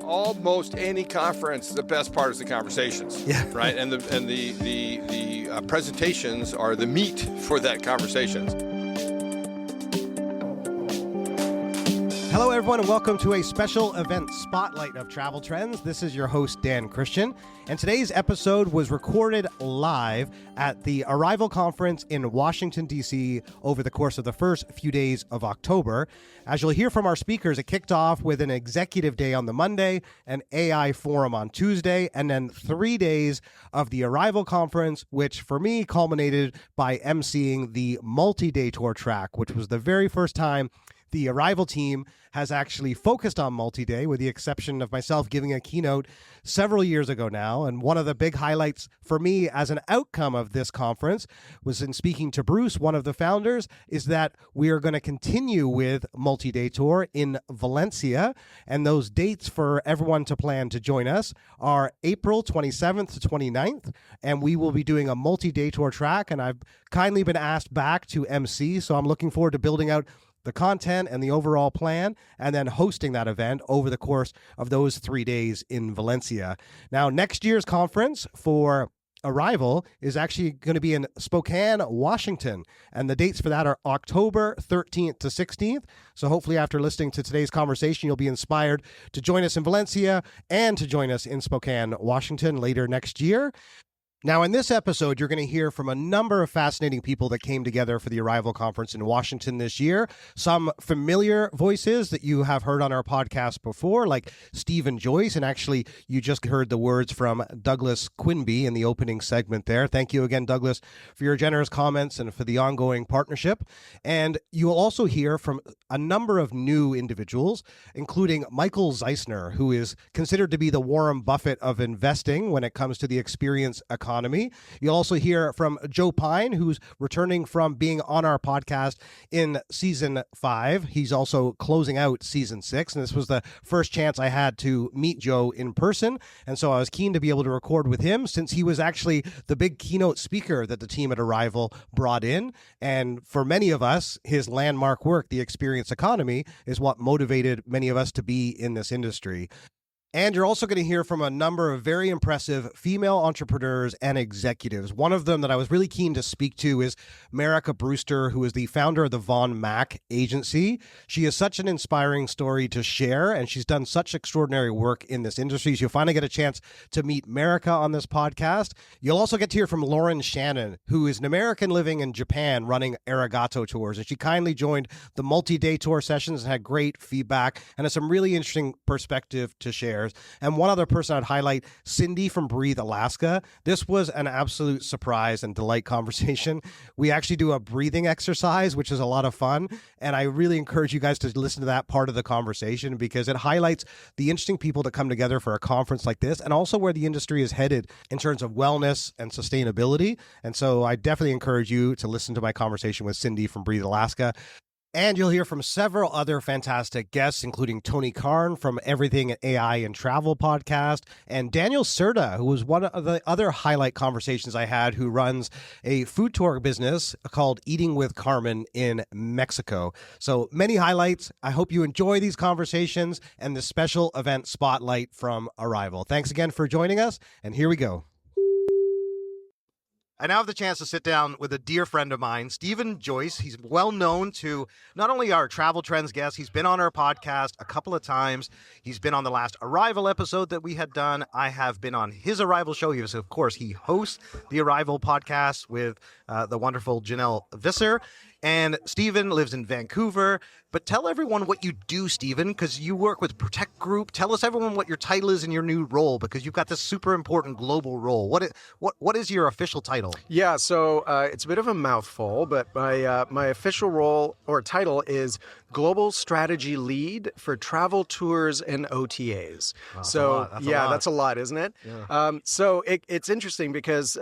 almost any conference, the best part is the conversations. Yeah. Right. And the presentations are the meat for that conversations. Hello, everyone, and welcome to a special event spotlight of travel trends. This is your host, Dan Christian, and today's episode was recorded live at the Arival conference in Washington, D.C. over the course of the first few days of October. As you'll hear from our speakers, it kicked off with an executive day on the Monday, an AI forum on Tuesday, and then 3 days of the Arival conference, which for me culminated by emceeing the multi-day tour track, which was the very first time the Arival team has actually focused on multi-day, with the exception of myself giving a keynote several years ago now. And one of the big highlights for me as an outcome of this conference was in speaking to Bruce, one of the founders, is that we are going to continue with multi-day tour in Valencia. And those dates for everyone to plan to join us are April 27th to 29th. And we will be doing a multi-day tour track. And I've kindly been asked back to MC. So I'm looking forward to building out the content and the overall plan, and then hosting that event over the course of those 3 days in Valencia. Now, next year's conference for Arival is actually going to be in Spokane, Washington, and the dates for that are October 13th to 16th. So hopefully after listening to today's conversation, you'll be inspired to join us in Valencia and to join us in Spokane, Washington later next year. Now, in this episode, you're going to hear from a number of fascinating people that came together for the Arival conference in Washington this year. Some familiar voices that you have heard on our podcast before, like Steve and Joyce. And actually, you just heard the words from Douglas Quinby in the opening segment there. Thank you again, Douglas, for your generous comments and for the ongoing partnership. And you will also hear from a number of new individuals, including Michael Zeisser, who is considered to be the Warren Buffett of investing when it comes to the experience economy. You'll also hear from Joe Pine, who's returning from being on our podcast in season 5. He's also closing out season 6, and this was the first chance I had to meet Joe in person, and so I was keen to be able to record with him since he was actually the big keynote speaker that the team at Arival brought in. And for many of us, his landmark work, The Experience Economy, is what motivated many of us to be in this industry. And you're also going to hear from a number of very impressive female entrepreneurs and executives. One of them that I was really keen to speak to is Marica Brewster, who is the founder of the Von Mack agency. She has such an inspiring story to share, and she's done such extraordinary work in this industry. So you'll finally get a chance to meet Marica on this podcast. You'll also get to hear from Lauren Shannon, who is an American living in Japan running Arigato tours. And she kindly joined the multi-day tour sessions and had great feedback and has some really interesting perspective to share. And one other person I'd highlight, Cindee from Breathe, Alaska. This was an absolute surprise and delight conversation. We actually do a breathing exercise, which is a lot of fun. And I really encourage you guys to listen to that part of the conversation because it highlights the interesting people that come together for a conference like this and also where the industry is headed in terms of wellness and sustainability. And so I definitely encourage you to listen to my conversation with Cindee from Breathe, Alaska. And you'll hear from several other fantastic guests, including Tony Carne from Everything AI and Travel podcast, and Daniel Cerda, who was one of the other highlight conversations I had, who runs a food tour business called Eating with Carmen in Mexico. So many highlights. I hope you enjoy these conversations and the special event spotlight from Arival. Thanks again for joining us, and here we go. I now have the chance to sit down with a dear friend of mine, Stephen Joyce. He's well known to not only our travel trends guests, he's been on our podcast a couple of times. He's been on the last Arival episode that we had done. I have been on his Arival show. Of course, he hosts the Arival podcast with the wonderful Janelle Visser. And Stephen lives in Vancouver. But tell everyone what you do, Stephen, because you work with Protect Group. Tell us, everyone, what your title is in your new role, because you've got this super important global role. What is your official title? Yeah, so it's a bit of a mouthful, but my official role or title is Global Strategy Lead for Travel Tours and OTAs. Wow, so that's a lot. That's a lot, isn't it? Yeah. So it's interesting because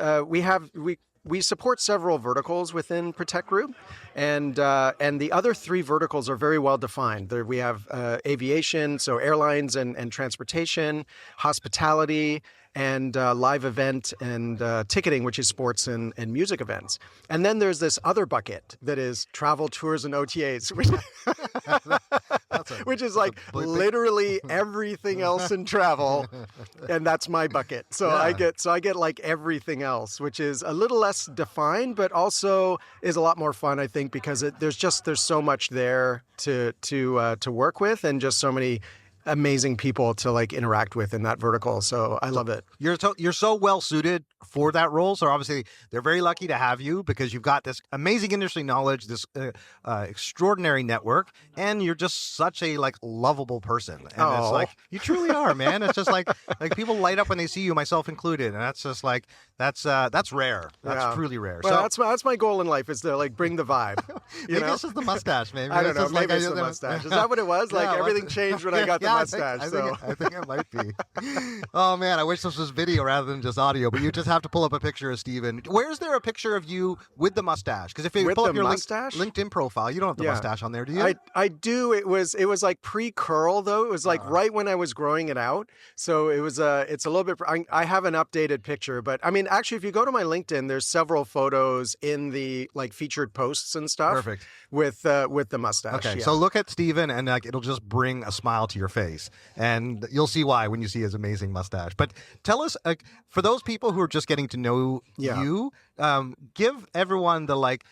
we support several verticals within Protect Group, and the other 3 verticals are very well defined. There we have aviation, so airlines and transportation, hospitality, and live event and ticketing, which is sports and music events. And then there's this other bucket that is travel, tours, and OTAs. That's awesome. Which is like literally everything else in travel, and that's my bucket. So I get like everything else, which is a little less defined, but also is a lot more fun, I think, because there's so much there to work with, and just so many amazing people to like interact with in that vertical. So I love it. You're so well suited for that role. So obviously they're very lucky to have you because you've got this amazing industry knowledge, this extraordinary network, and you're just such a like lovable person. And it's like, you truly are, man. It's just like people light up when they see you, myself included. And that's just like, that's rare. That's truly rare. Well, so that's my goal in life, is to like bring the vibe. Maybe it's just the mustache, maybe. I don't know. Maybe it's the mustache. Is that what it was? Like everything changed when I got the mustache. I think it might be. Oh man, I wish this was video rather than just audio. But you just have to pull up a picture of Steven. Where's there a picture of you with the mustache? Because if you pull up your LinkedIn profile, you don't have the mustache on there, do you? I do. It was like pre-curl though. It was like right when I was growing it out. So it was it's a little bit. I have an updated picture, but I mean, actually, if you go to my LinkedIn, there's several photos in the like featured posts and stuff. Perfect. With the mustache. Okay, so look at Steven and like it'll just bring a smile to your face, and you'll see why when you see his amazing mustache. But tell us, for those people who are just getting to know you, give everyone the like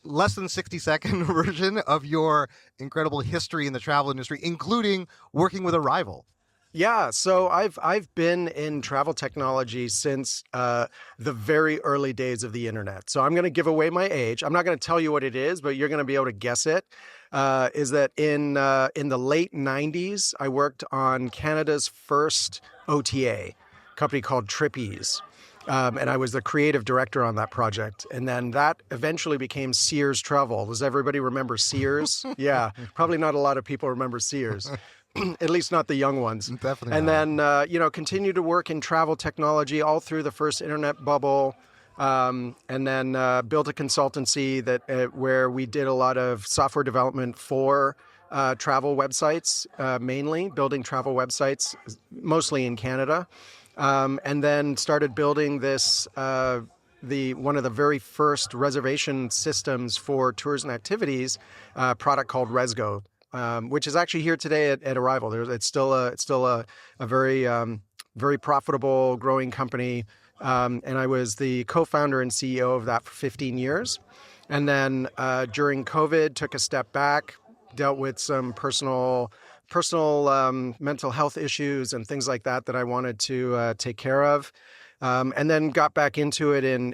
less than 60-second version of your incredible history in the travel industry, including working with Arival. Yeah, so I've been in travel technology since the very early days of the internet. So I'm going to give away my age. I'm not going to tell you what it is, but you're going to be able to guess it. Is that in the late 90s, I worked on Canada's first OTA, company called Trippies. And I was the creative director on that project. And then that eventually became Sears Travel. Does everybody remember Sears? Yeah, probably not a lot of people remember Sears. At least not the young ones. Definitely. And then, continue to work in travel technology all through the first internet bubble. And then built a consultancy where we did a lot of software development for travel websites, mainly building travel websites, mostly in Canada. And then started building this, one of the very first reservation systems for tours and activities, product called Resgo. Which is actually here today at Arival. It's still a very very profitable, growing company, and I was the co-founder and CEO of that for 15 years. And then during COVID, took a step back, dealt with some personal mental health issues and things like that I wanted to take care of. And then got back into it in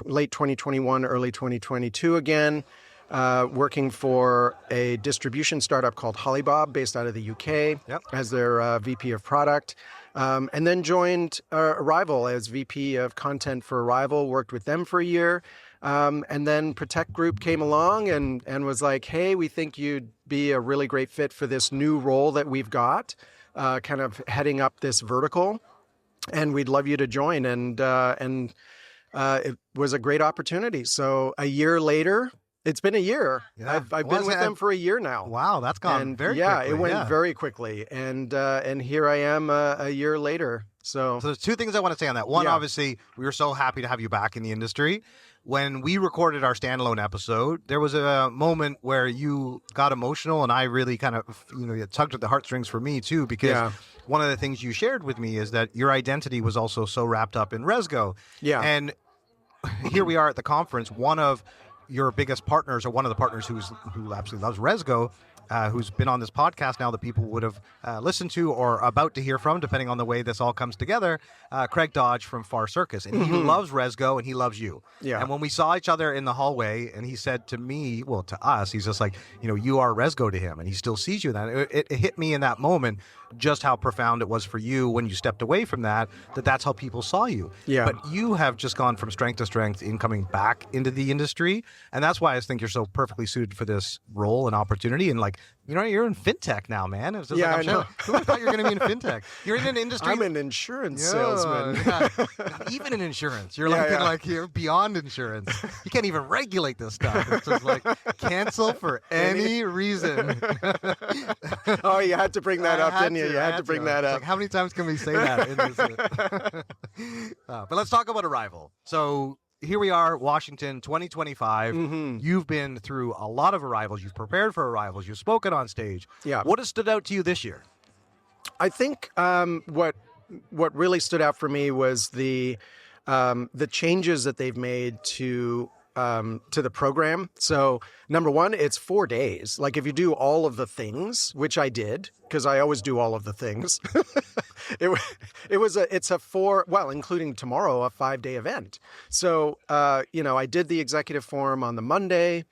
late 2021, early 2022 again. Working for a distribution startup called Hollybob, based out of the UK, as their VP of product. And then joined Arival as VP of content for Arival, worked with them for a year. And then Protect Group came along and was like, hey, we think you'd be a really great fit for this new role that we've got, kind of heading up this vertical. And we'd love you to join. And it was a great opportunity. So a year later, it's been a year. Yeah. I've been with them for a year now. Wow, that's gone very quickly. Yeah, it went very quickly. And here I am a year later. So there's two things I want to say on that. One, obviously, we were so happy to have you back in the industry. When we recorded our standalone episode, there was a moment where you got emotional, and I really kind of, it tugged at the heartstrings for me too, because one of the things you shared with me is that your identity was also so wrapped up in Resgo. Yeah. And here we are at the conference, one of your biggest partners, or one of the partners who absolutely loves Resgo, who's been on this podcast now that people would have listened to or about to hear from, depending on the way this all comes together, Craig Dodge from Phare Circus. And he loves Resgo, and he loves you. Yeah. And when we saw each other in the hallway, and he said to me, well, to us, he's just like, you are Resgo to him, and he still sees you. Then it hit me in that moment just how profound it was for you when you stepped away from that's how people saw you. Yeah. But you have just gone from strength to strength in coming back into the industry. And that's why I think you're so perfectly suited for this role and opportunity. And you're in fintech now, man. It's just I know. Who would have thought you were going to be in fintech? You're in an industry. I'm an insurance salesman. Not even in insurance. You're you're beyond insurance. You can't even regulate this stuff. It's just like cancel for any reason. Oh, you had to bring that up, didn't you? You had to bring that up. How many times can we say that in this? But let's talk about Arival. So here we are, Washington, 2025. Mm-hmm. You've been through a lot of arrivals. You've prepared for arrivals. You've spoken on stage. Yeah. What has stood out to you this year? I think what really stood out for me was the changes that they've made to the program. So number one, it's 4 days. Like if you do all of the things, which I did, because I always do all of the things, it's a including tomorrow, a 5-day event. So, I did the executive forum on the Monday,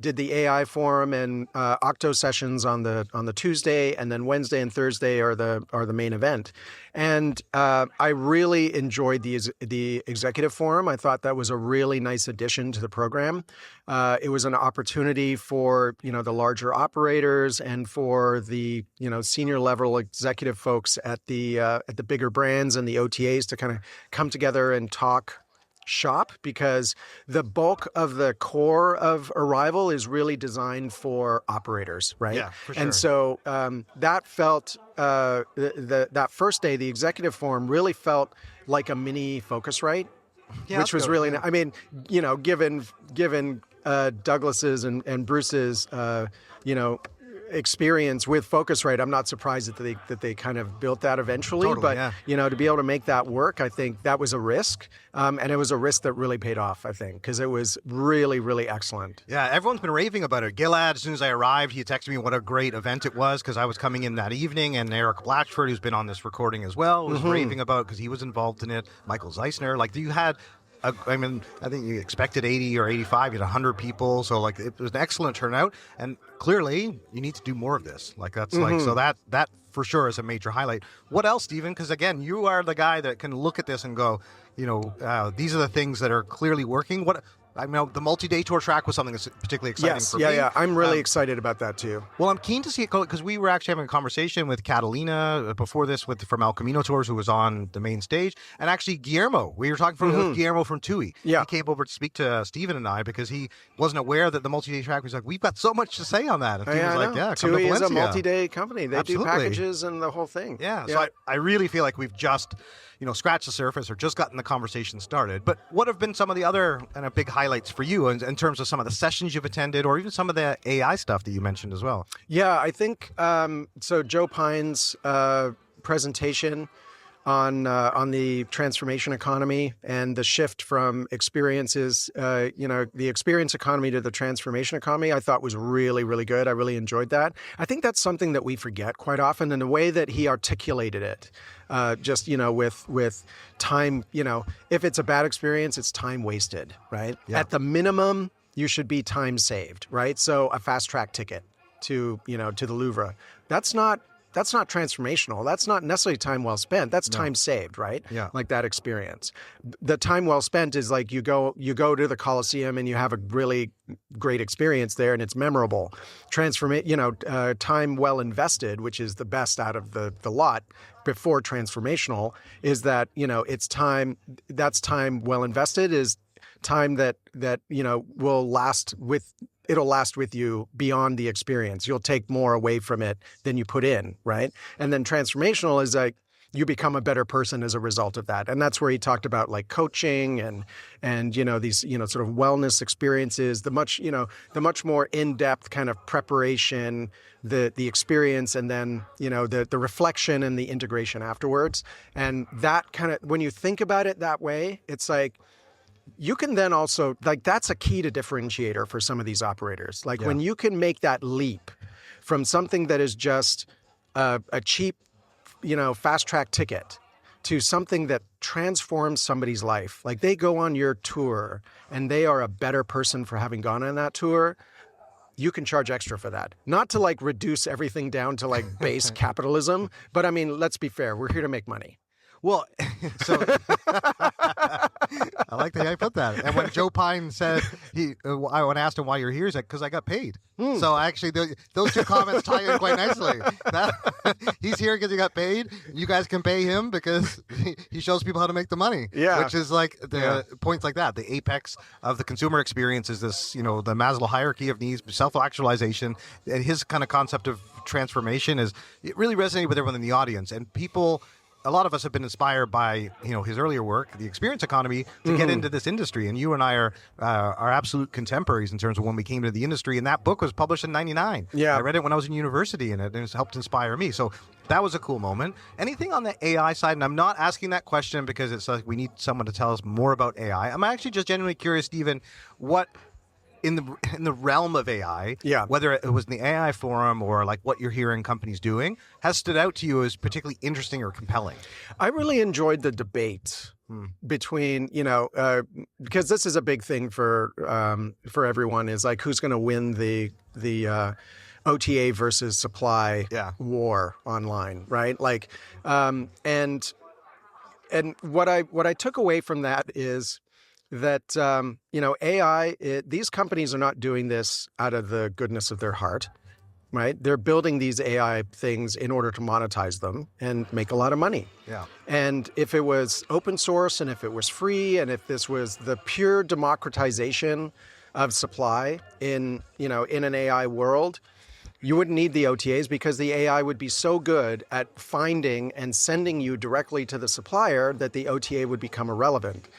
did the AI forum and Octo sessions on the Tuesday, and then Wednesday and Thursday are the main event. And I really enjoyed the executive forum. I thought that was a really nice addition to the program. It was an opportunity for the larger operators and for the senior level executive folks at the bigger brands and the OTAs to kind of come together and talk shop, because the bulk of the core of Arival is really designed for operators, right? Yeah, for sure. And so that felt that first day, the executive forum really felt like a mini Focusrite, which was really. I mean, given Douglas's and Bruce's, experience with Focusrite, I'm not surprised that they kind of built that eventually. Totally, but yeah. To be able to make that work, I think that was a risk, and it was a risk that really paid off. I think because it was really, really excellent. Yeah, everyone's been raving about it. Gilad, as soon as I arrived, he texted me what a great event it was because I was coming in that evening, and Eric Blatchford, who's been on this recording as well, was raving about it because he was involved in it. Michael Zeisser, you had. I think you expected 80 or 85, you had 100 people, so it was an excellent turnout, and clearly you need to do more of this. So that for sure is a major highlight. What else, Stephen? Because again, you are the guy that can look at this and go, these are the things that are clearly working. The multi-day tour track was something that's particularly exciting for me. Yeah. I'm really excited about that too. Well, I'm keen to see it go because we were actually having a conversation with Catalina before this from El Camino Tours, who was on the main stage, and actually Guillermo. We were talking with Guillermo from TUI. Yeah. He came over to speak to Stephen and I because he wasn't aware that the multi-day track was we've got so much to say on that. And Stephen was come to TUI is Valencia. a multi-day company. They do packages and the whole thing. Yeah. So I really feel like we've just scratched the surface or just gotten the conversation started. But what have been some of the other kind of big highlights for you in terms of some of the sessions you've attended or even some of the AI stuff that you mentioned as well? Yeah, I think so. Joe Pine's presentation on the transformation economy and the shift from experiences, the experience economy to the transformation economy, I thought was really, really good. I really enjoyed that. I think that's something that we forget quite often, and the way that he articulated it, with time, if it's a bad experience, it's time wasted, right? Yeah. At the minimum, you should be time saved, right? So a fast track ticket to the Louvre, that's not transformational. That's not necessarily time well spent. That's time saved, right? Yeah. Like that experience. The time well spent is like you go to the Colosseum and you have a really great experience there and it's memorable. Time well invested, which is the best out of the lot before transformational, is that, it's time, that's time well invested, is time that will last with. It'll last with you beyond the experience. You'll take more away from it than you put in, right? And then transformational is like you become a better person as a result of that. And that's where he talked about like coaching and these sort of wellness experiences, the much more in-depth kind of preparation, the experience, and then the reflection and the integration afterwards. And that kind of, when you think about it that way, it's like, you can then also, that's a key to differentiator for some of these operators. When you can make that leap from something that is just a cheap, fast track ticket to something that transforms somebody's life. Like they go on your tour and they are a better person for having gone on that tour. You can charge extra for that. Not to reduce everything down to base capitalism, but I mean, let's be fair. We're here to make money. Well, so I like the way I put that. And when Joe Pine said when I asked him why you're here, he's like, because I got paid. So actually, those two comments tie in quite nicely. He's here because he got paid. You guys can pay him because he shows people how to make the money. Yeah, which is points like that. The apex of the consumer experience is this, the Maslow hierarchy of needs, self-actualization, and his kind of concept of transformation it really resonated with everyone in the audience, and people a lot of us have been inspired by his earlier work, the experience economy, to get into this industry. And you and I are absolute contemporaries in terms of when we came to the industry. And that book was published in '99. Yeah, I read it when I was in university, and it's helped inspire me. So that was a cool moment. Anything on the AI side? And I'm not asking that question because it's like we need someone to tell us more about AI. I'm actually just genuinely curious, Stephen, what in the realm of AI, whether it was in the AI forum or like what you're hearing companies doing, has stood out to you as particularly interesting or compelling? I really enjoyed the debate between, because this is a big thing for everyone, is like who's going to win the OTA versus supply war online, right? Like, and what I took away from that is that, AI, these companies are not doing this out of the goodness of their heart, right? They're building these AI things in order to monetize them and make a lot of money. Yeah. And if it was open source and if it was free and if this was the pure democratization of supply in an AI world, you wouldn't need the OTAs because the AI would be so good at finding and sending you directly to the supplier that the OTA would become irrelevant.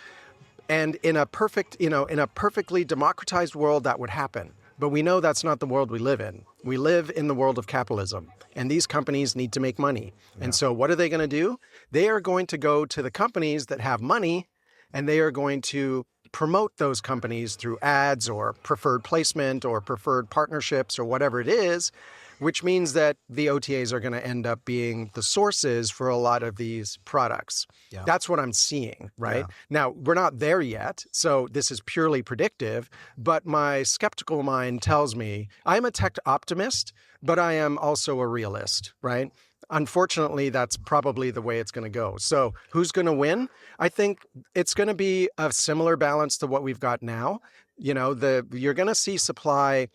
And in a perfectly democratized world, that would happen. But we know that's not the world we live in. We live in the world of capitalism, and these companies need to make money. Yeah. And so what are they going to do? They are going to go to the companies that have money, and they are going to promote those companies through ads or preferred placement or preferred partnerships or whatever it is, which means that the OTAs are going to end up being the sources for a lot of these products. Yeah. That's what I'm seeing, right? Yeah. Now, we're not there yet, so this is purely predictive, but my skeptical mind tells me I'm a tech optimist, but I am also a realist, right? Unfortunately, that's probably the way it's going to go. So who's going to win? I think it's going to be a similar balance to what we've got now. You're going to see supply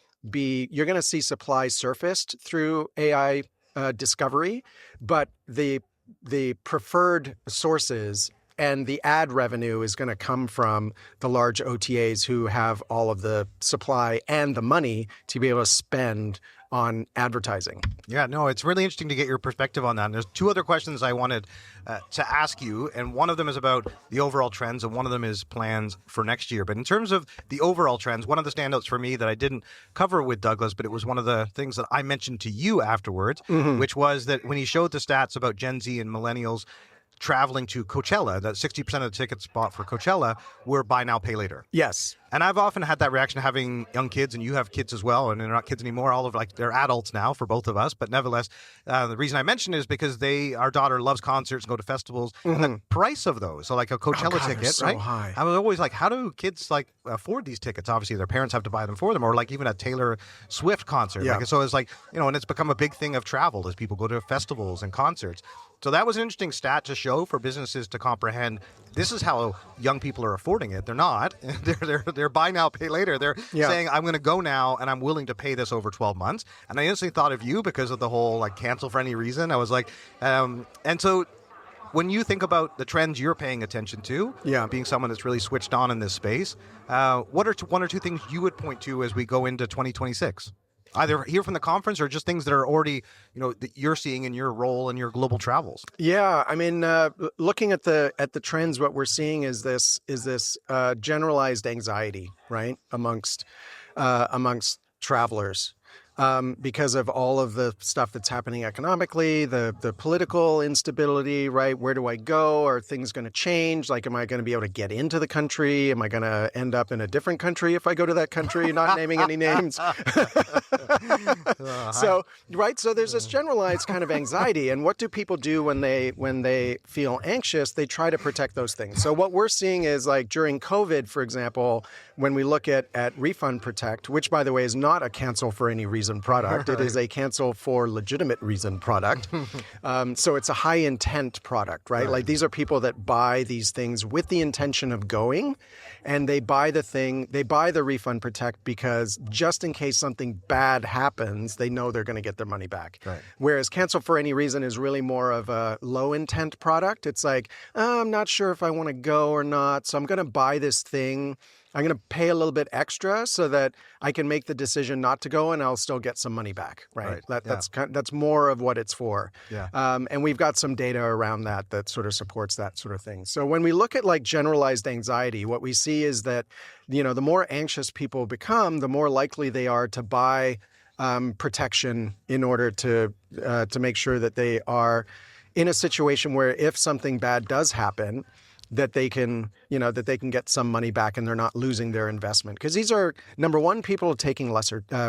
surfaced through AI discovery, but the preferred sources and the ad revenue is going to come from the large OTAs who have all of the supply and the money to be able to spend on advertising. Yeah, no, it's really interesting to get your perspective on that. And there's two other questions I wanted to ask you, and one of them is about the overall trends, and one of them is plans for next year. But in terms of the overall trends, one of the standouts for me that I didn't cover with Douglas, but it was one of the things that I mentioned to you afterwards, which was that when he showed the stats about Gen Z and millennials traveling to Coachella, that 60% of the tickets bought for Coachella were buy now, pay later. Yes. And I've often had that reaction having young kids, and you have kids as well, and they're not kids anymore. All of they're adults now for both of us, but nevertheless, the reason I mention it is because our daughter loves concerts and go to festivals, and the price of those, so like a Coachella ticket, so right? High. I was always like, how do kids afford these tickets? Obviously, their parents have to buy them for them, or like even a Taylor Swift concert. Yeah. So it's like, and it's become a big thing of travel as people go to festivals and concerts. So that was an interesting stat to show for businesses to comprehend. This is how young people are affording it. They're not. They're buy now, pay later. They're saying, I'm going to go now, and I'm willing to pay this over 12 months. And I instantly thought of you because of the whole cancel for any reason. I was like, and so when you think about the trends you're paying attention to, being someone that's really switched on in this space, what are one or two things you would point to as we go into 2026? Either here from the conference or just things that are already, that you're seeing in your role and your global travels. Yeah, I mean, looking at the trends, what we're seeing is this generalized anxiety, right, amongst travelers. Because of all of the stuff that's happening economically, the political instability, right? Where do I go? Are things going to change? Like, am I going to be able to get into the country? Am I going to end up in a different country if I go to that country? Not naming any names. So there's this generalized kind of anxiety. And what do people do when they feel anxious? They try to protect those things. So what we're seeing is like during COVID, for example, when we look at Refund Protect, which by the way is not a cancel for any reason product. It is a cancel for legitimate reason product. So it's a high intent product, right? Like these are people that buy these things with the intention of going, and they buy the Refund Protect because just in case something bad happens, they know they're going to get their money back. Right. Whereas cancel for any reason is really more of a low intent product. It's like, I'm not sure if I want to go or not, so I'm going to buy this thing I'm going to pay a little bit extra so that I can make the decision not to go and I'll still get some money back, right? That's more of what it's for. Yeah. And we've got some data around that sort of supports that sort of thing. So when we look at like generalized anxiety, what we see is that, the more anxious people become, the more likely they are to buy protection in order to make sure that they are in a situation where if something bad does happen, that they can get some money back and they're not losing their investment. Because these are, number one, people taking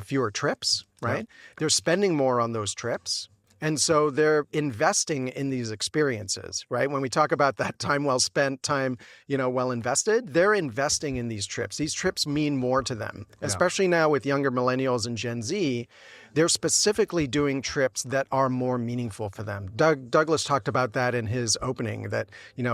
fewer trips, right? Yep. They're spending more on those trips. And so they're investing in these experiences, right? When we talk about that time well spent, time, well invested, they're investing in these trips. These trips mean more to them, especially now with younger millennials and Gen Z. They're specifically doing trips that are more meaningful for them. Douglas talked about that in his opening, that,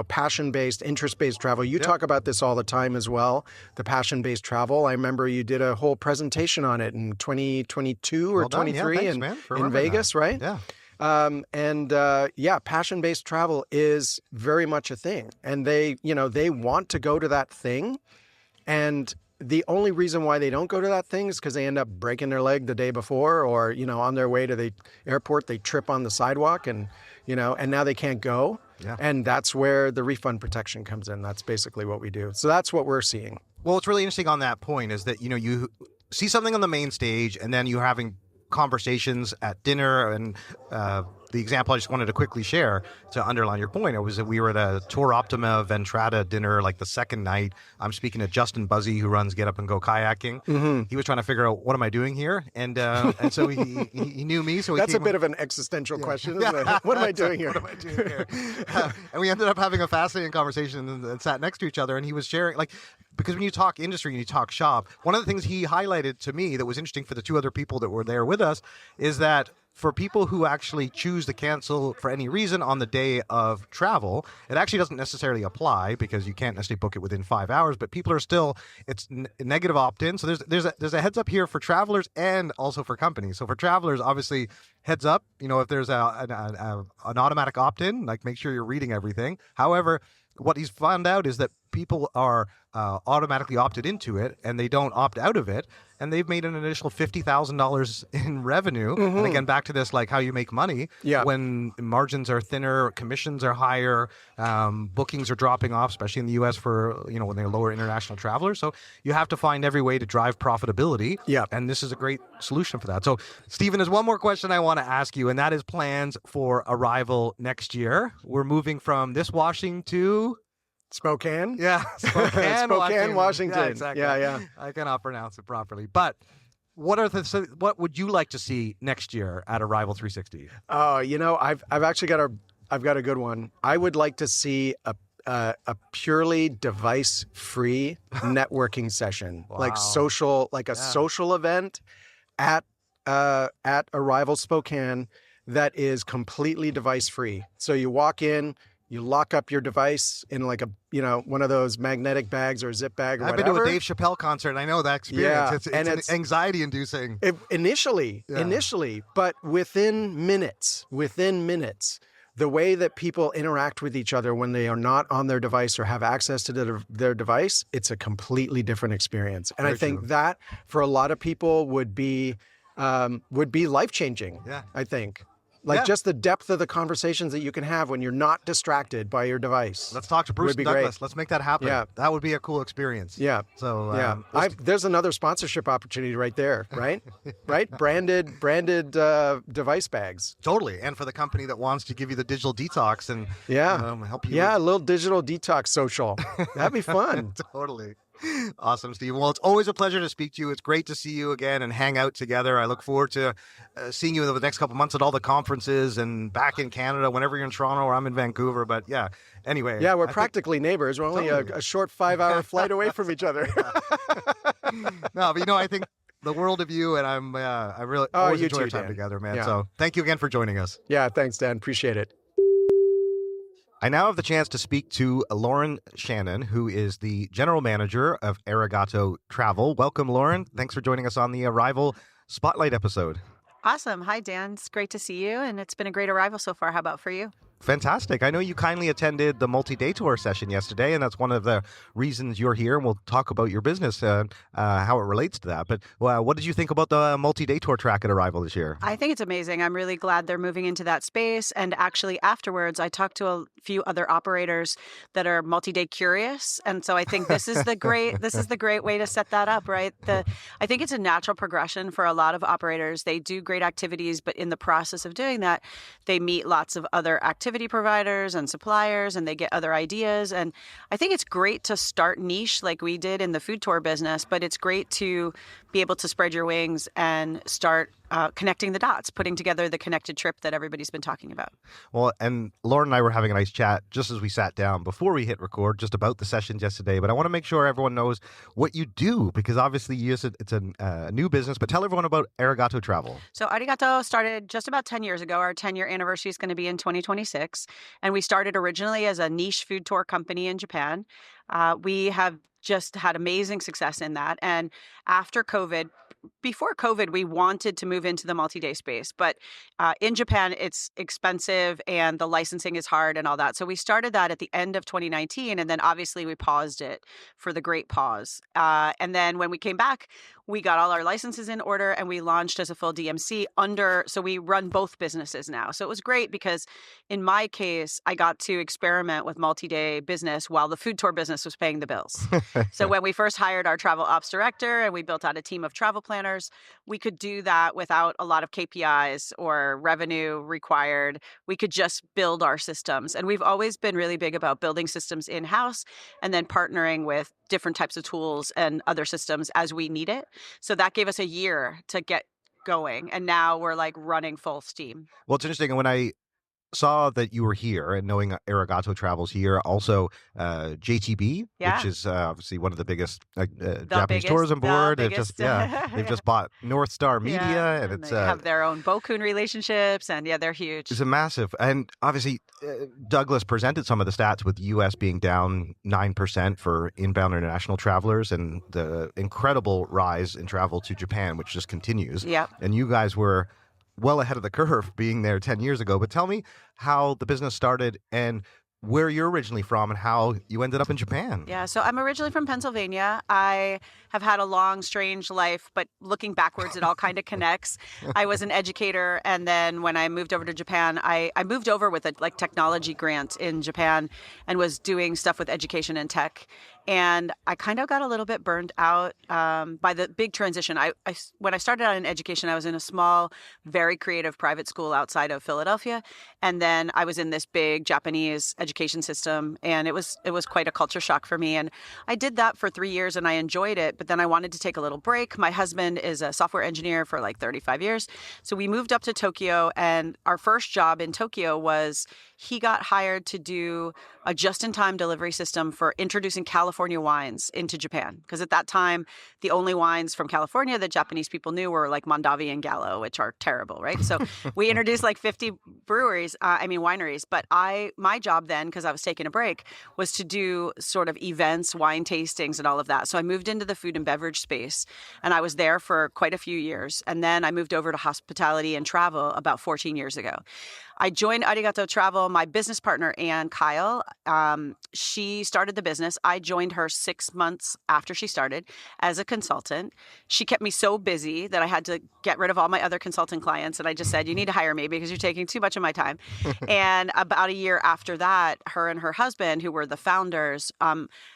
passion-based, interest-based travel. You talk about this all the time as well, the passion-based travel. I remember you did a whole presentation on it in 2022 or 23 in Vegas, right? Yeah. Passion-based travel is very much a thing. And they want to go to that thing. And the only reason why they don't go to that thing is because they end up breaking their leg the day before, or, on their way to the airport, they trip on the sidewalk and now they can't go. Yeah. And that's where the refund protection comes in. That's basically what we do. So that's what we're seeing. Well, what's really interesting on that point is that, you see something on the main stage and then you're having conversations at dinner. And the example I just wanted to quickly share to underline your point, it was that we were at a Tour Optima Ventrata dinner like the second night. I'm speaking to Justin Buzzy, who runs Get Up and Go Kayaking. Mm-hmm. He was trying to figure out, what am I doing here? And so he knew me. So that's a bit of an existential question, isn't it? What am I doing here? What am I doing here? And we ended up having a fascinating conversation and sat next to each other. And he was sharing, because when you talk industry and you talk shop, one of the things he highlighted to me that was interesting for the two other people that were there with us is that for people who actually choose to cancel for any reason on the day of travel, it actually doesn't necessarily apply because you can't necessarily book it within 5 hours, but people are still, it's negative opt-in. So there's a heads up here for travelers and also for companies. So for travelers, obviously, heads up, if there's an automatic opt-in, make sure you're reading everything. However, what he's found out is that people are automatically opted into it and they don't opt out of it, and they've made an additional $50,000 in revenue. Mm-hmm. And again, back to this, how you make money when margins are thinner, commissions are higher, bookings are dropping off, especially in the U.S. for, when they're lower international travelers. So you have to find every way to drive profitability. Yeah. And this is a great solution for that. So, Stephen, there's one more question I want to ask you, and that is plans for Arival next year. We're moving from this washing to Spokane? Yeah, Spokane, Washington. Yeah, exactly. Yeah. I cannot pronounce it properly. But what would you like to see next year at Arival 360? Oh, I've actually got a good one. I would like to see a purely device-free networking session, Wow. social event at Arival Spokane that is completely device-free. So you walk in, you lock up your device in one of those magnetic bags or a zip bag or I've whatever. been to a Dave Chappelle concert, and I know that experience. Yeah, It's anxiety-inducing. Initially, but within minutes, the way that people interact with each other when they are not on their device or have access to their device, it's a completely different experience. And I think that for a lot of people would be life-changing. Yeah. I think. Just the depth of the conversations that you can have when you're not distracted by your device. Let's talk to Bruce and Douglas. Let's make that happen. Yeah. That would be a cool experience. Yeah. So there's another sponsorship opportunity right there, right? Right? Branded device bags. Totally. And for the company that wants to give you the digital detox and help you. Yeah, a little digital detox social. That'd be fun. Totally. Awesome, Steve. Well, it's always a pleasure to speak to you. It's great to see you again and hang out together. I look forward to seeing you in the next couple months at all the conferences and back in Canada whenever you're in Toronto or I'm in Vancouver. But anyway. Yeah, we're practically neighbors. We're only a short 5-hour flight away from each other. No, but I think the world of you, and I really always enjoy our time together, man. Yeah. So thank you again for joining us. Yeah, thanks, Dan. Appreciate it. I now have the chance to speak to Lauren Shannon, who is the general manager of Arigato Travel. Welcome, Lauren. Thanks for joining us on the Arival Spotlight episode. Awesome. Hi, Dan. It's great to see you, and it's been a great Arival so far. How about for you? Fantastic. I know you kindly attended the multi-day tour session yesterday, and that's one of the reasons you're here. And we'll talk about your business, how it relates to that. But what did you think about the multi-day tour track at Arival this year? I think it's amazing. I'm really glad they're moving into that space. And actually, afterwards, I talked to a few other operators that are multi-day curious, and so I think this is the great way to set that up, right? I think it's a natural progression for a lot of operators. They do great activities, but in the process of doing that, they meet lots of other activity providers and suppliers, and they get other ideas. And I think it's great to start niche like we did in the food tour business, but it's great to be able to spread your wings and start connecting the dots, putting together the connected trip that everybody's been talking about. Well, and Lauren and I were having a nice chat just as we sat down before we hit record, just about the sessions yesterday. But I want to make sure everyone knows what you do, because obviously it's a new business. But tell everyone about Arigato Travel. So Arigato started just about 10 years ago. Our 10-year anniversary is going to be in 2026. And we started originally as a niche food tour company in Japan. We have just had amazing success in that. And before COVID, we wanted to move into the multi-day space, but in Japan, it's expensive and the licensing is hard and all that. So we started that at the end of 2019, and then obviously we paused it for the great pause. And then when we came back, we got all our licenses in order and we launched as a full DMC so we run both businesses now. So it was great because in my case, I got to experiment with multi-day business while the food tour business was paying the bills. So when we first hired our travel ops director and we built out a team of travel planners, we could do that without a lot of KPIs or revenue required. We could just build our systems. And we've always been really big about building systems in-house and then partnering with different types of tools and other systems as we need it. So that gave us a year to get going. And now we're like running full steam. Well, it's interesting. When I saw that you were here and knowing Arigato Travels here, also JTB, which is obviously one of the biggest Japanese tourism board. They've just bought North Star Media, and it's they have their own Bokun relationships, and they're huge. It's a massive, and obviously Douglas presented some of the stats with the U.S. being down 9% for inbound international travelers, and the incredible rise in travel to Japan, which just continues. Yeah, and you guys were well ahead of the curve being there 10 years ago. But tell me how the business started and where you're originally from and how you ended up in Japan. Yeah, so I'm originally from Pennsylvania. I have had a long, strange life, but looking backwards, it all kind of connects. I was an educator, and then when I moved over to Japan, I moved over with a technology grant in Japan and was doing stuff with education and tech. And I kind of got a little bit burned out by the big transition. When I started out in education, I was in a small, very creative private school outside of Philadelphia. And then I was in this big Japanese education system, and it was quite a culture shock for me. And I did that for 3 years and I enjoyed it, but then I wanted to take a little break. My husband is a software engineer for like 35 years. So we moved up to Tokyo, and our first job in Tokyo was he got hired to do a just-in-time delivery system for introducing California wines into Japan. Because at that time, the only wines from California that Japanese people knew were like Mondavi and Gallo, which are terrible, right? So we introduced like 50 wineries. But my job then, because I was taking a break, was to do sort of events, wine tastings, and all of that. So I moved into the food and beverage space, and I was there for quite a few years. And then I moved over to hospitality and travel about 14 years ago. I joined Arigato Travel. My business partner, Ann Kyle, she started the business. I joined her 6 months after she started as a consultant. She kept me so busy that I had to get rid of all my other consultant clients. And I just said, you need to hire me because you're taking too much of my time. And about a year after that, her and her husband, who were the founders,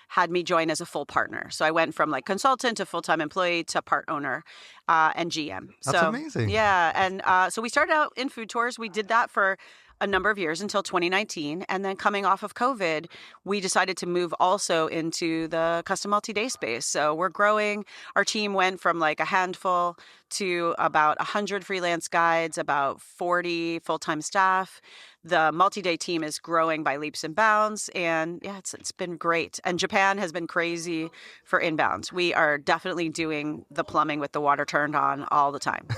had me join as a full partner. So I went from like consultant to full-time employee to part owner and GM. That's amazing. Yeah. And so we started out in food tours. We did that for a number of years until 2019. And then coming off of COVID, we decided to move also into the custom multi-day space. So we're growing. Our team went from like a handful to about 100 freelance guides, about 40 full-time staff. The multi-day team is growing by leaps and bounds, and it's been great. And Japan has been crazy for inbounds. We are definitely doing the plumbing with the water turned on all the time.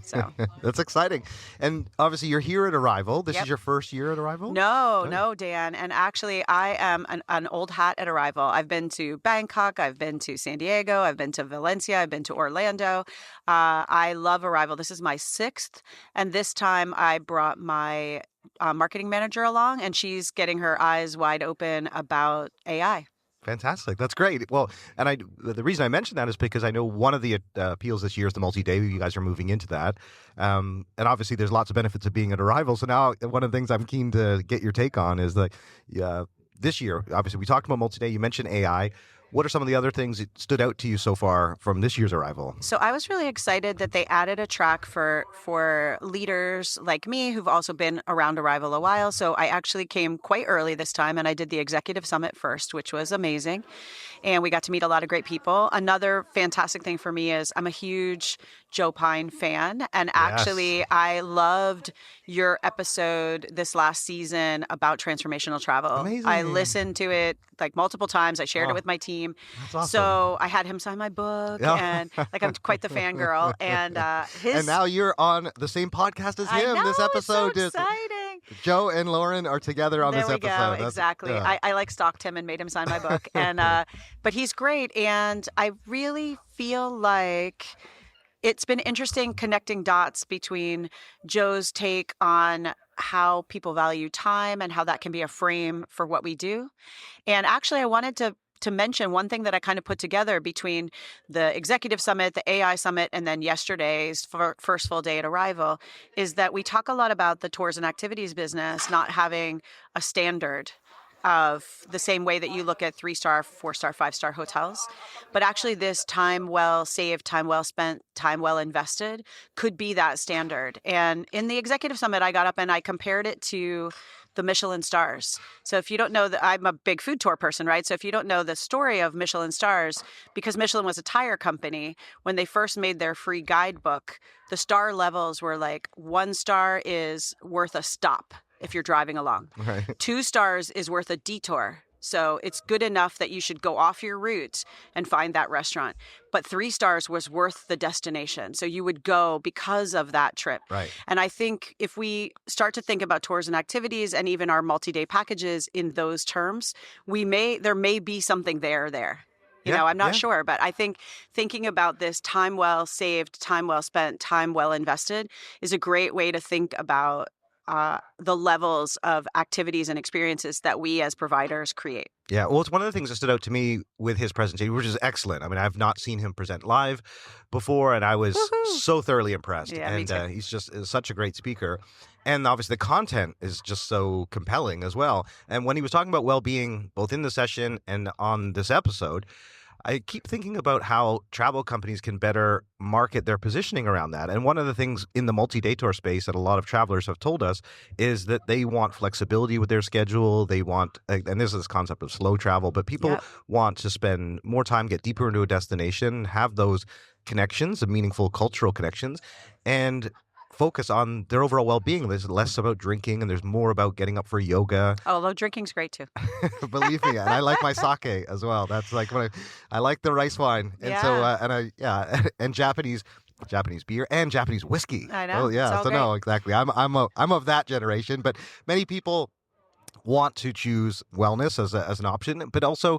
So that's exciting. And obviously, you're here at Arival. This is your first year at Arival? No, Dan. And actually, I am an old hat at Arival. I've been to Bangkok. I've been to San Diego. I've been to Valencia. I've been to Orlando. I love Arival. This is my 6th, and this time I brought my marketing manager along, and she's getting her eyes wide open about AI. Fantastic. That's great. Well, and the reason I mentioned that is because I know one of the appeals this year is the multi-day. You guys are moving into that. And obviously there's lots of benefits of being at Arival. So now one of the things I'm keen to get your take on is that this year, obviously we talked about multi-day. You mentioned AI. What are some of the other things that stood out to you so far from this year's Arival? So I was really excited that they added a track for leaders like me who've also been around Arival a while. So I actually came quite early this time, and I did the executive summit first, which was amazing. And we got to meet a lot of great people. Another fantastic thing for me is I'm a huge Joe Pine fan. And actually, I loved your episode this last season about transformational travel. Amazing. I listened to it like multiple times. I shared it with my team. That's awesome. So I had him sign my book, and like I'm quite the fangirl. And And now you're on the same podcast as him. I know, This episode it's so exciting. Joe and Lauren are together on this episode. There we go. Exactly. I like stalked him and made him sign my book, and but he's great, and I really feel like it's been interesting connecting dots between Joe's take on how people value time and how that can be a frame for what we do. And actually, I wanted to mention one thing that I kind of put together between the executive summit, the AI summit, and then yesterday's first full day at Arival is that we talk a lot about the tours and activities business not having a standard of the same way that you look at 3-star, 4-star, 5-star hotels. But actually this time well saved, time well spent, time well invested could be that standard. And in the executive summit, I got up and I compared it to the Michelin stars. So if you don't know that, I'm a big food tour person, right? So if you don't know the story of Michelin stars, because Michelin was a tire company, when they first made their free guidebook, the star levels were like 1 star is worth a stop if you're driving along. Right. 2 stars is worth a detour. So it's good enough that you should go off your route and find that restaurant. But 3 stars was worth the destination. So you would go because of that trip. Right. And I think if we start to think about tours and activities and even our multi-day packages in those terms, there may be something there. You know, I'm not sure, but I think thinking about this time well saved, time well spent, time well invested is a great way to think about the levels of activities and experiences that we as providers create. Yeah, well, it's one of the things that stood out to me with his presentation, which is excellent. I mean, I've not seen him present live before, and I was so thoroughly impressed. Yeah, and me too. He's just such a great speaker. And obviously, the content is just so compelling as well. And when he was talking about well-being, both in the session and on this episode, I keep thinking about how travel companies can better market their positioning around that. And one of the things in the multi-day tour space that a lot of travelers have told us is that they want flexibility with their schedule. They want, and this is this concept of slow travel, but people want to spend more time, get deeper into a destination, have those connections, the meaningful cultural connections, and focus on their overall well-being. There's less about drinking and there's more about getting up for yoga. Although drinking's great too. Believe me, and I like my sake as well. That's like when I like the rice wine, and and Japanese beer and Japanese whiskey. I know. Oh yeah, so great. no, exactly. I'm of that generation, but many people want to choose wellness as an option, but also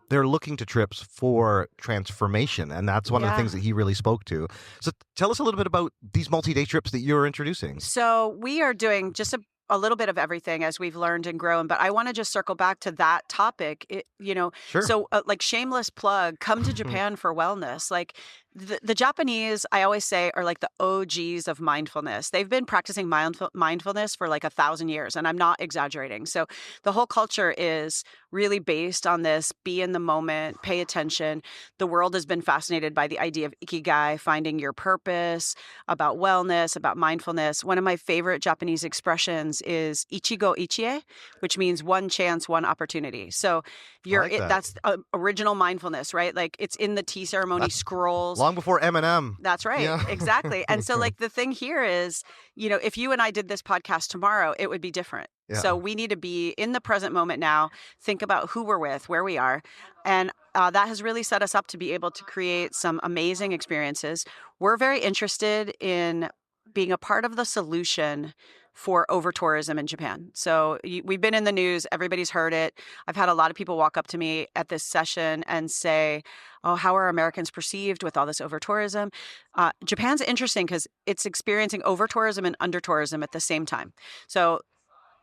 they're looking to trips for transformation, and that's one of the things that he really spoke to. So tell us a little bit about these multi-day trips that you're introducing. So we are doing just a little bit of everything as we've learned and grown, but I want to just circle back to that topic. Sure. So like shameless plug, come to Japan for wellness. Like the Japanese, I always say, are like the OGs of mindfulness. They've been practicing mindfulness for like 1,000 years, and I'm not exaggerating. So the whole culture is really based on this: be in the moment, pay attention. The world has been fascinated by the idea of ikigai, finding your purpose, about wellness, about mindfulness. One of my favorite Japanese expressions is ichigo ichie, which means one chance, one opportunity. So that's original mindfulness, right? Like it's in the tea ceremony scrolls. Long before Eminem. That's right. Yeah. Exactly. And so like the thing here is, if you and I did this podcast tomorrow, it would be different. Yeah. So we need to be in the present moment now, think about who we're with, where we are. And that has really set us up to be able to create some amazing experiences. We're very interested in being a part of the solution for over-tourism in Japan. So we've been in the news. Everybody's heard it. I've had a lot of people walk up to me at this session and say, oh, how are Americans perceived with all this over-tourism? Japan's interesting because it's experiencing over-tourism and under-tourism at the same time. So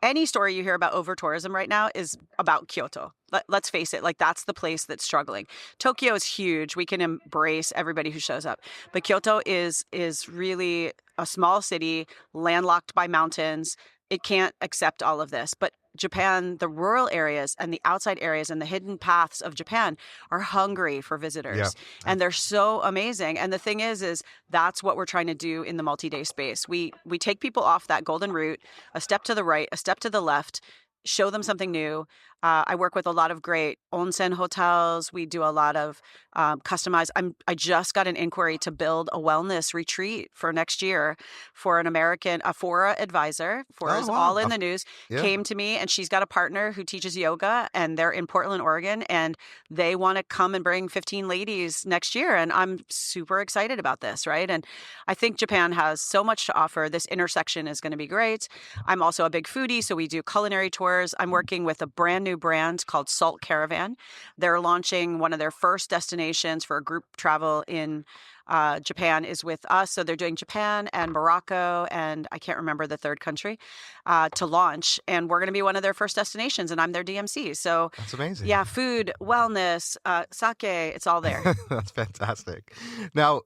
any story you hear about over-tourism right now is about Kyoto. Let's face it, like that's the place that's struggling. Tokyo is huge. We can embrace everybody who shows up. But Kyoto is really a small city, landlocked by mountains. It can't accept all of this. But Japan, the rural areas and the outside areas and the hidden paths of Japan are hungry for visitors. Yeah. And they're so amazing. And the thing is that's what we're trying to do in the multi-day space. We take people off that golden route, a step to the right, a step to the left, show them something new. I work with a lot of great onsen hotels. We do a lot of customized. I just got an inquiry to build a wellness retreat for next year for an American, a Phare advisor. Phare is all in the news. Yeah. Came to me, and she's got a partner who teaches yoga, and they're in Portland, Oregon, and they want to come and bring 15 ladies next year. And I'm super excited about this, right? And I think Japan has so much to offer. This intersection is going to be great. I'm also a big foodie, so we do culinary tours. I'm working with a brand new brand called Salt Caravan. They're launching one of their first destinations for group travel in Japan is with us. So they're doing Japan and Morocco, and I can't remember the third country to launch. And we're going to be one of their first destinations, and I'm their DMC. So That's amazing. yeah, food, wellness, sake, it's all there. That's fantastic. Now,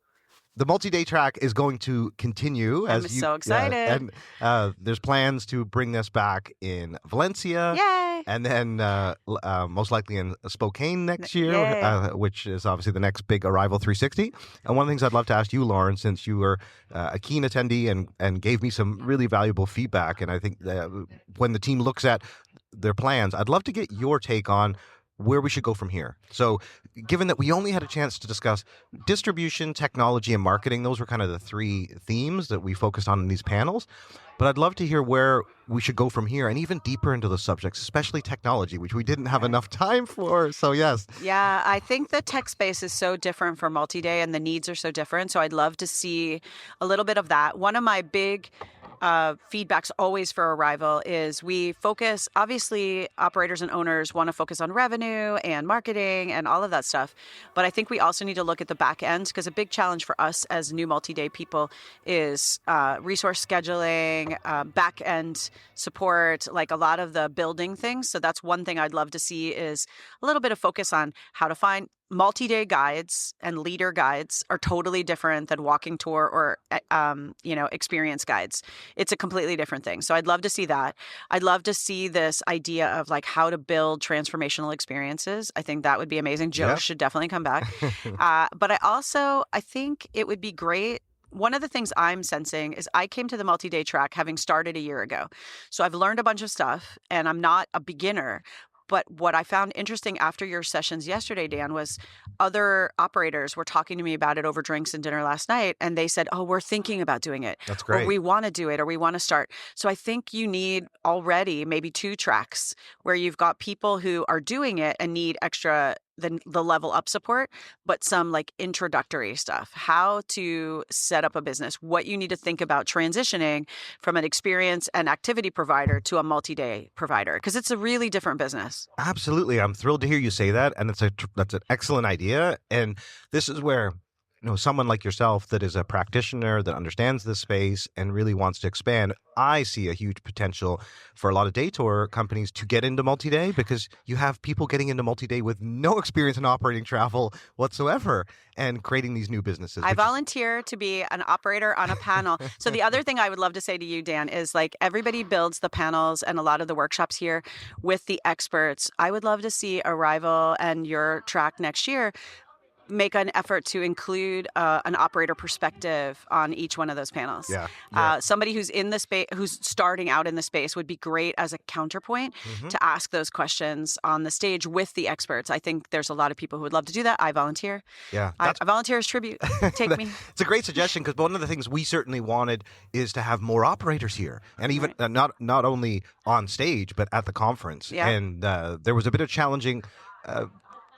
the multi-day track is going to continue. I'm so excited. And there's plans to bring this back in Valencia. Yay! And then most likely in Spokane next year, which is obviously the next big Arival 360. And one of the things I'd love to ask you, Lauren, since you were a keen attendee and gave me some really valuable feedback, and I think that when the team looks at their plans, I'd love to get your take on where we should go from here. So given that we only had a chance to discuss distribution, technology, and marketing, those were kind of the three themes that we focused on in these panels. But I'd love to hear where we should go from here and even deeper into the subjects, especially technology, which we didn't have enough time for. So yes. Yeah, I think the tech space is so different for multi-day and the needs are so different. So I'd love to see a little bit of that. One of my big feedbacks always for Arival is we focus, obviously operators and owners want to focus on revenue and marketing and all of that stuff. But I think we also need to look at the back end, because a big challenge for us as new multi-day people is resource scheduling, back end support, like a lot of the building things. So that's one thing I'd love to see is a little bit of focus on how to find multi-day guides and leader guides are totally different than walking tour or, experience guides. It's a completely different thing. So I'd love to see that. I'd love to see this idea of like how to build transformational experiences. I think that would be amazing. Joyce should definitely come back. But I think it would be great. One of the things I'm sensing is I came to the multi-day track having started a year ago. So I've learned a bunch of stuff and I'm not a beginner. But what I found interesting after your sessions yesterday, Dan, was other operators were talking to me about it over drinks and dinner last night. And they said, oh, we're thinking about doing it. That's great. Or we want to do it, or we want to start. So I think you need already maybe 2 tracks where you've got people who are doing it and need extra the level up support, but some like introductory stuff, how to set up a business, what you need to think about transitioning from an experience and activity provider to a multi-day provider, because it's a really different business. Absolutely. I'm thrilled to hear you say that. And that's an excellent idea. And this is where someone like yourself that is a practitioner that understands this space and really wants to expand, I see a huge potential for a lot of day tour companies to get into multi-day, because you have people getting into multi-day with no experience in operating travel whatsoever and creating these new businesses. I volunteer to be an operator on a panel. So the other thing I would love to say to you, Dan, is like everybody builds the panels and a lot of the workshops here with the experts. I would love to see Arival and your track next year make an effort to include an operator perspective on each one of those panels. Somebody who's in the space, who's starting out in the space, would be great as a counterpoint to ask those questions on the stage with the experts. I think there's a lot of people who would love to do that. I volunteer. Yeah, I volunteer as tribute. Take me. It's a great suggestion, because one of the things we certainly wanted is to have more operators here, and even not only on stage but at the conference. Yeah. And there was a bit of challenging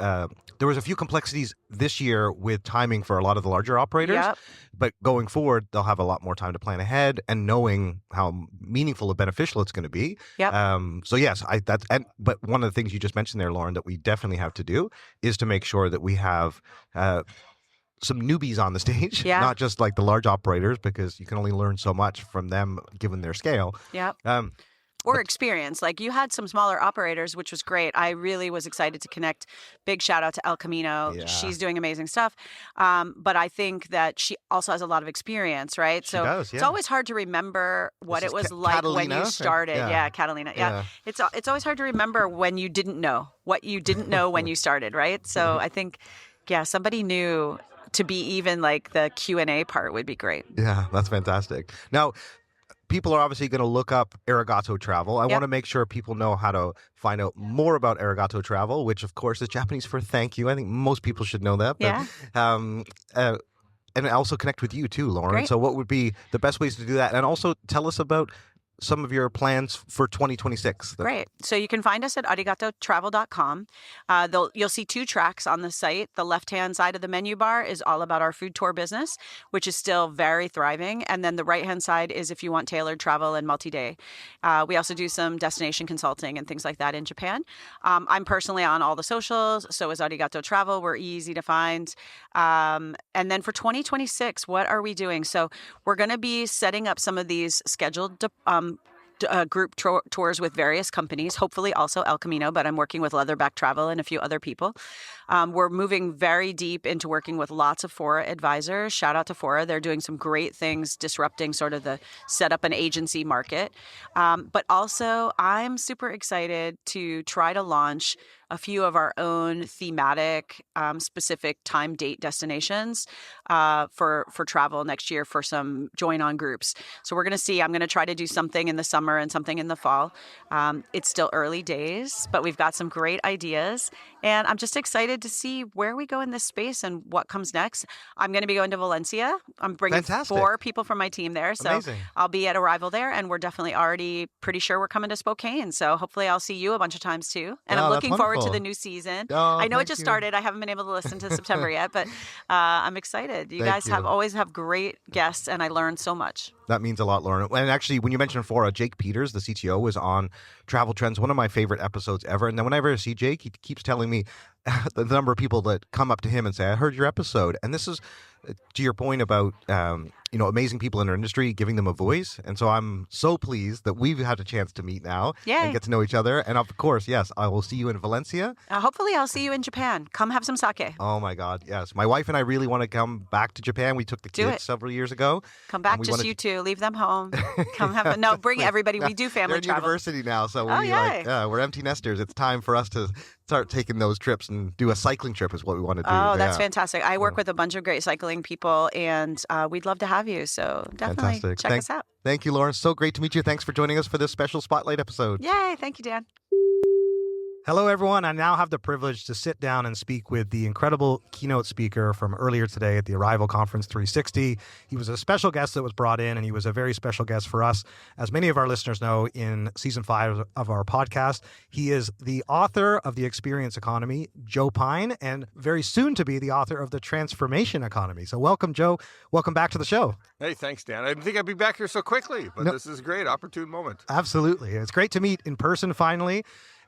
there was a few complexities this year with timing for a lot of the larger operators. Yep. But going forward, they'll have a lot more time to plan ahead and knowing how meaningful and beneficial it's going to be. Yep. So yes, but one of the things you just mentioned there, Lauren, that we definitely have to do is to make sure that we have some newbies on the stage, Yeah. not just like the large operators, because you can only learn so much from them given their scale. Yep. Or experience. Like you had some smaller operators, which was great. I really was excited to connect. Big shout out to El Camino. Yeah. She's doing amazing stuff. But I think that she also has a lot of experience, right? She does, It's yeah. always hard to remember what This it is was like when Catalina? you started. Yeah. Yeah, Catalina. Yeah. It's always hard to remember when you didn't know what you didn't know when you started, right? So I think, somebody new to be even like the Q&A part would be great. Yeah, that's fantastic. Now, people are obviously going to look up Arigato Travel. I want to make sure people know how to find out more about Arigato Travel, which of course is Japanese for thank you. I think most people should know that. But, Yeah. and also connect with you too, Lauren. Great. So what would be the best ways to do that? And also tell us about some of your plans for 2026. Great. So you can find us at arigatotravel.com. You'll see 2 tracks on the site. The left-hand side of the menu bar is all about our food tour business, which is still very thriving. And then the right-hand side is if you want tailored travel and multi-day. We also do some destination consulting and things like that in Japan. I'm personally on all the socials. So is Arigato Travel. We're easy to find. And then for 2026, what are we doing? So we're going to be setting up some of these scheduled group tours with various companies, hopefully also El Camino, but I'm working with Leatherback Travel and a few other people. We're moving very deep into working with lots of Phare advisors. Shout out to Phare. They're doing some great things, disrupting sort of the set up an agency market. But also, I'm super excited to try to launch a few of our own thematic, specific time date destinations for travel next year for some join-on groups. So we're going to see. I'm going to try to do something in the summer and something in the fall. It's still early days, but we've got some great ideas. And I'm just excited to see where we go in this space and what comes next. I'm going to be going to Valencia. I'm bringing Fantastic. 4 people from my team there. So Amazing. I'll be at Arival there, and we're definitely already pretty sure we're coming to Spokane. So hopefully I'll see you a bunch of times too. And Oh, I'm that's looking forward to wonderful. the new season. Oh, I know it thank just you. started. I haven't been able to listen to September yet, but I'm excited. You Thank guys you. always have great guests, and I learned so much. That means a lot, Lauren. And actually, when you mentioned Phare, Jake Peters, the CTO, was on Travel Trends, one of my favorite episodes ever. And then whenever I see Jake, he keeps telling me the number of people that come up to him and say, I heard your episode. And this is to your point about, amazing people in our industry, giving them a voice. And so I'm so pleased that we've had a chance to meet now Yay. and get to know each other. And of course, yes, I will see you in Valencia. Hopefully I'll see you in Japan. Come have some sake. Oh my God, yes. My wife and I really want to come back to Japan. We took the Do kids it. several years ago. Come back, we just wanted- you two. Leave them home. Come have no. Bring everybody. We do They're family in travel. university now, so Oh, we're empty nesters. It's time for us to start taking those trips and do a cycling trip is what we want to do. Oh, that's Yeah. fantastic. I work with a bunch of great cycling people, and we'd love to have you. So definitely Fantastic. check us out. Thank you, Lauren. So great to meet you. Thanks for joining us for this special Spotlight episode. Yay. Thank you, Dan. Hello, everyone. I now have the privilege to sit down and speak with the incredible keynote speaker from earlier today at the Arival Conference 360. He was a special guest that was brought in, and he was a very special guest for us, as many of our listeners know, in Season 5 of our podcast. He is the author of The Experience Economy, Joe Pine, and very soon to be the author of The Transformation Economy. So welcome, Joe. Welcome back to the show. Hey, thanks, Dan. I didn't think I'd be back here so quickly, but No. this is a great, opportune moment. Absolutely. It's great to meet in person finally.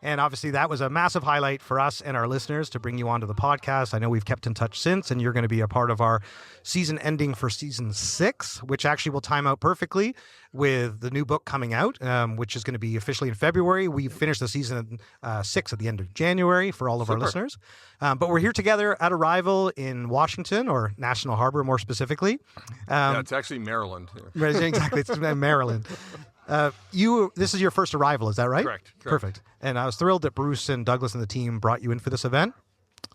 And obviously, that was a massive highlight for us and our listeners to bring you onto the podcast. I know we've kept in touch since, and you're going to be a part of our season ending for season 6, which actually will time out perfectly with the new book coming out, which is going to be officially in February. We finished the season 6 at the end of January for all of our Super. listeners. But we're here together at Arival in Washington, or National Harbor more specifically. Yeah, it's actually Maryland. Yeah. Exactly. It's Maryland. This is your first Arival, is that right? Correct. Perfect. And I was thrilled that Bruce and Douglas and the team brought you in for this event.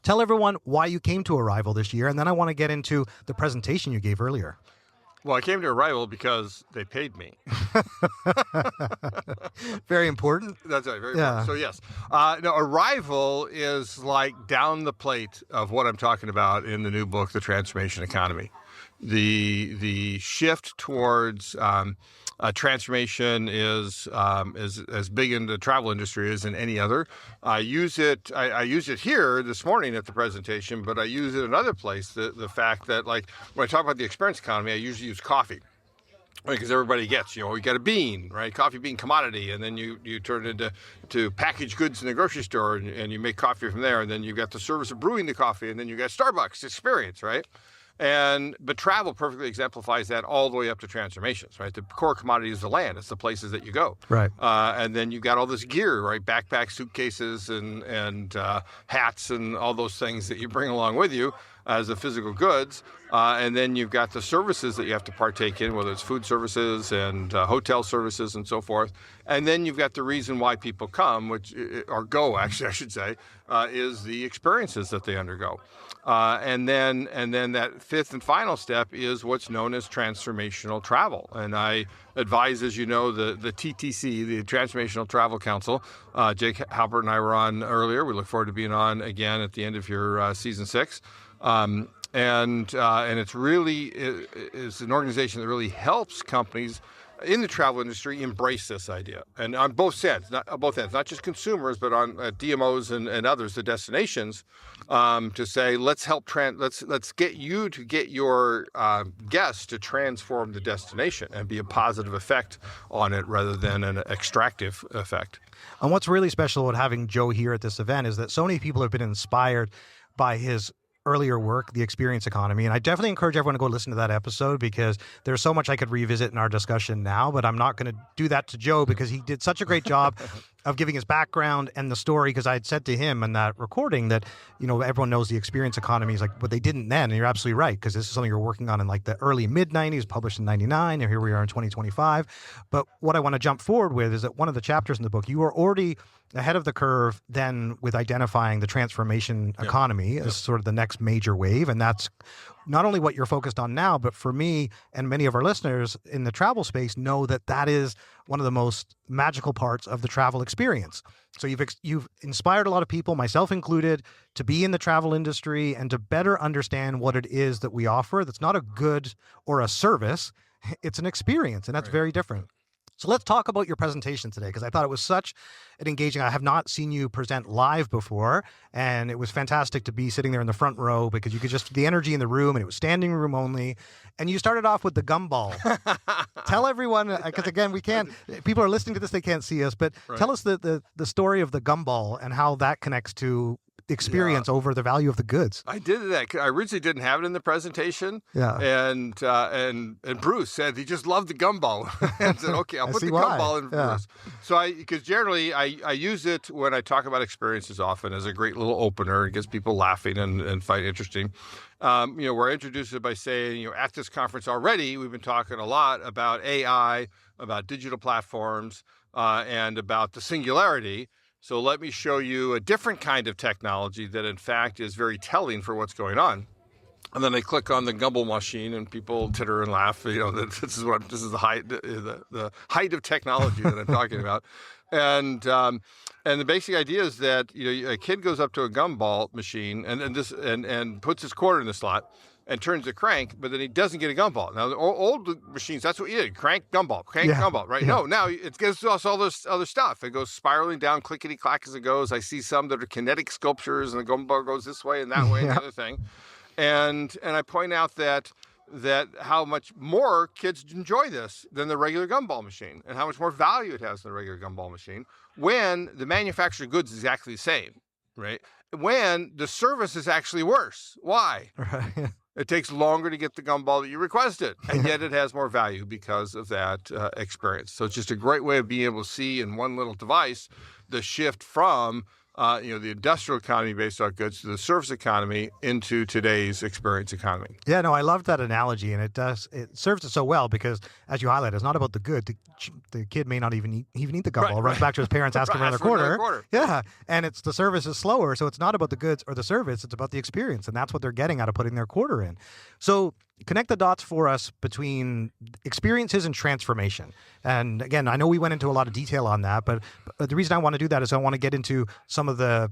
Tell everyone why you came to Arival this year, and then I want to get into the presentation you gave earlier. Well, I came to Arival because they paid me. Very important. That's right. Very Yeah. important. So, yes. No, Arival is like down the plate of what I'm talking about in the new book, The Transformation Economy. The shift towards transformation is as big in the travel industry as in any other. I use it here this morning at the presentation, but I use it another place. The fact that, like, when I talk about the experience economy, I usually use coffee. Because everybody gets, you got a bean, right? Coffee bean commodity, and then you turn it into packaged goods in the grocery store, and you make coffee from there, and then you've got the service of brewing the coffee, and then you got Starbucks experience, right? But travel perfectly exemplifies that all the way up to transformations, right? The core commodity is the land; it's the places that you go, right? And then you got all this gear, right? Backpacks, suitcases, and hats, and all those things that you bring along with you as the physical goods. And then you've got the services that you have to partake in, whether it's food services and hotel services and so forth. And then you've got the reason why people come, or go, actually, I should say, is the experiences that they undergo. And then that fifth and final step is what's known as transformational travel. And I advise, as you know, the TTC, the Transformational Travel Council. Jake Halpert and I were on earlier. We look forward to being on again at the end of your season 6. And it's really is an organization that really helps companies in the travel industry embrace this idea, and on both ends, not just consumers, but on DMOs and others, the destinations, to say let's help let's get you to get your guests to transform the destination and be a positive effect on it rather than an extractive effect. And what's really special about having Joe here at this event is that so many people have been inspired by his earlier work, The Experience Economy. And I definitely encourage everyone to go listen to that episode because there's so much I could revisit in our discussion now, but I'm not going to do that to Joe because he did such a great job of giving his background and the story, because I had said to him in that recording that, everyone knows the experience economy is like, but they didn't then. And you're absolutely right, because this is something you're working on in like the early mid-90s, published in 99, and here we are in 2025. But what I want to jump forward with is that one of the chapters in the book, you were already ahead of the curve then with identifying the transformation economy as sort of the next major wave. And that's not only what you're focused on now, but for me and many of our listeners in the travel space know that that is one of the most magical parts of the travel experience. So you've inspired a lot of people, myself included, to be in the travel industry and to better understand what it is that we offer. That's not a good or a service. It's an experience, and that's very different. So let's talk about your presentation today, because I thought it was such an engaging. I have not seen you present live before, and it was fantastic to be sitting there in the front row because you could just, the energy in the room, and it was standing room only. And you started off with the gumball. Tell everyone, because again, people are listening to this, they can't see us, but tell us the story of the gumball and how that connects to experience over the value of the goods. I did that. I originally didn't have it in the presentation. Yeah. And Bruce said he just loved the gumball. And said, okay, I'll put the gumball in Bruce. So because generally I use it when I talk about experiences often as a great little opener. It gets people laughing and find it interesting. We're introduced it by saying, at this conference already, we've been talking a lot about AI, about digital platforms, and about the singularity. So let me show you a different kind of technology that, in fact, is very telling for what's going on. And then I click on the gumball machine, and people titter and laugh. This is the height of technology that I'm talking about. And the basic idea is that a kid goes up to a gumball machine and puts his quarter in the slot and turns the crank, but then he doesn't get a gumball. Now, the old machines, that's what you did. Crank, gumball, right? Yeah. No, now it gets all this other stuff. It goes spiraling down, clickety-clack as it goes. I see some that are kinetic sculptures, and the gumball goes this way and that way and the other thing. And I point out that how much more kids enjoy this than the regular gumball machine, and how much more value it has than the regular gumball machine when the manufactured goods is exactly the same, right? When the service is actually worse. Why? Right. It takes longer to get the gumball that you requested, and yet it has more value because of that experience. So it's just a great way of being able to see in one little device the shift from the industrial economy based on goods to the service economy into today's experience economy. Yeah, no, I love that analogy, and it serves it so well because, as you highlight, it's not about the good. The kid may not even eat the gumball. Runs back to his parents, asking for another quarter. Yeah, and it's the service is slower, so it's not about the goods or the service. It's about the experience, and that's what they're getting out of putting their quarter in. So connect the dots for us between experiences and transformation. And again, I know we went into a lot of detail on that, but the reason I want to do that is I want to get into some of the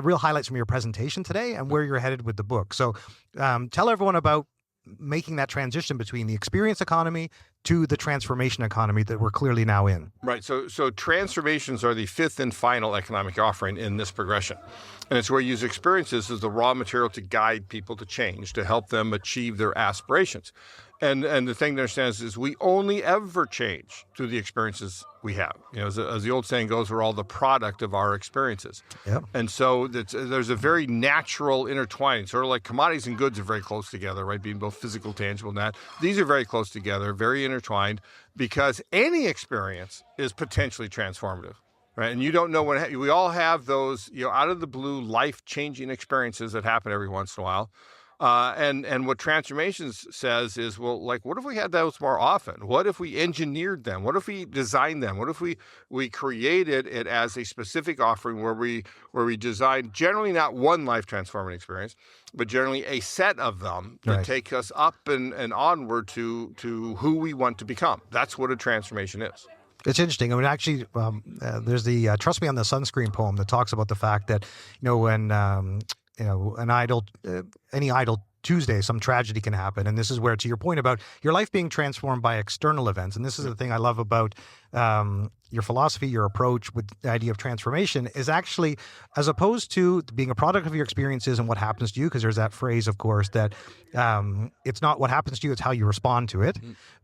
real highlights from your presentation today and where you're headed with the book. So tell everyone about making that transition between the experience economy to the transformation economy that we're clearly now in. Right. So transformations are the fifth and final economic offering in this progression. And it's where you use experiences as the raw material to guide people to change, to help them achieve their aspirations. And the thing to understand is we only ever change through the experiences we have. As the old saying goes, we're all the product of our experiences. Yep. And so there's a very natural intertwining, sort of like commodities and goods are very close together, right? Being both physical, tangible, and that. These are very close together, very intertwined, because any experience is potentially transformative. Right, and you don't know when we all have those, out of the blue, life-changing experiences that happen every once in a while. And what transformations says is, well, like, what if we had those more often? What if we engineered them? What if we designed them? What if we created it as a specific offering where we design generally not one life-transforming experience, but generally a set of them that take us up and onward to who we want to become. That's what a transformation is. It's interesting. I mean, actually, there's the "Trust Me on the Sunscreen" poem that talks about the fact that, when any idle Tuesday, some tragedy can happen, and this is where, to your point about your life being transformed by external events, and this is the thing I love about your philosophy, your approach with the idea of transformation is actually, as opposed to being a product of your experiences and what happens to you, because there's that phrase, of course, that it's not what happens to you, it's how you respond to it.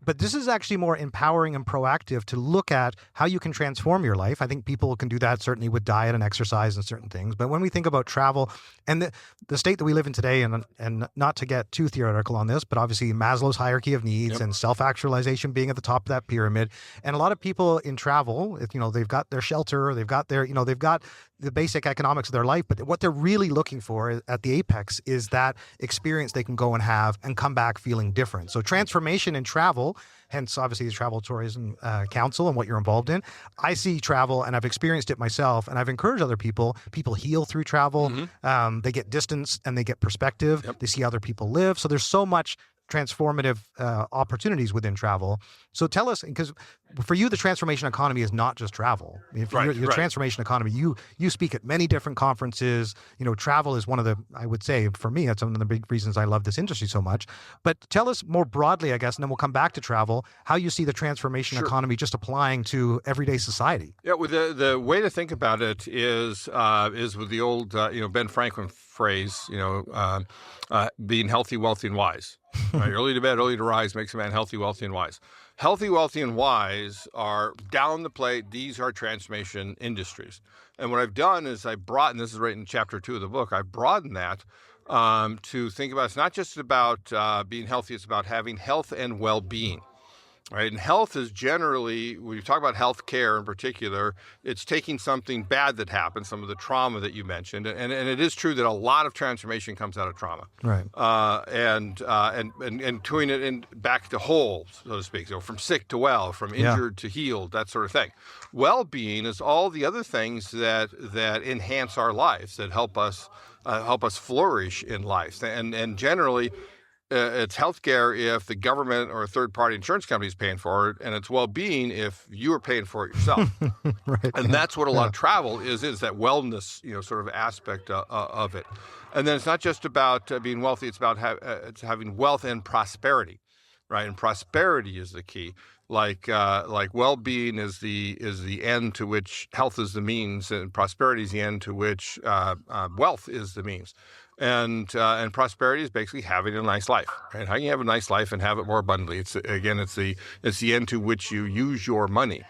But this is actually more empowering and proactive to look at how you can transform your life. I think people can do that certainly with diet and exercise and certain things. But when we think about travel and the state that we live in today, and not to get too theoretical on this, but obviously Maslow's hierarchy of needs and self-actualization being at the top of that pyramid, and a lot of people in travel, they've got their shelter, they've got the basic economics of their life, but what they're really looking for at the apex is that experience they can go and have and come back feeling different. So transformation in travel, hence obviously the Travel Tourism Council and what you're involved in. I see travel, and I've experienced it myself, and I've encouraged other people. People heal through travel. They get distance and they get perspective. They see other people live. So there's so much transformative opportunities within travel. So tell us, because for you, the transformation economy is not just travel. I mean, for your transformation economy, you speak at many different conferences. Travel is one of the, I would say, for me, that's one of the big reasons I love this industry so much. But tell us more broadly, I guess, and then we'll come back to travel, how you see the transformation economy just applying to everyday society. Yeah, well, the way to think about it is with the old, Ben Franklin phrase, being healthy, wealthy, and wise. Right? Early to bed, early to rise makes a man healthy, wealthy, and wise. Healthy, wealthy, and wise are down the plate. These are transformation industries. And what I've done is I brought, and this is right in chapter 2 of the book, I broadened that to think about, it's not just about being healthy, it's about having health and well-being. Right? And health is generally, when you talk about health care in particular, it's taking something bad that happened, some of the trauma that you mentioned, and it is true that a lot of transformation comes out of trauma, right? And doing it back to whole, so to speak, so from sick to well, from injured to healed, that sort of thing. Well-being is all the other things that enhance our lives, that help us flourish in life, and generally. It's healthcare if the government or a third-party insurance company is paying for it, and it's well-being if you are paying for it yourself. Right. And that's what a lot of travel is that wellness, sort of aspect of it. And then it's not just about being wealthy; it's about it's having wealth and prosperity, right? And prosperity is the key. Like well-being is the end to which health is the means, and prosperity is the end to which wealth is the means. And prosperity is basically having a nice life. Right? How can you have a nice life and have it more abundantly? It's the end to which you use your money.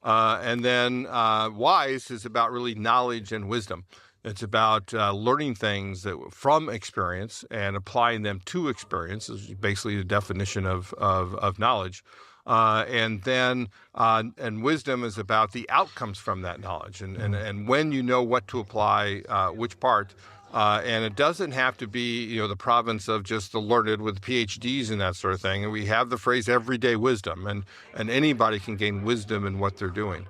And then wise is about really knowledge and wisdom. It's about learning things from experience and applying them to experience. Is basically the definition of knowledge. And wisdom is about the outcomes from that knowledge and when you know what to apply, which part. And it doesn't have to be, the province of just the learned with PhDs and that sort of thing. And we have the phrase everyday wisdom, and anybody can gain wisdom in what they're doing.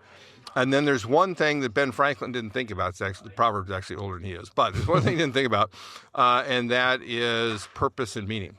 And then there's one thing that Ben Franklin didn't think about. It's actually, the proverb is actually older than he is, but there's one thing he didn't think about, and that is purpose and meaning.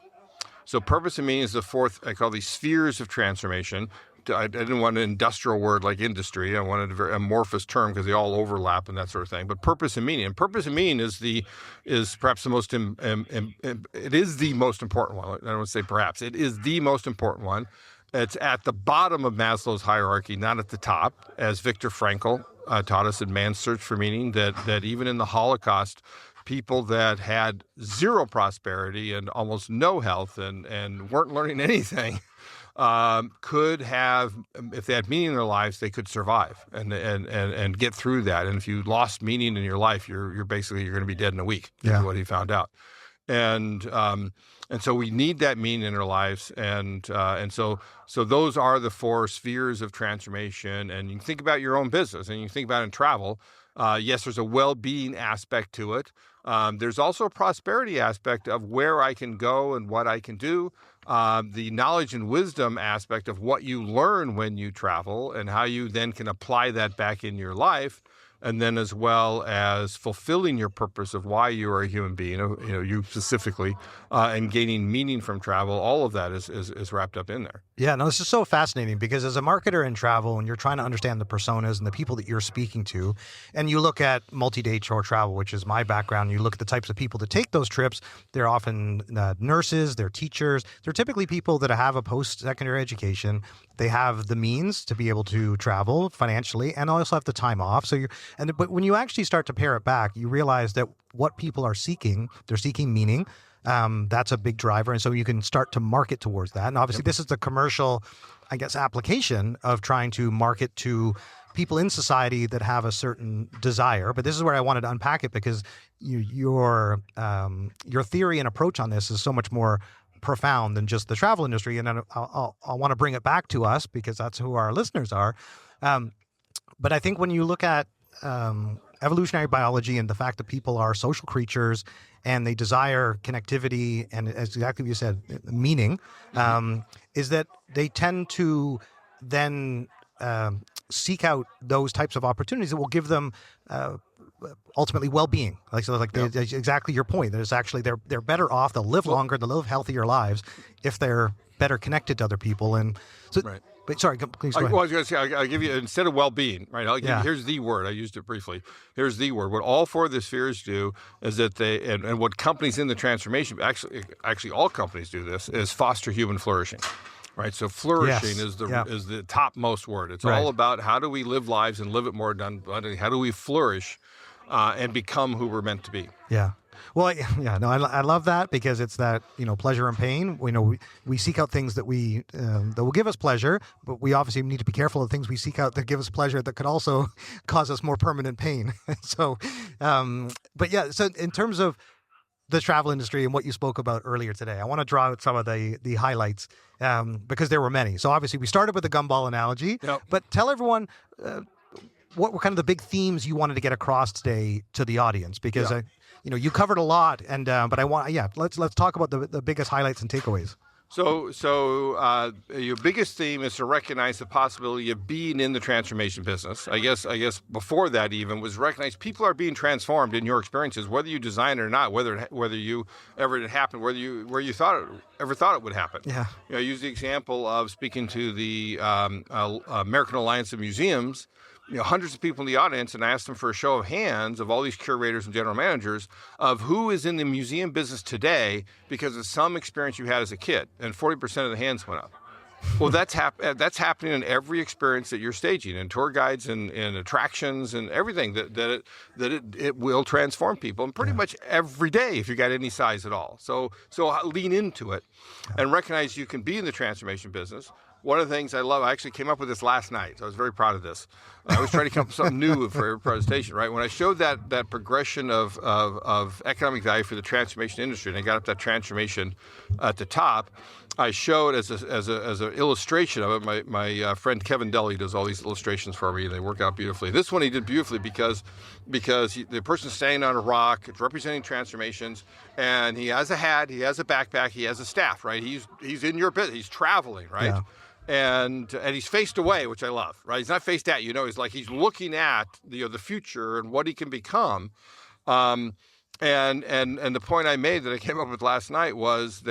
So purpose and meaning is the fourth, I call these spheres of transformation. I didn't want an industrial word like industry. I wanted a very amorphous term because they all overlap and that sort of thing. But purpose and meaning. And purpose and meaning is perhaps the most, it is the most important one. I don't want to say perhaps. It is the most important one. It's at the bottom of Maslow's hierarchy, not at the top, as Viktor Frankl taught us in Man's Search for Meaning, that even in the Holocaust, people that had zero prosperity and almost no health and weren't learning anything could have, if they had meaning in their lives, they could survive and get through that. And if you lost meaning in your life, you're going to be dead in a week. Is what he found out. And so we need that meaning in our lives, and so those are the 4 spheres of transformation. And you can think about your own business, and you can think about it in travel. Yes, there's a well-being aspect to it. There's also a prosperity aspect of where I can go and what I can do. The knowledge and wisdom aspect of what you learn when you travel and how you then can apply that back in your life. And then as well as fulfilling your purpose of why you are a human being, you specifically, and gaining meaning from travel, all of that is wrapped up in there. Yeah, no, this is so fascinating because as a marketer in travel, and you're trying to understand the personas and the people that you're speaking to, and you look at multi-day tour travel, which is my background, you look at the types of people that take those trips, they're often nurses, they're teachers, they're typically people that have a post-secondary education, they have the means to be able to travel financially and also have the time off. But when you actually start to pare it back, you realize that what people are seeking, they're seeking meaning. That's a big driver. And so you can start to market towards that. And obviously this is the commercial, I guess, application of trying to market to people in society that have a certain desire. But this is where I wanted to unpack it because your theory and approach on this is so much more profound than just the travel industry. And I'll want to bring it back to us because that's who our listeners are. But I think when you look at evolutionary biology and the fact that people are social creatures and they desire connectivity and, as exactly you said, meaning, is that they tend to then seek out those types of opportunities that will give them ultimately well-being. Exactly your point. There's actually they're better off. They'll live longer. They'll live healthier lives if they're better connected to other people. And so, right. But sorry, please go ahead. Well, I was going to say, I'll give you, instead of well-being, right? I'll give you, here's the word. I used it briefly. Here's the word. What all 4 of the spheres do is that they, and what companies in the transformation, actually all companies do this, is foster human flourishing. Right, so flourishing is the topmost word. It's all about how do we live lives and live it more abundantly. How do we flourish and become who we're meant to be? Yeah. Well, I love that because it's that, pleasure and pain. We seek out things that that will give us pleasure, but we obviously need to be careful of things we seek out that give us pleasure that could also cause us more permanent pain. So, so in terms of the travel industry and what you spoke about earlier today, I want to draw out some of the highlights because there were many. So obviously we started with the gumball analogy, but tell everyone what were kind of the big themes you wanted to get across today to the audience because you covered a lot, and but I want let's talk about the biggest highlights and takeaways. So your biggest theme is to recognize the possibility of being in the transformation business. I guess before that even was recognize people are being transformed in your experiences, whether you design it or not, whether you ever it happened, where you ever thought it would happen. Yeah. I use the example of speaking to the American Alliance of Museums. Hundreds of people in the audience, and I asked them for a show of hands of all these curators and general managers of who is in the museum business today because of some experience you had as a kid, and 40% of the hands went up. Well, that's happening in every experience that you're staging, in tour guides and attractions and everything that it will transform people, and pretty much every day if you got any size at all. So lean into it and recognize you can be in the transformation business. One of the things I love, I actually came up with this last night, so I was very proud of this. I was trying to come up with something new for every presentation, right? When I showed that progression of economic value for the transformation industry, and I got up that transformation at the top, I showed as an illustration of it. My friend Kevin Deli does all these illustrations for me, and they work out beautifully. This one he did beautifully because the person's standing on a rock, it's representing transformations, and he has a hat, he has a backpack, he has a staff, right? He's in your business, he's traveling, right? Yeah. And he's faced away, which I love, right? He's not faced at you. He's looking at the future and what he can become. And the point I made that I came up with last night was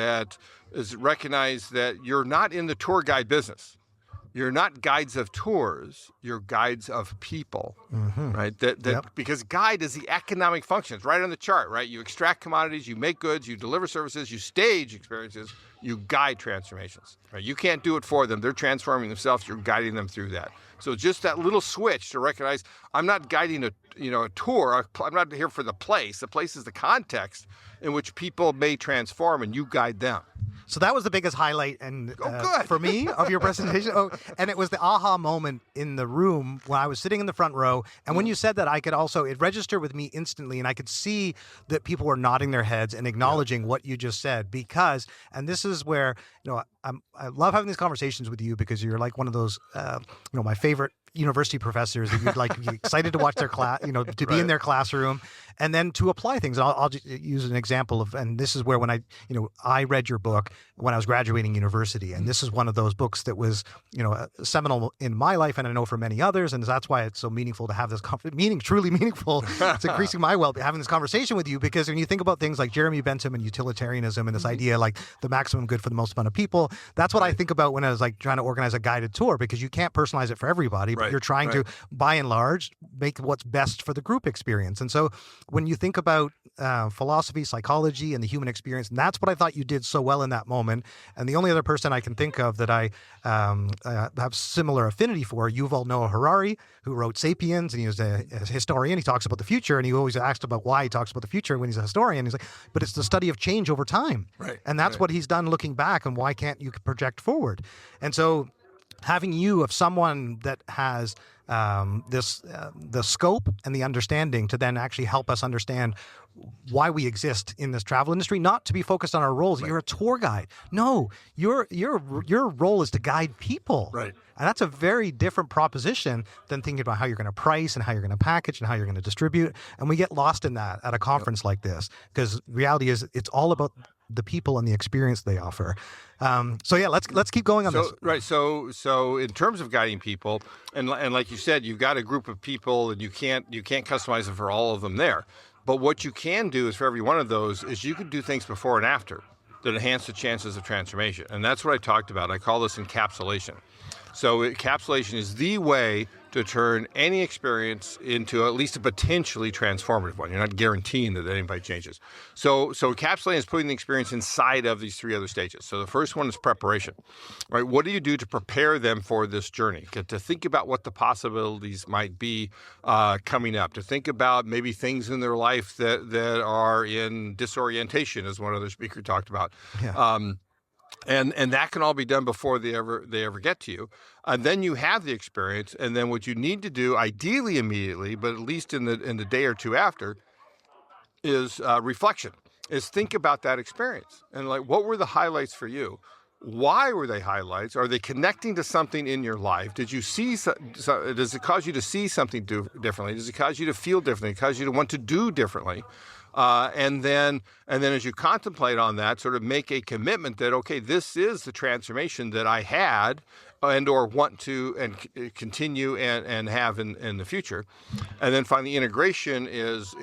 recognize that you're not in the tour guide business. you're not guides of tours, you're guides of people, right? Because guide is the economic function. It's right on the chart, right? You extract commodities, you make goods, you deliver services, you stage experiences, you guide transformations, right? You can't do it for them. They're transforming themselves. You're guiding them through that. So just that little switch to recognize I'm not guiding a tour. I'm not here for the place. The place is the context in which people may transform, and you guide them. So that was the biggest highlight for me of your presentation. And it was the aha moment in the room when I was sitting in the front row. And when you said that, it registered with me instantly. And I could see that people were nodding their heads and acknowledging what you just said. Because, and this is where, I love having these conversations with you because you're like one of those, my favorite university professors that you'd like be excited to watch their class, to be in their classroom and then to apply things. And I'll just use an example of, and this is where when I read your book when I was graduating university, and this is one of those books that was, seminal in my life, and I know for many others, and that's why it's so meaningful to have this truly meaningful. It's increasing my having this conversation with you, because when you think about things like Jeremy Bentham and utilitarianism and this idea like the maximum good for the most amount of people, that's what I think about when I was like trying to organize a guided tour, because you can't personalize it for everybody, but you're trying to, by and large, make what's best for the group experience. And so when you think about philosophy, psychology, and the human experience, and that's what I thought you did so well in that moment. And the only other person I can think of that I have similar affinity for, Yuval Noah Harari, who wrote *Sapiens*, and he was a historian. He talks about the future, and he always asked about why he talks about the future when he's a historian. He's like, but it's the study of change over time. Right. And that's what he's done looking back, and why can't you project forward? And so having you of someone that has the scope and the understanding to then actually help us understand why we exist in this travel industry, not to be focused on our roles. You're a tour guide. No, your role is to guide people. Right. And that's a very different proposition than thinking about how you're going to price and how you're going to package and how you're going to distribute. And we get lost in that at a conference like this, because reality is it's all about the people and the experience they offer. Let's keep going on this. Right. So in terms of guiding people, and like you said, you've got a group of people, and you can't customize it for all of them there. But what you can do is for every one of those is you can do things before and after that enhance the chances of transformation. And that's what I talked about. I call this encapsulation. So encapsulation is the way to turn any experience into at least a potentially transformative one. You're not guaranteeing that anybody changes. So encapsulating is putting the experience inside of these three other stages. So the first one is preparation, right? What do you do to prepare them for this journey? To think about what the possibilities might be coming up, to think about maybe things in their life that are in disorientation, as one other speaker talked about. Yeah. And that can all be done before they ever get to you. And then you have the experience, and then what you need to do, ideally immediately, but at least in the day or two after, is reflection. Is think about that experience and like, what were the highlights for you? Why were they highlights? Are they connecting to something in your life? Did you see? Does it cause you to see something differently? Does it cause you to feel differently? Does it cause you to want to do differently? And then as you contemplate on that, sort of make a commitment that, okay, this is the transformation that I had and or want to and continue and have in the future. And then finally, integration is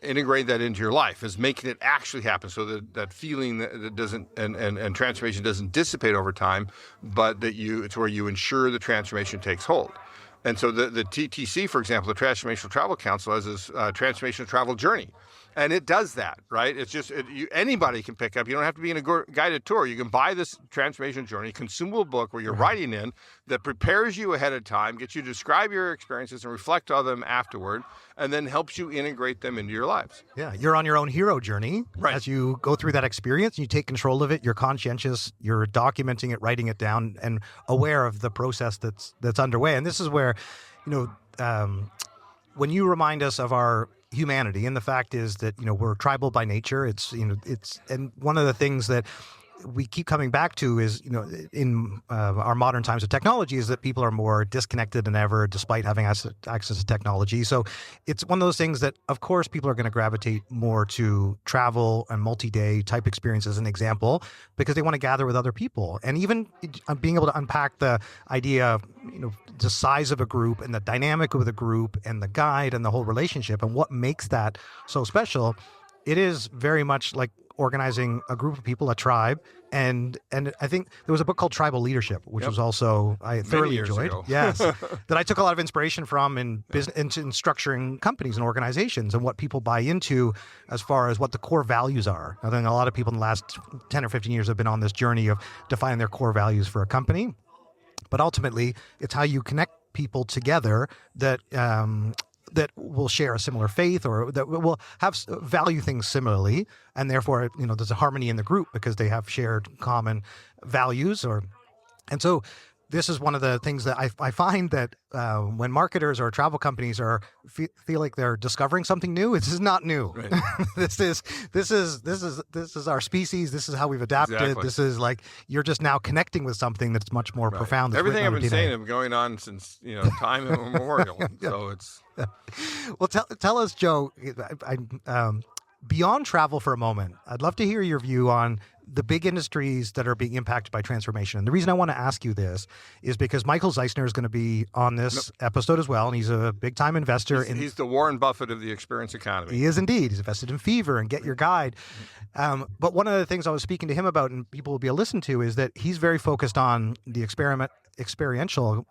integrating that into your life, is making it actually happen, so that feeling that doesn't and transformation doesn't dissipate over time, but that it's where you ensure the transformation takes hold. And so the TTC, for example, the Transformational Travel Council, has this transformational travel journey. And it does that, right? It's just anybody can pick up. You don't have to be in a guided tour. You can buy this transformation journey, consumable book where you're writing in that prepares you ahead of time, gets you to describe your experiences and reflect on them afterward, and then helps you integrate them into your lives. Yeah, you're on your own hero journey as you go through that experience. You take control of it. You're conscientious. You're documenting it, writing it down, and aware of the process that's underway. And this is where, when you remind us of our humanity, and the fact is that we're tribal by nature. And one of the things that we keep coming back to is, in our modern times of technology, is that people are more disconnected than ever, despite having access to technology. So it's one of those things that, of course, people are going to gravitate more to travel and multi-day type experience as an example, because they want to gather with other people. And even being able to unpack the idea of, the size of a group and the dynamic of the group and the guide and the whole relationship and what makes that so special, it is very much like organizing a group of people, a tribe, and I think there was a book called Tribal Leadership, which was also I thoroughly enjoyed. Yes, that I took a lot of inspiration from in business, in structuring companies and organizations, and what people buy into as far as what the core values are. I think a lot of people in the last 10 or 15 years have been on this journey of defining their core values for a company, but ultimately it's how you connect people together that will share a similar faith or that will value things similarly, and therefore, there's a harmony in the group because they have shared common values. And so this is one of the things that I find that when marketers or travel companies feel like they're discovering something new, this is not new. Right. This is our species. This is how we've adapted. Exactly. This is like you're just now connecting with something that's much more profound. Everything I've been saying is going on since time immemorial. So it's well. Tell us, Joe. Beyond travel for a moment, I'd love to hear your view on the big industries that are being impacted by transformation. And the reason I want to ask you this is because Michael Zeisser is going to be on this episode as well, and he's a big-time investor. He's the Warren Buffett of the experience economy. He is indeed. He's invested in Phare and Get Your Guide. But one of the things I was speaking to him about, and people will be able to listen to, is that he's very focused on the experiential,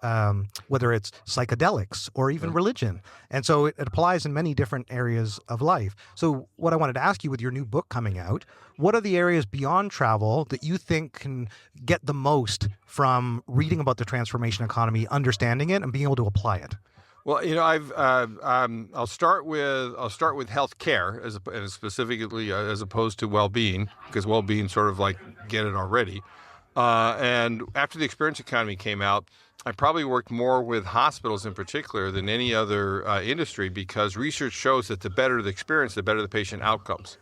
whether it's psychedelics or even religion. And so it applies in many different areas of life. So what I wanted to ask you with your new book coming out, what are the areas beyond travel that you think can get the most from reading about the transformation economy, understanding it, and being able to apply it? Well, I'll start with healthcare as specifically as opposed to well-being, because well-being sort of like get it already. And after the experience economy came out, I probably worked more with hospitals in particular than any other industry, because research shows that the better the experience, the better the patient outcomes.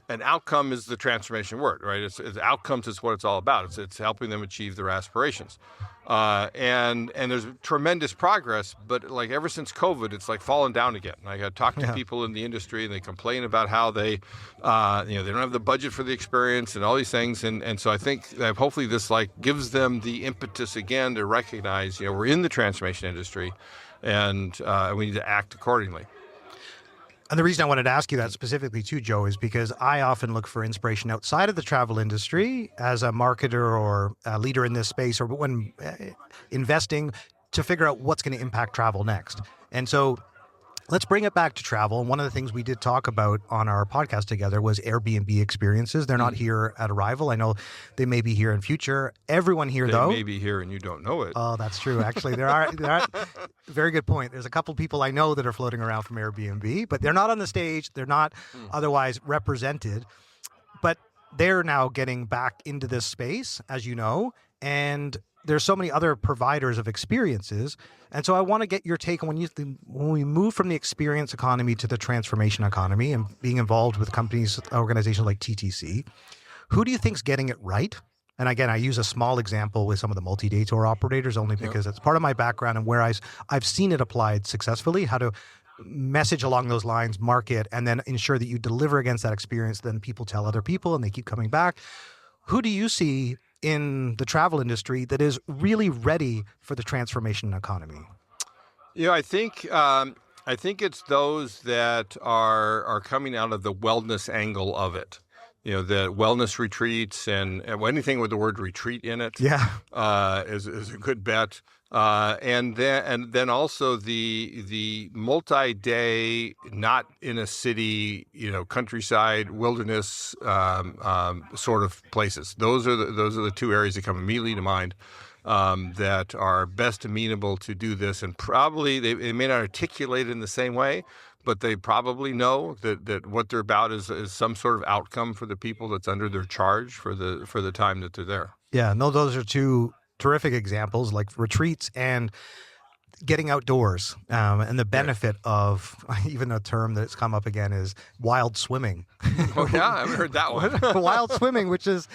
And outcome is the transformation word, right? It's outcomes is what it's all about. It's helping them achieve their aspirations. And there's tremendous progress, but like ever since COVID, it's like fallen down again. Like I talk to people in the industry, and they complain about how they don't have the budget for the experience and all these things. And so I think that hopefully this like gives them the impetus again to recognize, we're in the transformation industry, and we need to act accordingly. And the reason I wanted to ask you that specifically too, Joe, is because I often look for inspiration outside of the travel industry as a marketer or a leader in this space, or when investing, to figure out what's going to impact travel next. And so let's bring it back to travel. And one of the things we did talk about on our podcast together was Airbnb experiences. They're not here at Arival. I know they may be here in future. Everyone here, though. They may be here and you don't know it. Oh, that's true. Actually, there are very good point. There's a couple people I know that are floating around from Airbnb, but they're not on the stage. They're not otherwise represented. But they're now getting back into this space, as you know, and there's so many other providers of experiences. And so I want to get your take on when we move from the experience economy to the transformation economy and being involved with companies, organizations like TTC, who do you think's getting it right? And again, I use a small example with some of the multi-day tour operators only because it's part of my background and where I've seen it applied successfully, how to message along those lines, market, and then ensure that you deliver against that experience. Then people tell other people and they keep coming back. Who do you see in the travel industry that is really ready for the transformation economy? I think it's those that are coming out of the wellness angle of it. The wellness retreats and anything with the word retreat in it is a good bet. And then also the multi-day, not in a city, countryside, wilderness sort of places. Those are the two areas that come immediately to mind that are best amenable to do this. And probably they may not articulate it in the same way, but they probably know that what they're about is some sort of outcome for the people that's under their charge for the time that they're there. Yeah, no, those are two terrific examples, like retreats and getting outdoors, and the benefit of, even a term that's come up again is wild swimming. Oh yeah, I haven't heard that one. Wild swimming, which is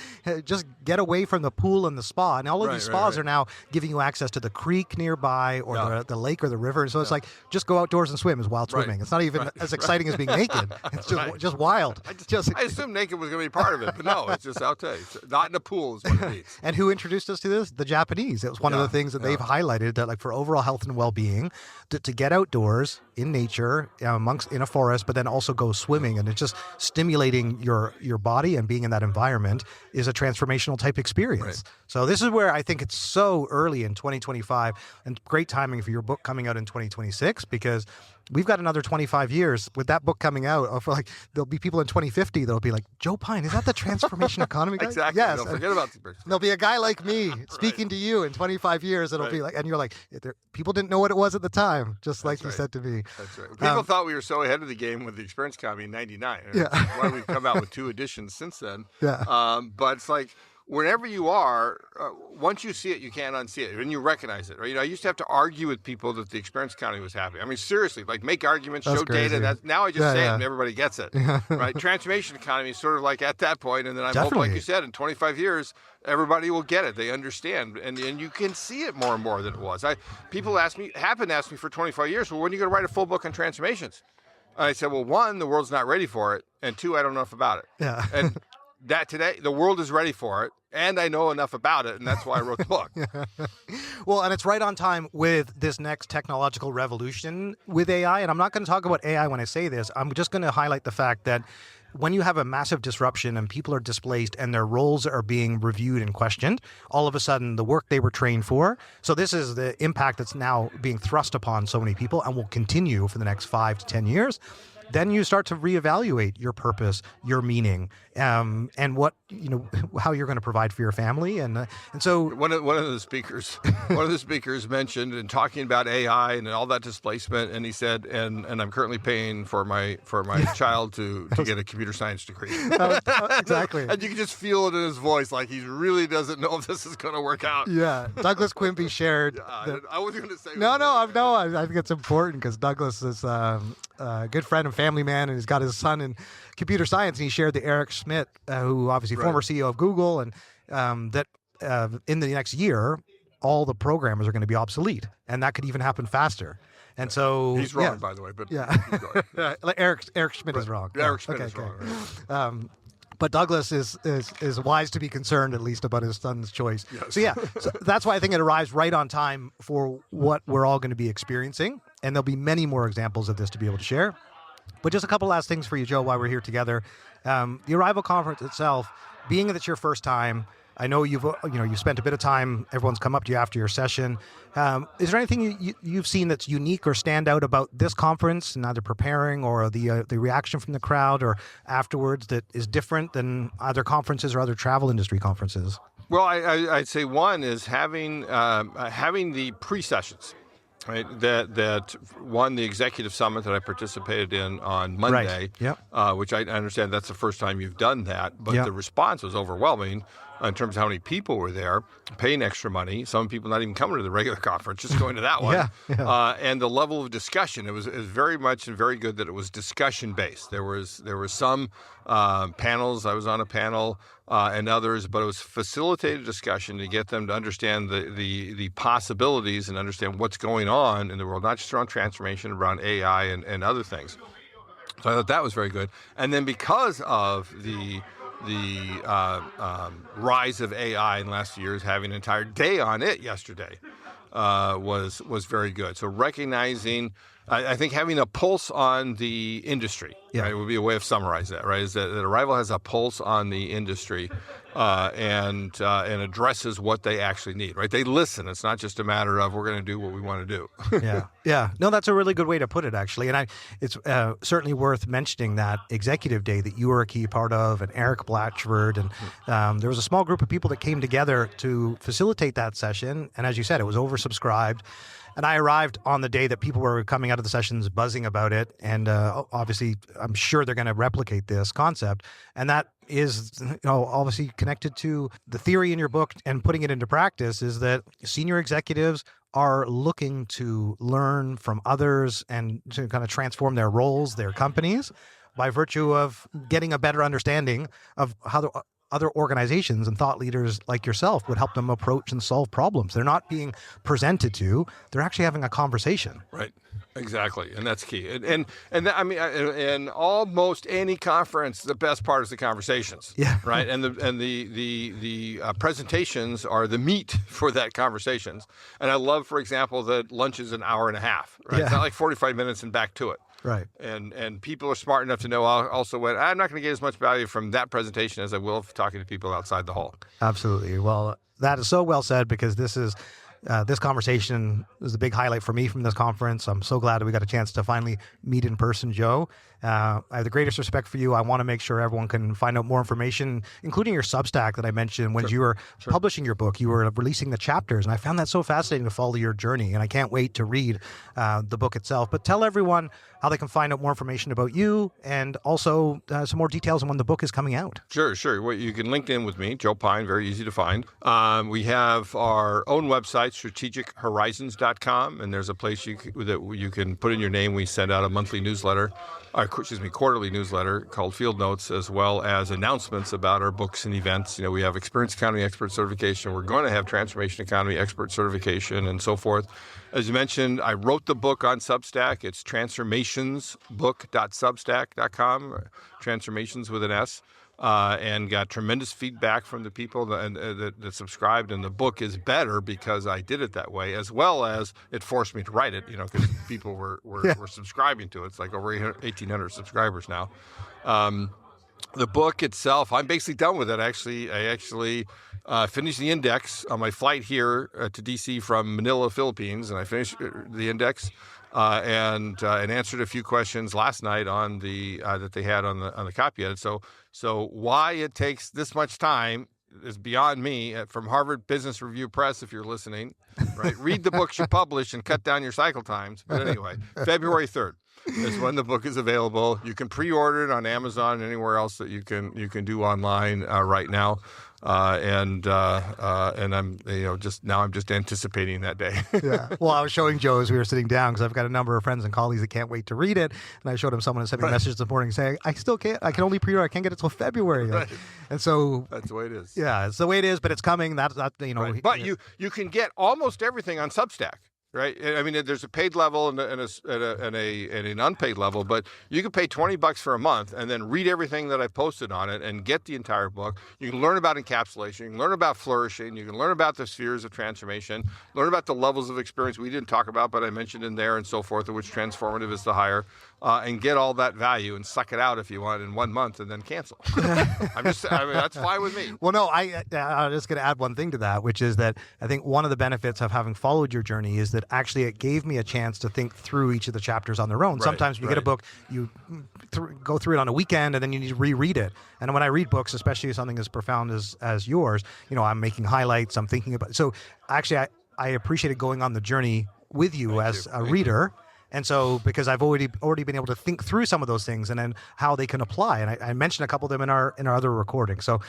just get away from the pool and the spa. And all of these spas are now giving you access to the creek nearby or the lake or the river. And so it's like, just go outdoors and swim is wild swimming. It's not even as exciting as being naked. It's just wild. I assumed naked was going to be part of it, but no, it's just out there. It's not in a pool is what it means. And who introduced us to this? The Japanese. It was one of the things that they've highlighted, that like for overall health and and well-being, to get outdoors in nature, in a forest, but then also go swimming. And it's just stimulating your body, and being in that environment is a transformational type experience. Right. So this is where I think it's so early in 2025, and great timing for your book coming out in 2026, because we've got another 25 years with that book coming out. There'll be people in 2050 that'll be like, Joe Pine, is that the transformation economy guy? Exactly. Yes. Don't forget about the There'll be a guy like me speaking to you in 25 years. It'll be like, and you're like, people didn't know what it was at the time, just like you said to me. That's right. People thought we were so ahead of the game with the experience economy in '99. Yeah. That's why we've come out with 2 editions since then. Yeah. But it's like, wherever you are, once you see it, you can't unsee it, and you recognize it. Right? I used to have to argue with people that the experience economy was happening. I mean, seriously, make arguments, show data. Now I just say it, and everybody gets it. Right? Transformation economy is sort of like at that point, and then I'm hoping, like you said, in 25 years, everybody will get it. They understand, and you can see it more and more than it was. People have been asking me for 25 years, well, when are you going to write a full book on transformations? I said, well, 1, the world's not ready for it, and 2, I don't know enough about it. Yeah. And that today, the world is ready for it, and I know enough about it, and that's why I wrote the book. Well, and it's right on time with this next technological revolution with AI, and I'm not going to talk about AI when I say this. I'm just going to highlight the fact that when you have a massive disruption and people are displaced and their roles are being reviewed and questioned, all of a sudden the work they were trained for. So this is the impact that's now being thrust upon so many people and will continue for the next 5 to 10 years. Then you start to reevaluate your purpose, your meaning, and what how you're going to provide for your family, and so one of the speakers mentioned in talking about AI and all that displacement, and he said, and I'm currently paying for my child to get a computer science degree. Exactly, and you can just feel it in his voice, like he really doesn't know if this is going to work out. Yeah, Douglas Quimby shared. I wasn't going to say. I think it's important because Douglas is a good friend and family man, and he's got his son in computer science, and he shared the Eric Schmidt, who obviously former CEO of Google, and that in the next year, all the programmers are going to be obsolete, and that could even happen faster. And so he's wrong, by the way. But Eric Schmidt is wrong. Eric Schmidt is wrong. Right? But Douglas is wise to be concerned, at least, about his son's choice. Yes. So that's why I think it arrives right on time for what we're all going to be experiencing. And there'll be many more examples of this to be able to share. But just a couple last things for you, Joe, while we're here together. The Arival conference itself, being that it's your first time, I know you've spent a bit of time. Everyone's come up to you after your session. Is there anything you've seen that's unique or stand out about this conference, and either preparing or the reaction from the crowd or afterwards, that is different than other conferences or other travel industry conferences? Well, I'd say one is having the pre-sessions. Right, that won the executive summit that I participated in on Monday, which I understand that's the first time you've done that, but the response was overwhelming in terms of how many people were there, paying extra money. Some people not even coming to the regular conference, just going to that one. And the level of discussion, it was very much and very good that it was discussion based. There was some panels. I was on a panel and others, but it was facilitated discussion to get them to understand the possibilities and understand what's going on in the world, not just around transformation, around AI and other things. So I thought that was very good. And then because of the rise of AI in the last few years, having an entire day on it yesterday was very good. So recognizing, I think having a pulse on the industry, right, would be a way of summarizing that, right? Is that Arival has a pulse on the industry and addresses what they actually need, right? They listen. It's not just a matter of we're going to do what we want to do. Yeah. No, that's a really good way to put it, actually. And it's certainly worth mentioning that executive day that you were a key part of, and Eric Blatchford, and there was a small group of people that came together to facilitate that session. And as you said, it was oversubscribed. And I arrived on the day that people were coming out of the sessions buzzing about it. And obviously, I'm sure they're going to replicate this concept. And that is, obviously connected to the theory in your book and putting it into practice, is that senior executives are looking to learn from others and to kind of transform their roles, their companies, by virtue of getting a better understanding of how the other organizations and thought leaders like yourself would help them approach and solve problems. They're not being presented to, they're actually having a conversation. Right. Exactly, and that's key. And almost any conference, the best part is the conversations. Yeah. Right. And the presentations are the meat for that conversations. And I love, for example, that lunch is an hour and a half. Right. Yeah. It's not like 45 minutes and back to it. Right. And people are smart enough to know also when I'm not going to get as much value from that presentation as I will talking to people outside the hall. Absolutely. Well, that is so well said, because this conversation is a big highlight for me from this conference. I'm so glad that we got a chance to finally meet in person, Joe. I have the greatest respect for you. I want to make sure everyone can find out more information, including your Substack that I mentioned when you were publishing your book. You were releasing the chapters, and I found that so fascinating to follow your journey, and I can't wait to read the book itself. But tell everyone how they can find out more information about you, and also some more details on when the book is coming out. Sure. Well, you can link in with me, Joe Pine, very easy to find. We have our own website, strategichorizons.com, and there's a place that you can put in your name. We send out a monthly newsletter, quarterly newsletter called Field Notes, as well as announcements about our books and events. We have Experience Economy Expert Certification. We're going to have Transformation Economy Expert Certification and so forth. As you mentioned, I wrote the book on Substack. It's transformationsbook.substack.com, transformations with an S. And got tremendous feedback from the people that subscribed. And the book is better because I did it that way, as well as it forced me to write it, because people were subscribing to it. It's like over 1,800 subscribers now. The book itself, I'm basically done with it. I actually finished the index on my flight here to DC from Manila, Philippines, and I finished the index. And answered a few questions last night on the that they had on the copy edit. So why it takes this much time is beyond me. From Harvard Business Review Press, if you're listening, right? Read the books you publish and cut down your cycle times. But anyway, February 3rd is when the book is available. You can pre-order it on Amazon and anywhere else that you can do online right now. And I'm I'm just anticipating that day. Yeah. Well, I was showing Joe as we were sitting down, because I've got a number of friends and colleagues that can't wait to read it, and I showed him someone sent me a message this morning saying I can only pre-order. I can't get it till February. Right. And so that's the way it is. Yeah, it's the way it is, but it's coming. Right. But you can get almost everything on Substack. Right. I mean, there's a paid level and an unpaid level, but you can pay $20 for a month and then read everything that I posted on it and get the entire book. You can learn about encapsulation, you can learn about flourishing, you can learn about the spheres of transformation, learn about the levels of experience we didn't talk about, but I mentioned in there and so forth, of which transformative is the higher, and get all that value and suck it out if you want in 1 month and then cancel. That's fine with me. Well, no, I'm just going to add one thing to that, which is that I think one of the benefits of having followed your journey is that actually it gave me a chance to think through each of the chapters on their own. Sometimes you get a book, you go through it on a weekend, and then you need to reread it. And when I read books, especially something as profound as yours, I'm making highlights, I'm thinking about. So actually, I appreciated going on the journey with you as a reader. And so, because I've already been able to think through some of those things and then how they can apply, and I mentioned a couple of them in our other recording. So,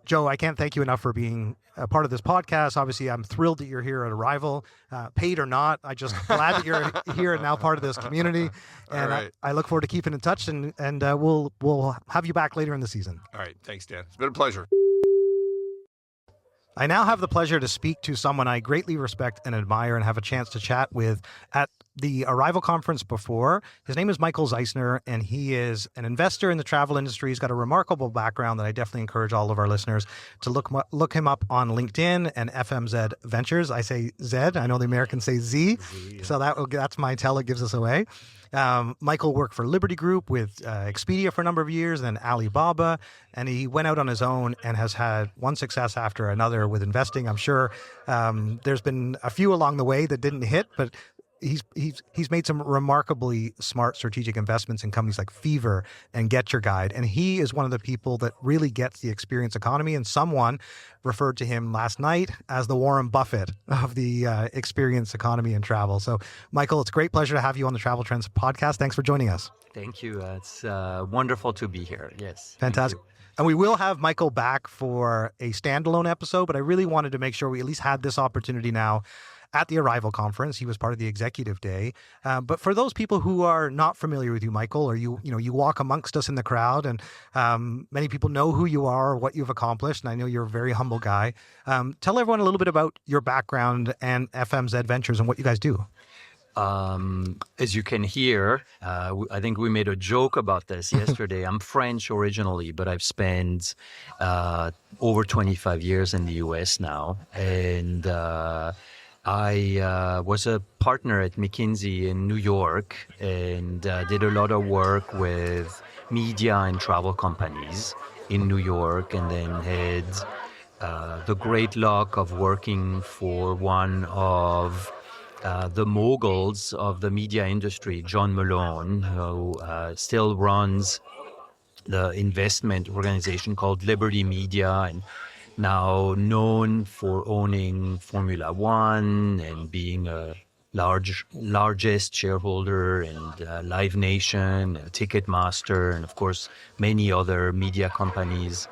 Joe, I can't thank you enough for being a part of this podcast. Obviously, I'm thrilled that you're here at Arival, paid or not. I'm just glad that you're here and now part of this community. And right. I look forward to keeping in touch, and we'll have you back later in the season. All right, thanks, Dan. It's been a pleasure. I now have the pleasure to speak to someone I greatly respect and admire and have a chance to chat with at the Arival conference before. His name is Michael Zeisser, and he is an investor in the travel industry. He's got a remarkable background that I definitely encourage all of our listeners to look him up on LinkedIn and FMZ Ventures. I say Zed. I know the Americans say Z. Yeah. So that's my tell. It gives us away. Michael worked for Liberty Group with Expedia for a number of years, then Alibaba, and he went out on his own and has had one success after another with investing. I'm sure there's been a few along the way that didn't hit, but he's made some remarkably smart strategic investments in companies like Phare and Get Your Guide. And he is one of the people that really gets the experience economy. And someone referred to him last night as the Warren Buffett of the experience economy and travel. So, Michael, it's a great pleasure to have you on the Travel Trends podcast. Thanks for joining us. Thank you. It's wonderful to be here. Yes. Fantastic. And we will have Michael back for a standalone episode, but I really wanted to make sure we at least had this opportunity now at the Arival conference. He was part of the executive day. But for those people who are not familiar with you, Michael, or you walk amongst us in the crowd, and many people know who you are or what you've accomplished, and I know you're a very humble guy. Tell everyone a little bit about your background and FMZ Ventures and what you guys do. As you can hear, I think we made a joke about this yesterday. I'm French originally, but I've spent over 25 years in the US now. And I was a partner at McKinsey in New York and did a lot of work with media and travel companies in New York, and then had the great luck of working for one of the moguls of the media industry, John Malone, who still runs the investment organization called Liberty Media, and now known for owning Formula One and being a largest shareholder in Live Nation, Ticketmaster, and of course many other media companies.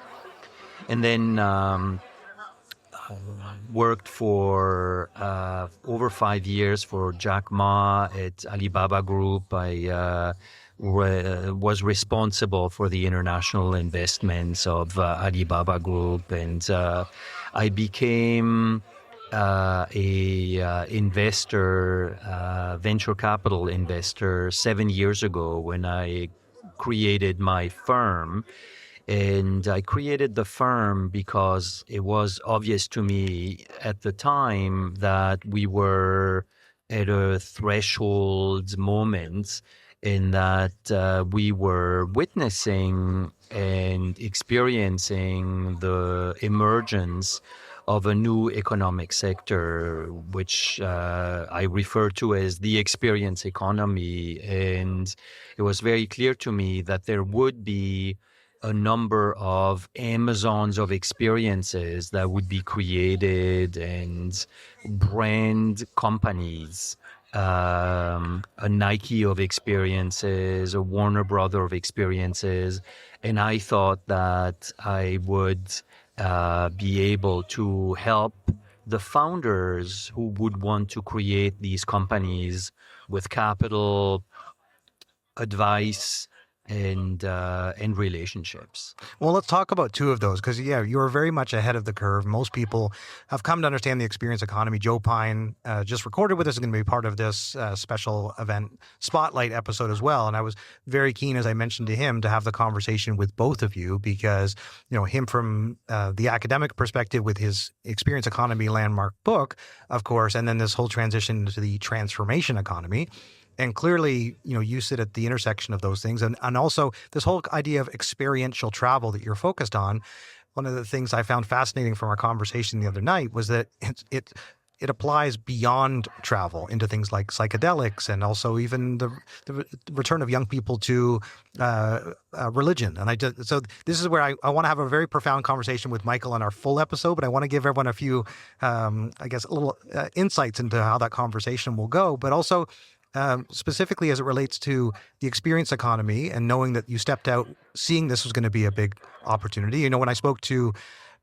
And then worked for over 5 years for Jack Ma at Alibaba Group. I was responsible for the international investments of Alibaba Group, and I became a investor, venture capital investor 7 years ago when I created my firm. And I created the firm because it was obvious to me at the time that we were at a threshold moment in that we were witnessing and experiencing the emergence of a new economic sector, which I refer to as the experience economy. And it was very clear to me that there would be a number of Amazons of experiences that would be created and brand companies, a Nike of experiences, a Warner Brother of experiences. And I thought that I would be able to help the founders who would want to create these companies with capital, advice, and relationships. Well, let's talk about two of those, because you are very much ahead of the curve. Most people have come to understand the experience economy. Joe Pine just recorded with us, is going to be part of this special event spotlight episode as well. And I was very keen, as I mentioned to him, to have the conversation with both of you, because him from the academic perspective with his experience economy landmark book, of course, and then this whole transition to the transformation economy. And clearly, you sit at the intersection of those things. And also this whole idea of experiential travel that you're focused on. One of the things I found fascinating from our conversation the other night was that it applies beyond travel into things like psychedelics, and also even the return of young people to religion. And so this is where I want to have a very profound conversation with Michael on our full episode, but I want to give everyone a few, little insights into how that conversation will go. But also, specifically as it relates to the experience economy and knowing that you stepped out, seeing this was going to be a big opportunity. When I spoke to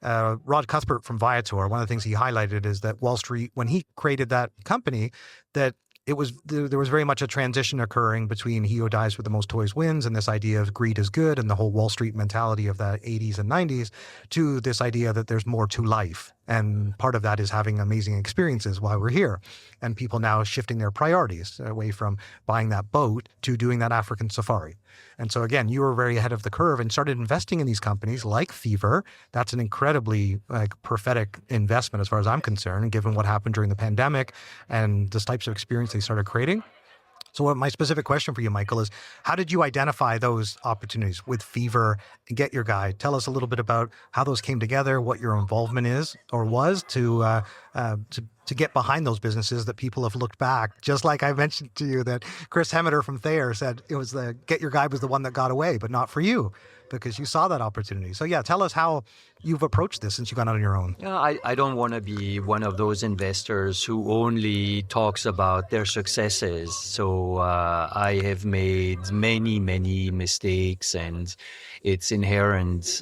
Rod Cuthbert from Viator, one of the things he highlighted is that Wall Street, when he created that company, that there was very much a transition occurring between he who dies with the most toys wins and this idea of greed is good and the whole Wall Street mentality of the 80s and 90s to this idea that there's more to life. And part of that is having amazing experiences while we're here. And people now shifting their priorities away from buying that boat to doing that African safari. And so again, you were very ahead of the curve and started investing in these companies like Phare. That's an incredibly prophetic investment as far as I'm concerned, given what happened during the pandemic and the types of experience they started creating. So my specific question for you, Michael, is how did you identify those opportunities with Phare and Get Your Guide? Tell us a little bit about how those came together, what your involvement is or was to get behind those businesses that people have looked back. Just like I mentioned to you that Chris Hemmeter from Phare said it was the Get Your Guide was the one that got away, but not for you, because you saw that opportunity. So tell us how you've approached this since you got out on your own. I don't want to be one of those investors who only talks about their successes. So I have made many, many mistakes, and it's inherent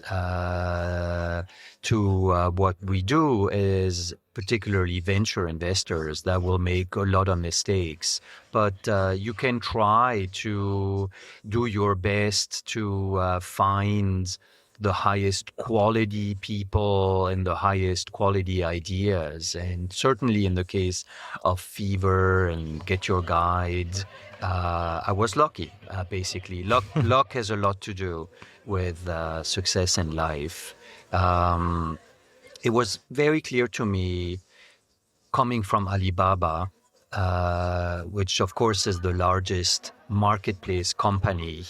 to what we do as particularly venture investors that will make a lot of mistakes. But you can try to do your best to find the highest quality people and the highest quality ideas. And certainly in the case of Phare and Get Your Guide, I was lucky, basically. Luck has a lot to do with success in life. It was very clear to me, coming from Alibaba, which of course is the largest marketplace company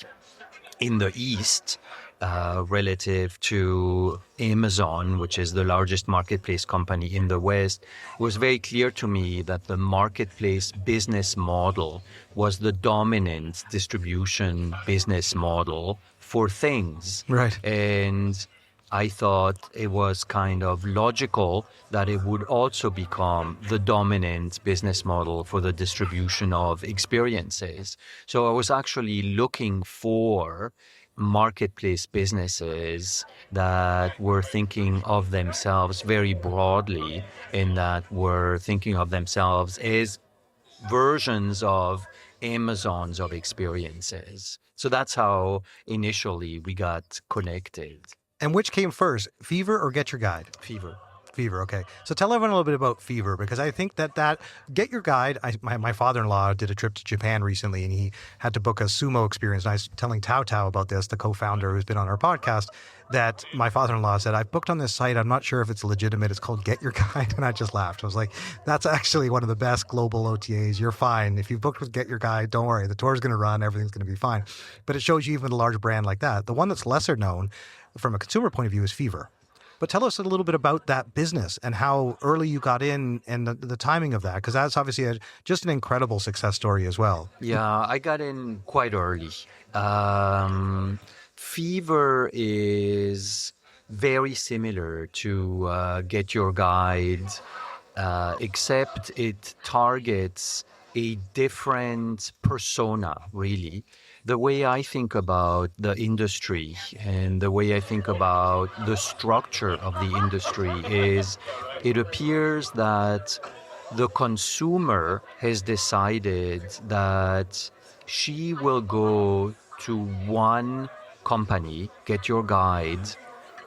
in the East, relative to Amazon, which is the largest marketplace company in the West, it was very clear to me that the marketplace business model was the dominant distribution business model for things. Right. And I thought it was kind of logical that it would also become the dominant business model for the distribution of experiences. So I was actually looking for marketplace businesses that were thinking of themselves very broadly, and that were thinking of themselves as versions of Amazons of experiences. So that's how initially we got connected. And which came first, Phare or Get Your Guide? Phare. Phare, okay. So tell everyone a little bit about Phare, because I think that Get Your Guide, my father-in-law did a trip to Japan recently, and he had to book a sumo experience. And I was telling Tao about this, the co-founder who's been on our podcast, that my father-in-law said, I booked on this site, I'm not sure if it's legitimate, it's called Get Your Guide. And I just laughed. I was like, that's actually one of the best global OTAs. You're fine. If you've booked with Get Your Guide, don't worry. The tour's going to run, everything's going to be fine. But it shows you even a large brand like that. The one that's lesser known from a consumer point of view is Phare. But tell us a little bit about that business and how early you got in and the timing of that, because that's obviously just an incredible success story as well. Yeah, I got in quite early. Phare is very similar to Get Your Guide, except it targets a different persona, really. The way I think about the industry and the way I think about the structure of the industry is, it appears that the consumer has decided that she will go to one company, Get Your Guide,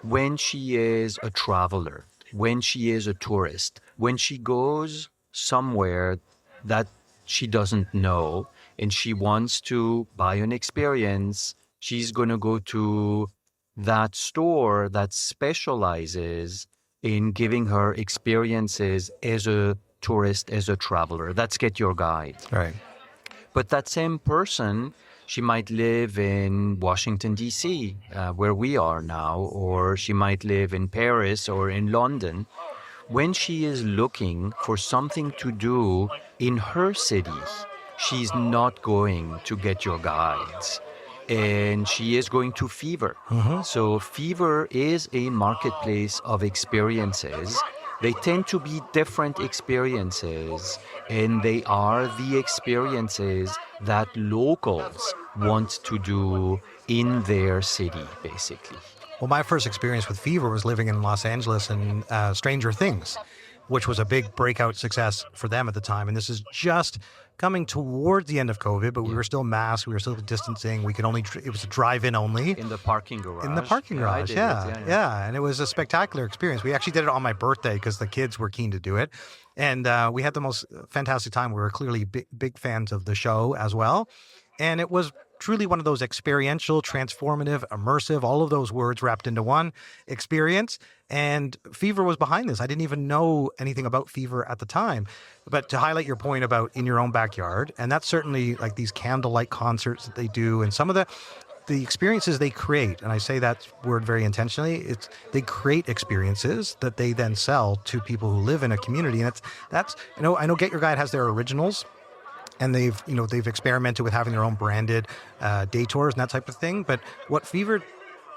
when she is a traveler, when she is a tourist, when she goes somewhere that she doesn't know and she wants to buy an experience, she's going to go to that store that specializes in giving her experiences as a tourist, as a traveler. That's Get Your Guide. Right. But that same person, she might live in Washington, D.C., where we are now, or she might live in Paris or in London. When she is looking for something to do in her city, she's not going to Get Your Guides, and she is going to Phare. Mm-hmm. So Phare is a marketplace of experiences. They tend to be different experiences, and they are the experiences that locals want to do in their city, basically. Well, my first experience with Phare was living in Los Angeles and Stranger Things, which was a big breakout success for them at the time. And this is just coming towards the end of COVID, but we were still masked, we were still distancing. We could only, it was a drive-in only. In the parking garage. In the parking garage, yeah. And it was a spectacular experience. We actually did it on my birthday because the kids were keen to do it. And we had the most fantastic time. We were clearly big fans of the show as well. And it was truly one of those experiential, transformative, immersive, all of those words wrapped into one experience. And Phare was behind this. I didn't even know anything about Phare at the time. But to highlight your point about in your own backyard, and that's certainly like these candlelight concerts that they do, and some of the experiences they create, and I say that word very intentionally, they create experiences that they then sell to people who live in a community. And that's I know Get Your Guide has their originals, and they've experimented with having their own branded day tours and that type of thing. But what Phare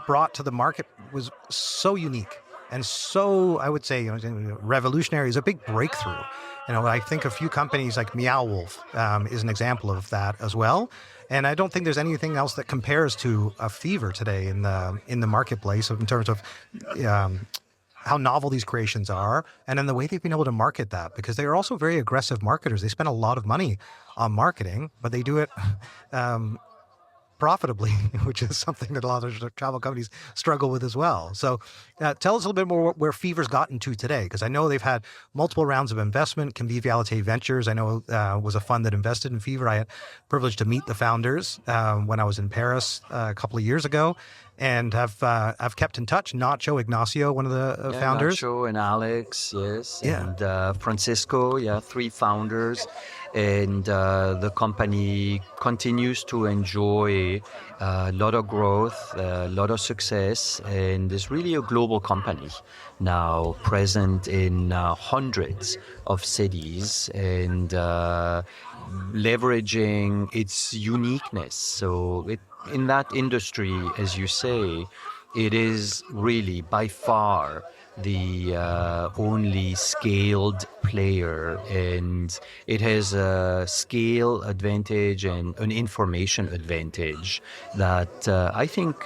brought to the market was so unique and so, I would say, revolutionary. Is a big breakthrough. I think a few companies like Meow Wolf is an example of that as well. And I don't think there's anything else that compares to a Phare today in the marketplace in terms of how novel these creations are, and then the way they've been able to market that, because they are also very aggressive marketers. They spend a lot of money on marketing, but they do it profitably, which is something that a lot of travel companies struggle with as well. So tell us a little bit more where Phare's gotten to today, because I know they've had multiple rounds of investment. Conviviality Ventures, I know, was a fund that invested in Phare. I had the privilege to meet the founders when I was in Paris a couple of years ago, and I've kept in touch. Nacho Ignacio, one of the founders. Nacho and Alex, yes. Yeah. And Francisco, 3 founders. And the company continues to enjoy a lot of growth, a lot of success, and is really a global company now, present in hundreds of cities and leveraging its uniqueness. So in that industry, as you say, it is really by far the only scaled player, and it has a scale advantage and an information advantage that I think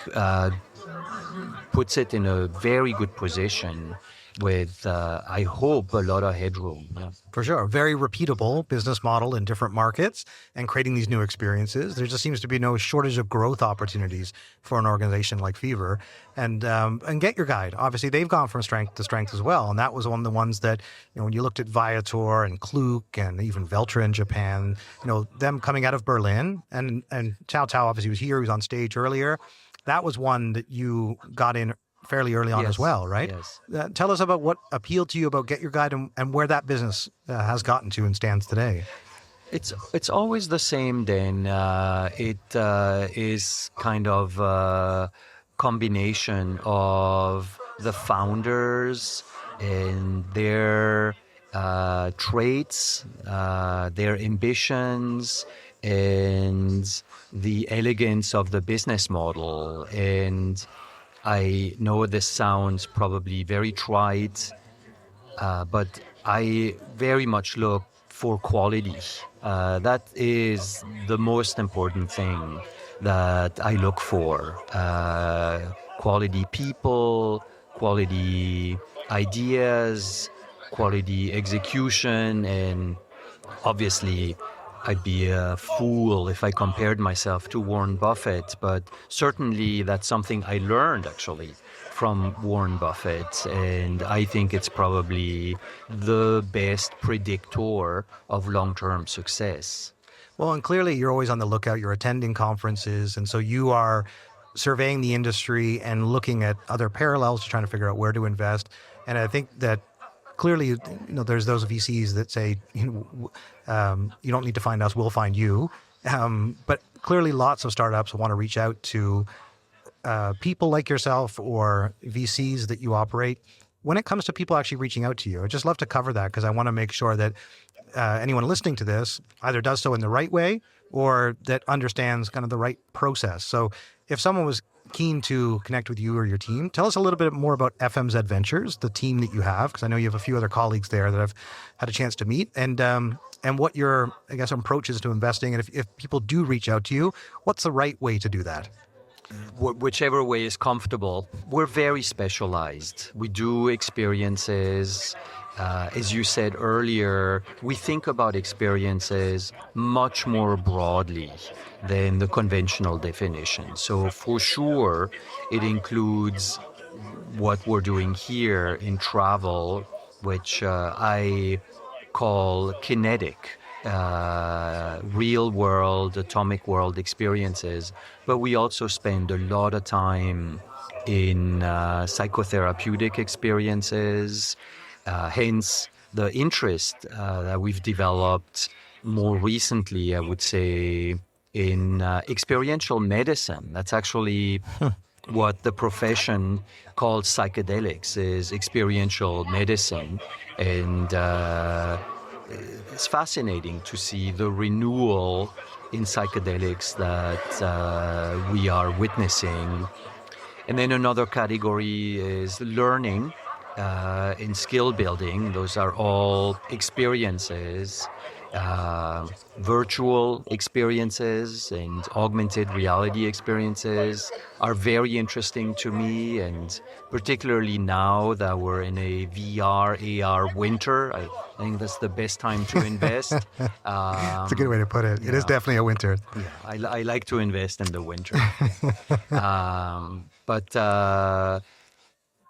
puts it in a very good position with, I hope, a lot of headroom. Yeah. For sure. Very repeatable business model in different markets and creating these new experiences. There just seems to be no shortage of growth opportunities for an organization like Phare. And Get Your Guide, obviously, they've gone from strength to strength as well. And that was one of the ones that, when you looked at Viator and Klook and even Veltra in Japan, them coming out of Berlin, and Cao Cao obviously was here, he was on stage earlier. That was one that you got in fairly early on as well, right? Yes. Tell us about what appealed to you about Get Your Guide and where that business has gotten to and stands today. It's always the same, Dan. It is kind of a combination of the founders and their traits, their ambitions, and the elegance of the business model. And I know this sounds probably very trite, but I very much look for quality. That is the most important thing that I look for. Quality people, quality ideas, quality execution, and obviously I'd be a fool if I compared myself to Warren Buffett, but certainly that's something I learned actually from Warren Buffett, and I think it's probably the best predictor of long-term success. Well, and clearly you're always on the lookout. You're attending conferences, and so you are surveying the industry and looking at other parallels to trying to figure out where to invest. And I think that clearly, there's those VCs that say, you don't need to find us, we'll find you. But clearly lots of startups want to reach out to people like yourself or VCs that you operate. When it comes to people actually reaching out to you, I'd just love to cover that, because I want to make sure that anyone listening to this either does so in the right way or that understands kind of the right process. So if someone was keen to connect with you or your team, tell us a little bit more about FMZ Ventures, the team that you have, because I know you have a few other colleagues there that I've had a chance to meet, and what your, I guess, approach is to investing. And if people do reach out to you, what's the right way to do that? Whichever way is comfortable. We're very specialized. We do experiences. As you said earlier, we think about experiences much more broadly than the conventional definition. So for sure, it includes what we're doing here in travel, which I call kinetic, real world, atomic world experiences. But we also spend a lot of time in psychotherapeutic experiences, hence the interest that we've developed more recently, I would say, in experiential medicine. That's actually what the profession calls psychedelics, is experiential medicine. And it's fascinating to see the renewal in psychedelics that we are witnessing. And then another category is learning in skill building. Those are all experiences. virtual experiences and augmented reality experiences are very interesting to me, and particularly now that we're in a VR, AR winter, I think that's the best time to invest. It's a good way to put it. It is definitely a winter. Yeah, I like to invest in the winter. But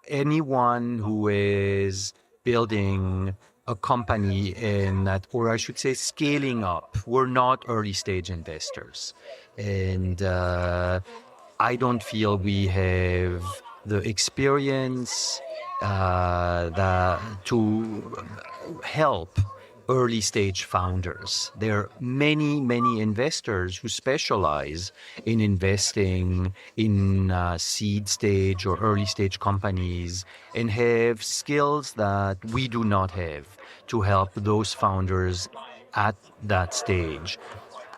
anyone who is building a company in that, or I should say scaling up, we're not early stage investors. And I don't feel we have the experience to help early stage founders. There are many, many investors who specialize in investing in seed stage or early stage companies and have skills that we do not have to help those founders at that stage.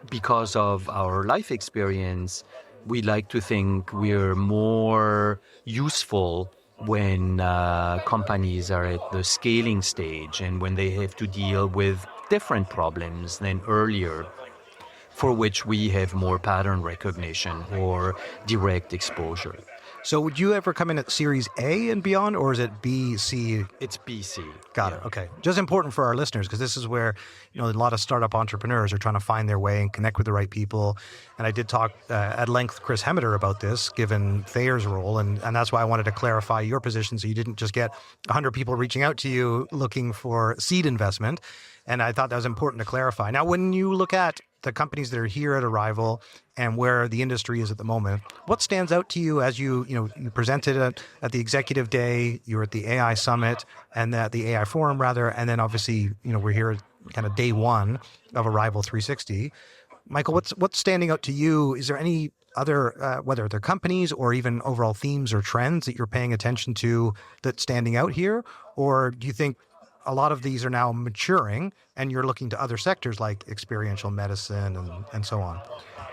Because of our life experience, we like to think we're more useful when companies are at the scaling stage and when they have to deal with different problems than earlier, for which we have more pattern recognition or direct exposure. So would you ever come in at Series A and beyond, or is it B, C? It's BC. Got it. Okay. Just important for our listeners, because this is where, a lot of startup entrepreneurs are trying to find their way and connect with the right people. And I did talk at length with Chris Hemmeter about this, given Phare's role. And that's why I wanted to clarify your position, so you didn't just get 100 people reaching out to you looking for seed investment. And I thought that was important to clarify. Now, when you look at the companies that are here at Arival and where the industry is at the moment, what stands out to you as you presented at the executive day, you were at the AI summit and at the AI forum rather, and then obviously, we're here at kind of day one of Arival 360. Michael, what's standing out to you? Is there any other, whether they're companies or even overall themes or trends that you're paying attention to that's standing out here? Or do you think a lot of these are now maturing and you're looking to other sectors like experiential medicine and so on?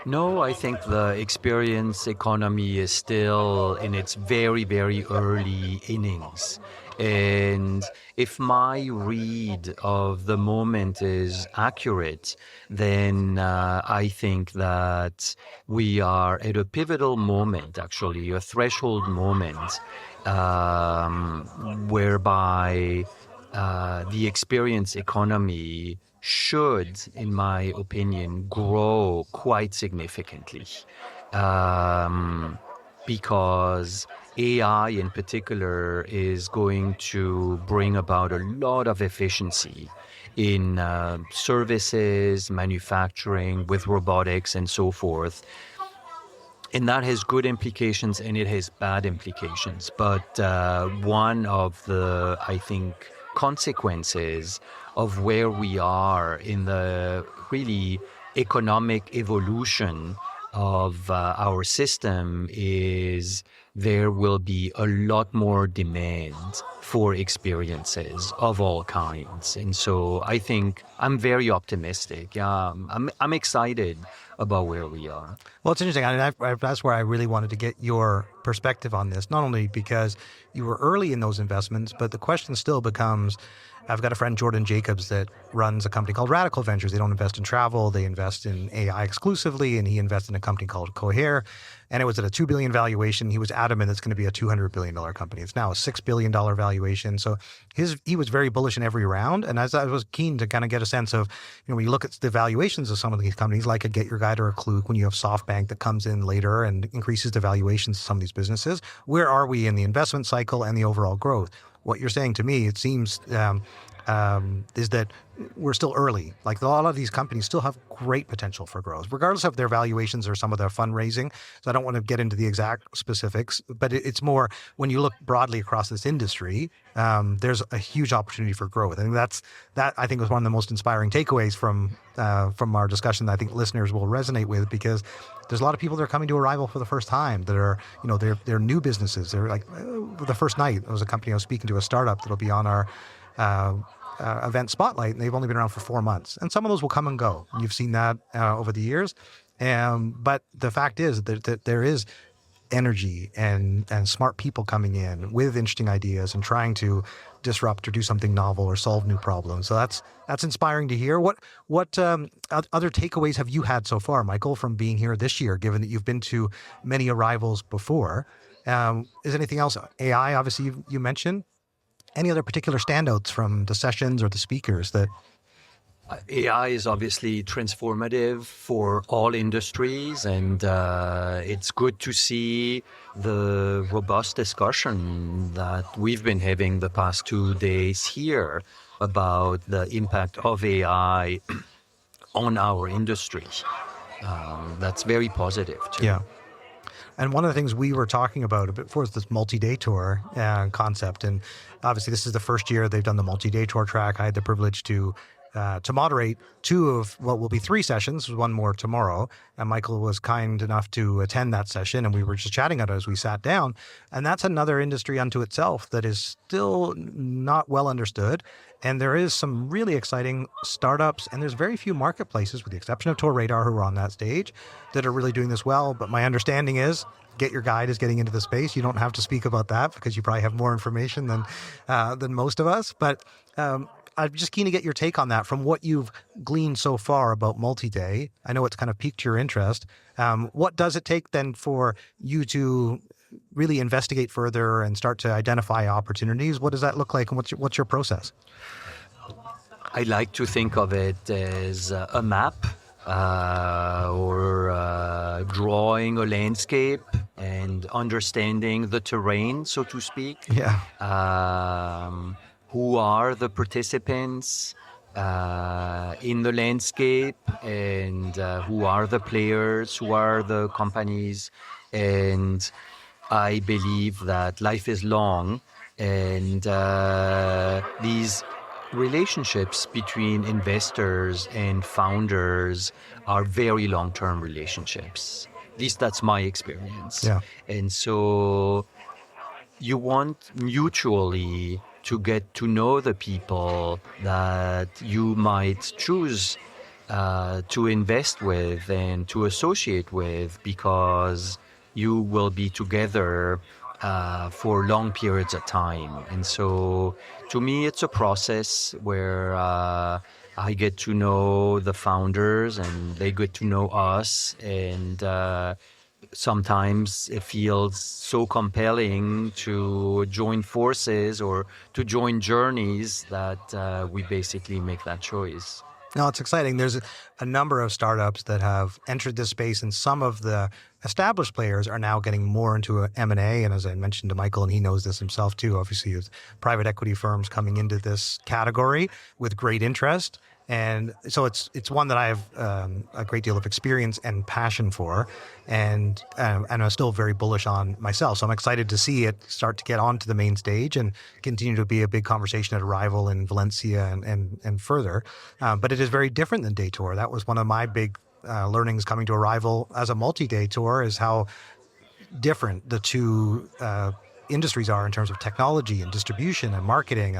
No, I think the experience economy is still in its very, very early innings. And if my read of the moment is accurate, then I think that we are at a pivotal moment, actually, a threshold moment, whereby the experience economy should, in my opinion, grow quite significantly, because AI in particular is going to bring about a lot of efficiency in services, manufacturing, with robotics and so forth. And that has good implications and it has bad implications. But one of the, I think, consequences of where we are in the really economic evolution of our system is there will be a lot more demand for experiences of all kinds. And so I think I'm very optimistic. I'm excited about where we are. Well, it's interesting. That's where I really wanted to get your perspective on this, not only because you were early in those investments, but the question still becomes, I've got a friend, Jordan Jacobs, that runs a company called Radical Ventures. They don't invest in travel. They invest in AI exclusively, and he invested in a company called Phare, and it was at a $2 billion valuation. He was adamant it's going to be a $200 billion company. It's now a $6 billion valuation. So he was very bullish in every round, and as I was keen to kind of get a sense of, when you look at the valuations of some of these companies, like a Get Your Guide or a Klook, when you have SoftBank that comes in later and increases the valuations of some of these businesses, where are we in the investment cycle and the overall growth? What you're saying to me, it seems, is that we're still early. Like a lot of these companies still have great potential for growth, regardless of their valuations or some of their fundraising. So I don't want to get into the exact specifics, but it's more when you look broadly across this industry, there's a huge opportunity for growth. And that I think was one of the most inspiring takeaways from our discussion that I think listeners will resonate with, because there's a lot of people that are coming to Arival for the first time that are, they're new businesses. They're like, the first night, there was a company I was speaking to, a startup that'll be on our event spotlight, and they've only been around for 4 months. And some of those will come and go. You've seen that over the years. But the fact is that there is energy and smart people coming in with interesting ideas and trying to disrupt or do something novel or solve new problems. So that's inspiring to hear. What other takeaways have you had so far, Michael, from being here this year, given that you've been to many arrivals before? Is anything else? AI, obviously, you mentioned. Any other particular standouts from the sessions or the speakers that... AI is obviously transformative for all industries, and it's good to see the robust discussion that we've been having the past 2 days here about the impact of AI on our industry. That's very positive, too. Yeah. And one of the things we were talking about a bit before is this multi-day tour concept. And obviously, this is the first year they've done the multi-day tour track. I had the privilege to moderate 2 of what will be 3 sessions, one more tomorrow. And Michael was kind enough to attend that session, and we were just chatting about it as we sat down. And that's another industry unto itself that is still not well understood. And there is some really exciting startups, and there's very few marketplaces, with the exception of Tourseta, who are on that stage, that are really doing this well. But my understanding is Get Your Guide is getting into the space. You don't have to speak about that because you probably have more information than most of us. But I'm just keen to get your take on that from what you've gleaned so far about multi-day. I know it's kind of piqued your interest. What does it take then for you to really investigate further and start to identify opportunities? What does that look like, and what's your process? I like to think of it as a map or drawing a landscape and understanding the terrain, so to speak. Yeah. Who are the participants in the landscape, and who are the players, who are the companies. And I believe that life is long, and these relationships between investors and founders are very long-term relationships. At least that's my experience. Yeah. And so you want mutually to get to know the people that you might choose to invest with and to associate with, because you will be together for long periods of time. And so to me, it's a process where I get to know the founders and they get to know us, and sometimes it feels so compelling to join forces or to join journeys that we basically make that choice. No, it's exciting. There's a number of startups that have entered this space, and some of the established players are now getting more into M&A. And as I mentioned to Michael, and he knows this himself too, obviously, with private equity firms coming into this category with great interest. And so it's one that I have a great deal of experience and passion for, and I'm still very bullish on myself. So I'm excited to see it start to get onto the main stage and continue to be a big conversation at Arival in Valencia and further. But it is very different than Day Tour. That was one of my big learnings coming to Arival as a multi-day tour, is how different the two industries are in terms of technology and distribution and marketing.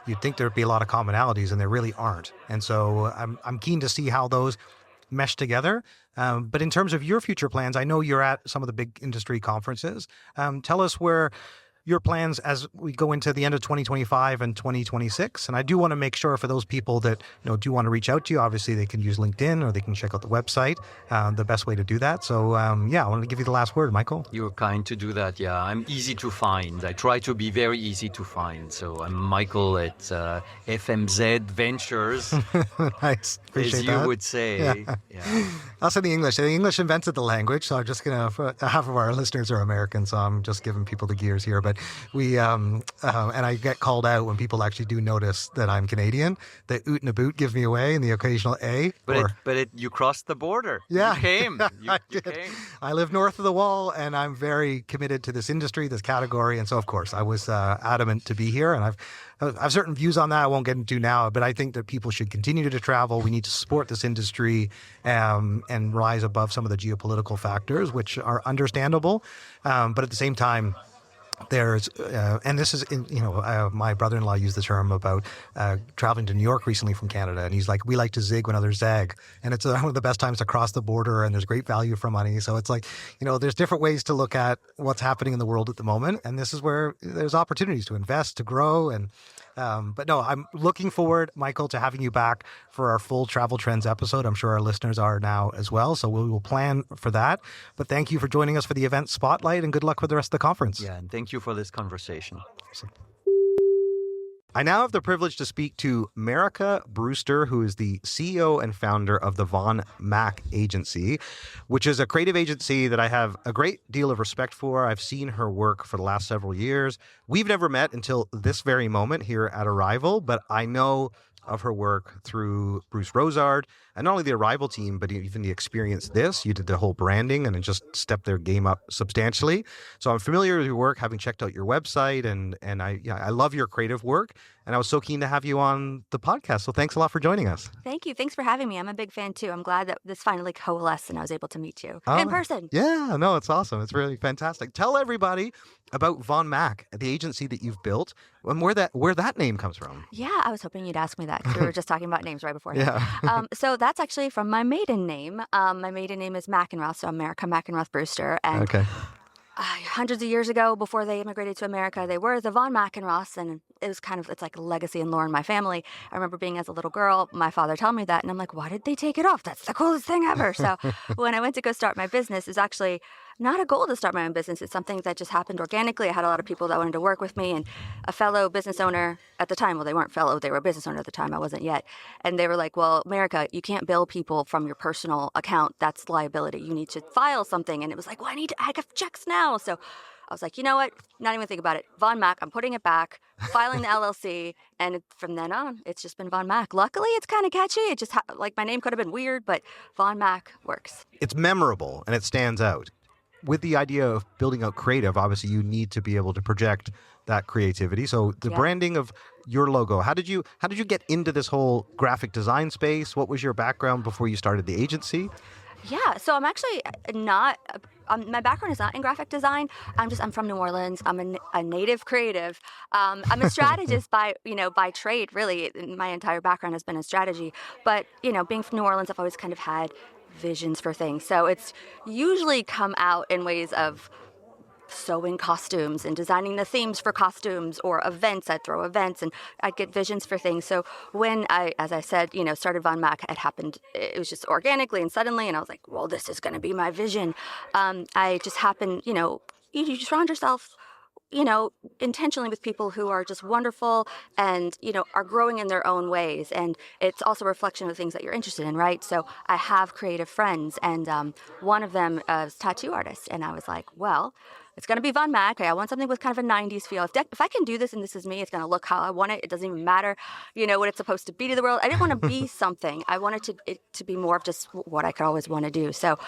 You'd think there'd be a lot of commonalities, and there really aren't. And so I'm keen to see how those mesh together. But in terms of your future plans, I know you're at some of the big industry conferences. Tell us where your plans as we go into the end of 2025 and 2026. And I do want to make sure for those people that do want to reach out to you, obviously they can use LinkedIn or they can check out the website, the best way to do that. So I want to give you the last word, Michael. You're kind to do that. Yeah, I'm easy to find. I try to be very easy to find. So I'm Michael at FMZ Ventures. Nice. Appreciate as that. You would say. Yeah. Also the English. The English invented the language. So I'm just going to, half of our listeners are American, so I'm just giving people the gears here. But we, and I get called out when people actually do notice that I'm Canadian. The oot and a boot gives me away, and the occasional A. But you crossed the border. Yeah. You came. You came. I live north of the wall, and I'm very committed to this industry, this category. And so, of course, I was adamant to be here. And I have certain views on that I won't get into now, but I think that people should continue to travel. We need to support this industry and rise above some of the geopolitical factors, which are understandable. But at the same time, there's, and this is, my brother-in-law used the term about traveling to New York recently from Canada, and he's like, we like to zig when others zag, and it's one of the best times to cross the border, and there's great value for money. So it's like, there's different ways to look at what's happening in the world at the moment, and this is where there's opportunities to invest, to grow, and but no, I'm looking forward, Michael, to having you back for our full Travel Trends episode. I'm sure our listeners are now as well, so we will plan for that. But thank you for joining us for the event spotlight, and good luck with the rest of the conference. Yeah, and thank you for this conversation. Awesome. I now have the privilege to speak to Marica Brewster, who is the CEO and founder of the Von Mack Agency, which is a creative agency that I have a great deal of respect for. I've seen her work for the last several years. We've never met until this very moment here at Arival, but I know of her work through Bruce Rosard, and not only the Arival team, but even the Experience This. You did the whole branding and it just stepped their game up substantially. So I'm familiar with your work, having checked out your website, and I love your creative work. And I was so keen to have you on the podcast. So thanks a lot for joining us. Thank you. Thanks for having me. I'm a big fan too. I'm glad that this finally coalesced and I was able to meet you in person. Yeah, no, it's awesome. It's really fantastic. Tell everybody about Von Mack, the agency that you've built, and where that name comes from. Yeah, I was hoping you'd ask me that because we were just talking about names right before. Yeah. So that's actually from my maiden name. My maiden name is Mackenroth, so Marica Mackenroth Brewster. And okay. Hundreds of years ago, before they immigrated to America, they were the Von Mackenroths, and it's like a legacy and lore in my family. I remember being as a little girl, my father telling me that, and I'm like, why did they take it off? That's the coolest thing ever. So when I went to go start my business, it's actually not a goal to start my own business. It's something that just happened organically. I had a lot of people that wanted to work with me, and a fellow business owner at the time, well, they weren't fellow, they were a business owner at the time, I wasn't yet. And they were like, well, Marica, you can't bill people from your personal account. That's liability. You need to file something. And it was like, well, I have checks now. So I was like, you know what? Not even think about it. Von Mack, I'm putting it back, filing the LLC. And from then on, it's just been Von Mack. Luckily, it's kind of catchy. It just, my name could have been weird, but Von Mack works. It's memorable and it stands out. With the idea of building out creative, obviously you need to be able to project that creativity. So the branding of your logo, how did you get into this whole graphic design space? What was your background before you started the agency? Yeah, so I'm actually not, my background is not in graphic design. I'm from New Orleans. I'm a native creative. I'm a strategist by trade, really. My entire background has been in strategy. But, being from New Orleans, I've always kind of had visions for things. So it's usually come out in ways of sewing costumes and designing the themes for costumes or events. I'd throw events and I'd get visions for things. So when I, as I said, started Von Mack, it happened, it was just organically and suddenly, and I was like, well, this is going to be my vision. I just happened, you surround yourself intentionally with people who are just wonderful and, are growing in their own ways. And it's also a reflection of the things that you're interested in, right? So I have creative friends, and one of them is a tattoo artist. And I was like, well, it's going to be Von Mack. I want something with kind of a 90s feel. If I can do this and this is me, it's going to look how I want it. It doesn't even matter, what it's supposed to be to the world. I didn't want to be something. I wanted it to be more of just what I could always want to do. So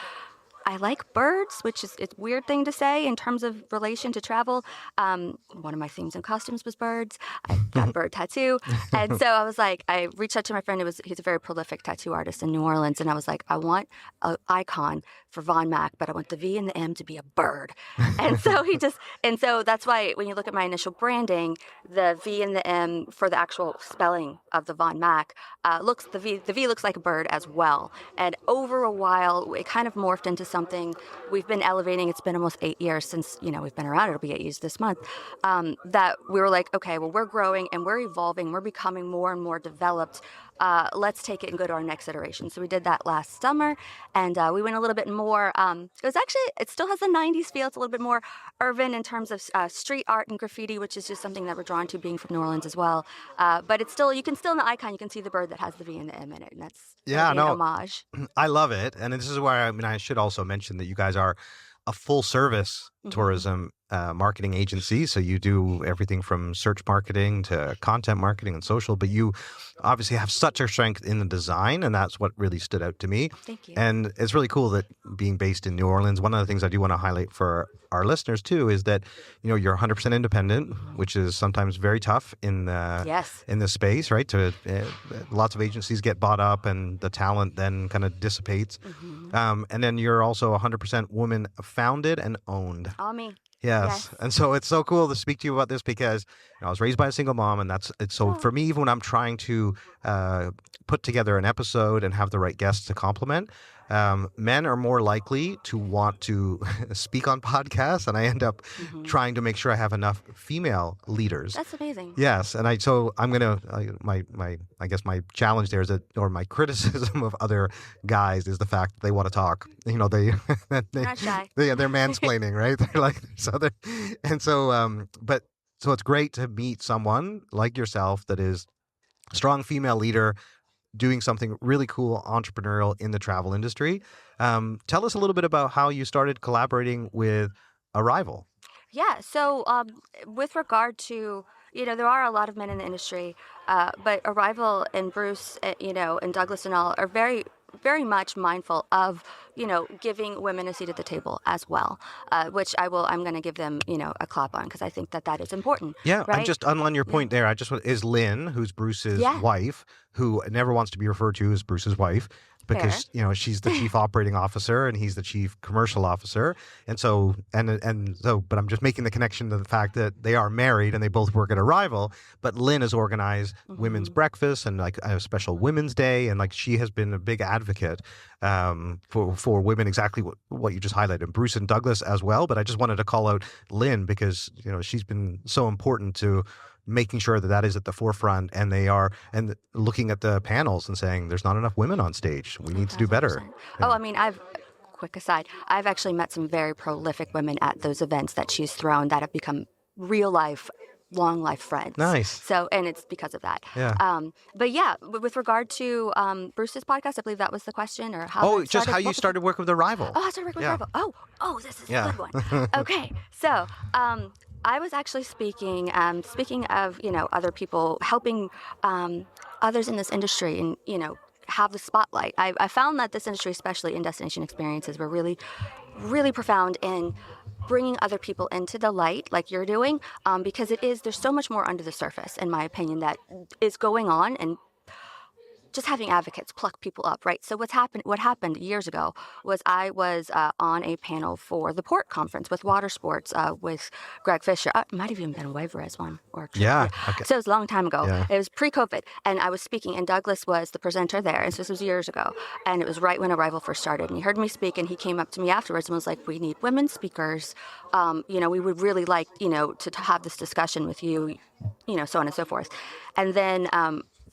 I like birds, which is a weird thing to say in terms of relation to travel. One of my themes and costumes was birds. I got a bird tattoo. And so I was like, I reached out to my friend. He's a very prolific tattoo artist in New Orleans. And I was like, I want an icon for Von Mack, but I want the V and the M to be a bird. And so that's why when you look at my initial branding, the V and the M for the actual spelling of the Von Mack the V looks like a bird as well. And over a while, it kind of morphed into something we've been elevating. It's been almost 8 years since, we've been around. It'll be 8 years this month. That we were like, okay, well, we're growing and we're evolving. We're becoming more and more developed. Let's take it and go to our next iteration. So we did that last summer, and we went a little bit more. It still has a 90s feel. It's a little bit more urban in terms of street art and graffiti, which is just something that we're drawn to being from New Orleans as well. But it's still, in the icon, you can see the bird that has the V and the M in it, and that's an homage. I love it. And this is why, I should also mention that you guys are a full service tourism marketing agency. So you do everything from search marketing to content marketing and social, but you obviously have such a strength in the design, and that's what really stood out to me. Thank you. And it's really cool that being based in New Orleans, one of the things I do want to highlight for our listeners too is that, you're 100% independent, which is sometimes very tough in the space, right? Lots of agencies get bought up and the talent then kind of dissipates. And then you're also 100% woman founded and owned. All me. Yes. And so it's so cool to speak to you about this because I was raised by a single mom, and for me, even when I'm trying to put together an episode and have the right guests to complement, men are more likely to want to speak on podcasts, and I end up trying to make sure I have enough female leaders. That's amazing. Yes, and I'm gonna I guess my challenge there is or my criticism of other guys is the fact that they want to talk. They're not shy. They're mansplaining, right? They're like so it's great to meet someone like yourself that is a strong female leader doing something really cool, entrepreneurial in the travel industry. Tell us a little bit about how you started collaborating with Arival. Yeah. So with regard to, there are a lot of men in the industry, but Arival and Bruce, and Douglas and all are very, very much mindful of, giving women a seat at the table as well, which I'm going to give them, a clap on because I think that is important. Yeah. Right? And just on your point there, is Lynn, who's Bruce's wife, who never wants to be referred to as Bruce's wife, because she's the chief operating officer and he's the chief commercial officer, and so but I'm just making the connection to the fact that they are married and they both work at Arival. But Lynn has organized women's breakfast and like a special Women's Day, and like she has been a big advocate for women, exactly what you just highlighted, Bruce and Douglas as well. But I just wanted to call out Lynn because she's been so important to making sure that is at the forefront, and looking at the panels and saying there's not enough women on stage. We need to do better. Oh, quick aside, I've actually met some very prolific women at those events that she's thrown that have become real life, long life friends. Nice. So, and it's because of that. Yeah. But yeah, with regard to Bruce's podcast, I believe that was the question, or how. Oh, just how you started working with Arival. Oh, I started working with Arival. Oh, this is a good one. Okay, so. I was actually speaking of, other people, helping others in this industry and, have the spotlight. I found that this industry, especially in destination experiences, were really, really profound in bringing other people into the light like you're doing, because there's so much more under the surface, in my opinion, that is going on, and just having advocates pluck people up, right? So what happened years ago was I was on a panel for the Port Conference with water sports with Greg Fisher. It might have even been a Wayveres one. Yeah. Okay. So it was a long time ago. Yeah. It was pre-COVID, and I was speaking, and Douglas was the presenter there, and so this was years ago, and it was right when Arival first started, and he heard me speak, and he came up to me afterwards and was like, we need women speakers. We would really like, to have this discussion with you, so on and so forth. And then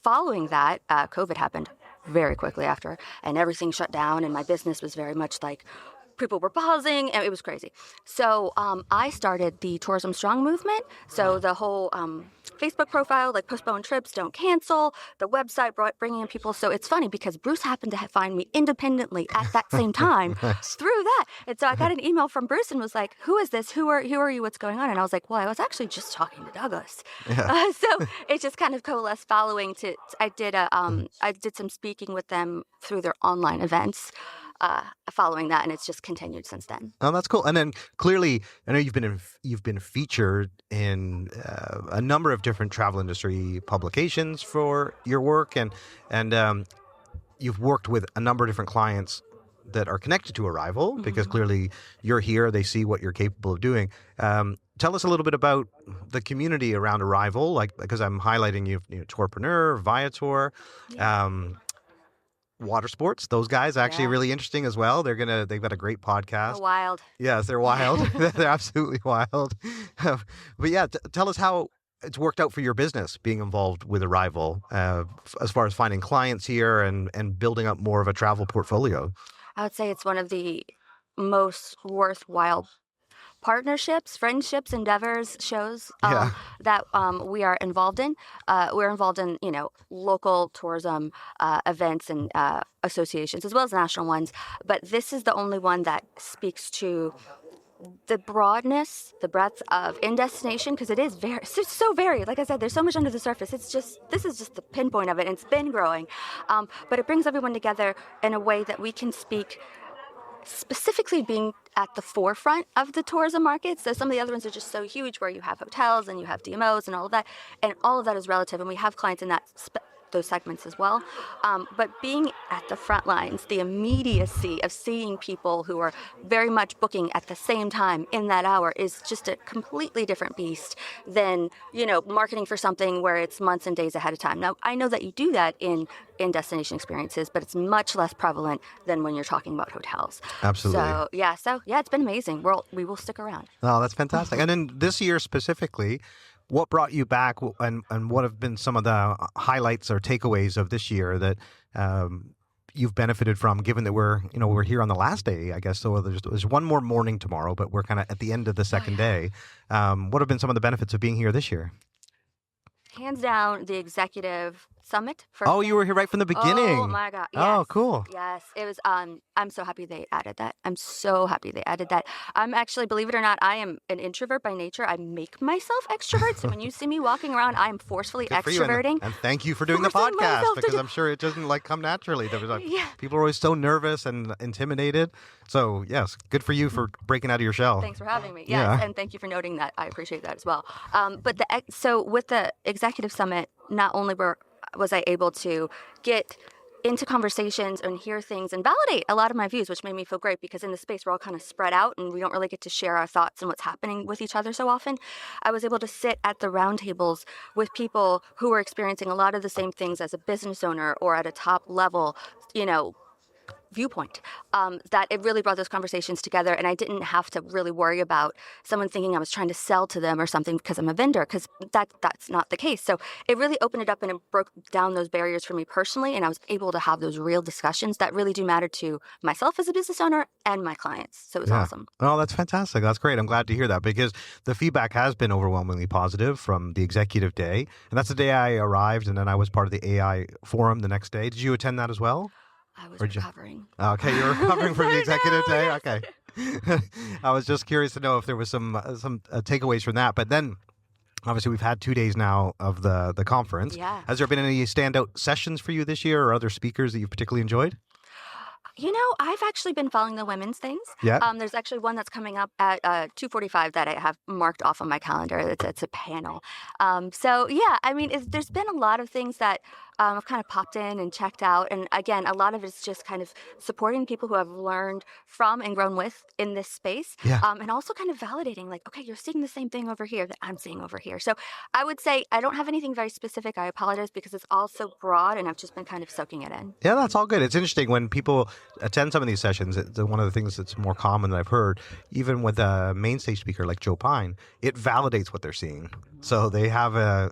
following that, COVID happened very quickly after, and everything shut down, and my business was very much like people were pausing, and it was crazy. So I started the Tourism Strong movement. So the whole Facebook profile, like postpone trips, don't cancel, the website bringing in people. So it's funny because Bruce happened to find me independently at that same time through that. And so I got an email from Bruce and was like, who is this? Who are you? What's going on? And I was like, well, I was actually just talking to Douglas. Yeah. So it just kind of coalesced following I did some speaking with them through their online events. Following that, and it's just continued since then. Oh, that's cool. And then clearly, I know you've been featured in a number of different travel industry publications for your work, and you've worked with a number of different clients that are connected to Arival, because clearly you're here, they see what you're capable of doing. Tell us a little bit about the community around Arival, because I'm highlighting Tourpreneur, Viator. Water sports, those guys actually really interesting as well. They've got a great podcast. They're wild. Yes, they're wild. They're absolutely wild. But yeah, tell us how it's worked out for your business being involved with Arival, as far as finding clients here and building up more of a travel portfolio. I would say it's one of the most worthwhile partnerships, friendships, endeavors, shows that we are involved in. We're involved in, local tourism events and associations, as well as national ones. But this is the only one that speaks to the broadness, the breadth of in-destination, because it is so varied. Like I said, there's so much under the surface. This is just the pinpoint of it, and it's been growing. But it brings everyone together in a way that we can speak specifically being at the forefront of the tourism market. So some of the other ones are just so huge, where you have hotels and you have DMOs and all of that is relative. And we have clients in that those segments as well. But being at the front lines, the immediacy of seeing people who are very much booking at the same time in that hour is just a completely different beast than, marketing for something where it's months and days ahead of time. Now, I know that you do that in destination experiences, but it's much less prevalent than when you're talking about hotels. Absolutely. So it's been amazing. We will stick around. Oh, that's fantastic. And then this year specifically, what brought you back, and what have been some of the highlights or takeaways of this year that you've benefited from, given that we're here on the last day, I guess. So there's one more morning tomorrow, but we're kind of at the end of the second day. What have been some of the benefits of being here this year? Hands down, the executive summit. Oh, you were here right from the beginning. Oh my God! Yes. Oh, cool. Yes, it was. I'm so happy they added that. I'm actually, believe it or not, I am an introvert by nature. I make myself extrovert. So when you see me walking around, I am forcefully extroverting. And thank you for doing the podcast, because I'm sure it doesn't come naturally. There was people are always so nervous and intimidated. So yes, good for you for breaking out of your shell. Thanks for having me. Yes, and thank you for noting that. I appreciate that as well. But so with the executive summit, not only was I able to get into conversations and hear things and validate a lot of my views, which made me feel great, because in the space we're all kind of spread out and we don't really get to share our thoughts and what's happening with each other so often. I was able to sit at the round tables with people who were experiencing a lot of the same things as a business owner or at a top level, viewpoint, that it really brought those conversations together. And I didn't have to really worry about someone thinking I was trying to sell to them or something because I'm a vendor, because that's not the case. So it really opened it up and it broke down those barriers for me personally. And I was able to have those real discussions that really do matter to myself as a business owner and my clients. So it was awesome. Oh, that's fantastic. That's great. I'm glad to hear that, because the feedback has been overwhelmingly positive from the executive day. And that's the day I arrived, and then I was part of the AI forum the next day. Did you attend that as well? I was recovering. Okay, you're recovering from the executive day? Okay. I was just curious to know if there was some takeaways from that. But then, obviously, we've had 2 days now of the conference. Yeah. Has there been any standout sessions for you this year, or other speakers that you've particularly enjoyed? I've actually been following the women's things. Yeah. There's actually one that's coming up at 2:45 that I have marked off on my calendar. It's a panel. There's been a lot of things that I've kind of popped in and checked out. And again, a lot of it's just kind of supporting people who have learned from and grown with in this space. Yeah. And also kind of validating, like, okay, you're seeing the same thing over here that I'm seeing over here. So I would say I don't have anything very specific. I apologize, because it's all so broad and I've just been kind of soaking it in. Yeah, that's all good. It's interesting when people attend some of these sessions. One of the things that's more common that I've heard, even with a main stage speaker like Joe Pine, it validates what they're seeing. So they have an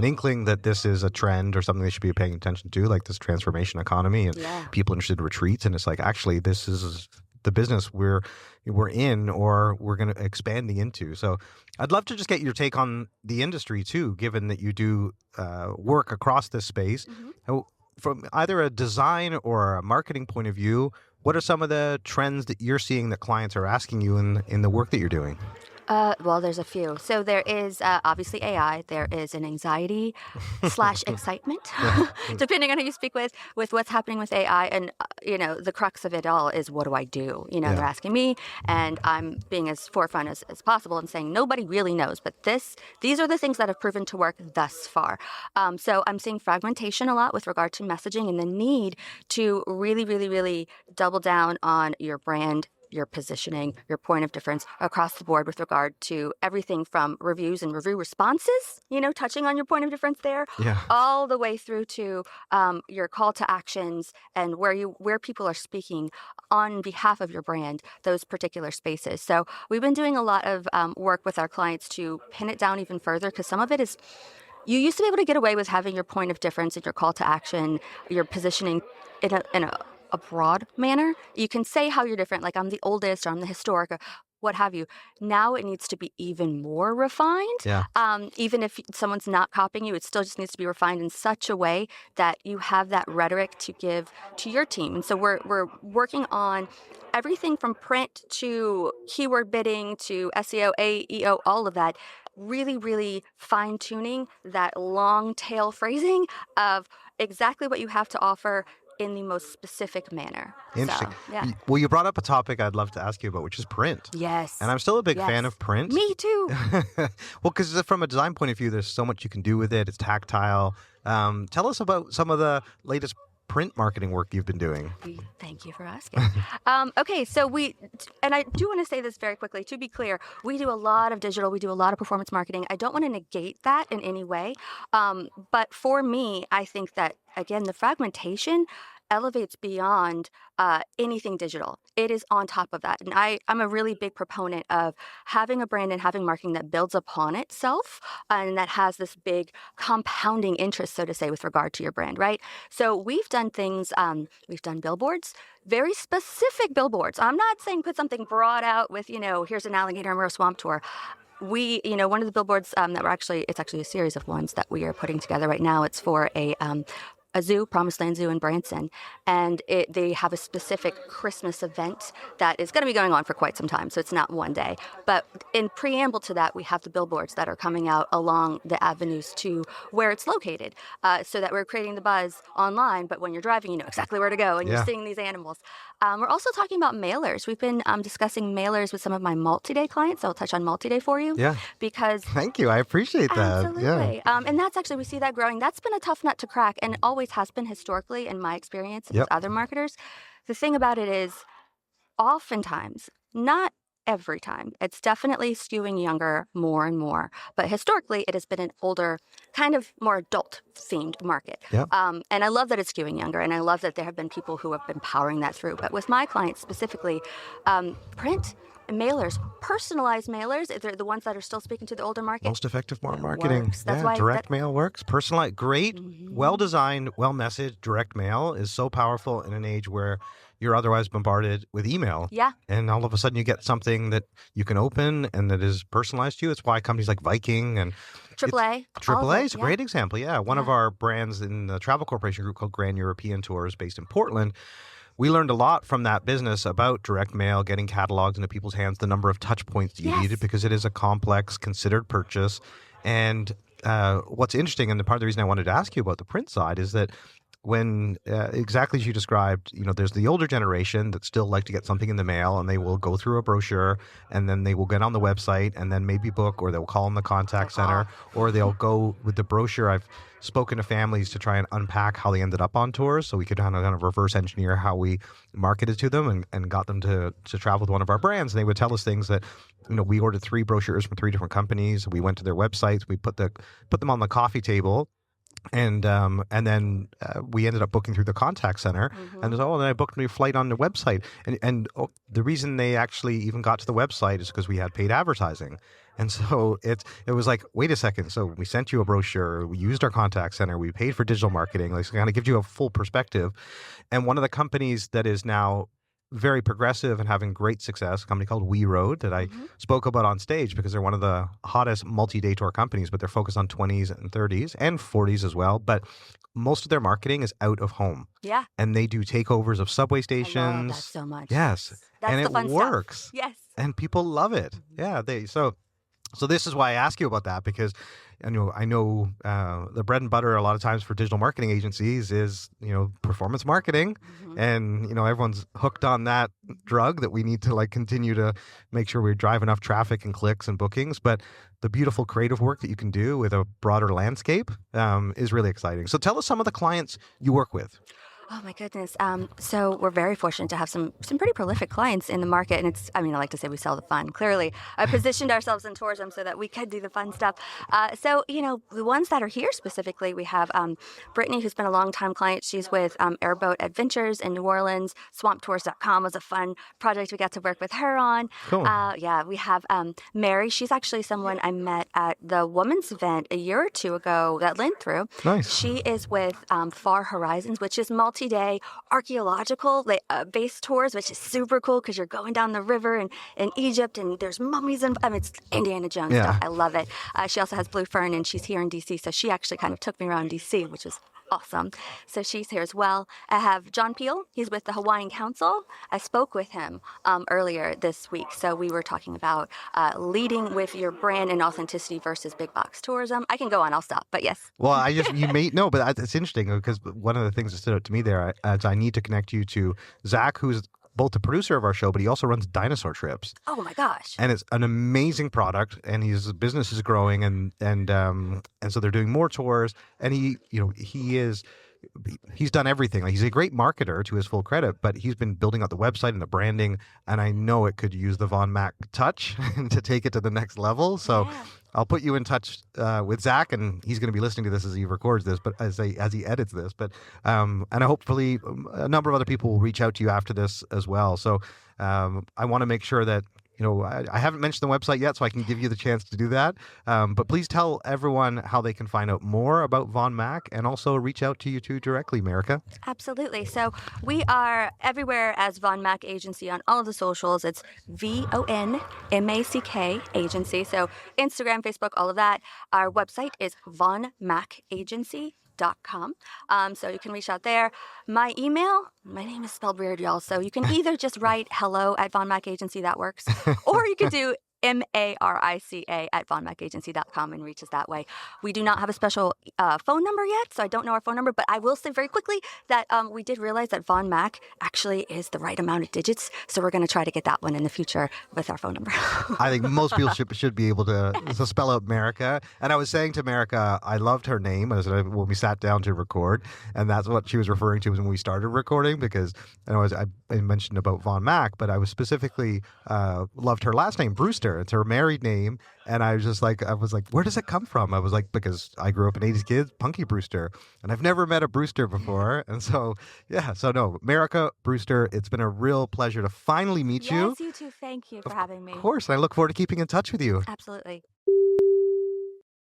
inkling that this is a trend or something they should be paying attention to, like this transformation economy and people interested in retreats. And it's like, actually, this is the business we're in, or we're going to expanding into. So I'd love to just get your take on the industry too, given that you do work across this space. Mm-hmm. From either a design or a marketing point of view, what are some of the trends that you're seeing that clients are asking you in the work that you're doing? Well, there's a few. So there is obviously AI. There is an anxiety / excitement, depending on who you speak with what's happening with AI. And, the crux of it all is, what do I do? They're asking me, and I'm being as forefront as possible and saying nobody really knows. But these are the things that have proven to work thus far. So I'm seeing fragmentation a lot with regard to messaging and the need to really, really, really double down on your brand, your positioning, your point of difference across the board with regard to everything from reviews and review responses, touching on your point of difference there, all the way through to your call to actions and where people are speaking on behalf of your brand, those particular spaces. So we've been doing a lot of work with our clients to pin it down even further, because some of it is, you used to be able to get away with having your point of difference and your call to action, your positioning in a broad manner. You can say how you're different, like I'm the oldest or I'm the historic or what have you. Now it needs to be even more refined. Yeah. Even if someone's not copying you, it still just needs to be refined in such a way that you have that rhetoric to give to your team. And so we're working on everything from print to keyword bidding to SEO, AEO, all of that. Really, really fine-tuning that long tail phrasing of exactly what you have to offer in the most specific manner. Interesting. So, yeah. Well, you brought up a topic I'd love to ask you about, which is print. Yes. And I'm still a big fan of print. Me too. Well, because from a design point of view, there's so much you can do with it. It's tactile. Tell us about some of the latest print marketing work you've been doing. Thank you for asking. Okay, so and I do want to say this very quickly. To be clear, we do a lot of digital, we do a lot of performance marketing. I don't want to negate that in any way. But for me, I think that, again, the fragmentation elevates beyond anything digital. It is on top of that. And I'm a really big proponent of having a brand and having marketing that builds upon itself and that has this big compounding interest, so to say, with regard to your brand, right? So we've done things, we've done billboards, very specific billboards. I'm not saying put something broad out with, here's an alligator and we're a swamp tour. We, one of the billboards that it's actually a series of ones that we are putting together right now. It's for a zoo, Promised Land Zoo in Branson, and they have a specific Christmas event that is going to be going on for quite some time, so it's not one day. But in preamble to that, we have the billboards that are coming out along the avenues to where it's located, so that we're creating the buzz online, but when you're driving, you know exactly where to go, and you're seeing these animals. We're also talking about mailers. We've been discussing mailers with some of my multi-day clients. I'll touch on multi-day for you. Yeah. Because... Thank you. I appreciate that. Absolutely. Yeah. And that's actually, we see that growing. That's been a tough nut to crack, and always has been historically in my experience with other marketers. The thing about it is, oftentimes, not every time, it's definitely skewing younger more and more. But historically, it has been an older, kind of more adult-themed market. Yep. And I love that it's skewing younger, and I love that there have been people who have been powering that through. But with my clients specifically, print mailers, personalized mailers, they're the ones that are still speaking to the older market. Most effective marketing. Works. That's why direct mail works. Personalized, great, well-designed, well-messaged direct mail is so powerful in an age where you're otherwise bombarded with email. Yeah. And all of a sudden you get something that you can open and that is personalized to you. It's why companies like Viking and AAA. AAA is a great example. Yeah. One of our brands in the Travel Corporation group called Grand European Tours based in Portland. We learned a lot from that business about direct mail, getting catalogs into people's hands, the number of touch points you needed, because it is a complex, considered purchase. And what's interesting, and the part of the reason I wanted to ask you about the print side, is that when exactly as you described, there's the older generation that still like to get something in the mail, and they will go through a brochure, and then they will get on the website and then maybe book, or they'll call in the contact center, or they'll go with the brochure. I've spoken to families to try and unpack how they ended up on tours, so we could kind of reverse engineer how we marketed to them and got them to travel with one of our brands. And they would tell us things that, we ordered 3 brochures from 3 different companies. We went to their websites. We put them on the coffee table. And then we ended up booking through the contact center, and then I booked my flight on the website. And the reason they actually even got to the website is because we had paid advertising. And so it was like, wait a second. So we sent you a brochure, we used our contact center, we paid for digital marketing, like, so kind of gives you a full perspective. And one of the companies that is now very progressive and having great success, a company called We Road that I spoke about on stage, because they're one of the hottest multi-day tour companies, but they're focused on 20s and 30s and 40s as well. But most of their marketing is out of home. Yeah. And they do takeovers of subway stations. I love that so much. Yes. That's and the fun it works. Stuff. Yes. And people love it. Yeah. So this is why I ask you about that, because I know the bread and butter a lot of times for digital marketing agencies is, performance marketing. And, everyone's hooked on that drug that we need to continue to make sure we drive enough traffic and clicks and bookings. But the beautiful creative work that you can do with a broader landscape is really exciting. So tell us some of the clients you work with. Oh my goodness. So we're very fortunate to have some pretty prolific clients in the market. And I like to say we sell the fun. Clearly, I positioned ourselves in tourism so that we could do the fun stuff. So, the ones that are here specifically, we have Brittany, who's been a long-time client. She's with Airboat Adventures in New Orleans. SwampTours.com was a fun project we got to work with her on. Cool. We have Mary. She's actually someone I met at the women's event a year or 2 ago that Lynn threw. Nice. She is with Phare Horizons, which is multi-day archaeological based tours, which is super cool because you're going down the river in Egypt, and there's mummies, and it's Indiana Jones stuff. I love it. She also has Blue Fern, and she's here in DC, so she actually kind of took me around DC, which was awesome. So she's here as well. I have John Peel. He's with the Hawaiian Council. I spoke with him earlier this week. So we were talking about leading with your brand and authenticity versus big box tourism. I can go on. I'll stop. But yes. Well, but it's interesting because one of the things that stood out to me there is I need to connect you to Zach, who's both the producer of our show, but he also runs Dinosaur Trips. Oh my gosh! And it's an amazing product, and his business is growing, and so they're doing more tours. And he's done everything. Like, he's a great marketer, to his full credit, but he's been building out the website and the branding. And I know it could use the Von Mack touch to take it to the next level. So. Yeah. I'll put you in touch with Zach, and he's going to be listening to this as he records this, but as he edits this. But and hopefully a number of other people will reach out to you after this as well. So I want to make sure that I haven't mentioned the website yet, so I can give you the chance to do that. But please tell everyone how they can find out more about Von Mack, and also reach out to you two directly, Marica. Absolutely. So we are everywhere as Von Mack Agency on all of the socials. It's VONMACK Agency. So Instagram, Facebook, all of that. Our website is vonmackagency.com. So you can reach out there. My email, my name is spelled weird, y'all. So you can either just write hello@vonmackagency, that works, or you could do Marica@vonmackagency.com and reach us that way. We do not have a special phone number yet, so I don't know our phone number, but I will say very quickly that we did realize that Von Mack actually is the right amount of digits, so we're going to try to get that one in the future with our phone number. I think most people should be able to spell out Marica. And I was saying to Marica, I loved her name when we sat down to record, and that's what she was referring to when we started recording, because I mentioned about Von Mack, but I was specifically loved her last name, Brewster. It's her married name, and I was like, where does it come from? I was like, because I grew up an 80s kid, Punky Brewster, and I've never met a Brewster before, and so no, Marica Brewster, it's been a real pleasure to finally meet you. Yes, you too. Thank you for having me. Of course, and I look forward to keeping in touch with you. Absolutely.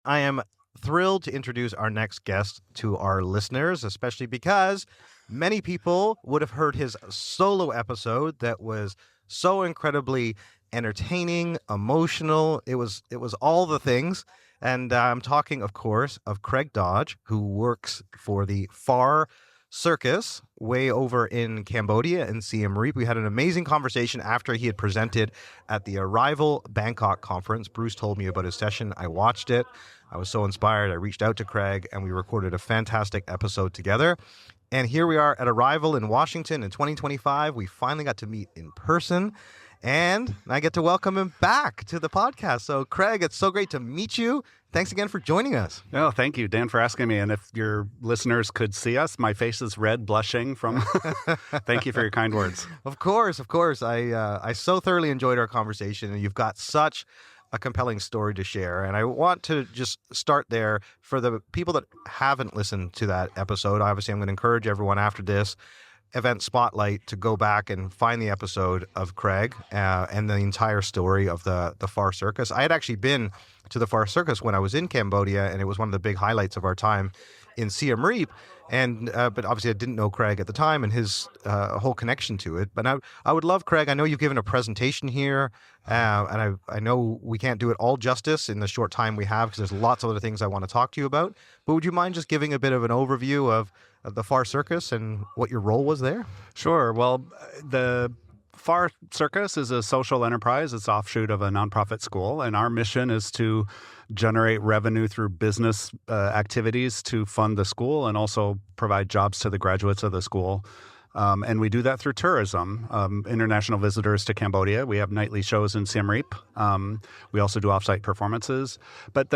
I am thrilled to introduce our next guest to our listeners, especially because many people would have heard his solo episode that was so incredibly entertaining, emotional. It was all the things. And I'm talking, of course, of Craig Dodge, who works for the Phare Circus way over in Cambodia in Siem Reap. We had an amazing conversation after he had presented at the Arival Bangkok conference. Bruce told me about his session. I watched it. I was so inspired. I reached out to Craig, and we recorded a fantastic episode together. And here we are at Arival in Washington in 2025. We finally got to meet in person. And I get to welcome him back to the podcast. So, Craig, it's so great to meet you. Thanks again for joining us. Oh, thank you, Dan, for asking me. And if your listeners could see us, my face is red, blushing from... Thank you for your kind words. Of course. I so thoroughly enjoyed our conversation, and you've got such a compelling story to share. And I want to just start there for the people that haven't listened to that episode. Obviously, I'm going to encourage everyone after this event spotlight to go back and find the episode of Craig and the entire story of the Phare Circus. I had actually been to the Phare Circus when I was in Cambodia, and it was one of the big highlights of our time in Siem Reap. And but obviously I didn't know Craig at the time and his whole connection to it. But I would love, Craig, I know you've given a presentation here, and I know we can't do it all justice in the short time we have, because there's lots of other things I want to talk to you about. But would you mind just giving a bit of an overview of the Phare Circus and what your role was there? Sure. Well, the Phare Circus is a social enterprise. It's offshoot of a nonprofit school, and our mission is to generate revenue through business activities to fund the school and also provide jobs to the graduates of the school. And we do that through tourism, international visitors to Cambodia. We have nightly shows in Siem Reap. We also do offsite performances, but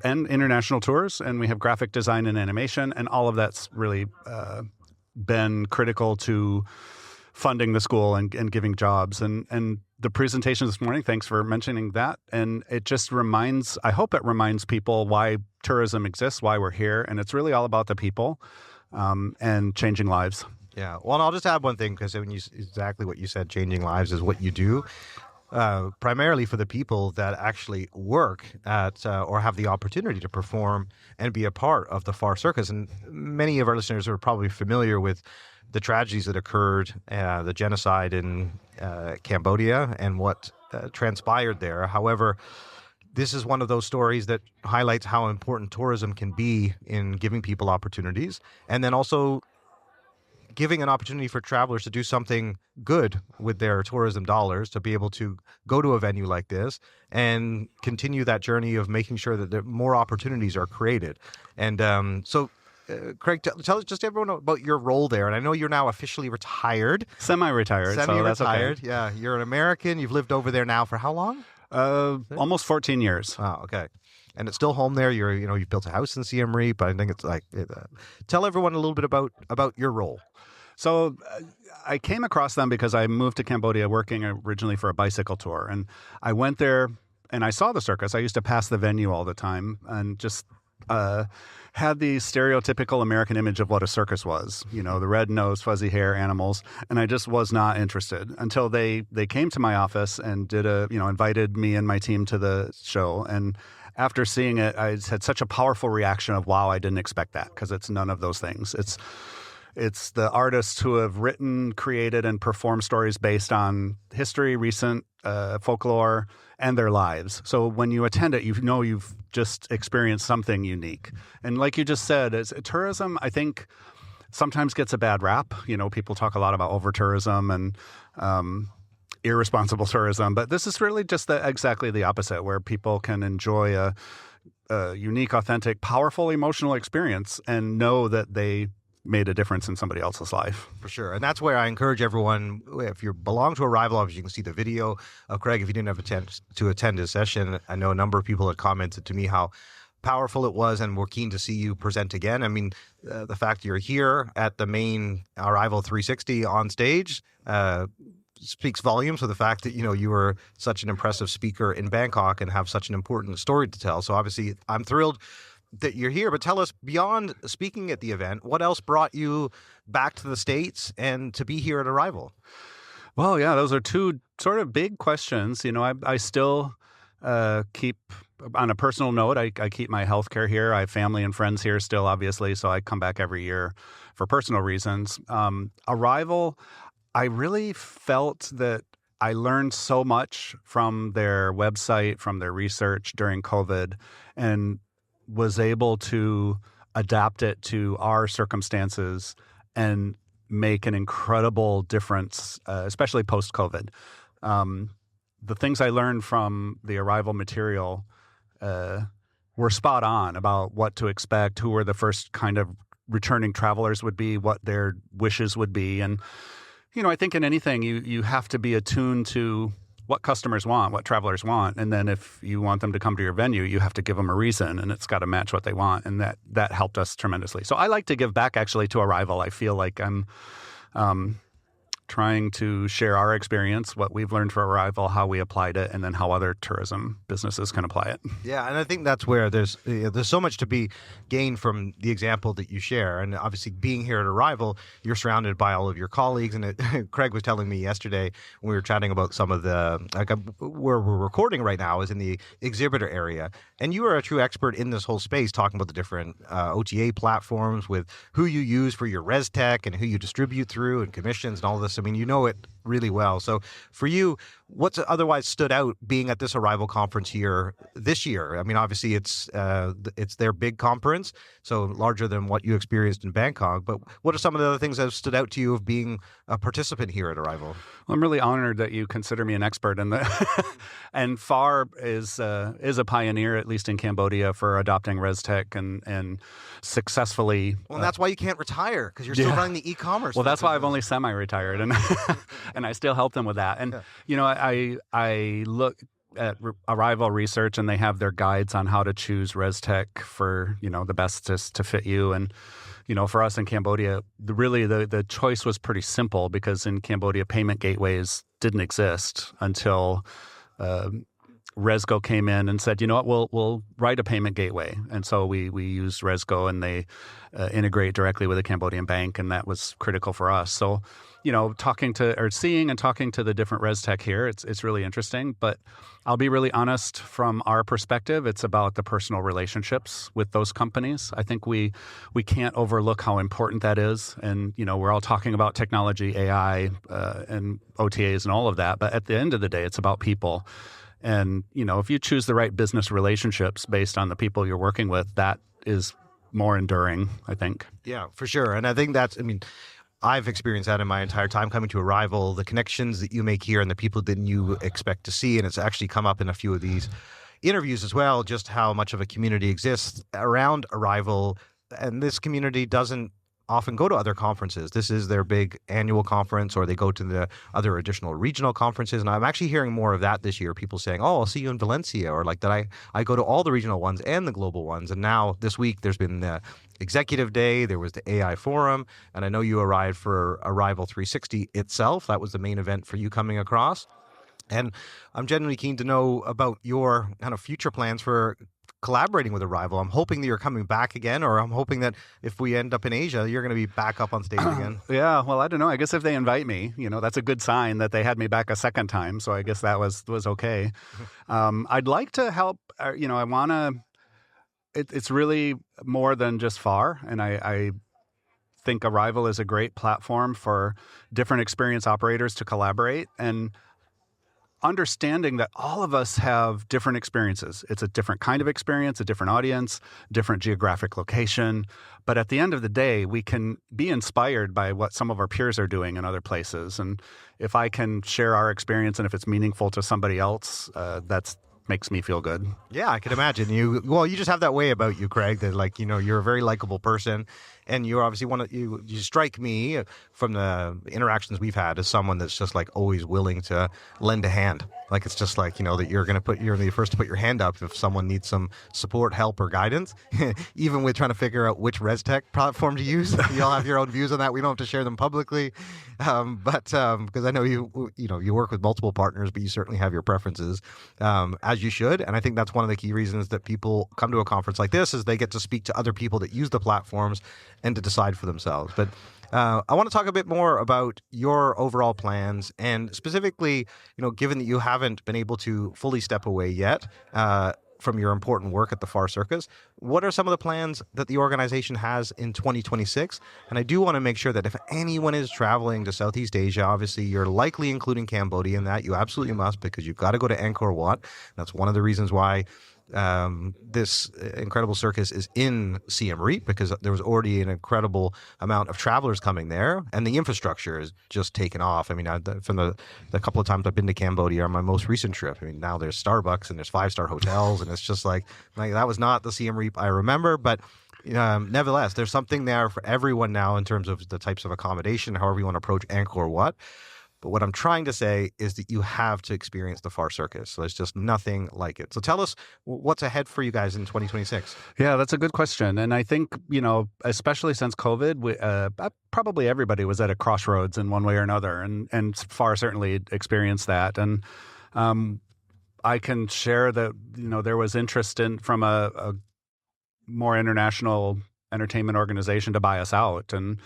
and international tours, and we have graphic design and animation, and all of that's really been critical to funding the school and giving jobs. And the presentation this morning, thanks for mentioning that. And it just I hope it reminds people why tourism exists, why we're here. And it's really all about the people and changing lives. Yeah. Well, and I'll just add one thing, because exactly what you said, changing lives is what you do. Primarily for the people that actually work at or have the opportunity to perform and be a part of the Phare Circus. And many of our listeners are probably familiar with the tragedies that occurred, the genocide in Cambodia and what transpired there. However, this is one of those stories that highlights how important tourism can be in giving people opportunities, and then also giving an opportunity for travelers to do something good with their tourism dollars, to be able to go to a venue like this and continue that journey of making sure that more opportunities are created. And Craig, tell us just everyone about your role there. And I know you're now officially retired. Semi-retired, so that's okay. Yeah, you're an American. You've lived over there now for how long? Almost 14 years. Oh, okay. And it's still home there. You've built a house in Siem Reap. I think it's tell everyone a little bit about your role. So I came across them because I moved to Cambodia working originally for a bicycle tour. And I went there and I saw the circus. I used to pass the venue all the time and just had the stereotypical American image of what a circus was. The red nose, fuzzy hair, animals. And I just was not interested until they came to my office and did invited me and my team to the show. And after seeing it, I had such a powerful reaction of, wow, I didn't expect that, because it's none of those things. It's the artists who have written, created, and performed stories based on history, recent folklore, and their lives. So when you attend it, you've just experienced something unique. And like you just said, tourism, I think, sometimes gets a bad rap. People talk a lot about over-tourism and irresponsible tourism, but this is really just exactly the opposite, where people can enjoy a unique, authentic, powerful, emotional experience and know that they made a difference in somebody else's life. For sure. And that's where I encourage everyone, if you belong to Arival, obviously you can see the video of Craig. If you didn't have a chance to attend his session, I know a number of people had commented to me how powerful it was, and we're keen to see you present again. I mean, the fact you're here at the main Arival 360 on stage speaks volumes for the fact that, you were such an impressive speaker in Bangkok and have such an important story to tell. So obviously I'm thrilled that you're here, but tell us, beyond speaking at the event, what else brought you back to the States and to be here at Arival? Well, yeah, those are two sort of big questions. I still keep, on a personal note, I keep my healthcare here. I have family and friends here still, obviously, so I come back every year for personal reasons. Arival, I really felt that I learned so much from their website, from their research during COVID, and was able to adapt it to our circumstances and make an incredible difference, especially post-COVID. The things I learned from the Arival material were spot on about what to expect, who were the first kind of returning travelers would be, what their wishes would be. And, I think in anything, you have to be attuned to what customers want, what travelers want. And then if you want them to come to your venue, you have to give them a reason, and it's got to match what they want. And that helped us tremendously. So I like to give back, actually, to Arival. I feel like I'm trying to share our experience, what we've learned for Arival, how we applied it, and then how other tourism businesses can apply it. Yeah, and I think that's where there's so much to be gained from the example that you share. And obviously, being here at Arival, you're surrounded by all of your colleagues. And Craig was telling me yesterday when we were chatting about some of where we're recording right now is in the exhibitor area. And you are a true expert in this whole space, talking about the different OTA platforms, with who you use for your res tech and who you distribute through, and commissions and all this. I mean, you know it really well. So for you, what's otherwise stood out being at this Arival conference here this year? I mean, obviously it's their big conference, so larger than what you experienced in Bangkok. But what are some of the other things that have stood out to you of being a participant here at Arival? Well, I'm really honored that you consider me an expert in that. And Phare is a pioneer, at least in Cambodia, for adopting ResTech and successfully. Well, and that's why you can't retire, because you're still running the e-commerce. Well, that's why I've only semi-retired, and and I still help them with that. And I look at Arival research, and they have their guides on how to choose ResTech for the best to fit you. And for us in Cambodia, the choice was pretty simple, because in Cambodia, payment gateways didn't exist until Resgo came in and said, we'll write a payment gateway. And so we used Resgo, and they integrate directly with a Cambodian bank, and that was critical for us. So, seeing and talking to the different ResTech here, it's really interesting. But I'll be really honest, from our perspective, it's about the personal relationships with those companies. I think we can't overlook how important that is. And, we're all talking about technology, AI, and OTAs and all of that. But at the end of the day, it's about people. And, if you choose the right business relationships based on the people you're working with, that is more enduring, I think. Yeah, for sure. And I think I've experienced that in my entire time coming to Arival, the connections that you make here and the people that you expect to see. And it's actually come up in a few of these interviews as well, just how much of a community exists around Arival. And this community doesn't often go to other conferences. This is their big annual conference, or they go to the other additional regional conferences. And I'm actually hearing more of that this year. People saying, "Oh, I'll see you in Valencia," or like that I go to all the regional ones and the global ones. And now this week there's been the Executive Day, there was the AI Forum, and I know you arrived for Arival 360 itself. That was the main event for you coming across. And I'm genuinely keen to know about your kind of future plans for collaborating with Arival. I'm hoping that you're coming back again, or I'm hoping that if we end up in Asia, you're going to be back up on stage again. Yeah, well, I don't know. I guess if they invite me, that's a good sign that they had me back a second time. So I guess that was okay. I'd like to help. I want to. It's really more than just Phare, and I think Arival is a great platform for different experience operators to collaborate, and understanding that all of us have different experiences. It's a different kind of experience, a different audience, different geographic location. But at the end of the day, we can be inspired by what some of our peers are doing in other places. And if I can share our experience and if it's meaningful to somebody else, that's makes me feel good. Yeah, I can imagine. You just have that way about you, Craig, that you're a very likable person, and you're obviously you strike me from the interactions we've had as someone that's just always willing to lend a hand. It's just that you're the first to put your hand up if someone needs some support, help, or guidance. Even with trying to figure out which ResTech platform to use, you all have your own views on that. We don't have to share them publicly, but because I know you work with multiple partners, but you certainly have your preferences, as you should. And I think that's one of the key reasons that people come to a conference like this, is they get to speak to other people that use the platforms and to decide for themselves. But I want to talk a bit more about your overall plans, and specifically, given that you haven't been able to fully step away yet from your important work at the Phare Circus, what are some of the plans that the organization has in 2026? And I do want to make sure that if anyone is traveling to Southeast Asia, obviously you're likely including Cambodia in that. You absolutely must, because you've got to go to Angkor Wat. That's one of the reasons why this incredible circus is in Siem Reap, because there was already an incredible amount of travelers coming there, and the infrastructure is just taken off. I mean, from the couple of times I've been to Cambodia on my most recent trip, now there's Starbucks and there's 5-star hotels, and it's just like that was not the Siem Reap I remember, but nevertheless, there's something there for everyone now in terms of the types of accommodation, however you want to approach Angkor Wat. But what I'm trying to say is that you have to experience the Phare Circus. So there's just nothing like it. So tell us what's ahead for you guys in 2026. Yeah, that's a good question. And I think, especially since COVID, probably everybody was at a crossroads in one way or another. And Phare certainly experienced that. And I can share that, there was interest from a more international entertainment organization to buy us out. And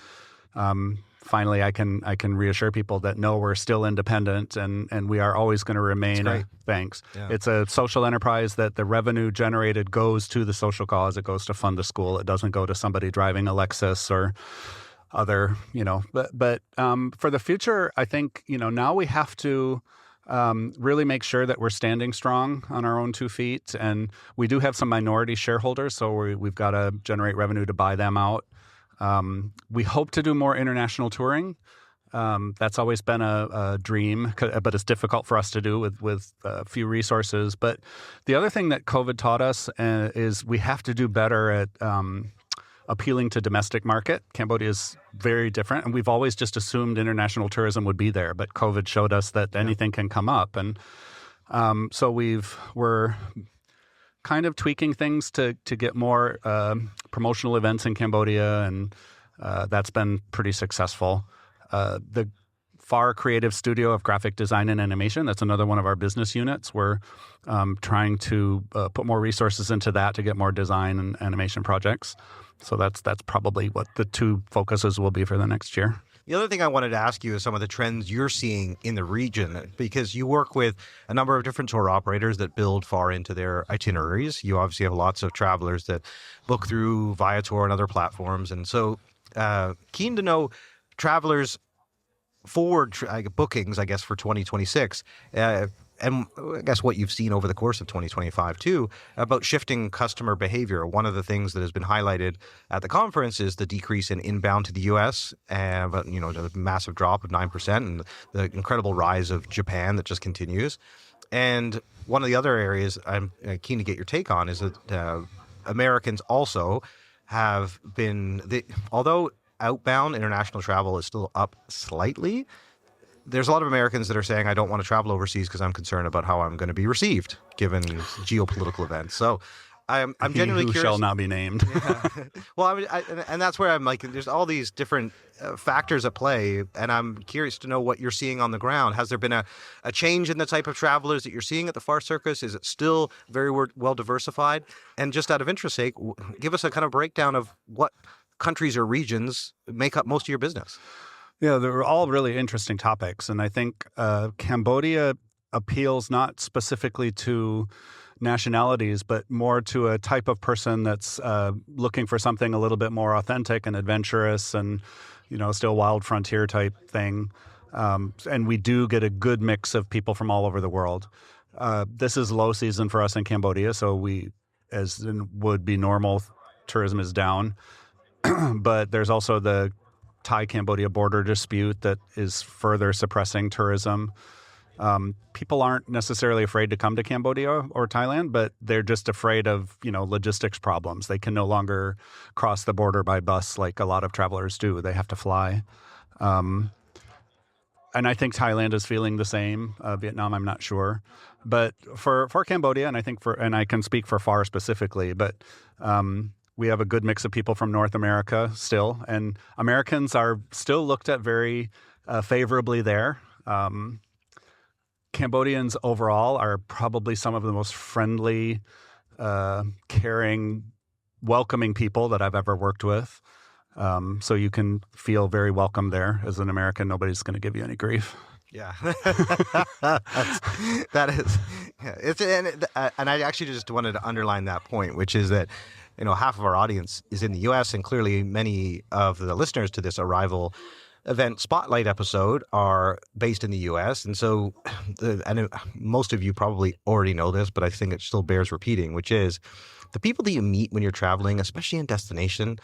finally, I can reassure people that no, we're still independent, and we are always going to remain. Thanks. Yeah. It's a social enterprise that the revenue generated goes to the social cause. It goes to fund the school. It doesn't go to somebody driving a Lexus or other. But for the future, I think now we have to really make sure that we're standing strong on our own 2 feet, and we do have some minority shareholders, so we've got to generate revenue to buy them out. We hope to do more international touring. That's always been a dream, but it's difficult for us to do with few resources. But the other thing that COVID taught us is we have to do better at appealing to domestic market. Cambodia is very different, and we've always just assumed international tourism would be there. But COVID showed us that anything can come up, and so we're kind of tweaking things to get more promotional events in Cambodia, and that's been pretty successful. The Phare Creative Studio of Graphic Design and Animation, that's another one of our business units. We're trying to put more resources into that to get more design and animation projects. So that's probably what the 2 focuses will be for the next year. The other thing I wanted to ask you is some of the trends you're seeing in the region, because you work with a number of different tour operators that build Phare into their itineraries. You obviously have lots of travelers that book through Viator and other platforms. And so keen to know travelers forward bookings, I guess, for 2026. and I guess what you've seen over the course of 2025 too, about shifting customer behavior. One of the things that has been highlighted at the conference is the decrease in inbound to the U.S., but the massive drop of 9%, and the incredible rise of Japan that just continues. And one of the other areas I'm keen to get your take on is that Americans also have been, although outbound international travel is still up slightly, there's a lot of Americans that are saying, I don't want to travel overseas because I'm concerned about how I'm going to be received given geopolitical events. So I'm genuinely curious. Who shall not be named. Yeah. Well, and that's where I'm like, there's all these different factors at play, and I'm curious to know what you're seeing on the ground. Has there been a change in the type of travelers that you're seeing at the Phare Circus? Is it still very well diversified? And just out of interest sake, give us a kind of breakdown of what countries or regions make up most of your business. Yeah, they're all really interesting topics. And I think Cambodia appeals not specifically to nationalities, but more to a type of person that's looking for something a little bit more authentic and adventurous and, still wild frontier type thing. And we do get a good mix of people from all over the world. This is low season for us in Cambodia, so as would be normal, tourism is down. But there's also the Thai-Cambodia border dispute that is further suppressing tourism. People aren't necessarily afraid to come to Cambodia or Thailand, but they're just afraid of, logistics problems. They can no longer cross the border by bus like a lot of travelers do. They have to fly. And I think Thailand is feeling the same. Vietnam, I'm not sure. But for Cambodia, and I think and I can speak for Phare specifically, but we have a good mix of people from North America still, and Americans are still looked at very favorably there. Cambodians overall are probably some of the most friendly, caring, welcoming people that I've ever worked with. So you can feel very welcome there. As an American, nobody's going to give you any grief. Yeah, that is. Yeah, and I actually just wanted to underline that point, which is that half of our audience is in the U.S., and clearly many of the listeners to this Arival event spotlight episode are based in the U.S. And so, most of you probably already know this, but I think it still bears repeating, which is the people that you meet when you're traveling, especially in destination,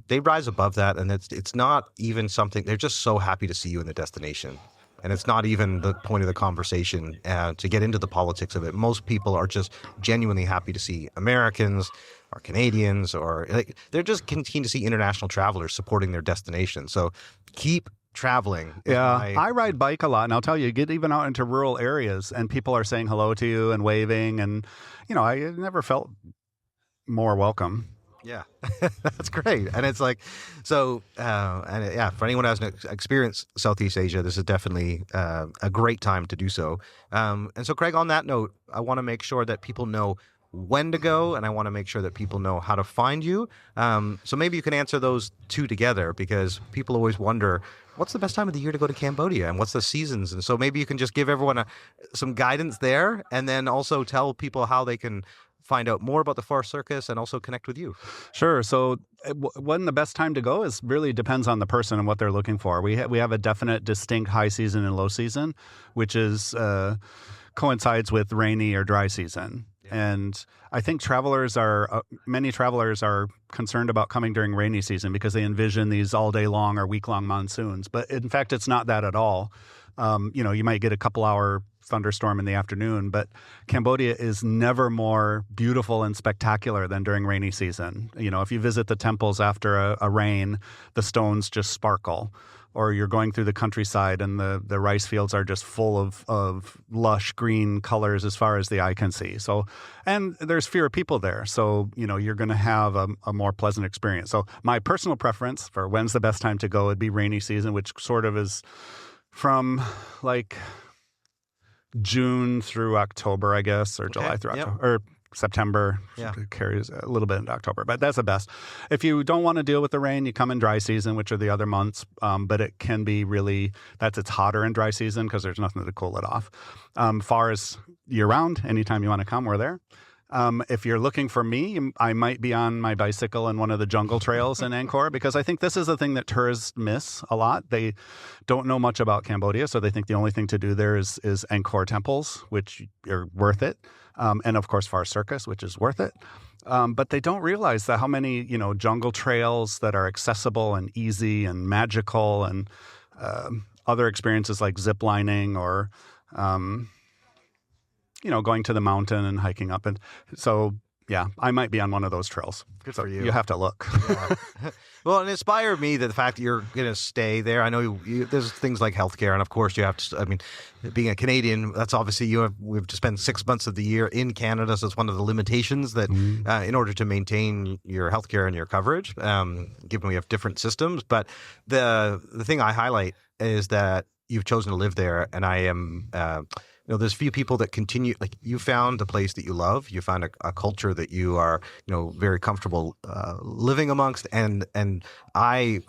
they rise above that, and it's not even something. They're just so happy to see you in the destination. And it's not even the point of the conversation to get into the politics of it. Most people are just genuinely happy to see Americans or Canadians, or they're just keen to see international travelers supporting their destination. So keep traveling. Yeah, I ride bike a lot, and I'll tell you, get even out into rural areas, and people are saying hello to you and waving, and I never felt more welcome. Yeah, that's great. And it's like, so, for anyone who hasn't experienced Southeast Asia, this is definitely a great time to do so. And so, Craig, on that note, I want to make sure that people know when to go, and I want to make sure that people know how to find you. So maybe you can answer those two together, because people always wonder, what's the best time of the year to go to Cambodia, and what's the seasons? And so maybe you can just give everyone some guidance there, and then also tell people how they can find out more about the Phare Circus and also connect with you. Sure. So when the best time to go is really depends on the person and what they're looking for. We have a definite distinct high season and low season, which is coincides with rainy or dry season. Yeah. And I think many travelers are concerned about coming during rainy season because they envision these all day long or week long monsoons. But in fact, it's not that at all. You might get a couple hour thunderstorm in the afternoon, but Cambodia is never more beautiful and spectacular than during rainy season. If you visit the temples after a rain, the stones just sparkle. Or you're going through the countryside and the rice fields are just full of lush green colors as far as the eye can see. So, and there's fewer people there. So, you're going to have a more pleasant experience. So my personal preference for when's the best time to go would be rainy season, which sort of is from like June through October, I guess, or July through October, or September. Carries a little bit into October, but that's the best. If you don't want to deal with the rain, you come in dry season, which are the other months, but it can be it's hotter in dry season because there's nothing to cool it off. Phare is year-round. Anytime you want to come, we're there. If you're looking for me, I might be on my bicycle in one of the jungle trails in Angkor, because I think this is the thing that tourists miss a lot. They don't know much about Cambodia, so they think the only thing to do there is Angkor temples, which are worth it, and of course Phare Circus, which is worth it. But they don't realize that how many jungle trails that are accessible and easy and magical, and other experiences like zip lining or going to the mountain and hiking up. And so, yeah, I might be on one of those trails. Good for you. You have to look. Yeah. Well, it inspired me that the fact that you're going to stay there. I know there's things like healthcare, and of course you have to. I mean, being a Canadian, that's obviously we have to spend 6 months of the year in Canada, so it's one of the limitations that in order to maintain your healthcare and your coverage, given we have different systems. But the thing I highlight is that you've chosen to live there, and I am. There's few people that continue. Like, you found a place that you love. You found a culture that you are, very comfortable living amongst. And I,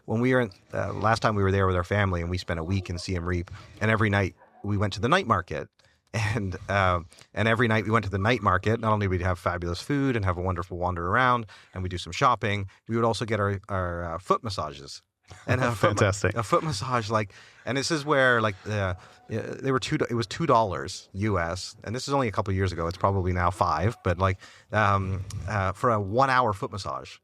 when we were last time we were there with our family, and we spent a week in Siem Reap, and every night we went to the night market. And every night we went to the night market. Not only would we have fabulous food and have a wonderful wander around, and we do some shopping, we would also get our foot massages. And fantastic. A foot massage, and this is where they were it was $2 US, and this is only a couple of years ago. It's probably now $5, but for a 1 hour foot massage.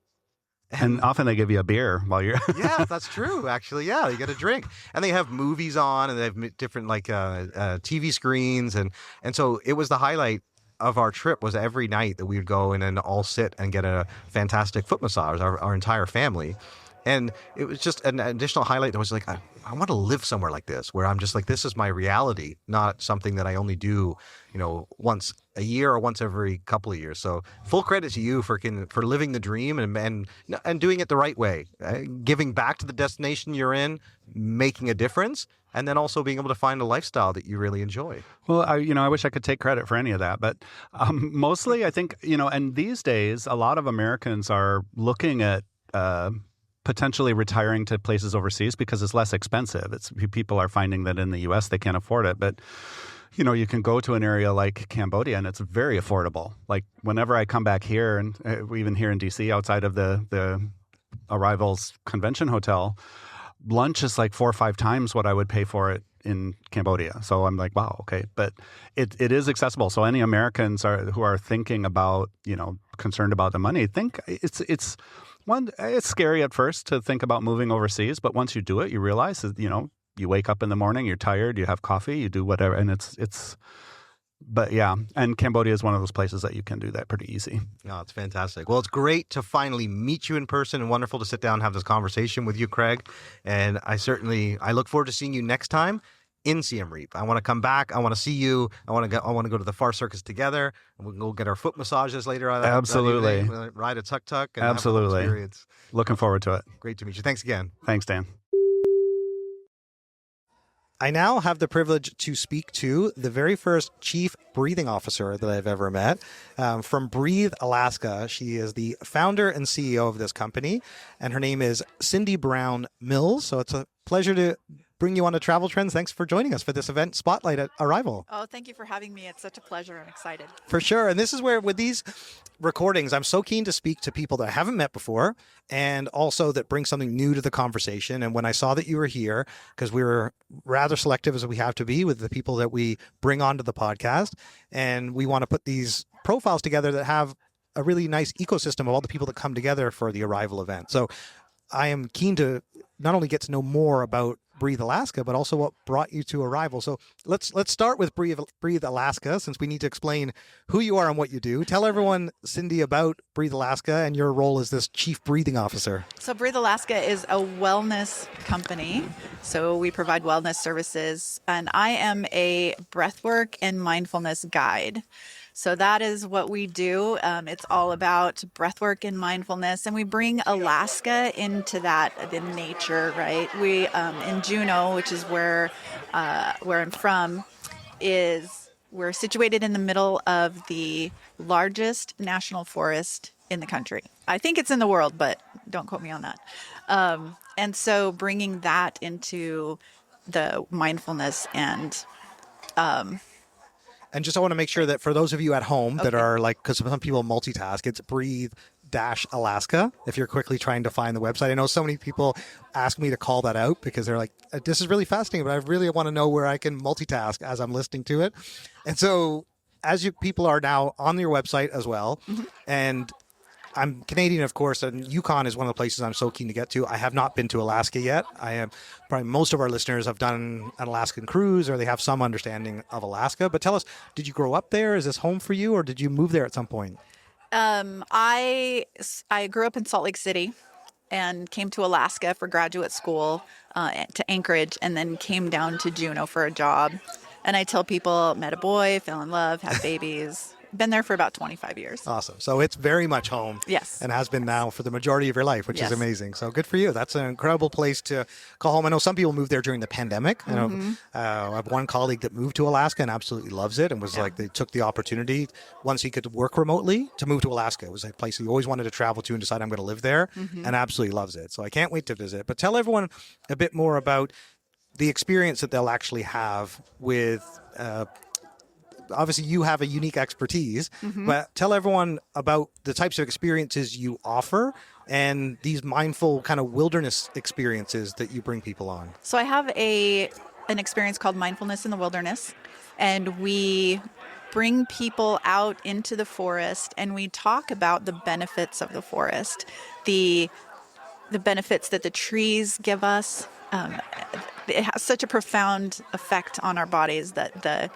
And often they give you a beer while you're. Yeah, that's true. Actually, yeah, you get a drink, and they have movies on, and they have different TV screens, and so it was the highlight of our trip. Was every night that we would go in and all sit and get a fantastic foot massage, our entire family. And it was just an additional highlight that was I want to live somewhere like this, where I'm just this is my reality, not something that I only do, once a year or once every couple of years. So full credit to you for living the dream and doing it the right way, giving back to the destination you're in, making a difference, and then also being able to find a lifestyle that you really enjoy. Well, I wish I could take credit for any of that, but mostly I think, and these days a lot of Americans are looking at potentially retiring to places overseas because it's less expensive. People are finding that in the U.S. they can't afford it, but you can go to an area like Cambodia and it's very affordable. Like, whenever I come back here, and even here in D.C. outside of the Arival's convention hotel, lunch is 4 or 5 times what I would pay for it in Cambodia. So I'm like, wow, okay. But it is accessible. So any Americans who are thinking about, concerned about the money, think it's scary at first to think about moving overseas, but once you do it, you realize that, you wake up in the morning, you're tired, you have coffee, you do whatever, and but yeah, and Cambodia is one of those places that you can do that pretty easy. Oh, it's fantastic. Well, it's great to finally meet you in person, and wonderful to sit down and have this conversation with you, Craig. And I look forward to seeing you next time in Siem Reap. I want to come back. I want to see you. I want to go to the Phare Circus together, and we can go get our foot massages later on. Absolutely. That evening, ride a tuk-tuk. And absolutely. Have a experience. Looking forward to it. Great to meet you. Thanks again. Thanks, Dan. I now have the privilege to speak to the very first chief breathing officer that I've ever met from Breathe Alaska. She is the founder and CEO of this company, and her name is Cindee Brown Mills. So it's a pleasure to bring you on to Travel Trends. Thanks for joining us for this event spotlight at Arival. Oh, thank you for having me. It's such a pleasure. I'm excited. For sure. And this is where, with these recordings, I'm so keen to speak to people that I haven't met before, and also that bring something new to the conversation. And when I saw that you were here, because we were rather selective as we have to be with the people that we bring onto the podcast, and we want to put these profiles together that have a really nice ecosystem of all the people that come together for the Arival event. So I am keen to not only get to know more about Breathe Alaska, but also what brought you to Arival. So let's start with Breathe Alaska, since we need to explain who you are and what you do. Tell everyone, Cindee, about Breathe Alaska and your role as this chief breathing officer. So Breathe Alaska is a wellness company. So we provide wellness services, and I am a breathwork and mindfulness guide. So that is what we do. It's all about breathwork and mindfulness, and we bring Alaska into that, the nature, right? We in Juneau, which is where I'm from, we're situated in the middle of the largest national forest in the country. I think it's in the world, but don't quote me on that. And so bringing that into the mindfulness and And just I want to make sure that for those of you at home that are like, because some people multitask, it's Breathe-Alaska if you're quickly trying to find the website. I know so many people ask me to call that out because they're like, this is really fascinating, but I really want to know where I can multitask as I'm listening to it. And so as you people are now on your website as well, and I'm Canadian, of course, and Yukon is one of the places I'm so keen to get to. I have not been to Alaska yet. I am probably most of our listeners have done an Alaskan cruise or they have some understanding of Alaska. But tell us, did you grow up there? Is this home for you, or did you move there at some point? I grew up in Salt Lake City and came to Alaska for graduate school, to Anchorage, and then came down to Juneau for a job. And I tell people, met a boy, fell in love, had babies. Been there for about 25 years. Awesome. So it's very much home. Yes. And has been now for the majority of your life, which is amazing. So good for you. That's an incredible place to call home. I know some people moved there during the pandemic. I know I have one colleague that moved to Alaska and absolutely loves it and was like, they took the opportunity once he could work remotely to move to Alaska. It was a place he always wanted to travel to and decide I'm going to live there and absolutely loves it. So I can't wait to visit. But tell everyone a bit more about the experience that they'll actually have with obviously you have a unique expertise, but tell everyone about the types of experiences you offer and these mindful kind of wilderness experiences that you bring people on. So I have an experience called Mindfulness in the Wilderness, and we bring people out into the forest and we talk about the benefits of the forest, the benefits that the trees give us. It has such a profound effect on our bodies, that the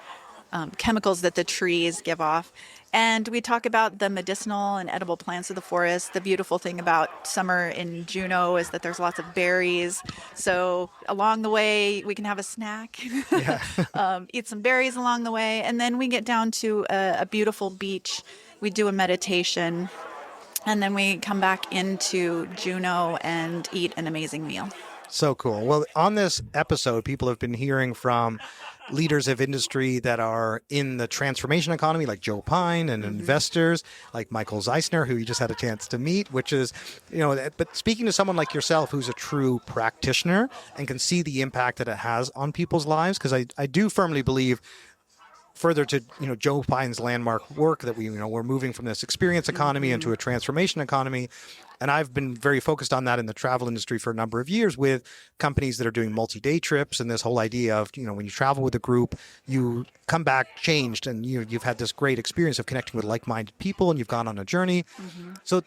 chemicals that the trees give off. And we talk about the medicinal and edible plants of the forest. The beautiful thing about summer in Juneau is that there's lots of berries. So along the way, we can have a snack, eat some berries along the way. And then we get down to a beautiful beach. We do a meditation. And then we come back into Juneau and eat an amazing meal. So cool. Well, on this episode, people have been hearing from leaders of industry that are in the transformation economy, like Joe Pine, and investors like Michael Zeisser, who you just had a chance to meet, which is, but speaking to someone like yourself, who's a true practitioner and can see the impact that it has on people's lives, because I do firmly believe, further to Joe Pine's landmark work, that we're moving from this experience economy into a transformation economy. And I've been very focused on that in the travel industry for a number of years with companies that are doing multi-day trips, and this whole idea of, when you travel with a group, you come back changed and you've had this great experience of connecting with like-minded people and you've gone on a journey. So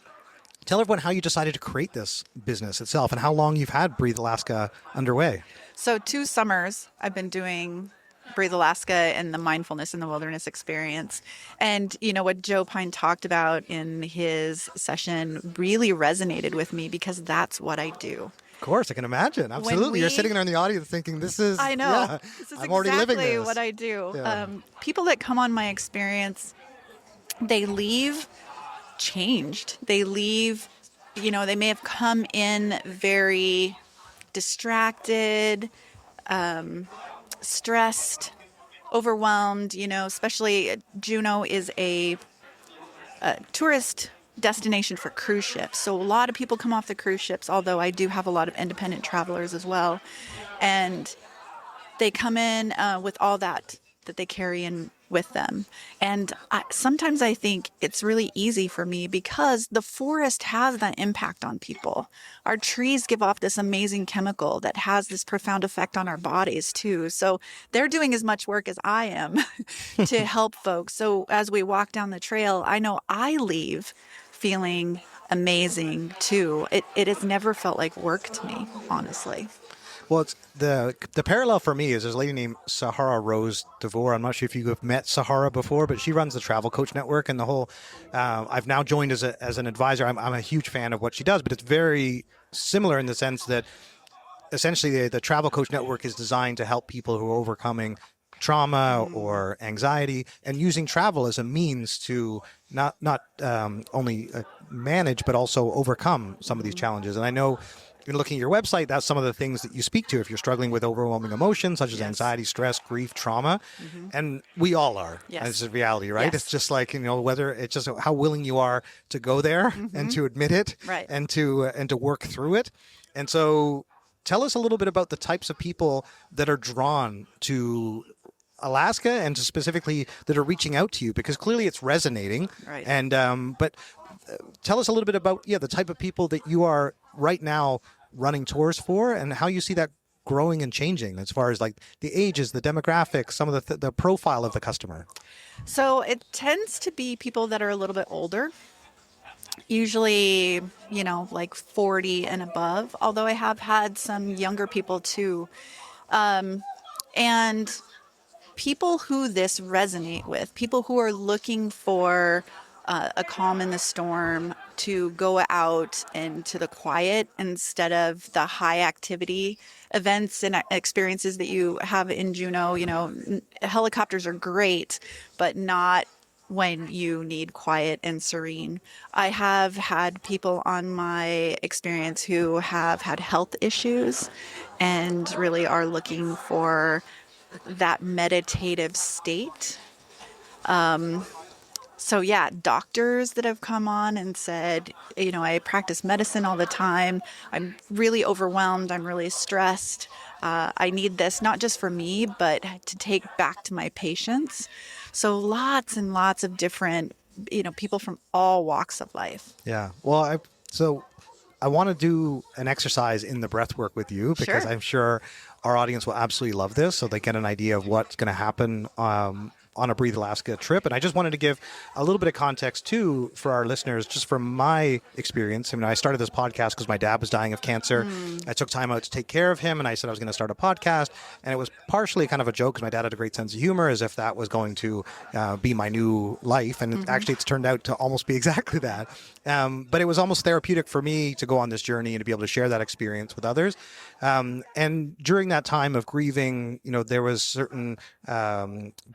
tell everyone how you decided to create this business itself and how long you've had Breathe Alaska underway. So 2 summers I've been doing Breathe Alaska and the Mindfulness in the Wilderness experience. And, what Joe Pine talked about in his session really resonated with me because that's what I do. Of course, I can imagine. Absolutely. You're sitting there in the audience thinking, this is, I know. This is I'm already living this. What I do. Yeah. People that come on my experience, they leave changed. They leave, they may have come in very distracted, stressed, overwhelmed, especially Juneau is a tourist destination for cruise ships. So a lot of people come off the cruise ships, although I do have a lot of independent travelers as well. And they come in with all that they carry in with them. And sometimes I think it's really easy for me because the forest has that impact on people. Our trees give off this amazing chemical that has this profound effect on our bodies too. So they're doing as much work as I am to help folks. So as we walk down the trail, I know I leave feeling amazing too. It has never felt like work to me, honestly. Well, it's the parallel for me is there's a lady named Sahara Rose DeVore. I'm not sure if you have met Sahara before, but she runs the Travel Coach Network, and the whole. I've now joined as an advisor. I'm a huge fan of what she does, but it's very similar in the sense that essentially the Travel Coach Network is designed to help people who are overcoming trauma or anxiety and using travel as a means to not only manage but also overcome some of these challenges. And I know, looking at your website, that's some of the things that you speak to if you're struggling with overwhelming emotions such as anxiety, stress, grief, trauma. And we all are. Yes. It's a reality, right? Yes. It's just like, whether it's just how willing you are to go there and to admit it and to work through it. And so tell us a little bit about the types of people that are drawn to Alaska and specifically that are reaching out to you? Because clearly it's resonating. Right. And but tell us a little bit about the type of people that you are right now running tours for, and how you see that growing and changing as far as like the ages, the demographics, some of the profile of the customer. So it tends to be people that are a little bit older. Usually, like 40 and above, although I have had some younger people too. And people who this resonate with, people who are looking for a calm in the storm, to go out into the quiet instead of the high activity events and experiences that you have in Juneau. Helicopters are great, but not when you need quiet and serene. I have had people on my experience who have had health issues and really are looking for that meditative state. So yeah, doctors that have come on and said, I practice medicine all the time. I'm really overwhelmed. I'm really stressed. I need this, not just for me, but to take back to my patients. So lots and lots of different, people from all walks of life. Yeah. Well, I want to do an exercise in the breath work with you, because Sure. I'm sure our audience will absolutely love this, so they get an idea of what's going to happen on a Breathe Alaska trip. And I just wanted to give a little bit of context too for our listeners, just from my experience. I mean, I started this podcast because my dad was dying of cancer. I took time out to take care of him, and I said I was going to start a podcast. And it was partially kind of a joke because my dad had a great sense of humor, as if that was going to be my new life. And actually it's turned out to almost be exactly that. But it was almost therapeutic for me to go on this journey and to be able to share that experience with others. And during that time of grieving, there was certain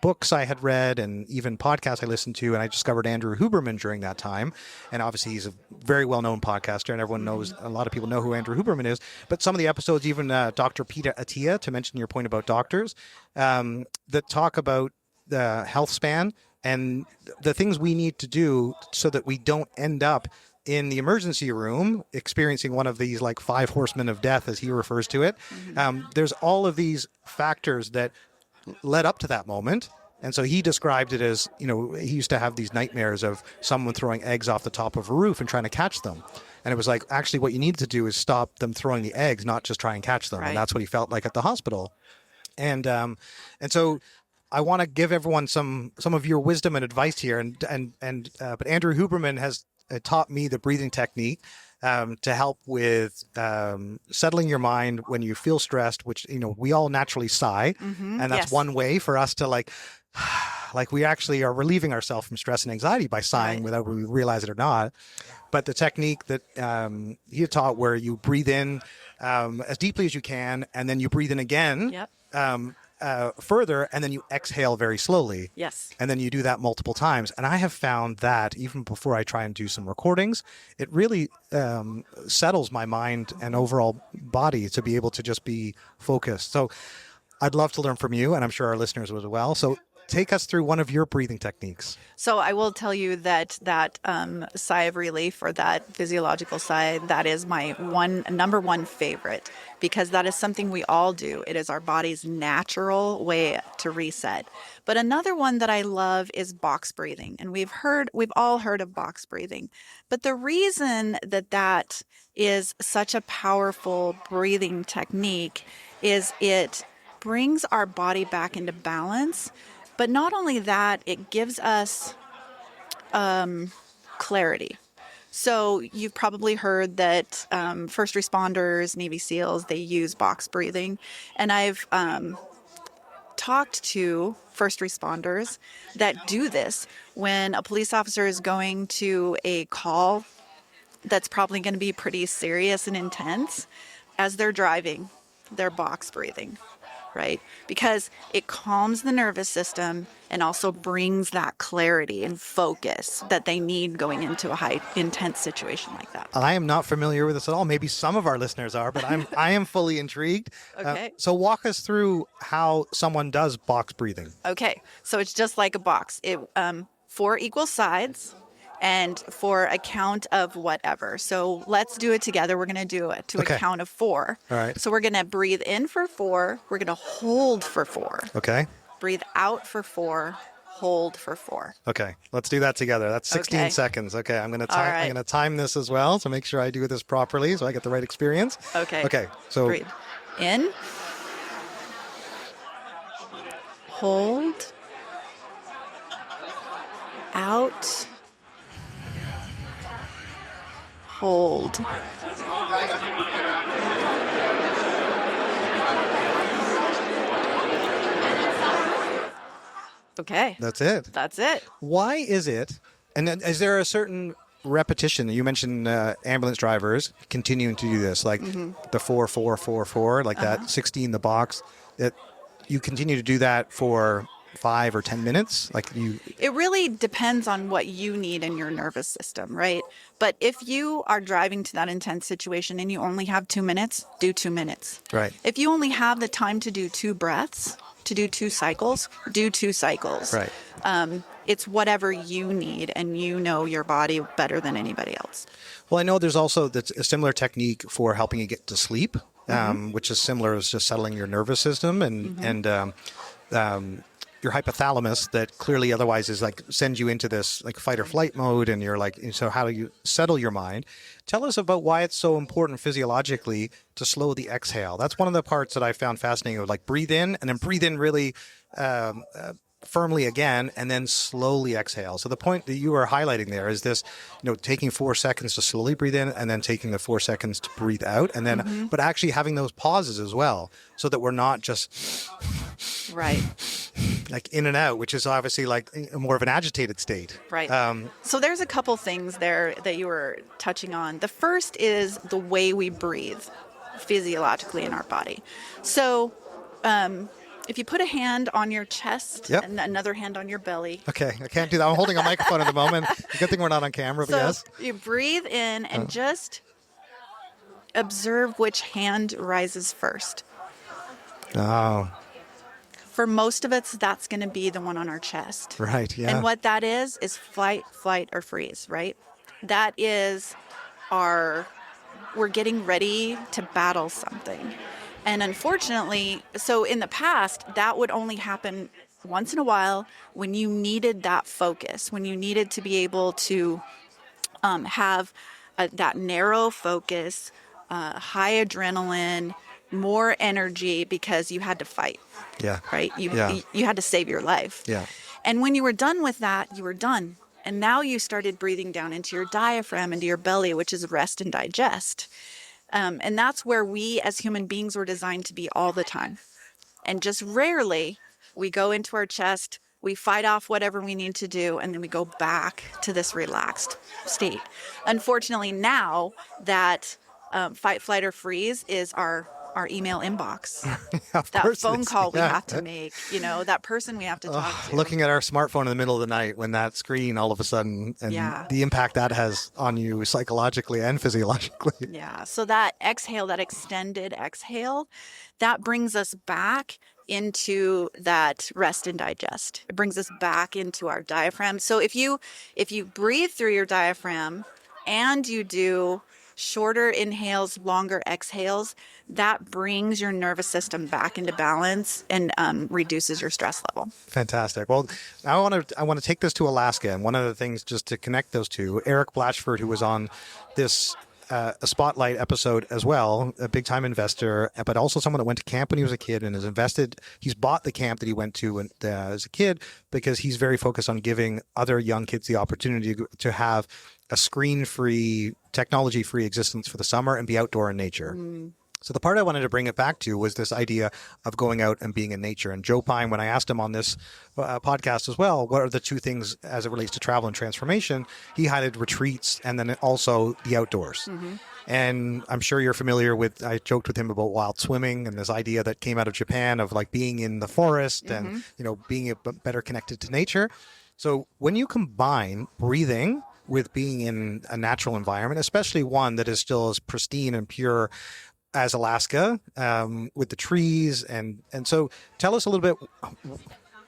books I had read and even podcasts I listened to, and I discovered Andrew Huberman during that time. And obviously he's a very well-known podcaster, and everyone knows, a lot of people know who Andrew Huberman is. But some of the episodes, even Dr. Peter Attia, to mention your point about doctors, that talk about the health span and the things we need to do so that we don't end up in the emergency room experiencing one of these like 5 horsemen of death, as he refers to it. There's all of these factors that led up to that moment. And so he described it as, he used to have these nightmares of someone throwing eggs off the top of a roof and trying to catch them. And it was like, actually what you need to do is stop them throwing the eggs, not just try and catch them. Right. And that's what he felt like at the hospital. And so I want to give everyone some of your wisdom and advice here. But Andrew Huberman has taught me the breathing technique to help with settling your mind when you feel stressed, which, we all naturally sigh. And that's one way for us to like we actually are relieving ourselves from stress and anxiety by sighing, whether we realize it or not. But the technique that he taught, where you breathe in as deeply as you can, and then you breathe in again. Further, and then you exhale very slowly. Yes. And then you do that multiple times. And I have found that even before I try and do some recordings, it really settles my mind and overall body to be able to just be focused. So I'd love to learn from you, and I'm sure our listeners would as well. So take us through one of your breathing techniques. So I will tell you that sigh of relief, or that physiological sigh, that is my number one favorite, because that is something we all do. It is our body's natural way to reset. But another one that I love is box breathing. And we've all heard of box breathing. But the reason that is such a powerful breathing technique is it brings our body back into balance. But not only that, it gives us clarity. So you've probably heard that first responders, Navy SEALs, they use box breathing. And I've talked to first responders that do this when a police officer is going to a call that's probably going to be pretty serious and intense. As they're driving, they're box breathing. Right? Because it calms the nervous system and also brings that clarity and focus that they need going into a high intense situation like that. I am not familiar with this at all. Maybe some of our listeners are, but I am fully intrigued. Okay. So walk us through how someone does box breathing. Okay. So it's just like a box. 4 equal sides and for a count of whatever. So let's do it together. We're going to do it to a count of 4. All right. So we're going to breathe in for 4. We're going to hold for 4. Okay. breathe out for 4, hold for 4. Okay, let's do that together. That's 16 seconds. Okay, I'm gonna time. I'm gonna time this as well to make sure I do this properly, so I get the right experience. Okay. Okay. So breathe in, hold, out, hold. Okay. That's it. That's it. Why is it? And then is there a certain repetition? You mentioned ambulance drivers continuing to do this, like the 4, 4, 4, 4, like that 16 the box. That you continue to do that for 5 or 10 minutes, like you. It really depends on what you need in your nervous system, right? But if you are driving to that intense situation and you only have 2 minutes, do 2 minutes. Right. If you only have the time to do 2 breaths, to do 2 cycles, do 2 cycles. Right. It's whatever you need, and you know your body better than anybody else. Well, I know there's also a similar technique for helping you get to sleep, which is similar as just settling your nervous system and your hypothalamus that clearly otherwise is like sends you into this like fight or flight mode, and you're like, so how do you settle your mind? Tell us about why it's so important physiologically to slow the exhale. That's one of the parts that I found fascinating, of like breathe in and then breathe in really firmly again, and then slowly exhale. So the point that you are highlighting there is this, taking 4 seconds to slowly breathe in and then taking the 4 seconds to breathe out, and then, but actually having those pauses as well, so that we're not just right, like in and out, which is obviously like more of an agitated state. Right. So there's a couple things there that you were touching on. The first is the way we breathe physiologically in our body. So, if you put a hand on your chest and another hand on your belly. Okay, I can't do that. I'm holding a microphone at the moment. Good thing we're not on camera, but yes. You breathe in and just observe which hand rises first. Oh. For most of us, that's going to be the one on our chest. Right, yeah. And what that is flight, or freeze, right? That is we're getting ready to battle something. And unfortunately, so in the past, that would only happen once in a while when you needed that focus, when you needed to be able to have that narrow focus, high adrenaline, more energy, because you had to fight. Yeah. Right? You had to save your life. Yeah. And when you were done with that, you were done. And now you started breathing down into your diaphragm, into your belly, which is rest and digest. And that's where we as human beings were designed to be all the time. And just rarely we go into our chest, we fight off whatever we need to do, and then we go back to this relaxed state. Unfortunately, now that fight, flight, or freeze is our email inbox. That phone call we have to make, that person we have to talk to. Looking at our smartphone in the middle of the night when that screen all of a sudden, and the impact that has on you psychologically and physiologically. Yeah. So that exhale, that extended exhale, that brings us back into that rest and digest. It brings us back into our diaphragm. So if you breathe through your diaphragm and you do shorter inhales, longer exhales, that brings your nervous system back into balance and reduces your stress level. Fantastic. Well, I want to take this to Alaska, and one of the things just to connect those two, Eric Blatchford, who was on this a Spotlight episode as well, a big time investor, but also someone that went to camp when he was a kid and has invested. He's bought the camp that he went to as a kid because he's very focused on giving other young kids the opportunity to have a screen-free, technology-free existence for the summer and be outdoor in nature. So the part I wanted to bring it back to was this idea of going out and being in nature. And Joe Pine, when I asked him on this podcast as well, what are the two things as it relates to travel and transformation, he highlighted retreats and then also the outdoors. And I'm sure you're familiar with, I joked with him about wild swimming and this idea that came out of Japan of like being in the forest and, being a bit better connected to nature. So when you combine breathing with being in a natural environment, especially one that is still as pristine and pure as Alaska, with the trees. And so tell us a little bit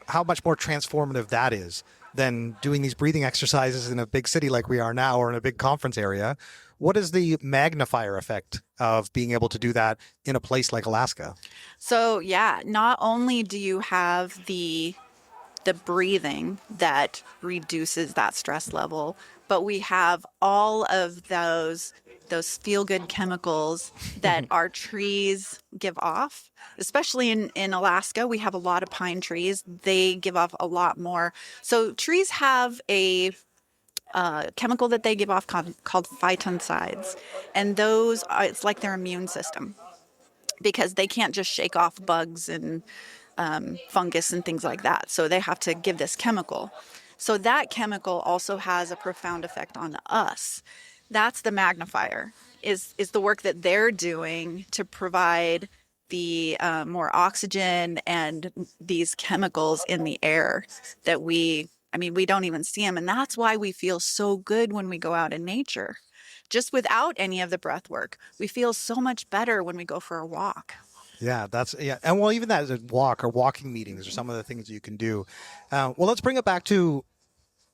how much more transformative that is than doing these breathing exercises in a big city like we are now or in a big conference area what is the magnifier effect of being able to do that in a place like Alaska? So yeah, not only do you have the breathing that reduces that stress level, but we have all of those feel-good chemicals that our trees give off. Especially in Alaska, we have a lot of pine trees. They give off a lot more. So trees have a chemical that they give off called phytoncides. And those it's like their immune system, because they can't just shake off bugs and fungus and things like that. So they have to give this chemical. So that chemical also has a profound effect on us. That's the magnifier, is the work that they're doing to provide the more oxygen and these chemicals in the air that we don't even see them. And that's why we feel so good when we go out in nature. Just without any of the breath work, we feel so much better when we go for a walk. Yeah, and well, even that as a walk or walking meetings are some of the things you can do. Well, let's bring it back to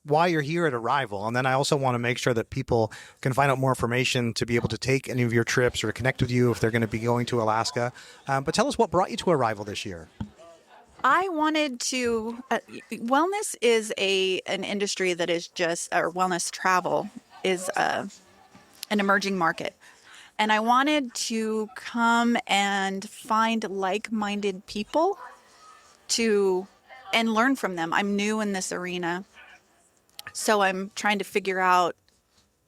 why you're here at Arival, and then I also want to make sure that people can find out more information to be able to take any of your trips or to connect with you if they're going to be going to Alaska. But tell us what brought you to Arival this year. I wanted to. Wellness is an industry that is or wellness travel is an emerging market. And I wanted to come and find like-minded people and learn from them. I'm new in this arena, so I'm trying to figure out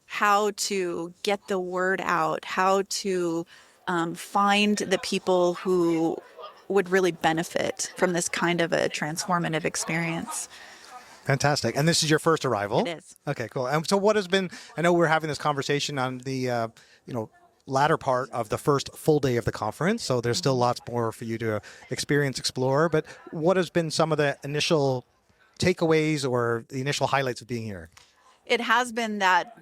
how to get the word out, how to find the people who would really benefit from this kind of a transformative experience. Fantastic. And this is your first Arival? It is. Okay, cool. And so what has been, I know we're having this conversation on the, latter part of the first full day of the conference, so there's still lots more for you to experience, explore, but what has been some of the initial takeaways or the initial highlights of being here? It has been that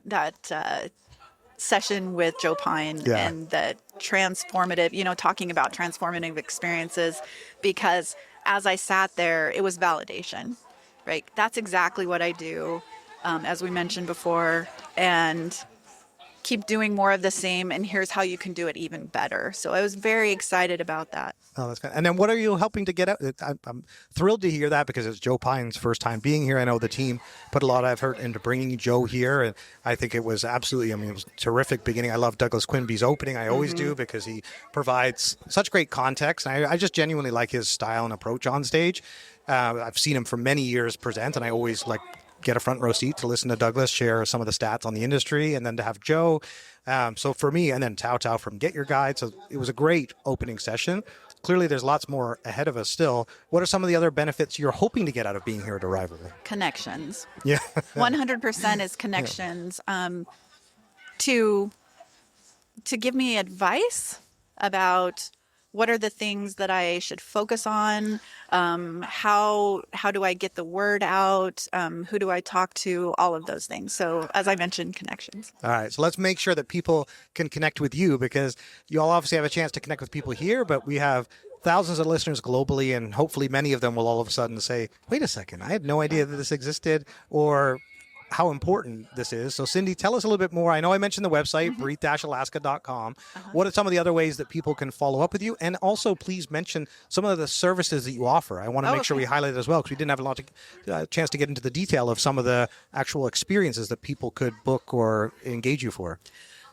session with Joe Pine and the transformative, talking about transformative experiences, because as I sat there, it was validation, right? That's exactly what I do, as we mentioned before, and keep doing more of the same, and here's how you can do it even better. So I was very excited about that. Oh, that's good. And then what are you helping to get out? I'm thrilled to hear that because it's Joe Pine's first time being here. I know the team put a lot of effort into bringing Joe here, and I think it was absolutely, it was a terrific beginning. I love Douglas Quimby's opening. I always do, because he provides such great context. And I just genuinely like his style and approach on stage. I've seen him for many years present, and I always get a front row seat to listen to Douglas share some of the stats on the industry, and then to have Joe. So for me, and then Tao from Get Your Guide. So it was a great opening session. Clearly, there's lots more ahead of us still. What are some of the other benefits you're hoping to get out of being here at Arival? Connections. Yeah. 100% is connections. To give me advice about what are the things that I should focus on? How do I get the word out? Who do I talk to? All of those things. So as I mentioned, connections. All right. So let's make sure that people can connect with you, because you all obviously have a chance to connect with people here, but we have thousands of listeners globally, and hopefully many of them will all of a sudden say, wait a second, I had no idea that this existed, or how important this is. So Cindee, tell us a little bit more. I know I mentioned the website, breathe-alaska.com. What are some of the other ways that people can follow up with you? And also please mention some of the services that you offer. I want to make sure we highlight it as well, because we didn't have a lot of chance to get into the detail of some of the actual experiences that people could book or engage you for.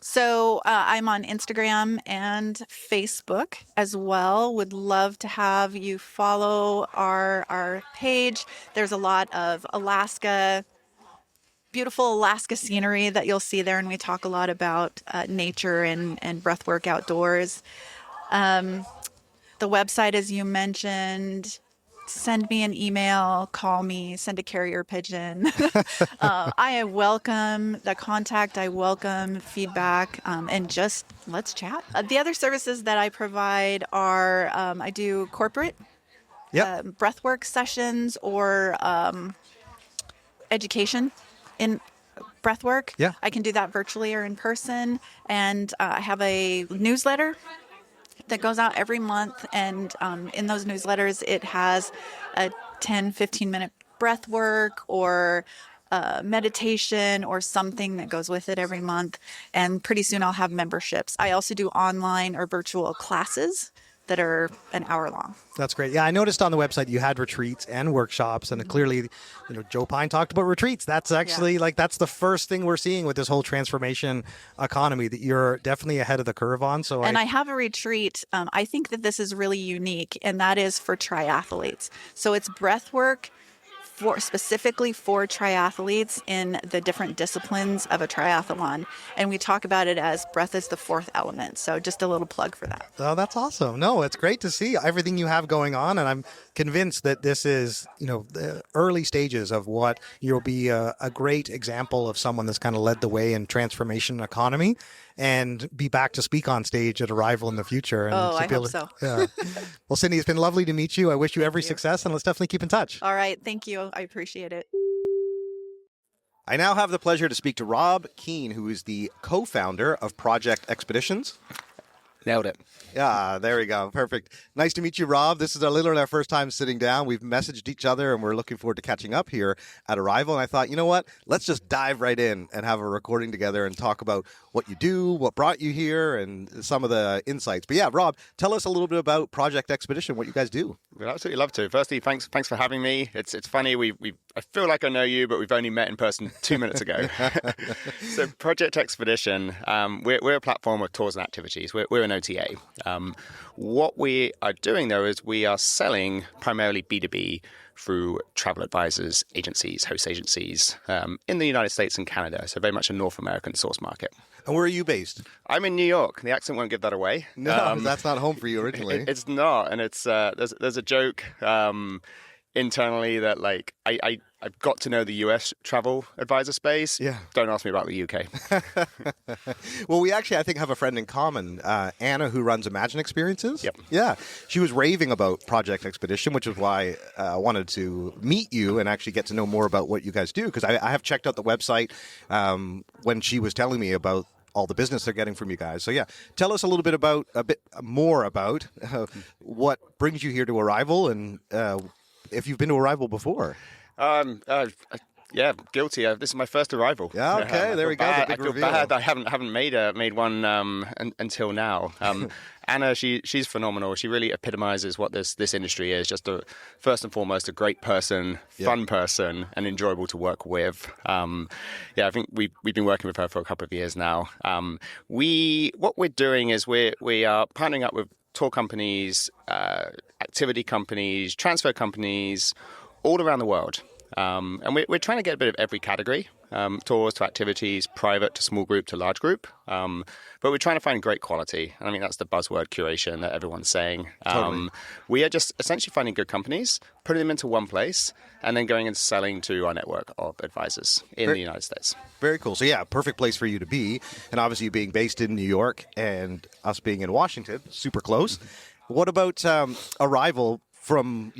So I'm on Instagram and Facebook as well. Would love to have you follow our page. There's a lot of beautiful Alaska scenery that you'll see there, and we talk a lot about nature and breathwork outdoors. The website, as you mentioned, send me an email, call me, send a carrier pigeon. I welcome the contact, I welcome feedback, and just let's chat. The other services that I provide are I do corporate breathwork sessions or education in breathwork. Yeah. I can do that virtually or in person. And I have a newsletter that goes out every month. And in those newsletters, it has a 10, 15-minute breath work or meditation or something that goes with it every month. And pretty soon I'll have memberships. I also do online or virtual classes that are an hour long. That's great. Yeah, I noticed on the website you had retreats and workshops, and clearly, Joe Pine talked about retreats. That's actually that's the first thing we're seeing with this whole transformation economy that you're definitely ahead of the curve on. So, I have a retreat. I think that this is really unique, and that is for triathletes. So it's breath work specifically for triathletes in the different disciplines of a triathlon. And we talk about it as breath is the fourth element. So just a little plug for that. Oh, that's awesome. No, it's great to see everything you have going on. And I'm convinced that this is, the early stages of what you'll be a great example of someone that's kind of led the way in transformation economy and be back to speak on stage at Arival in the future. And I hope so. Yeah. Well, Cindee, it's been lovely to meet you. I wish you every success, and let's definitely keep in touch. All right. Thank you. I appreciate it. I now have the pleasure to speak to Rob Keane, who is the co-founder of Project Expeditions. Nailed it. Yeah, there we go. Perfect. Nice to meet you, Rob. This is literally our first time sitting down. We've messaged each other, and we're looking forward to catching up here at Arival. And I thought, you know what? Let's just dive right in and have a recording together and talk about what you do, what brought you here, and some of the insights. But yeah, Rob, tell us a little bit about Project Expedition, what you guys do. We'd absolutely love to. Firstly, thanks for having me. It's funny. I feel like I know you, but we've only met in person 2 minutes ago. So Project Expedition, we're a platform of tours and activities. We're an OTA. What we are doing, though, is we are selling primarily B2B through travel advisors, agencies, host agencies in the United States and Canada. So very much a North American source market. And where are you based? I'm in New York. The accent won't give that away. No, that's not home for you originally. It's not. And it's there's a joke internally that I've got to know the US travel advisor space. Yeah. Don't ask me about the UK. Well, we actually, I think, have a friend in common, Anna, who runs Imagine Experiences. Yep. Yeah. She was raving about Project Expedition, which is why I wanted to meet you and actually get to know more about what you guys do. Because I have checked out the website when she was telling me about all the business they're getting from you guys. So yeah, tell us a bit more about what brings you here to Arival, and if you've been to Arival before. Yeah, guilty. This is my first Arival. Yeah, okay, there we go. The big I feel reveal. bad. I haven't made one until now. Anna, she's phenomenal. She really epitomizes what this industry is. Just first and foremost, a great person, fun person, and enjoyable to work with. I think we've been working with her for a couple of years now. What we're doing is we are partnering up with tour companies, activity companies, transfer companies, all around the world. And we're trying to get a bit of every category, tours to activities, private to small group to large group. But we're trying to find great quality. And I mean, that's the buzzword curation that everyone's saying. Totally. We are just essentially finding good companies, putting them into one place, and then going and selling to our network of advisors in the United States. Very cool. So yeah, perfect place for you to be. And obviously you being based in New York and us being in Washington, super close. What about Arival from,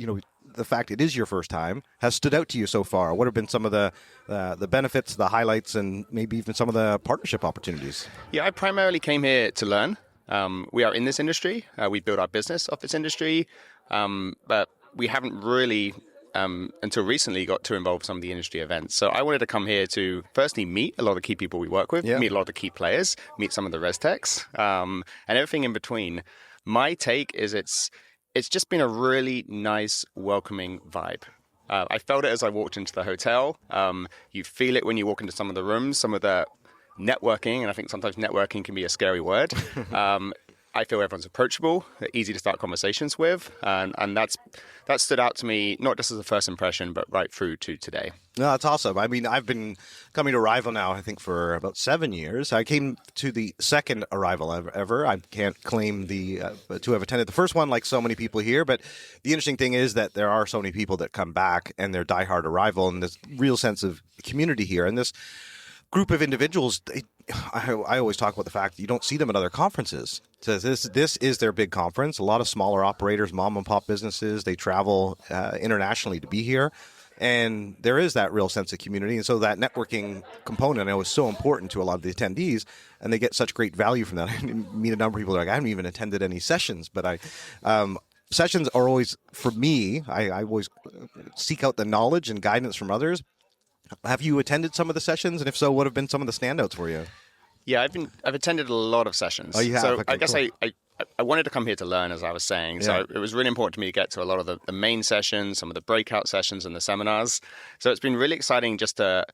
the fact it is your first time, has stood out to you so far? What have been some of the benefits, the highlights, and maybe even some of the partnership opportunities? Yeah, I primarily came here to learn. We are in this industry. We build our business off this industry, but we haven't really, until recently, got too involved with some of the industry events. So I wanted to come here to firstly meet a lot of the key people we work with, meet a lot of the key players, meet some of the res techs, and everything in between. My take is it's just been a really nice, welcoming vibe. I felt it as I walked into the hotel. You feel it when you walk into some of the rooms, some of the networking, and I think sometimes networking can be a scary word. I feel everyone's approachable, easy to start conversations with, and that stood out to me, not just as a first impression, but right through to today. No, that's awesome. I mean, I've been coming to Arival now, I think, for about 7 years. I came to the second Arival ever. I can't claim to have attended the first one like so many people here, but the interesting thing is that there are so many people that come back and they're diehard Arival, and this real sense of community here. And this group of individuals, I always talk about the fact that you don't see them at other conferences. So this is their big conference. A lot of smaller operators, mom and pop businesses, they travel internationally to be here. And there is that real sense of community. And so that networking component, I know, is so important to a lot of the attendees, and they get such great value from that. I meet a number of people that are like, I haven't even attended any sessions, but sessions are always, for me, I always seek out the knowledge and guidance from others. Have you attended some of the sessions? And if so, what have been some of the standouts for you? Yeah, I've attended a lot of sessions. Oh, you have? So Okay, I guess cool. I wanted to come here to learn, as I was saying. So it was really important to me to get to a lot of the main sessions, some of the breakout sessions and the seminars. So it's been really exciting just to,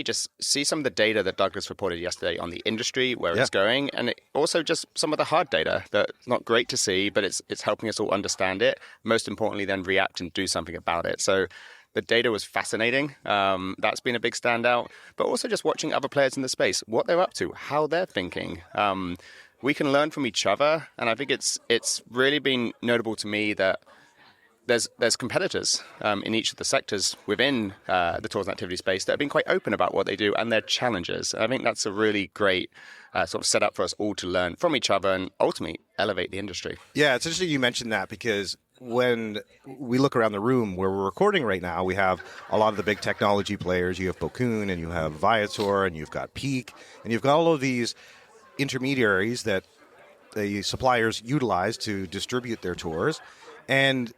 just see some of the data that Douglas reported yesterday on the industry, where it's going, and also just some of the hard data that's not great to see, but it's helping us all understand it. Most importantly, then react and do something about it. So the data was fascinating. That's been a big standout. But also just watching other players in the space, what they're up to, how they're thinking. We can learn from each other, and I think it's really been notable to me that there's competitors in each of the sectors within the tours and activity space that have been quite open about what they do and their challenges. And I think that's a really great sort of setup for us all to learn from each other and ultimately elevate the industry. Yeah, it's interesting you mentioned that, because when we look around the room where we're recording right now, we have a lot of the big technology players. You have Spokane, and you have Viator, and you've got Peak, and you've got all of these intermediaries that the suppliers utilize to distribute their tours. And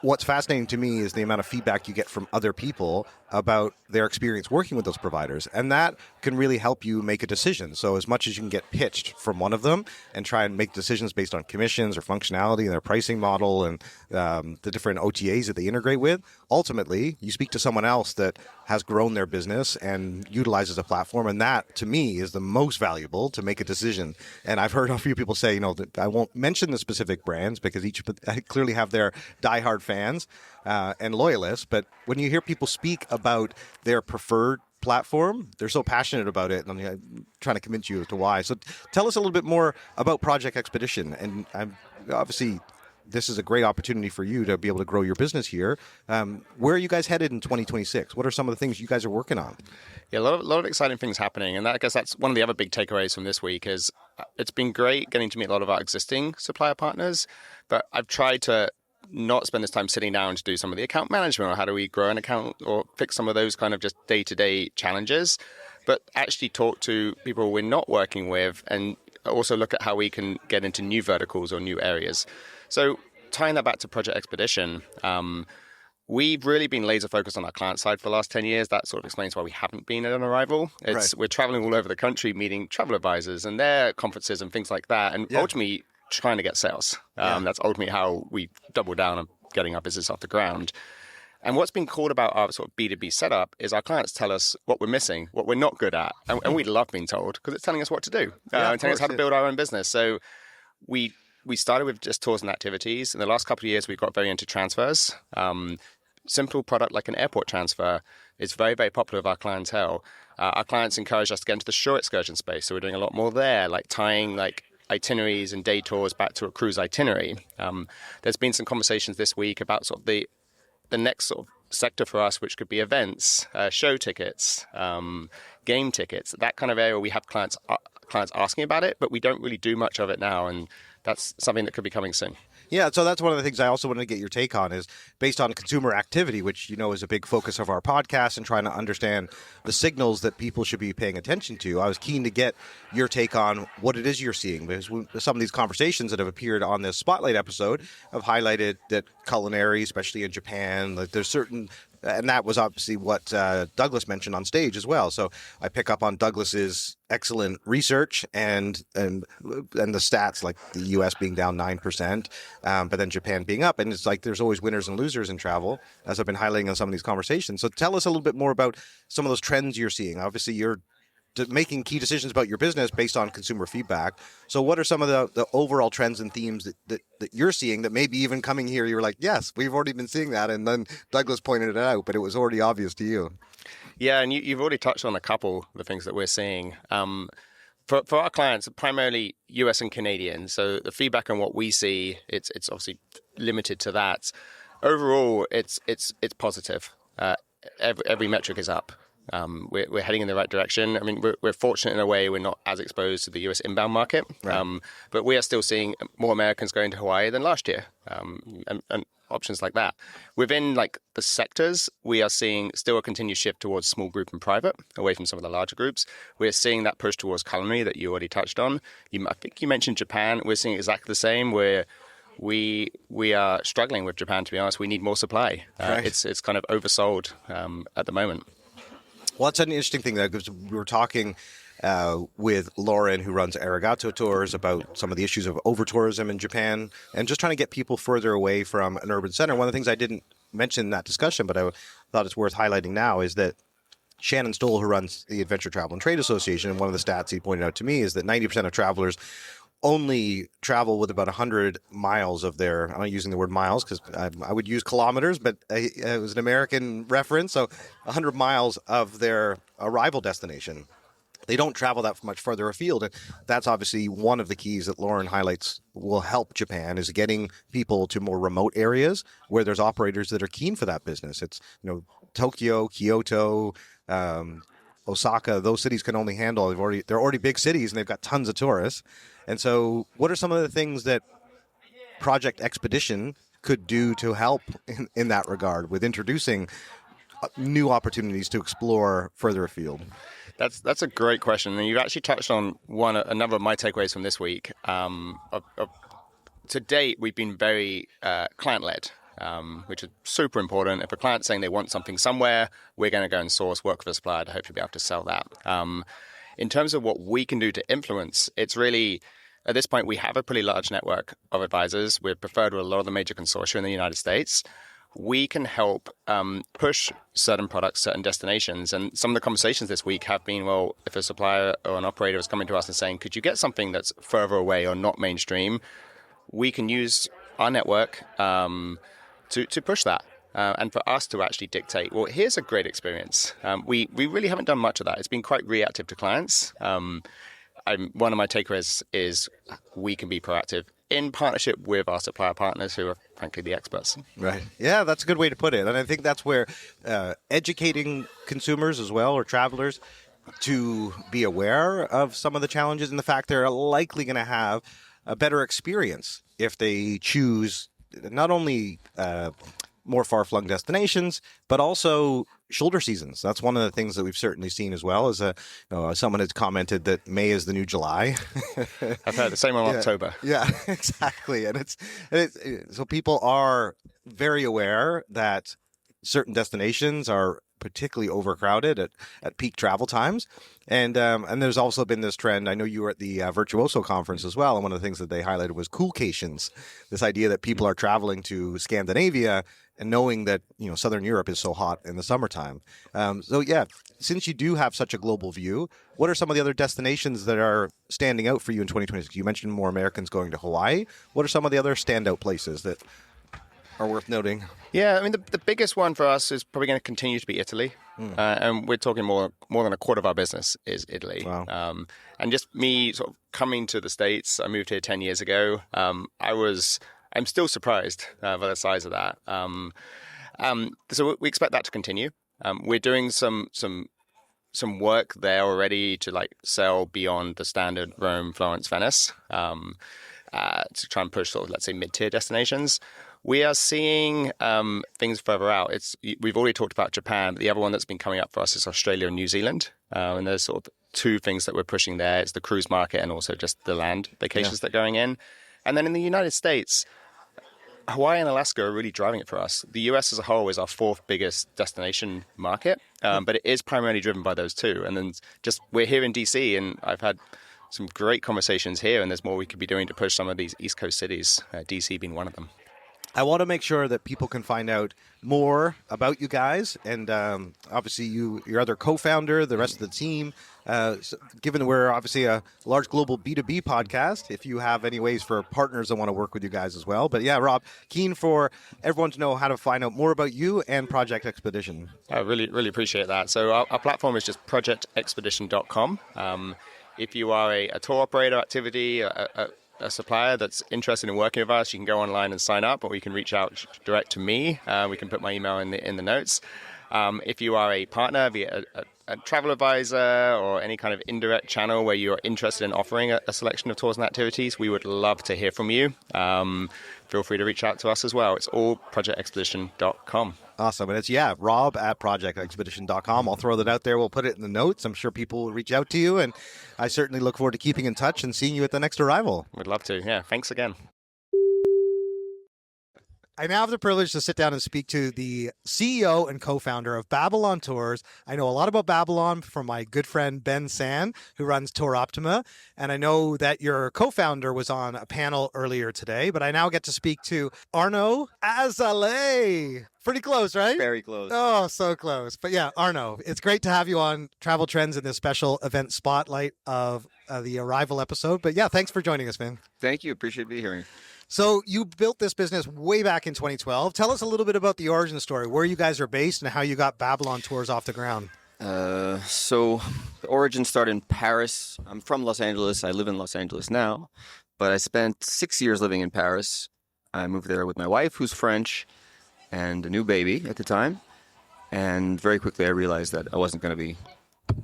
what's fascinating to me is the amount of feedback you get from other people about their experience working with those providers. And that can really help you make a decision. So as much as you can get pitched from one of them and try and make decisions based on commissions or functionality and their pricing model and the different OTAs that they integrate with, ultimately you speak to someone else that has grown their business and utilizes a platform. And that, to me, is the most valuable to make a decision. And I've heard a few people say, that I won't mention the specific brands because each clearly have their diehard fans and loyalists. But when you hear people speak about their preferred platform, they're so passionate about it, and I'm trying to convince you as to why. So tell us a little bit more about Project Expedition. And obviously, this is a great opportunity for you to be able to grow your business here. Where are you guys headed in 2026? What are some of the things you guys are working on? Yeah, a lot of exciting things happening. And I guess that's one of the other big takeaways from this week is it's been great getting to meet a lot of our existing supplier partners, but I've tried to not spend this time sitting down to do some of the account management or how do we grow an account or fix some of those kind of just day-to-day challenges, but actually talk to people we're not working with and also look at how we can get into new verticals or new areas. So tying that back to Project Expedition, we've really been laser focused on our client side for the last 10 years. That sort of explains why we haven't been at an Arival. We're traveling all over the country, meeting travel advisors and their conferences and things like that. And ultimately trying to get sales. That's ultimately how we double down on getting our business off the ground. And what's been cool about our sort of B2B setup is our clients tell us what we're missing, what we're not good at. And we love being told because it's telling us what to do, and telling us how to build our own business. So we started with just tours and activities. In the last couple of years, we've got very into transfers. Simple product like an airport transfer is very, very popular with our clientele. Our clients encourage us to get into the shore excursion space. So we're doing a lot more there, like tying itineraries and day tours back to a cruise itinerary. There's been some conversations this week about sort of the next sort of sector for us, which could be events, show tickets, game tickets, that kind of area. We have clients asking about it, but we don't really do much of it now, and that's something that could be coming soon. Yeah, so that's one of the things I also wanted to get your take on is based on consumer activity, which is a big focus of our podcast and trying to understand the signals that people should be paying attention to. I was keen to get your take on what it is you're seeing, because some of these conversations that have appeared on this Spotlight episode have highlighted that culinary, especially in Japan, there's certain... And that was obviously what Douglas mentioned on stage as well. So I pick up on Douglas's excellent research and the stats, like the U.S. being down 9%, but then Japan being up. And it's like there's always winners and losers in travel, as I've been highlighting on some of these conversations. So tell us a little bit more about some of those trends you're seeing. Obviously, you're making key decisions about your business based on consumer feedback. So what are some of the overall trends and themes that you're seeing that maybe even coming here, you were like, yes, we've already been seeing that. And then Douglas pointed it out, but it was already obvious to you. Yeah, and you've already touched on a couple of the things that we're seeing. For our clients, primarily US and Canadian. So the feedback on what we see, it's obviously limited to that. Overall, it's positive. Every metric is up. We're heading in the right direction. I mean, we're fortunate in a way we're not as exposed to the US inbound market, but we are still seeing more Americans going to Hawaii than last year, and options like that. Within the sectors, we are seeing still a continued shift towards small group and private, away from some of the larger groups. We're seeing that push towards culinary that you already touched on. I think you mentioned Japan. We're seeing exactly the same, where we are struggling with Japan, to be honest. We need more supply. It's kind of oversold at the moment. Well, that's an interesting thing, because we were talking with Lauren, who runs Arigato Tours, about some of the issues of over-tourism in Japan and just trying to get people further away from an urban center. One of the things I didn't mention in that discussion, but I thought it's worth highlighting now, is that Shannon Stoll, who runs the Adventure Travel and Trade Association, and one of the stats he pointed out to me is that 90% of travelers only travel with about 100 miles of their, I'm not using the word miles because I would use kilometers, but it was an American reference, so 100 miles of their arrival destination. They don't travel that much further afield, and that's obviously one of the keys that Lauren highlights will help Japan, is getting people to more remote areas where there's operators that are keen for that business. It's, Tokyo, Kyoto, Osaka, those cities can only handle, they're already big cities and they've got tons of tourists. And so what are some of the things that Project Expedition could do to help in that regard with introducing new opportunities to explore further afield? That's a great question, and you've actually touched on a number of my takeaways from this week. To date, we've been very client-led, which is super important. If a client's saying they want something somewhere, we're going to go and source, work with a supplier to hopefully be able to sell that. In terms of what we can do to influence, it's really, at this point, we have a pretty large network of advisors. We're preferred with a lot of the major consortia in the United States. We can help push certain products, certain destinations. And some of the conversations this week have been, well, if a supplier or an operator is coming to us and saying, could you get something that's further away or not mainstream? We can use our network to push that. And for us to actually dictate, well, here's a great experience. We really haven't done much of that. It's been quite reactive to clients. One of my takeaways is we can be proactive in partnership with our supplier partners, who are frankly the experts. Right. Yeah, that's a good way to put it. And I think that's where educating consumers as well, or travelers, to be aware of some of the challenges and the fact they're likely going to have a better experience if they choose not only more far-flung destinations, but also shoulder seasons. That's one of the things that we've certainly seen as well. As someone has commented that May is the new July. I've heard the same on October. Yeah, exactly. And it's so people are very aware that certain destinations are particularly overcrowded at peak travel times. And there's also been this trend. I know you were at the Virtuoso conference as well, and one of the things that they highlighted was coolcations, this idea that people are traveling to Scandinavia and knowing that Southern Europe is so hot in the summertime. So yeah, since you do have such a global view, what are some of the other destinations that are standing out for you in 2026? You mentioned more Americans going to Hawaii. What are some of the other standout places that are worth noting? Yeah, I mean, the biggest one for us is probably going to continue to be Italy. And we're talking more than a quarter of our business is Italy. Wow. And just me sort of coming to the States, I moved here 10 years ago. I'm still surprised by the size of that. So we expect that to continue. We're doing some work there already to sell beyond the standard Rome, Florence, Venice, to try and push sort of, let's say, mid-tier destinations. We are seeing things further out. We've already talked about Japan, but the other one that's been coming up for us is Australia and New Zealand. And there's sort of two things that we're pushing there. It's the cruise market and also just the land vacations that are going in. And then in the United States, Hawaii and Alaska are really driving it for us. The US as a whole is our fourth biggest destination market, but it is primarily driven by those two. And then we're here in DC, and I've had some great conversations here, and there's more we could be doing to push some of these East Coast cities, DC being one of them. I want to make sure that people can find out more about you guys, and obviously your other co-founder, the rest of the team. Given we're obviously a large global B2B podcast, if you have any ways for partners that want to work with you guys as well. But yeah, Rob, keen for everyone to know how to find out more about you and Project Expedition. I really, really appreciate that. So our platform is just projectexpedition.com. If you are a tour operator activity, a supplier that's interested in working with us, you can go online and sign up, or you can reach out direct to me. We can put my email in the notes. If you are a partner, be it a travel advisor or any kind of indirect channel where you're interested in offering a selection of tours and activities, we would love to hear from you. Feel free to reach out to us as well. It's all projectexpedition.com. Awesome. And it's, Rob at projectexpedition.com. I'll throw that out there. We'll put it in the notes. I'm sure people will reach out to you, and I certainly look forward to keeping in touch and seeing you at the next Arival. We'd love to. Yeah. Thanks again. I now have the privilege to sit down and speak to the CEO and co-founder of Babylon Tours. I know a lot about Babylon from my good friend Ben San, who runs Tour Optima. And I know that your co-founder was on a panel earlier today, but I now get to speak to Arno Azoulay. Pretty close, right? Very close. Oh, so close. But yeah, Arno, it's great to have you on Travel Trends in this special event spotlight of the Arival episode. But yeah, thanks for joining us, man. Thank you. Appreciate being here. So you built this business way back in 2012. Tell us a little bit about the origin story, where you guys are based and how you got Babylon Tours off the ground. So the origin started in Paris. I'm from Los Angeles. I live in Los Angeles now, but I spent 6 years living in Paris. I moved there with my wife, who's French, and a new baby at the time. And very quickly I realized that I wasn't going to be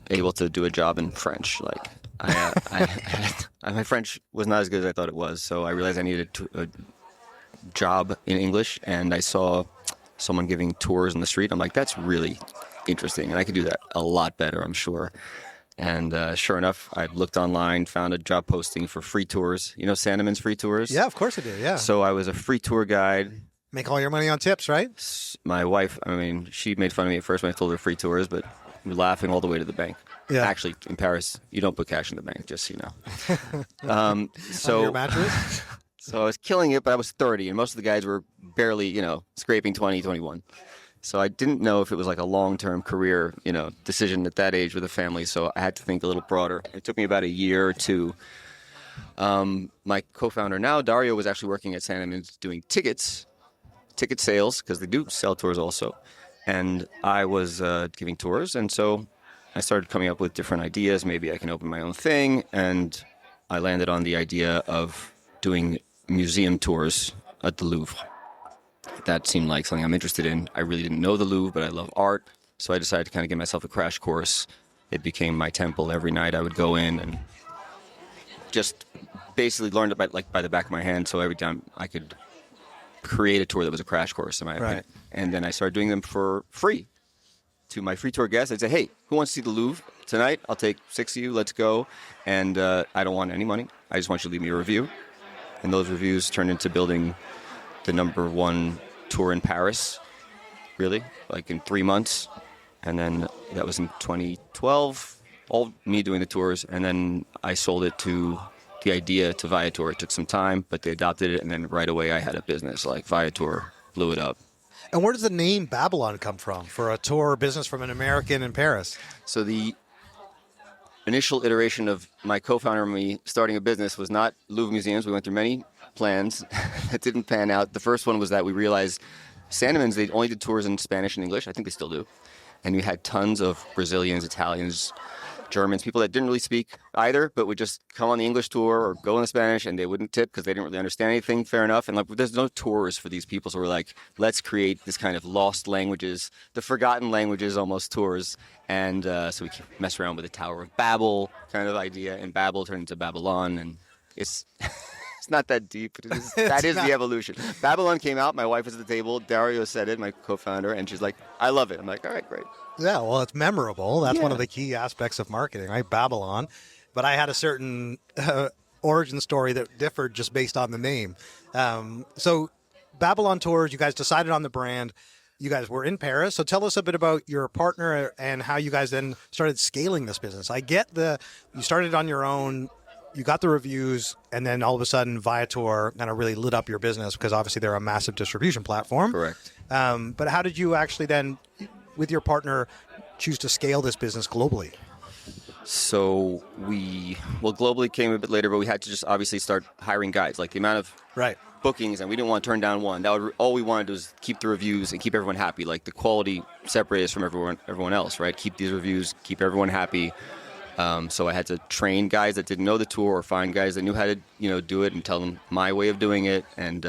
able to do a job in French. Like my French was not as good as I thought it was, so I realized I needed a job in English, and I saw someone giving tours in the street. I'm like, that's really interesting, and I could do that a lot better, I'm sure. And sure enough, I looked online, found a job posting for free tours. You know Sandeman's free tours? Yeah, of course I do, yeah. So I was a free tour guide. Make all your money on tips, right? My wife, I mean, she made fun of me at first when I told her free tours, but we were laughing all the way to the bank. Yeah. Actually, in Paris, you don't put cash in the bank, just so you know. So, on your mattress? So I was killing it, but I was 30, and most of the guys were barely, scraping 20, 21. So I didn't know if it was like a long-term career, decision at that age with a family, so I had to think a little broader. It took me about a year or two. My co-founder now, Dario, was actually working at Sandeman's doing ticket sales, because they do sell tours also. And I was giving tours, and so I started coming up with different ideas. Maybe I can open my own thing, and I landed on the idea of doing museum tours at the Louvre. That seemed like something I'm interested in. I really didn't know the Louvre, but I love art, so I decided to kind of give myself a crash course. It became my temple. Every night I would go in and just basically learned it by the back of my hand, so every time I could create a tour that was a crash course, in my opinion. And then I started doing them for free. To my free tour guests, I'd say, hey, who wants to see the Louvre tonight? I'll take 6 of you, let's go. And I don't want any money. I just want you to leave me a review. And those reviews turned into building the #1 tour in Paris, really, like in 3 months. And then that was in 2012, all me doing the tours. And then I sold it to the idea to Viator. It took some time, but they adopted it. And then right away I had a business. Like Viator blew it up. And where does the name Babylon come from for a tour business from an American in Paris? So the initial iteration of my co-founder and me starting a business was not Louvre museums. We went through many plans that didn't pan out. The first one was that we realized Sandeman's, they only did tours in Spanish and English. I think they still do. And we had tons of Brazilians, Italians, Germans, people that didn't really speak either, but would just come on the English tour or go in the Spanish, and they wouldn't tip because they didn't really understand anything, fair enough. And like, there's no tours for these people, so we're like, let's create this kind of lost languages, the forgotten languages almost tours. And so we mess around with the Tower of Babel kind of idea, and Babel turned into Babylon, and it's it's not that deep, but that is the evolution. Babylon came out, my wife was at the table, Dario said it, my co-founder, and she's like, I love it. I'm like, all right, great. Yeah, well, it's memorable. That's one of the key aspects of marketing, right? Babylon. But I had a certain origin story that differed just based on the name. So Babylon Tours, you guys decided on the brand. You guys were in Paris. So tell us a bit about your partner and how you guys then started scaling this business. I get you started on your own, you got the reviews, and then all of a sudden Viator kind of really lit up your business because obviously they're a massive distribution platform. Correct. But how did you actually then, with your partner, choose to scale this business globally? So globally came a bit later, but we had to just obviously start hiring guides. Like the amount of bookings, and we didn't want to turn down one. All we wanted was keep the reviews and keep everyone happy. Like the quality separated us from everyone else, right? Keep these reviews, keep everyone happy. So I had to train guys that didn't know the tour, or find guys that knew how to do it, and tell them my way of doing it, and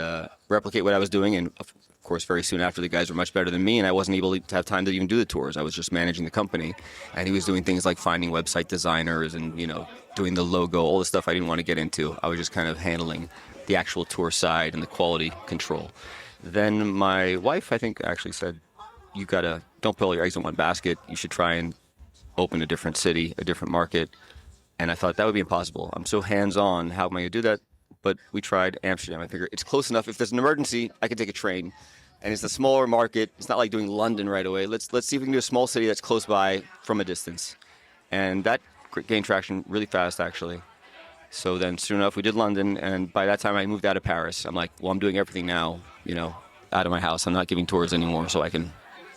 replicate what I was doing. And of course, very soon after, the guys were much better than me, and I wasn't able to have time to even do the tours. I was just managing the company, and he was doing things like finding website designers and doing the logo, all the stuff I didn't want to get into. I was just kind of handling the actual tour side and the quality control. Then my wife, I think, actually said, don't put all your eggs in one basket. You should try and open a different city, a different market. And I thought that would be impossible. I'm so hands-on. How am I going to do that? but we tried Amsterdam. I figured it's close enough. If there's an emergency, I can take a train. And it's a smaller market. It's not like doing London right away. Let's see if we can do a small city that's close by from a distance. And that gained traction really fast, actually. So then soon enough, we did London. And by that time, I moved out of Paris. I'm like, well, I'm doing everything now, out of my house. I'm not giving tours anymore. So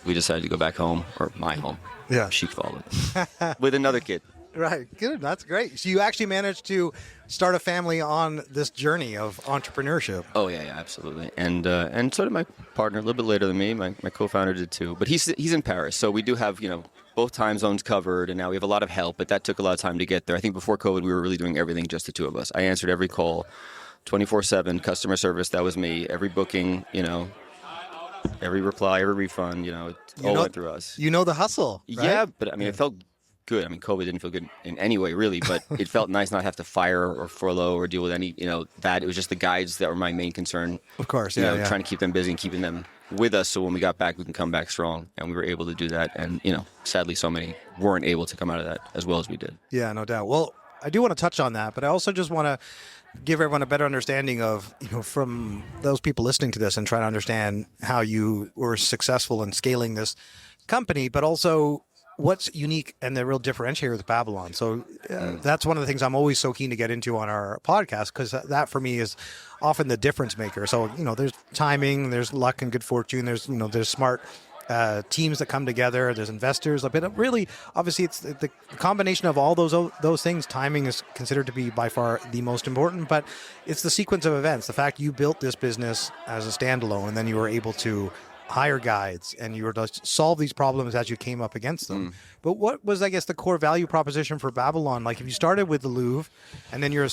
we decided to go back home, or my home. Yeah. Chic followed. With another kid. Right. Good. That's great. So you actually managed to start a family on this journey of entrepreneurship. Oh, yeah, absolutely. And so did my partner, a little bit later than me. My co-founder did too. But he's in Paris, so we do have, both time zones covered, and now we have a lot of help, but that took a lot of time to get there. I think before COVID, we were really doing everything just the two of us. I answered every call, 24/7, customer service, that was me. Every booking, every reply, every refund, it all went through us. You know the hustle, right? Yeah, but it felt good. COVID didn't feel good in any way, really, but it felt nice not have to fire or furlough or deal with any, that. It was just the guides that were my main concern. Of course, trying to keep them busy and keeping them with us so when we got back, we can come back strong. And we were able to do that. And, sadly, so many weren't able to come out of that as well as we did. Yeah, no doubt. Well, I do want to touch on that, but I also just want to give everyone a better understanding of, from those people listening to this and trying to understand how you were successful in scaling this company, but also what's unique and the real differentiator with Babylon. So that's one of the things I'm always so keen to get into on our podcast, because that for me is often the difference maker. So, there's timing, there's luck and good fortune, there's smart teams that come together, there's investors. But really, obviously, it's the combination of all those things. Timing is considered to be by far the most important, but it's the sequence of events. The fact you built this business as a standalone, and then you were able to hire guides, and you were to solve these problems as you came up against them. But what was, I guess, the core value proposition for Babylon? Like, if you started with the Louvre, and then you're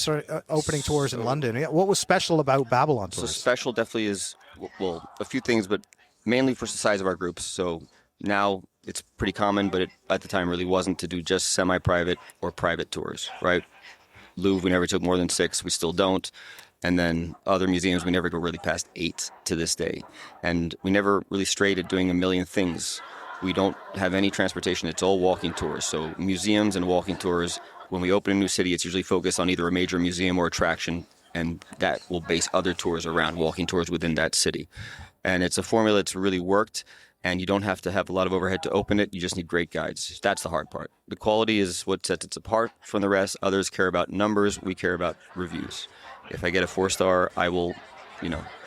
opening tours in London, what was special about Babylon tours? So special definitely is, well, a few things, but mainly for the size of our groups. So now it's pretty common, but at the time really wasn't, to do just semi-private or private tours, right? Louvre, we never took more than 6. We still don't. And then other museums, we never go really past 8 to this day. And we never really strayed at doing a million things. We don't have any transportation. It's all walking tours. So museums and walking tours, when we open a new city, it's usually focused on either a major museum or attraction, and that will base other tours around walking tours within that city. And it's a formula that's really worked, and you don't have to have a lot of overhead to open it. You just need great guides. That's the hard part. The quality is what sets it apart from the rest. Others care about numbers. We care about reviews. If I get a 4-star, I will,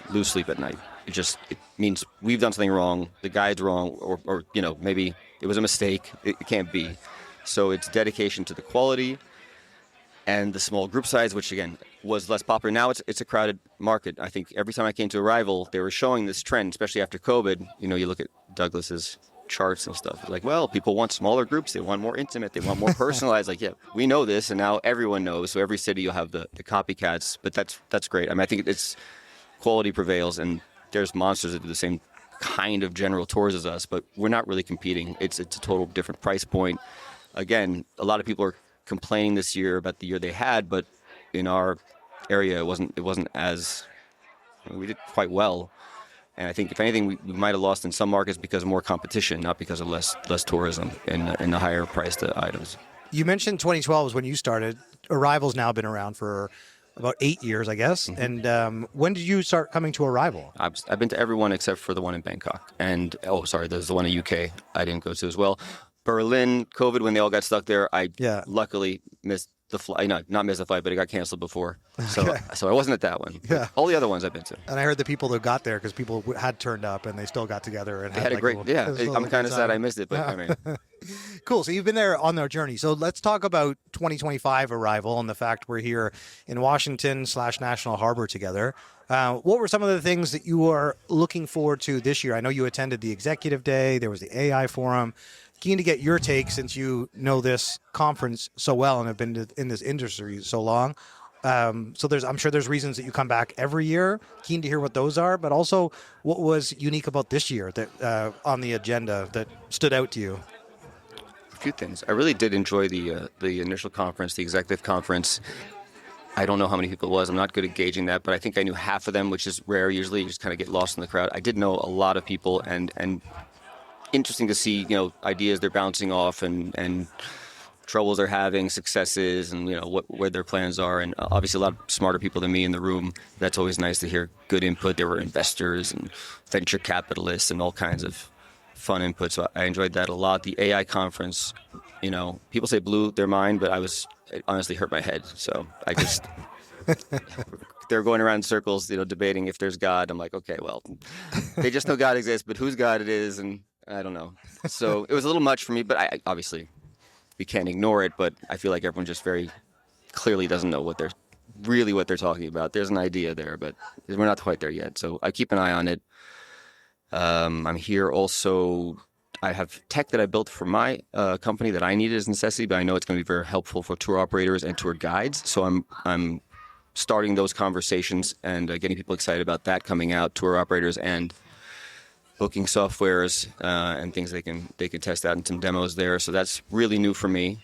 lose sleep at night. It means we've done something wrong, the guide's wrong, or maybe it was a mistake. It can't be. So it's dedication to the quality and the small group size, which again was less popular. Now it's a crowded market. I think every time I came to Arival, they were showing this trend, especially after COVID. You look at Douglas's charts and stuff. Like, well, people want smaller groups. They want more intimate. They want more personalized. Like, yeah, we know this, and now everyone knows. So every city you'll have the copycats. But that's great. I think it's quality prevails, and there's monsters that do the same kind of general tours as us, but we're not really competing. It's a total different price point. Again, a lot of people are complaining this year about the year they had, but in our area, it wasn't as, we did quite well. And I think, if anything, we might have lost in some markets because of more competition, not because of less tourism and the higher priced items. You mentioned 2012 is when you started. Arival's now been around for about 8 years, I guess. Mm-hmm. And when did you start coming to Arival? I've been to every one except for the one in Bangkok. And, there's the one in UK I didn't go to as well. Berlin, COVID, when they all got stuck there, I luckily missed the flight. Not missed the flight, but it got canceled before. So I wasn't at that one. Yeah. All the other ones I've been to. And I heard the people that got there, because people had turned up and they still got together. And they had a great, I'm kind of sad I missed it, but Cool. So you've been there on their journey. So let's talk about 2025 Arival and the fact we're here in Washington/National Harbor together. What were some of the things that you are looking forward to this year? I know you attended the Executive Day. There was the AI Forum. Keen to get your take, since you know this conference so well and have been in this industry so long. I'm sure there's reasons that you come back every year. Keen to hear what those are, but also what was unique about this year that on the agenda that stood out to you? A few things. I really did enjoy the initial conference, the executive conference. I don't know how many people it was. I'm not good at gauging that, but I think I knew half of them, which is rare. Usually you just kind of get lost in the crowd. I did know a lot of people, and interesting to see, ideas they're bouncing off and troubles they're having, successes, and where their plans are. And obviously a lot of smarter people than me in the room. That's always nice to hear good input. There were investors and venture capitalists and all kinds of fun input. So I enjoyed that a lot. The AI conference, people say blew their mind, but it honestly hurt my head. So I just, they're going around in circles, debating if there's God. I'm like, okay, well, they just know God exists, but whose God it is, and I don't know. So it was a little much for me, but obviously we can't ignore it, but I feel like everyone just very clearly doesn't know what they're talking about. There's an idea there, but we're not quite there yet. So I keep an eye on it. I'm here also. I have tech that I built for my company that I needed as a necessity, but I know it's going to be very helpful for tour operators and tour guides. So I'm starting those conversations and getting people excited about that coming out, tour operators and booking softwares and things they can test out in some demos there. So that's really new for me.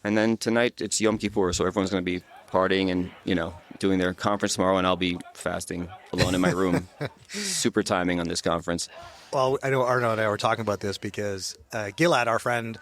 And then tonight it's Yom Kippur, so everyone's going to be partying and doing their conference tomorrow, and I'll be fasting alone in my room. Super timing on this conference. Well, I know Arno and I were talking about this because Gilad, our friend,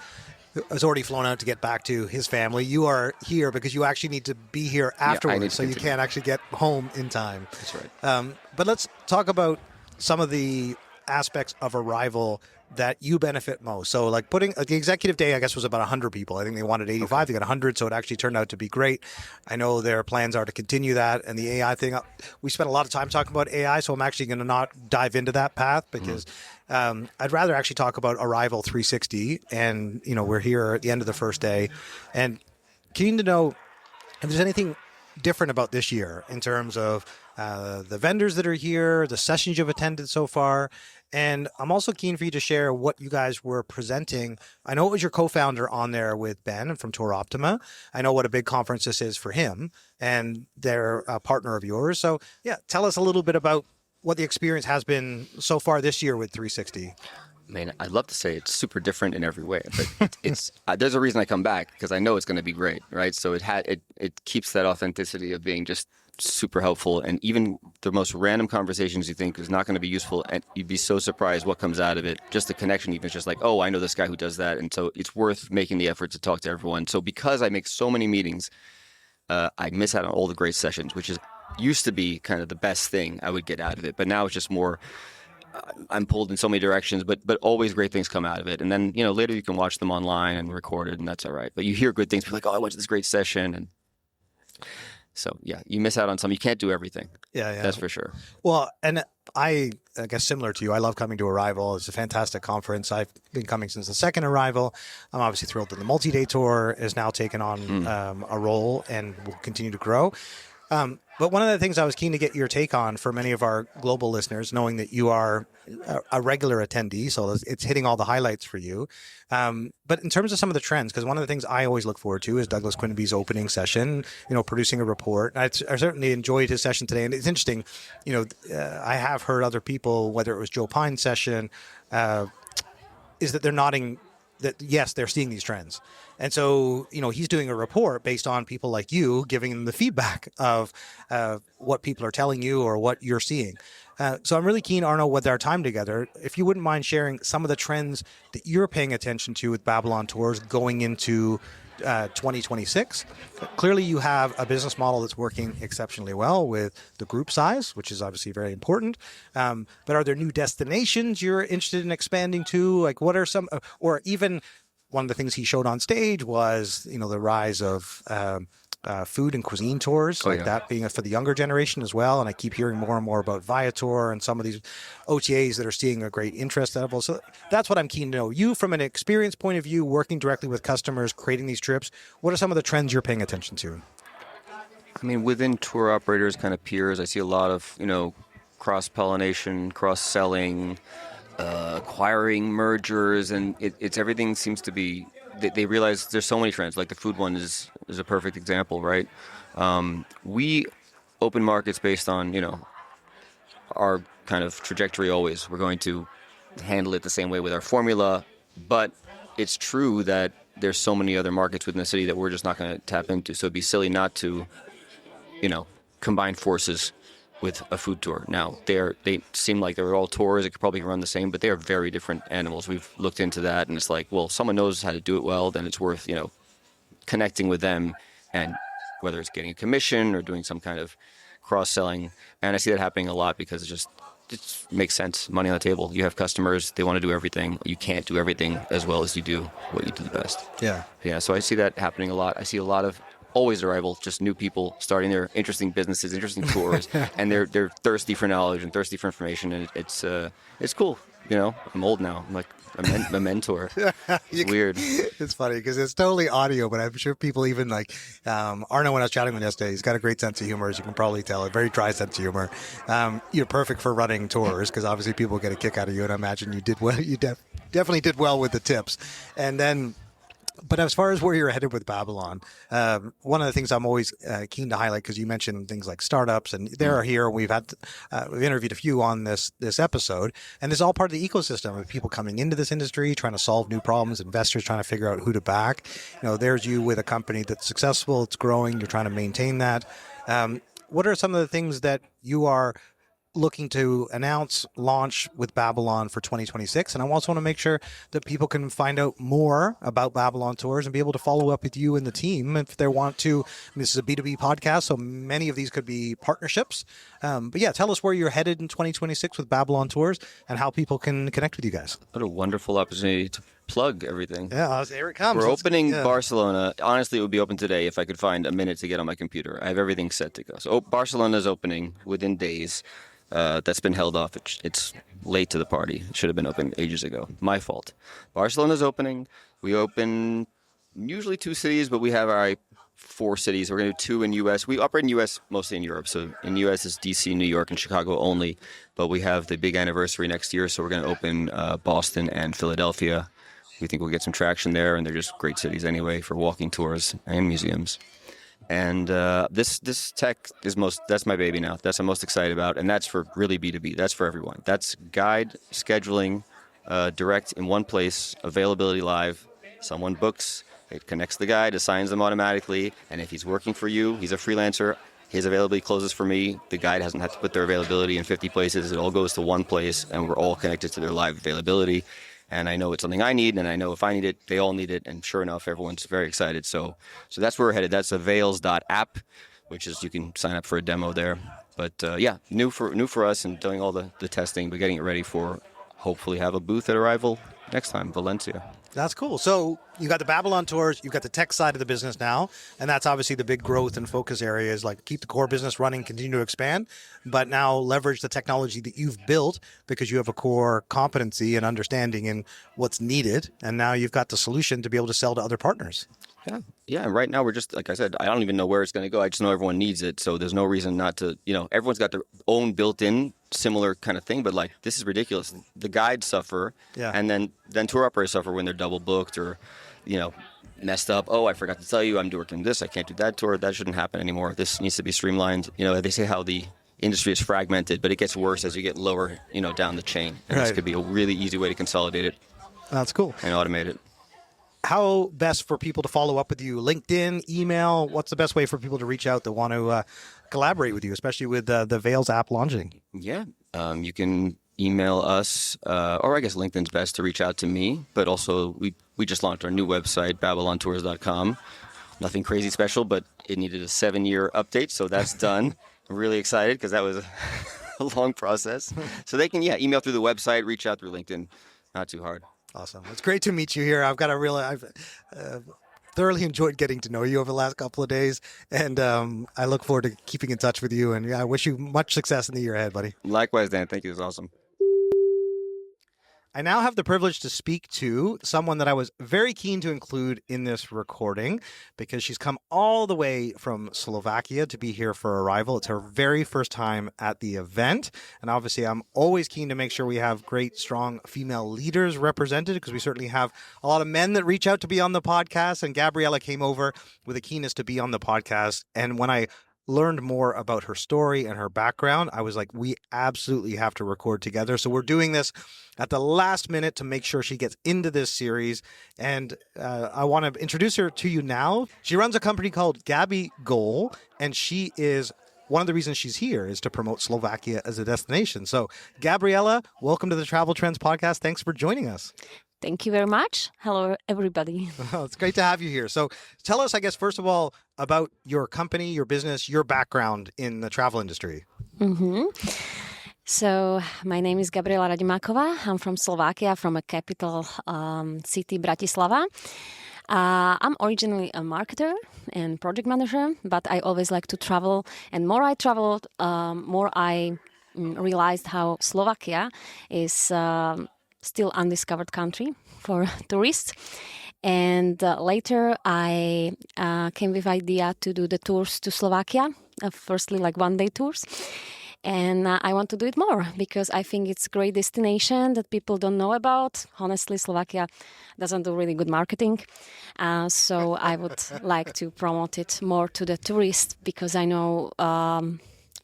has already flown out to get back to his family. You are here because you actually need to be here afterwards, so you can't actually get home in time. That's right. But let's talk about some of the aspects of Arival that you benefit most. So like putting the executive day, I guess, was about 100 people. I think they wanted 85. Okay. They got 100, so it actually turned out to be great. I know their plans are to continue that. And the AI thing, we spent a lot of time talking about AI, so I'm actually going to not dive into that path because I'd rather actually talk about Arival 360. And, we're here at the end of the first day. And keen to know if there's anything different about this year in terms of the vendors that are here, the sessions you've attended so far. And I'm also keen for you to share what you guys were presenting. I know it was your co-founder on there with Ben from Tour Optima. I know what a big conference this is for him, and they're a partner of yours. So yeah, tell us a little bit about what the experience has been so far this year with 360. Man, I'd love to say it's super different in every way, but it's there's a reason I come back because I know it's going to be great, right? So it keeps that authenticity of being just super helpful, and even the most random conversations you think is not going to be useful, and you'd be so surprised what comes out of it. Just the connection, even just like, oh, I know this guy who does that, and so it's worth making the effort to talk to everyone. So because I make so many meetings, I miss out on all the great sessions, which used to be kind of the best thing I would get out of it, but now it's just more. I'm pulled in so many directions, but always great things come out of it. And then later you can watch them online and record it, and that's all right. But you hear good things, people like, oh, I went to this great session, and so yeah, you miss out on some. You can't do everything. Yeah, that's for sure. Well, and I guess similar to you, I love coming to Arival. It's a fantastic conference. I've been coming since the second Arival. I'm obviously thrilled that the multi-day tour has now taken on a role and will continue to grow. But one of the things I was keen to get your take on for many of our global listeners, knowing that you are a regular attendee, so it's hitting all the highlights for you. But in terms of some of the trends, because one of the things I always look forward to is Douglas Quinby's opening session, producing a report. I certainly enjoyed his session today. And it's interesting, I have heard other people, whether it was Joe Pine's session, is that they're nodding that, yes, they're seeing these trends. And so, he's doing a report based on people like you giving them the feedback of what people are telling you or what you're seeing. So I'm really keen, Arno, with our time together, if you wouldn't mind sharing some of the trends that you're paying attention to with Babylon Tours going into 2026. Clearly, you have a business model that's working exceptionally well with the group size, which is obviously very important. But are there new destinations you're interested in expanding to? Like, what are some, or even one of the things he showed on stage was, the rise of food and cuisine tours, that being for the younger generation as well. And I keep hearing more and more about Viator and some of these OTAs that are seeing a great interest level. So that's what I'm keen to know. You, from an experience point of view, working directly with customers, creating these trips, what are some of the trends you're paying attention to? I mean, within tour operators, kind of peers, I see a lot of, cross-pollination, cross-selling, acquiring mergers, and it's everything seems to be. They realize there's so many trends. Like the food one is a perfect example, right? We open markets based on our kind of trajectory. Always, we're going to handle it the same way with our formula. But it's true that there's so many other markets within the city that we're just not going to tap into. So it'd be silly not to, combine forces with a food tour. Now, they seem like they're all tours. It could probably run the same, but they are very different animals. We've looked into that, and it's like, well, someone knows how to do it well, then it's worth, connecting with them, and whether it's getting a commission or doing some kind of cross-selling. And I see that happening a lot because it just makes sense. Money on the table. You have customers. They want to do everything. You can't do everything as well as you do what you do the best. Yeah. So I see that happening a lot. I see a lot of always Arival, just new people starting their interesting businesses, interesting tours, and they're thirsty for knowledge and thirsty for information, and it's cool. You know, I'm old now. I'm like a mentor. It's weird. It's funny because it's totally audio, but I'm sure people even like Arno, when I was chatting with him yesterday, he's got a great sense of humor, as you can probably tell, a very dry sense of humor. You're perfect for running tours because obviously people get a kick out of you, and I imagine you did well. You definitely did well with the tips. And then, but as far as where you're headed with Babylon, one of the things I'm always keen to highlight, because you mentioned things like startups, and they're here. We've interviewed a few on this episode, and it's all part of the ecosystem of people coming into this industry, trying to solve new problems, investors trying to figure out who to back. You know, there's you with a company that's successful, it's growing, you're trying to maintain that. What are some of the things that you are looking to announce, launch with Babylon for 2026? And I also want to make sure that people can find out more about Babylon Tours and be able to follow up with you and the team if they want to. This is a B2B podcast, so many of these could be partnerships. But yeah, tell us where you're headed in 2026 with Babylon Tours and how people can connect with you guys. What a wonderful opportunity to plug everything. Yeah, there it comes. We're opening Barcelona. Honestly, it would be open today if I could find a minute to get on my computer. I have everything set to go. So Barcelona is opening within days. That's been held off. It's late to the party. It should have been open ages ago. My fault. Barcelona's opening. We open usually 2 cities, but we have our 4 cities. We're going to do 2 in U.S. We operate in U.S., mostly in Europe. So in U.S. it's D.C., New York, and Chicago only. But we have the big anniversary next year, so we're going to open Boston and Philadelphia. We think we'll get some traction there, and they're just great cities anyway for walking tours and museums. And this tech is that's my baby now. That's what I'm most excited about, and that's for really B2B. That's for everyone. That's guide, scheduling, direct in one place, availability live. Someone books, it connects the guide, assigns them automatically, and if he's working for you, he's a freelancer, his availability closes for me. The guide hasn't had to put their availability in 50 places. It all goes to one place, and we're all connected to their live availability. And I know it's something I need, and I know if I need it, they all need it. And sure enough, everyone's very excited. So that's where we're headed. That's avails.app, which is you can sign up for a demo there. But yeah, new for us and doing all the testing, but getting it ready for hopefully have a booth at Arival next time, Valencia. That's cool. So you got the Babylon Tours, you've got the tech side of the business now, and that's obviously the big growth and focus areas, like keep the core business running, continue to expand, but now leverage the technology that you've built because you have a core competency and understanding in what's needed, and now you've got the solution to be able to sell to other partners. Yeah. And right now we're just, like I said, I don't even know where it's going to go. I just know everyone needs it. So there's no reason not to, everyone's got their own built-in similar kind of thing, but like this is ridiculous. The guides suffer, and then tour operators suffer when they're double booked or, messed up. Oh, I forgot to tell you, I'm working this. I can't do that tour. That shouldn't happen anymore. This needs to be streamlined. They say how the industry is fragmented, but it gets worse as you get lower, down the chain. And this could be a really easy way to consolidate it. That's cool. And automate it. How best for people to follow up with you? LinkedIn, email? What's the best way for people to reach out that want to collaborate with you, especially with the Vails app launching? Yeah, you can email us, or I guess LinkedIn's best to reach out to me. But also, we just launched our new website, babylontours.com. Nothing crazy special, but it needed a 7-year update, so that's done. I'm really excited because that was a long process. So they can, email through the website, reach out through LinkedIn. Not too hard. Awesome. It's great to meet you here. I've thoroughly enjoyed getting to know you over the last couple of days, and I look forward to keeping in touch with you, and I wish you much success in the year ahead, buddy. Likewise, Dan. Thank you. It was awesome. I now have the privilege to speak to someone that I was very keen to include in this recording because she's come all the way from Slovakia to be here for Arival. It's her very first time at the event. And obviously, I'm always keen to make sure we have great, strong female leaders represented because we certainly have a lot of men that reach out to be on the podcast. And Gabriela came over with a keenness to be on the podcast. And when I learned more about her story and her background, I was like, we absolutely have to record together. So we're doing this at the last minute to make sure she gets into this series. And I want to introduce her to you now. She runs a company called GabiGo, and she is one of the reasons she's here is to promote Slovakia as a destination. So Gabriela, welcome to the Travel Trends podcast. Thanks for joining us. Thank you very much. Hello, everybody. Oh, it's great to have you here. So tell us, I guess, first of all, about your company, your business, your background in the travel industry. So my name is Gabriela Radimáková. I'm from Slovakia, from a capital city, Bratislava. I'm originally a marketer and project manager, but I always like to travel. And more I traveled, more I realized how Slovakia is still undiscovered country for tourists. And later I came with idea to do the tours to Slovakia, firstly like one-day tours. And I want to do it more because I think it's a great destination that people don't know about. Honestly, Slovakia doesn't do really good marketing. So I would like to promote it more to the tourists because I know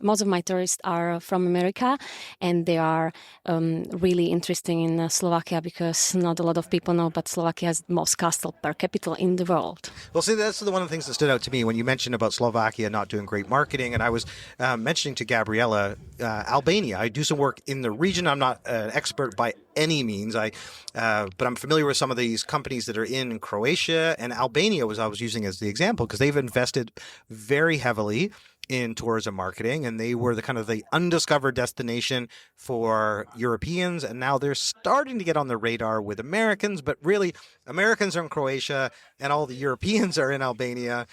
most of my tourists are from America and they are really interested in Slovakia because not a lot of people know, but Slovakia has the most castle per capita in the world. Well, see, that's one of the things that stood out to me when you mentioned about Slovakia not doing great marketing. And I was mentioning to Gabriela, Albania. I do some work in the region. I'm not an expert by any means, but I'm familiar with some of these companies that are in Croatia, and Albania I was using as the example because they've invested very heavily in tourism marketing, and they were the undiscovered destination for Europeans, and now they're starting to get on the radar with Americans, but really Americans are in Croatia and all the Europeans are in Albania,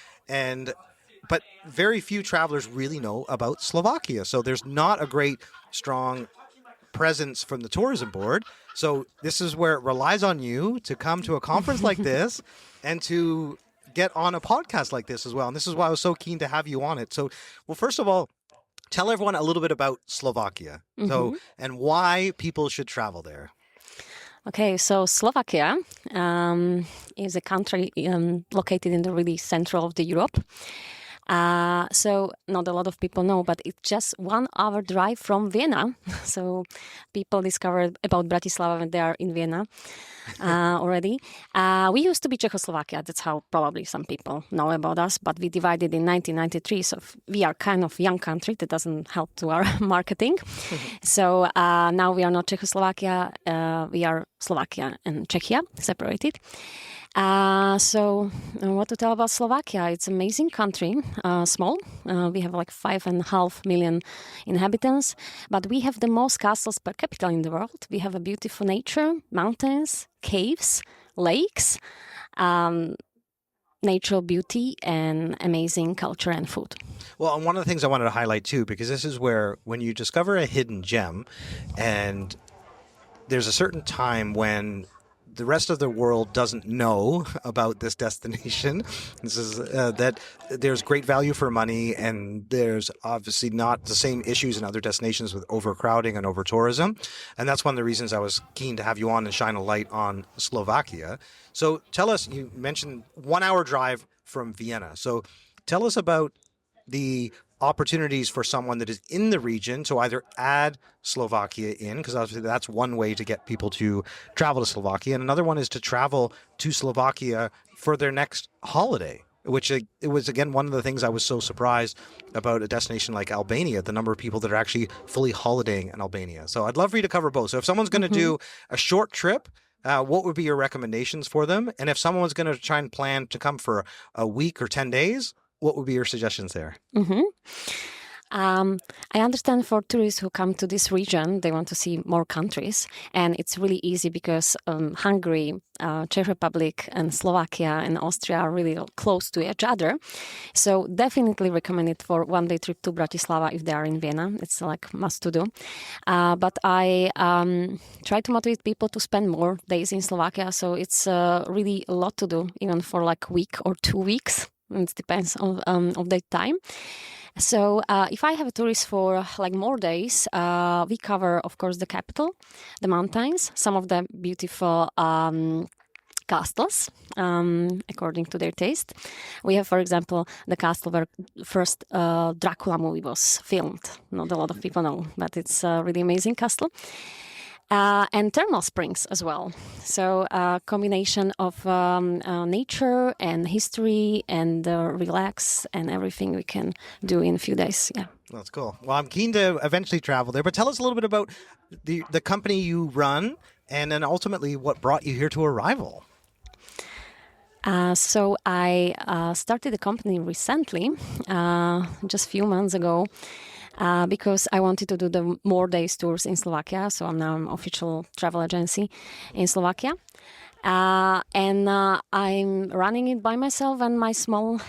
but very few travelers really know about Slovakia. So there's not a great strong presence from the tourism board. So this is where it relies on you to come to a conference like this and to get on a podcast like this as well. And this is why I was so keen to have you on it. So, well, first of all, tell everyone a little bit about Slovakia. So, and why people should travel there. Okay, so Slovakia is a country located in the really central of the Europe. So not a lot of people know, but it's just 1 hour drive from Vienna. So people discovered about Bratislava when they are in Vienna already. We used to be Czechoslovakia. That's how probably some people know about us. But we divided in 1993. So we are kind of young country. That doesn't help to our marketing. So now we are not Czechoslovakia. We are Slovakia and Czechia separated. So what to tell about Slovakia? It's an amazing country, small. We have like 5.5 million inhabitants, but we have the most castles per capita in the world. We have a beautiful nature, mountains, caves, lakes, natural beauty, and amazing culture and food. Well, and one of the things I wanted to highlight too, because this is where when you discover a hidden gem and there's a certain time when the rest of the world doesn't know about this destination. This is that there's great value for money, and there's obviously not the same issues in other destinations with overcrowding and over-tourism. And that's one of the reasons I was keen to have you on and shine a light on Slovakia. So tell us, you mentioned 1 hour drive from Vienna. So tell us about the opportunities for someone that is in the region to either add Slovakia in, because obviously that's one way to get people to travel to Slovakia, and another one is to travel to Slovakia for their next holiday, which it was, again, one of the things I was so surprised about a destination like Albania, the number of people that are actually fully holidaying in Albania. So I'd love for you to cover both. So if someone's going to do a short trip, what would be your recommendations for them? And if someone's going to try and plan to come for a week or 10 days, what would be your suggestions there? I understand for tourists who come to this region, they want to see more countries. And it's really easy because Hungary, Czech Republic, and Slovakia and Austria are really close to each other. So definitely recommend it for one-day trip to Bratislava if they are in Vienna. It's like must to do. But I try to motivate people to spend more days in Slovakia. So it's really a lot to do, even for like a week or 2 weeks. It depends on the time. So if I have a tourist for like more days, we cover, of course, the capital, the mountains, some of the beautiful castles, according to their taste. We have, for example, the castle where first Dracula movie was filmed. Not a lot of people know, but it's a really amazing castle. And thermal springs as well. So a combination of nature and history and relax and everything we can do in a few days. Yeah. That's cool. Well, I'm keen to eventually travel there, but tell us a little bit about the company you run and then ultimately what brought you here to Arival? So I started the company recently, just a few months ago, because I wanted to do the more days tours in Slovakia. So I'm now an official travel agency in Slovakia. And I'm running it by myself and my small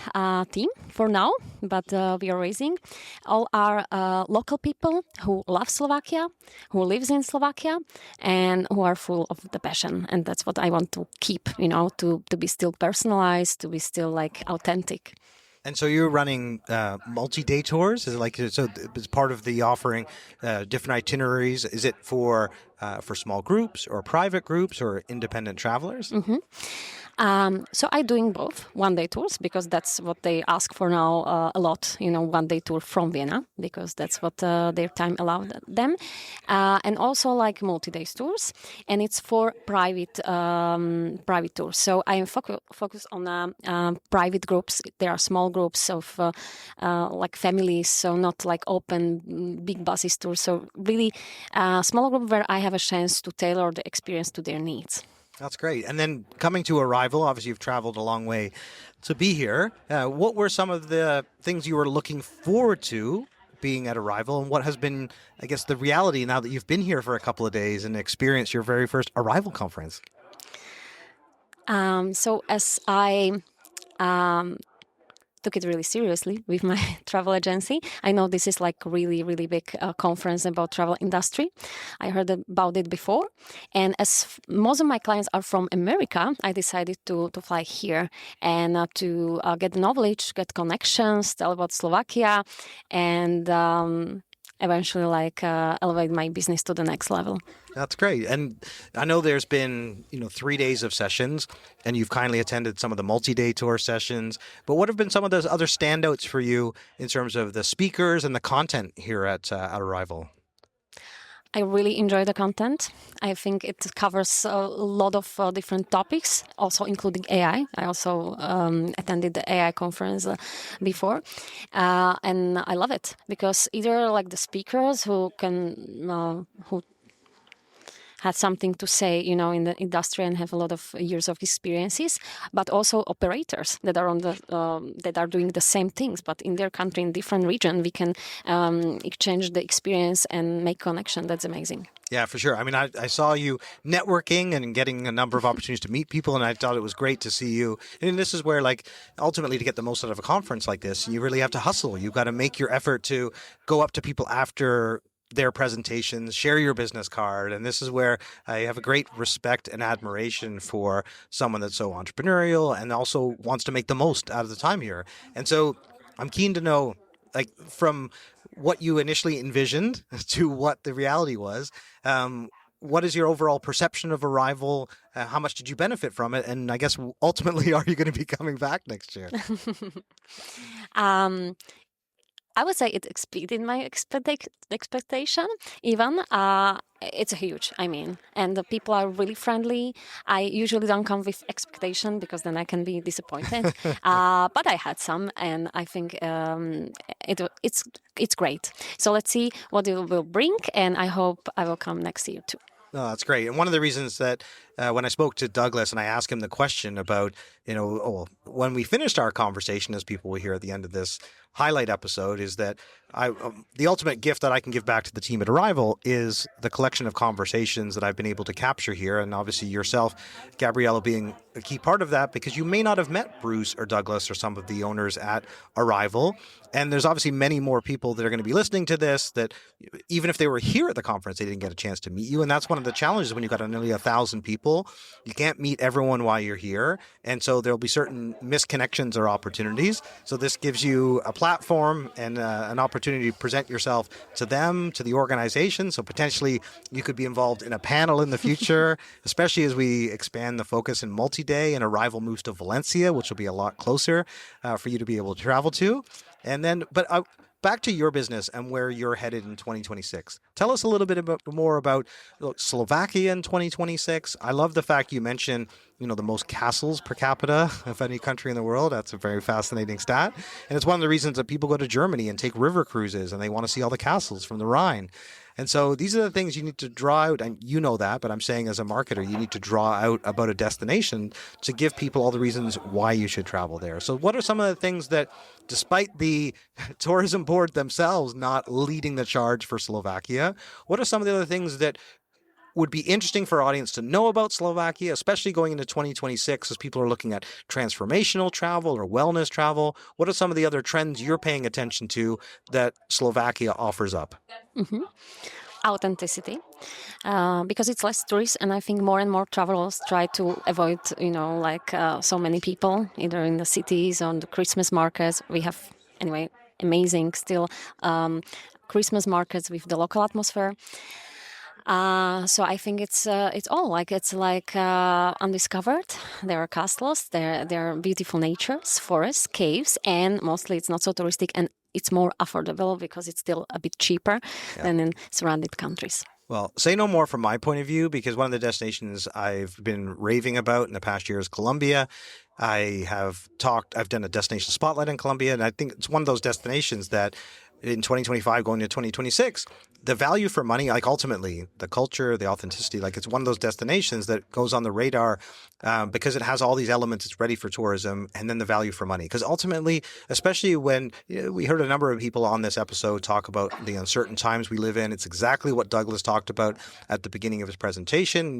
team for now, but we are raising all our local people who love Slovakia, who lives in Slovakia, and who are full of the passion. And that's what I want to keep, to be still personalized, to be still like authentic. And so you're running multi-day tours? Is it so it's part of the offering different itineraries? Is it for small groups or private groups or independent travelers? Mm-hmm. So I'm doing both one-day tours because that's what they ask for now a lot, one-day tour from Vienna because that's what their time allowed them. And also like multi-day tours, and it's for private tours. So I am focused on private groups. There are small groups of like families, so not like open big buses tours. So really small group where I have a chance to tailor the experience to their needs. That's great. And then coming to Arival, obviously you've traveled a long way to be here. What were some of the things you were looking forward to being at Arival, and what has been, I guess, the reality now that you've been here for a couple of days and experienced your very first Arival conference? So as I took it really seriously with my travel agency. I know this is like really, really big conference about travel industry. I heard about it before. And as most of my clients are from America, I decided to fly here and to get knowledge, get connections, tell about Slovakia, and eventually elevate my business to the next level. That's great. And I know there's been, 3 days of sessions, and you've kindly attended some of the multi-day tour sessions. But what have been some of those other standouts for you in terms of the speakers and the content here at Arival? I really enjoy the content. I think it covers a lot of different topics, also including AI. I also attended the AI conference before, and I love it because either like the speakers who had something to say, in the industry and have a lot of years of experiences, but also operators that are that are doing the same things, but in their country, in different region, we can exchange the experience and make connection. That's amazing. Yeah, for sure. I mean, I saw you networking and getting a number of opportunities to meet people, and I thought it was great to see you. And this is where, ultimately to get the most out of a conference like this, you really have to hustle. You've got to make your effort to go up to people after their presentations, share your business card. And this is where I have a great respect and admiration for someone that's so entrepreneurial and also wants to make the most out of the time here. And so I'm keen to know, from what you initially envisioned to what the reality was, what is your overall perception of Arival? How much did you benefit from it? And I guess ultimately, are you going to be coming back next year? I would say it exceeded my expectation. Even it's huge. And the people are really friendly. I usually don't come with expectation because then I can be disappointed. But I had some, and I think it's great. So let's see what it will bring, and I hope I will come next year too. No, that's great. And one of the reasons that when I spoke to Douglas and I asked him the question about, when we finished our conversation, as people will hear at the end of this highlight episode, is that the ultimate gift that I can give back to the team at Arival is the collection of conversations that I've been able to capture here. And obviously yourself, Gabriela, being a key part of that, because you may not have met Bruce or Douglas or some of the owners at Arival. And there's obviously many more people that are going to be listening to this that even if they were here at the conference, they didn't get a chance to meet you. And that's one of the challenges when you've got nearly 1,000 people. You can't meet everyone while you're here. And so there'll be certain misconnections or opportunities. So this gives you a platform and an opportunity to present yourself to them, to the organization. So potentially you could be involved in a panel in the future, especially as we expand the focus in multi-day and Arival moves to Valencia, which will be a lot closer for you to be able to travel to. And then, back to your business and where you're headed in 2026. Tell us a little bit more about Slovakia in 2026. I love the fact you mentioned, the most castles per capita of any country in the world. That's a very fascinating stat. And it's one of the reasons that people go to Germany and take river cruises, and they want to see all the castles from the Rhine. And so these are the things you need to draw out, and you know that, but I'm saying as a marketer, you need to draw out about a destination to give people all the reasons why you should travel there. So what are some of the things that, despite the tourism board themselves not leading the charge for Slovakia, what are some of the other things that would be interesting for our audience to know about Slovakia, especially going into 2026 as people are looking at transformational travel or wellness travel? What are some of the other trends you're paying attention to that Slovakia offers up? Mm-hmm. Authenticity, because it's less tourists, and I think more and more travelers try to avoid, so many people, either in the cities or the Christmas markets. We have, anyway, amazing still Christmas markets with the local atmosphere. So I think it's all undiscovered. There are castles, there are beautiful natures, forests, caves, and mostly it's not so touristic, and it's more affordable because it's still a bit cheaper than in surrounded countries. Well, say no more from my point of view, because one of the destinations I've been raving about in the past year is Colombia. I've done a destination spotlight in Colombia, and I think it's one of those destinations that in 2025 going to 2026, the value for money, like ultimately the culture, the authenticity, like it's one of those destinations that goes on the radar because it has all these elements. It's ready for tourism, and then the value for money. Because ultimately, especially when we heard a number of people on this episode talk about the uncertain times we live in, it's exactly what Douglas talked about at the beginning of his presentation.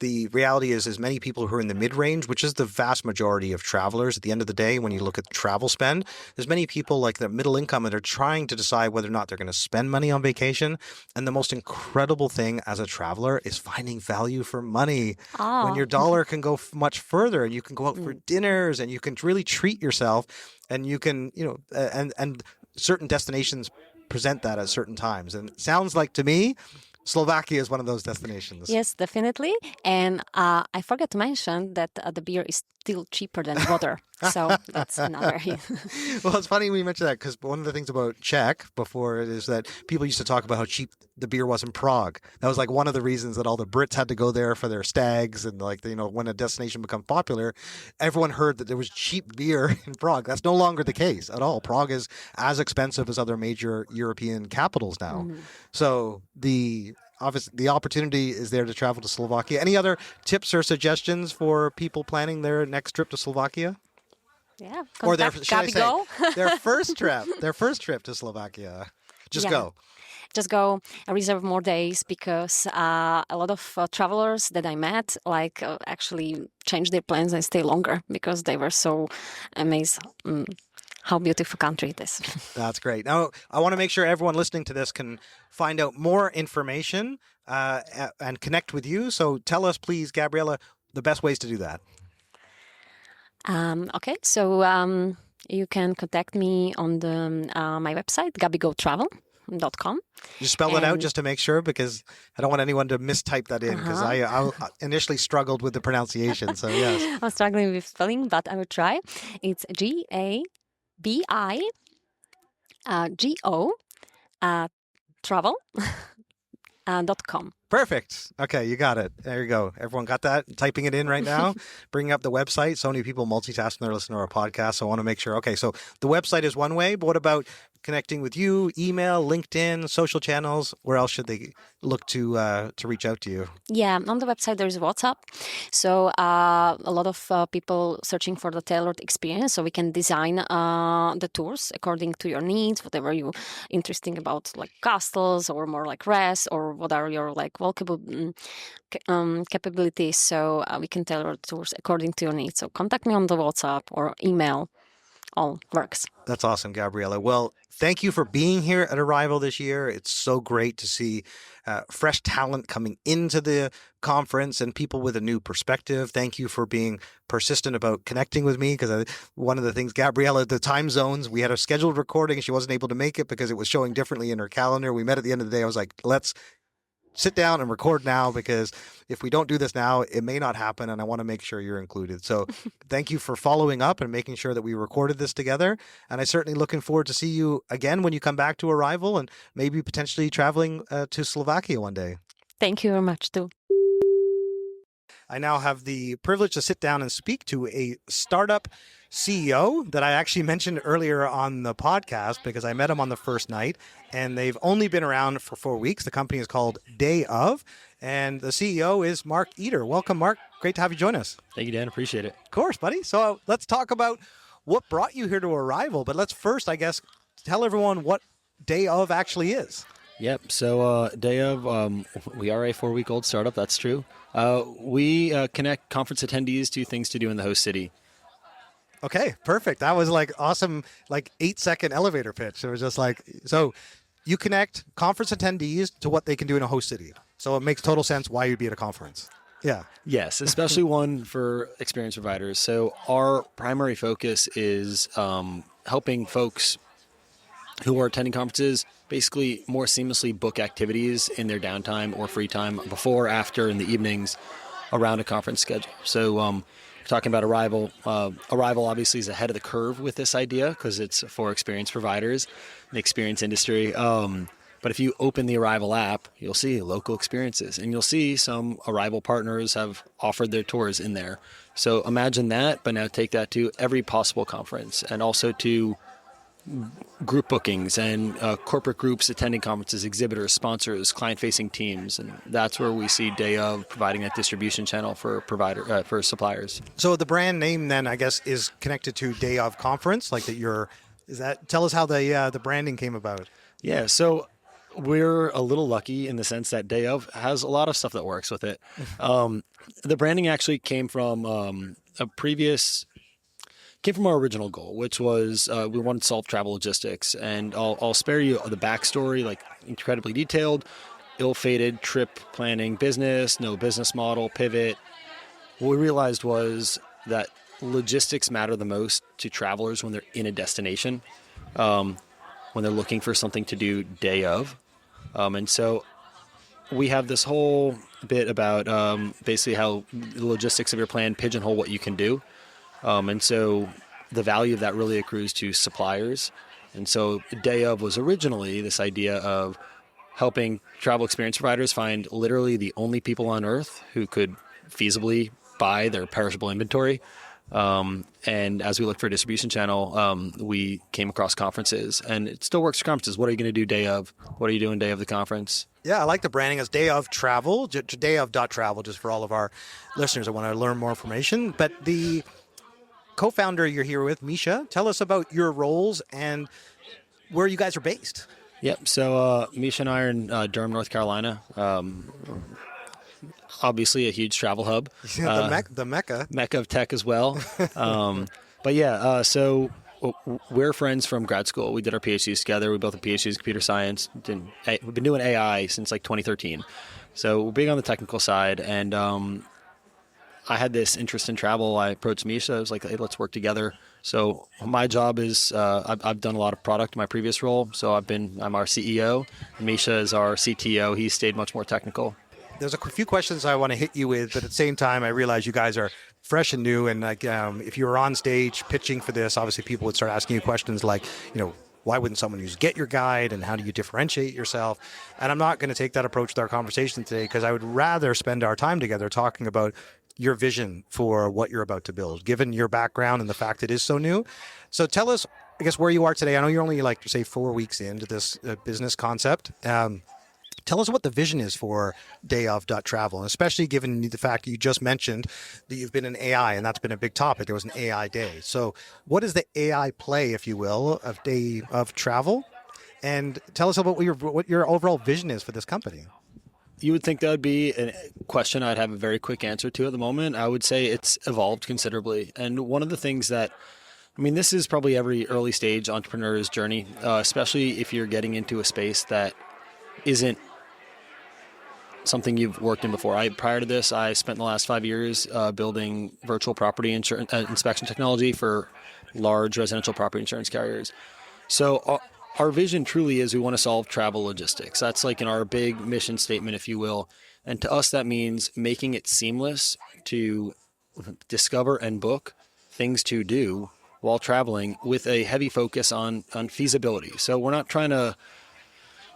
The reality is many people who are in the mid-range, which is the vast majority of travelers at the end of the day, when you look at travel spend, there's many people like the middle income that are trying to decide whether or not they're going to spend money on vacation. And the most incredible thing as a traveler is finding value for money. Oh. When your dollar can go much further, and you can go out for dinners, and you can really treat yourself, and you can, and certain destinations present that at certain times. And it sounds like to me, Slovakia is one of those destinations. Yes, definitely. And I forgot to mention that the beer is still cheaper than water. So that's another. Well, it's funny we mentioned that, because one of the things about Czech before it is that people used to talk about how cheap the beer was in Prague. That was like one of the reasons that all the Brits had to go there for their stags, and when a destination becomes popular, everyone heard that there was cheap beer in Prague. That's no longer the case at all. Prague is as expensive as other major European capitals now. Mm-hmm. So the opportunity is there to travel to Slovakia. Any other tips or suggestions for people planning their next trip to Slovakia? Yeah, or their first trip to Slovakia. Just go. Just go, reserve more days, because a lot of travelers that I met actually changed their plans and stay longer because they were so amazed how beautiful country it is. That's great. Now, I want to make sure everyone listening to this can find out more information and connect with you. So tell us, please, Gabriela, the best ways to do that. Okay, so you can contact me on my website, GabiGoTravel.com. You spell it out just to make sure, because I don't want anyone to mistype that in, because I initially struggled with the pronunciation. So yes, I'm struggling with spelling, but I will try. It's GabiGo travel.com. Perfect. Okay, you got it. There you go. Everyone got that? Typing it in right now, bringing up the website. So many people multitask when they're listening to our podcast, so I want to make sure. Okay, so the website is one way, but what about connecting with you? Email, LinkedIn, social channels? Where else should they look to reach out to you? Yeah, on the website there is WhatsApp. So a lot of people searching for the tailored experience, so we can design the tours according to your needs, whatever you're interested about, like castles or more like rest, or what are your walkable capabilities. So we can tailor tours according to your needs. So contact me on the WhatsApp or email. All works. That's awesome, Gabriela. Well, thank you for being here at Arival this year. It's so great to see fresh talent coming into the conference and people with a new perspective. Thank you for being persistent about connecting with me, because one of the things, Gabriela, the time zones, we had a scheduled recording. She wasn't able to make it because it was showing differently in her calendar. We met at the end of the day. I was like, let's sit down and record now, because if we don't do this now, it may not happen, and I want to make sure you're included. So thank you for following up and making sure that we recorded this together. And I'm certainly looking forward to see you again when you come back to Arival, and maybe potentially traveling to Slovakia one day. Thank you very much, too. I now have the privilege to sit down and speak to a startup CEO that I actually mentioned earlier on the podcast because I met him on the first night, and they've only been around for 4 weeks. The company is called DayOf, and the CEO is Marc Eder. Welcome, Marc. Great to have you join us. Thank you, Dan. Appreciate it. Of course, buddy. So let's talk about what brought you here to Arival, but let's first, I guess, tell everyone what DayOf actually is. Yep. So DayOf, we are a 4-week-old startup. That's true. We connect conference attendees to things to do in the host city. Okay, perfect. That was like awesome, like 8-second elevator pitch. It was just like, so you connect conference attendees to what they can do in a host city. So it makes total sense why you'd be at a conference. Yeah. Yes, especially one for experience providers. So our primary focus is helping folks who are attending conferences basically more seamlessly book activities in their downtime or free time before, after, in the evenings around a conference schedule. So talking about Arival, Arival obviously is ahead of the curve with this idea because it's for experience providers, the experience industry. But if you open the Arival app, you'll see local experiences, and you'll see some Arival partners have offered their tours in there. So imagine that, but now take that to every possible conference, and also to group bookings and corporate groups attending conferences, exhibitors, sponsors, client-facing teams, and that's where we see DayOf providing that distribution channel for for suppliers. So the brand name then, I guess, is connected to DayOf Conference, like that. Tell us how the branding came about. Yeah, so we're a little lucky in the sense that DayOf has a lot of stuff that works with it. The branding actually came from our original goal, which was we wanted to solve travel logistics. And I'll spare you the backstory, like incredibly detailed, ill-fated trip planning business, no business model, pivot. What we realized was that logistics matter the most to travelers when they're in a destination, when they're looking for something to do day of. And so we have this whole bit about basically how the logistics of your plan pigeonhole what you can do. And so the value of that really accrues to suppliers. And so DayOf was originally this idea of helping travel experience providers find literally the only people on earth who could feasibly buy their perishable inventory. And as we looked for a distribution channel, we came across conferences, and it still works for conferences. What are you going to do day of? What are you doing day of the conference? Yeah, I like the branding as DayOf Travel, DayOf.travel, just for all of our listeners that want to learn more information. But the co-founder you're here with, Misha, tell us about your roles and where you guys are based. Yep. So Misha and I are in Durham, North Carolina. Obviously a huge travel hub. The Mecca. Mecca of tech as well. But yeah, so we're friends from grad school. We did our PhDs together. We both have PhDs in computer science. We've been doing AI since like 2013. So we're big on the technical side. And I had this interest in travel. I approached Misha. I was like, hey, let's work together. So my job is I've done a lot of product in my previous role. So I'm our CEO. Misha is our CTO. He stayed much more technical. There's a few questions I want to hit you with, but at the same time, I realize you guys are fresh and new. And like, if you were on stage pitching for this, obviously people would start asking you questions like, why wouldn't someone use Get Your Guide, and how do you differentiate yourself? And I'm not going to take that approach with our conversation today, because I would rather spend our time together talking about your vision for what you're about to build, given your background and the fact it is so new. So tell us, I guess, where you are today. I know you're only 4 weeks into this business concept. Tell us what the vision is for DayOf.travel, and especially given the fact that you just mentioned that you've been in AI, and that's been a big topic. There was an AI day. So what is the AI play, if you will, of DayOf Travel? And tell us about what your overall vision is for this company. You would think that would be a question I'd have a very quick answer to at the moment. I would say it's evolved considerably. And one of the things that, this is probably every early stage entrepreneur's journey, especially if you're getting into a space that isn't something you've worked in before. Prior to this, I spent the last 5 years building virtual property inspection technology for large residential property insurance carriers. So our vision truly is we want to solve travel logistics. That's like in our big mission statement, if you will. And to us, that means making it seamless to discover and book things to do while traveling, with a heavy focus on feasibility. So we're not trying to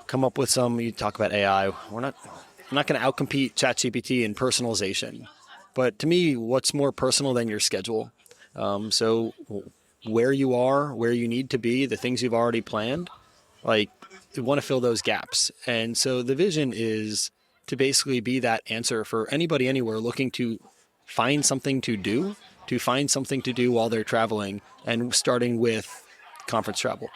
come up with you talk about AI. I'm not going to outcompete ChatGPT in personalization. But to me, what's more personal than your schedule? So where you are, where you need to be, the things you've already planned, like you want to fill those gaps. And so the vision is to basically be that answer for anybody anywhere looking to find something to do while they're traveling, and starting with conference travel.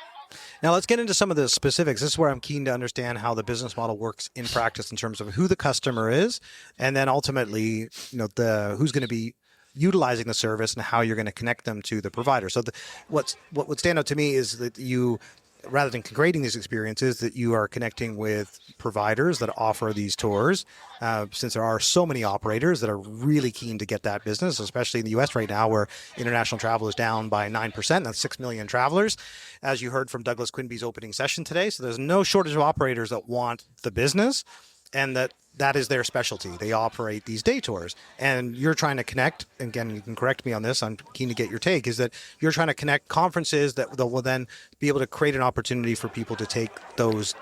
Now let's get into some of the specifics. This is where I'm keen to understand how the business model works in practice in terms of who the customer is, and then ultimately, who's going to be utilizing the service and how you're going to connect them to the provider. So what would stand out to me is that you, rather than creating these experiences, that you are connecting with providers that offer these tours, since there are so many operators that are really keen to get that business, especially in the U.S. right now, where international travel is down by 9%. That's 6 million travelers, as you heard from Douglas Quinby's opening session today. So there's no shortage of operators that want the business, and that is their specialty. They operate these day tours, and you're trying to connect, again, you can correct me on this, I'm keen to get your take, is that you're trying to connect conferences that will then be able to create an opportunity for people to take those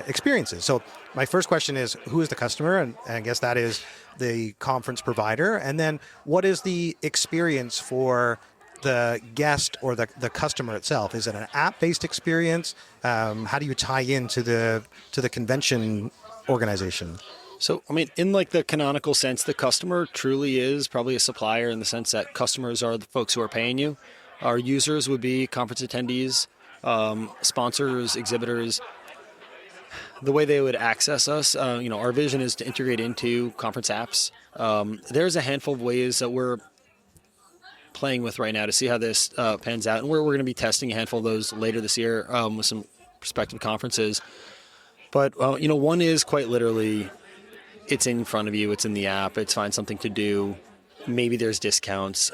experiences. So my first question is, who is the customer? And I guess that is the conference provider. And then what is the experience for the guest or the customer itself? Is it an app-based experience? How do you tie into the convention organization? So, I mean, in like the canonical sense, the customer truly is probably a supplier, in the sense that customers are the folks who are paying you. Our users would be conference attendees, sponsors, exhibitors. The way they would access us, our vision is to integrate into conference apps. There's a handful of ways that we're playing with right now to see how this pans out. And we're going to be testing a handful of those later this year with some prospective conferences. But, one is quite literally, it's in front of you, it's in the app, it's find something to do, maybe there's discounts.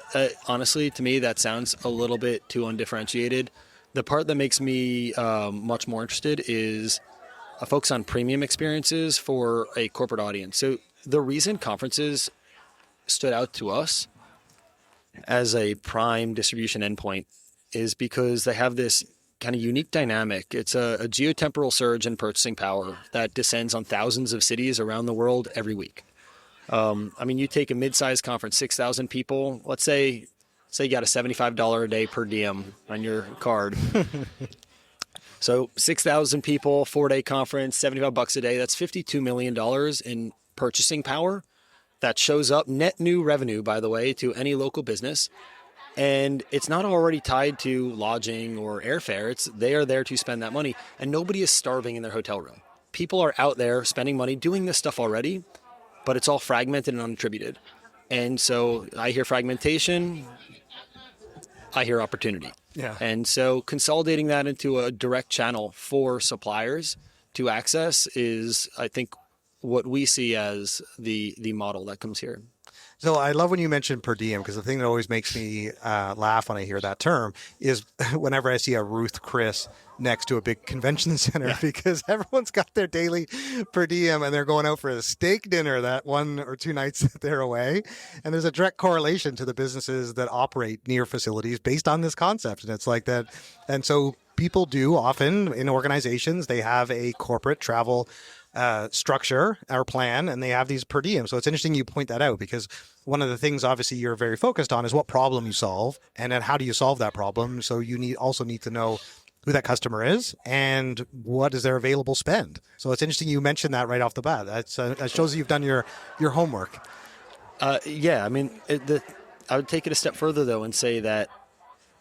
Honestly, to me, that sounds a little bit too undifferentiated. The part that makes me much more interested is a focus on premium experiences for a corporate audience. So the reason conferences stood out to us as a prime distribution endpoint is because they have this kind of unique dynamic. It's a geotemporal surge in purchasing power that descends on thousands of cities around the world every week. You take a mid-sized conference, 6,000 people. Let's say you got a $75 a day per diem on your card. So 6,000 people, 4-day conference, $75 a day. That's $52 million in purchasing power that shows up, net new revenue, by the way, to any local business. And it's not already tied to lodging or airfare. They are there to spend that money. And nobody is starving in their hotel room. People are out there spending money doing this stuff already, but it's all fragmented and unattributed. And so I hear fragmentation, I hear opportunity. Yeah. And so consolidating that into a direct channel for suppliers to access is, I think, what we see as the model that comes here. So I love when you mention per diem, because the thing that always makes me laugh when I hear that term is whenever I see a Ruth Chris next to a big convention center, because everyone's got their daily per diem and they're going out for a steak dinner that 1 or 2 nights that they're away. And there's a direct correlation to the businesses that operate near facilities based on this concept. And it's like that. And so people do often in organizations, they have a corporate travel structure or plan, and they have these per diem. So it's interesting you point that out, because one of the things obviously you're very focused on is what problem you solve, and then how do you solve that problem. So you also need to know who that customer is and what is their available spend. So it's interesting you mentioned that right off the bat. That shows that you've done your homework. I would take it a step further though and say that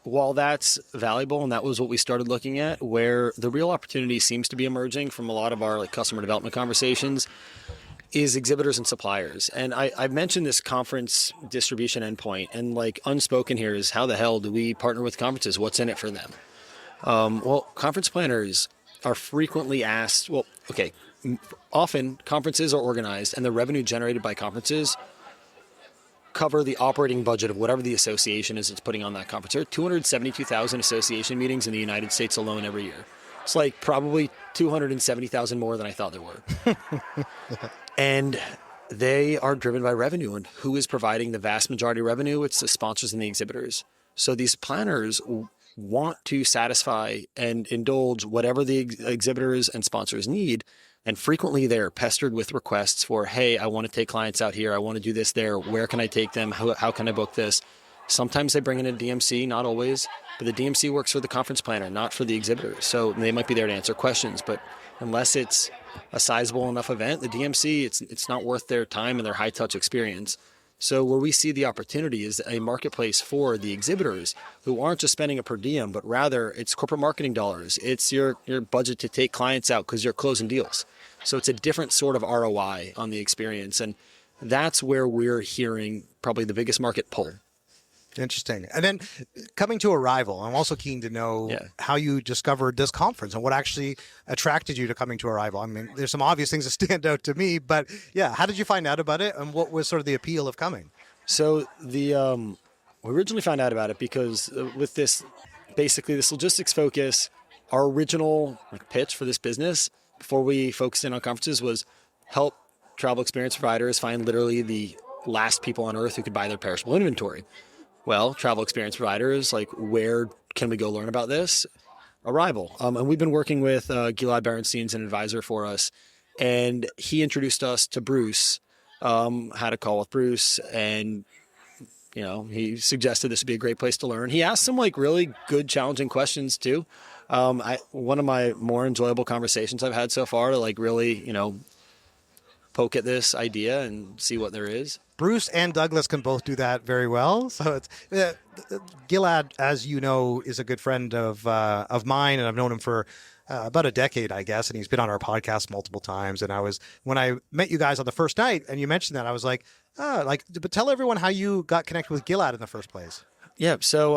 while that's valuable, and that was what we started looking at, where the real opportunity seems to be emerging from a lot of our customer development conversations is exhibitors and suppliers. And I've mentioned this conference distribution endpoint, and unspoken here is, how the hell do we partner with conferences? What's in it for them? Conference planners are frequently asked, often conferences are organized and the revenue generated by conferences cover the operating budget of whatever the association is that's putting on that conference. There are 272,000 association meetings in the United States alone every year. It's probably 270,000 more than I thought there were. And they are driven by revenue. And who is providing the vast majority of revenue? It's the sponsors and the exhibitors. So these planners want to satisfy and indulge whatever the exhibitors and sponsors need And frequently they're pestered with requests for, hey, I want to take clients out here. I want to do this there. Where can I take them? How can I book this? Sometimes they bring in a DMC, not always, but the DMC works for the conference planner, not for the exhibitors. So they might be there to answer questions, but unless it's a sizable enough event, the DMC, it's not worth their time and their high touch experience. So where we see the opportunity is a marketplace for the exhibitors who aren't just spending a per diem, but rather it's corporate marketing dollars. It's your budget to take clients out because you're closing deals. So it's a different sort of ROI on the experience. And that's where we're hearing probably the biggest market pull. Interesting. And then coming to Arival, I'm also keen to know how you discovered this conference and what actually attracted you to coming to Arival. I mean, there's some obvious things that stand out to me, but how did you find out about it and what was sort of the appeal of coming? So we originally found out about it because with this logistics focus, our original pitch for this business before we focused in on conferences was help travel experience providers find literally the last people on earth who could buy their perishable inventory. Well, travel experience providers, like, where can we go learn about this? Arival. And we've been working with Gilad Berenstein's an advisor for us, and he introduced us to Bruce, had a call with Bruce, and, he suggested this would be a great place to learn. He asked some, really good, challenging questions, too. One of my more enjoyable conversations I've had so far to, really, poke at this idea and see what there is. Bruce and Douglas can both do that very well. So it's Gilad, as you know, is a good friend of mine, and I've known him for about a decade, I guess, and he's been on our podcast multiple times. And when I met you guys on the first night, and you mentioned that, I was like, but tell everyone how you got connected with Gilad in the first place. Yeah, so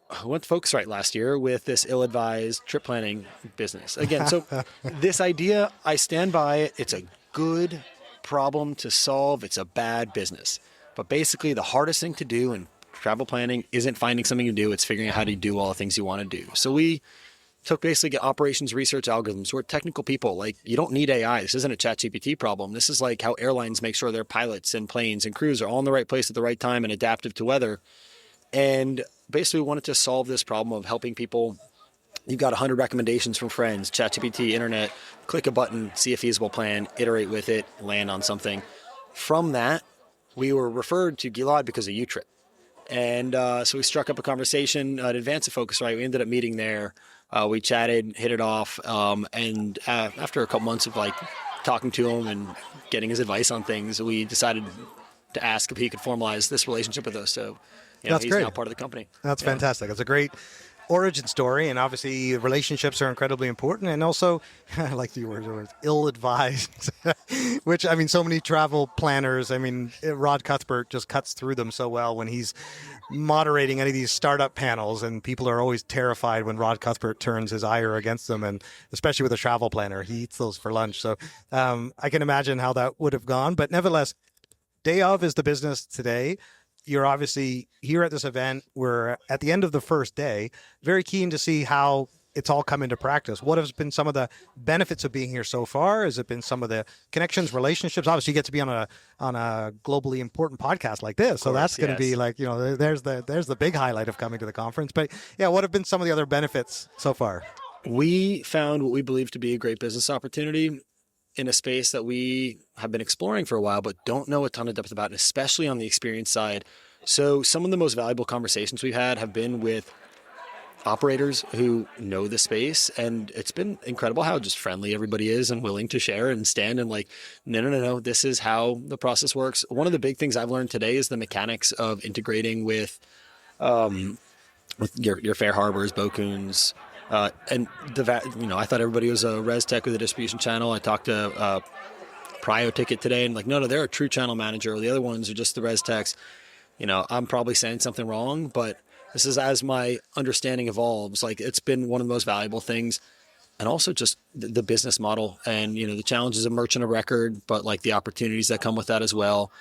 I went to Focusrite last year with this ill-advised trip planning business. Again, so this idea, I stand by it. It's a good problem to solve. It's a bad business. But basically, the hardest thing to do in travel planning isn't finding something to do. It's figuring out how to do all the things you want to do. So we took basically operations research algorithms. We're technical people. You don't need AI. This isn't a ChatGPT problem. This is like how airlines make sure their pilots and planes and crews are all in the right place at the right time and adaptive to weather. And basically, we wanted to solve this problem of helping people. You've got 100 recommendations from friends, ChatGPT, internet, click a button, see a feasible plan, iterate with it, land on something. From that, we were referred to Gilad because of UTrip. And so we struck up a conversation in advance of Focusrite. We ended up meeting there. We chatted, hit it off. And after a couple months of talking to him and getting his advice on things, we decided to ask if he could formalize this relationship with us. So That's he's great. now part of the company. That's fantastic. That's a great origin story, and obviously relationships are incredibly important, and also I like the word ill-advised, which, I mean, so many travel planners, I mean, Rod Cuthbert just cuts through them so well when he's moderating any of these startup panels, and people are always terrified when Rod Cuthbert turns his ire against them, and especially with a travel planner, he eats those for lunch. So I can imagine how that would have gone, but nevertheless, DayOf is the business today. You're obviously here at this event. We're at the end of the first day, very keen to see how it's all come into practice. What has been some of the benefits of being here so far? Has it been some of the connections, relationships? Obviously, you get to be on a globally important podcast like this, so that's going to be there's the big highlight of coming to the conference. But yeah, what have been some of the other benefits so far? We found what we believe to be a great business opportunity in a space that we have been exploring for a while, but don't know a ton of depth about, and especially on the experience side. So some of the most valuable conversations we've had have been with operators who know the space, and it's been incredible how just friendly everybody is and willing to share and stand and no, this is how the process works. One of the big things I've learned today is the mechanics of integrating with your Phare Harbors, Bokuns, and I thought everybody was a res tech with a distribution channel. I talked to Prio Ticket today, and no, they're a true channel manager. The other ones are just the res techs. I'm probably saying something wrong, but this is as my understanding evolves. It's been one of the most valuable things, and also just the business model and the challenges of merchant of record, but the opportunities that come with that as well.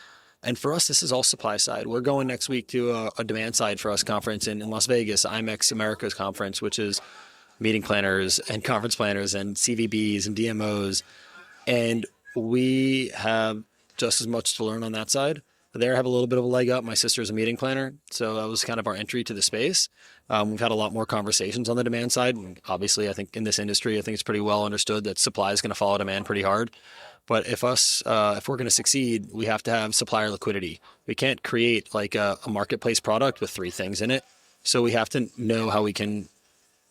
And for us, this is all supply side. We're going next week to a demand side for us conference in Las Vegas, IMEX America's conference, which is meeting planners and conference planners and CVBs and DMOs. And we have just as much to learn on that side. there I have a little bit of a leg up. My sister's a meeting planner, so that was kind of our entry to the space. We've had a lot more conversations on the demand side. Obviously, I think in this industry, I think it's pretty well understood that supply is going to follow demand pretty hard. But if we're going to succeed, we have to have supplier liquidity. We can't create like a marketplace product with 3 things in it. So we have to know how we can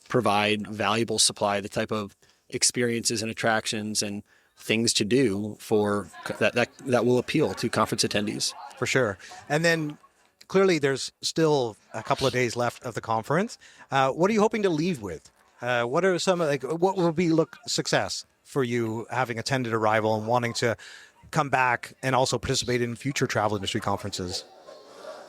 provide valuable supply, the type of experiences and attractions and things to do for that will appeal to conference attendees. For sure. And then clearly there's still a couple of days left of the conference. What are you hoping to leave with? What are what will be success for you having attended Arival and wanting to come back and also participate in future travel industry conferences?